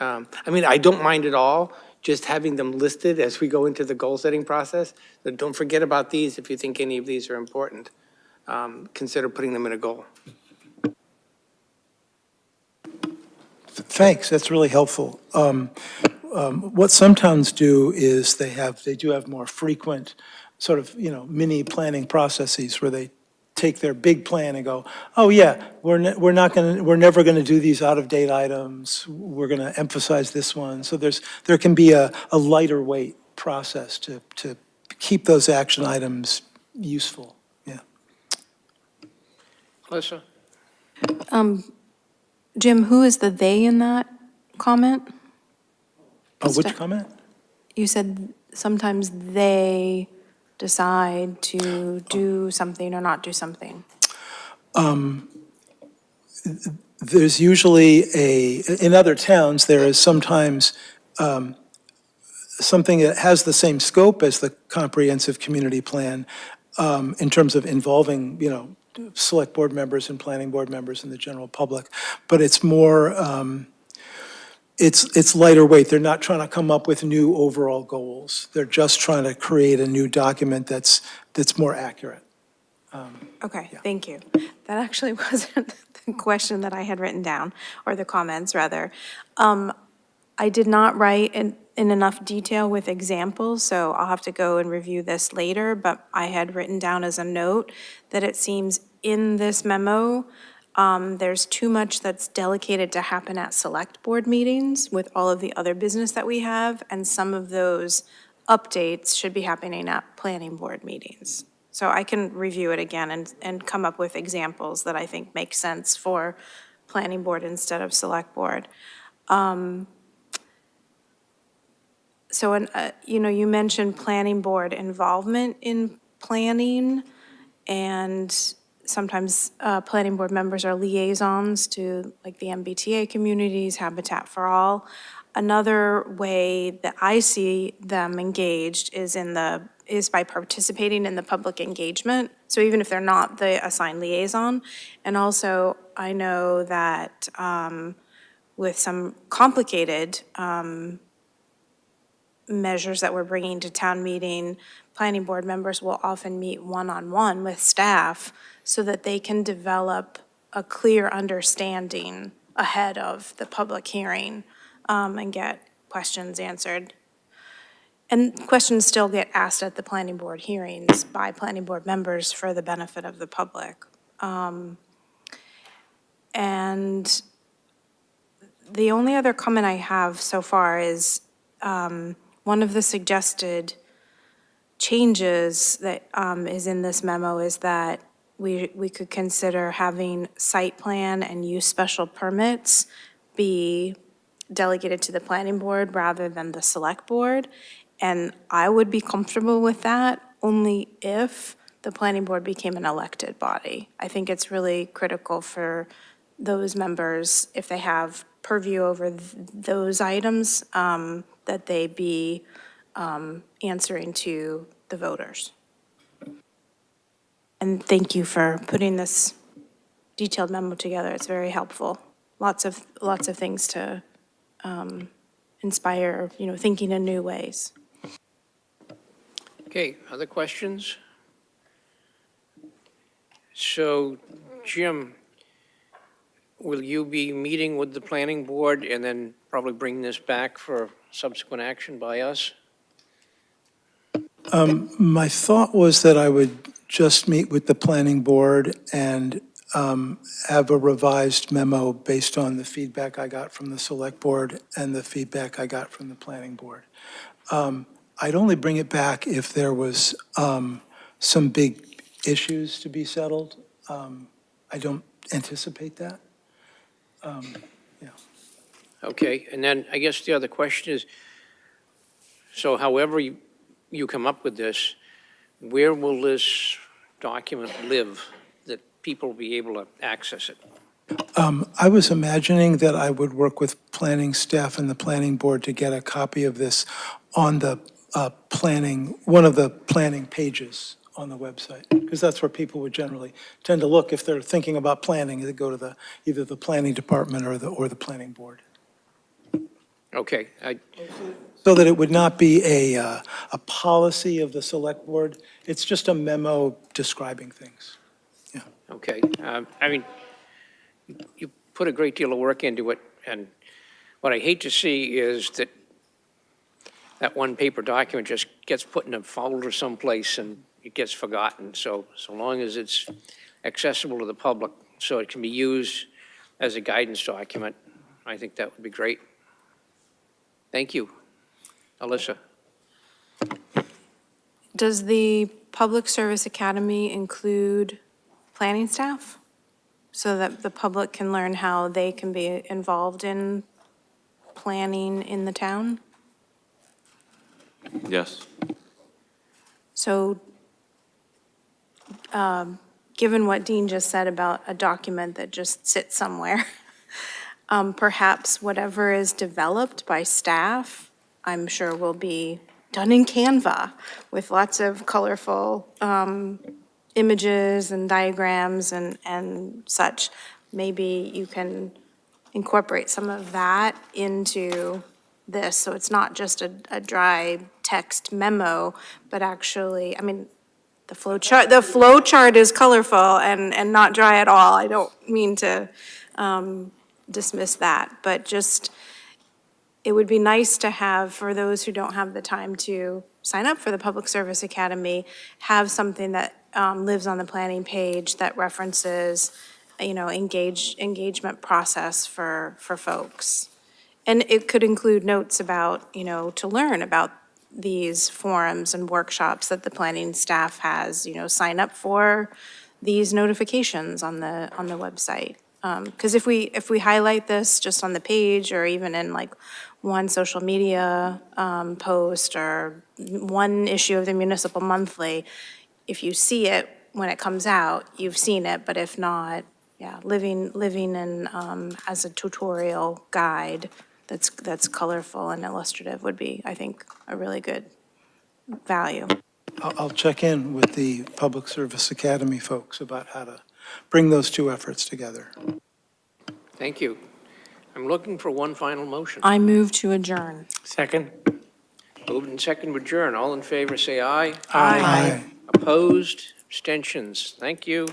I mean, I don't mind at all just having them listed as we go into the goal-setting process. But don't forget about these if you think any of these are important. Consider putting them in a goal. Thanks, that's really helpful. What some towns do is they do have more frequent sort of, mini planning processes where they take their big plan and go, oh yeah, we're never gonna do these out-of-date items. We're gonna emphasize this one. So there can be a lighter weight process to keep those action items useful, yeah. Melissa? Jim, who is the "they" in that comment? Which comment? You said sometimes they decide to do something or not do something. There's usually in other towns, there is sometimes something that has the same scope as the comprehensive community plan in terms of involving, select board members and planning board members and the general public. But it's more, it's lighter weight. They're not trying to come up with new overall goals. They're just trying to create a new document that's more accurate. Okay, thank you. That actually wasn't the question that I had written down, or the comments, rather. I did not write in enough detail with examples, so I'll have to go and review this later, but I had written down as a note that it seems in this memo, there's too much that's delegated to happen at select board meetings with all of the other business that we have, and some of those updates should be happening at planning board meetings. So I can review it again and come up with examples that I think make sense for planning board instead of select board. So, you mentioned planning board involvement in planning, and sometimes planning board members are liaisons to like the MBTA communities, Habitat for All. Another way that I see them engaged is by participating in the public engagement. So even if they're not the assigned liaison. And also, I know that with some complicated measures that we're bringing to town meeting, planning board members will often meet one-on-one with staff so that they can develop a clear understanding ahead of the public hearing and get questions answered. And questions still get asked at the planning board hearings by planning board members for the benefit of the public. And the only other comment I have so far is one of the suggested changes that is in this memo is that we could consider having site plan and use special permits be delegated to the planning board rather than the select board. And I would be comfortable with that only if the planning board became an elected body. I think it's really critical for those members, if they have purview over those items, that they be answering to the voters. And thank you for putting this detailed memo together. It's very helpful. Lots of things to inspire, thinking in new ways. Okay, other questions? So, Jim, will you be meeting with the planning board and then probably bring this back for subsequent action by us? My thought was that I would just meet with the planning board and have a revised memo based on the feedback I got from the select board and the feedback I got from the planning board. I'd only bring it back if there was some big issues to be settled. I don't anticipate that. Okay, and then I guess the other question is, so however you come up with this, where will this document live that people will be able to access it? I was imagining that I would work with planning staff and the planning board to get a copy of this on the one of the planning pages on the website, because that's where people would generally tend to look if they're thinking about planning. They go to either the planning department or the planning board. Okay, So that it would not be a policy of the select board. It's just a memo describing things. okay. I mean, you put a great deal of work into it, and what I hate to see is that one paper document just gets put in a folder someplace and it gets forgotten. So long as it's accessible to the public, so it can be used as a guidance document, I think that would be great. Thank you. Alyssa? Does the Public Service Academy include planning staff so that the public can learn how they can be involved in planning in the town? Yes. So, given what Dean just said about a document that just sits somewhere, perhaps whatever is developed by staff, I'm sure will be done in Canva with lots of colorful images and diagrams and such. Maybe you can incorporate some of that into this, so it's not just a dry text memo, but actually, I mean, the flow chart is colorful and not dry at all. I don't mean to dismiss that, but just, it would be nice to have, for those who don't have the time to sign up for the Public Service Academy, have something that lives on the planning page that references, engagement process for folks. And it could include notes about, to learn about these forums and workshops that the planning staff has, sign up for these notifications on the website. Because if we highlight this just on the page or even in like one social media post or one issue of the Municipal Monthly, if you see it when it comes out, you've seen it, but if not, yeah, living in as a tutorial guide that's colorful and illustrative would be, I think, a really good value. I'll check in with the Public Service Academy folks about how to bring those two efforts together. Thank you. I'm looking for one final motion. I move to adjourn. Second? Moved and second to adjourn. All in favor, say aye. Aye. Opposed? Abstentions? Thank you.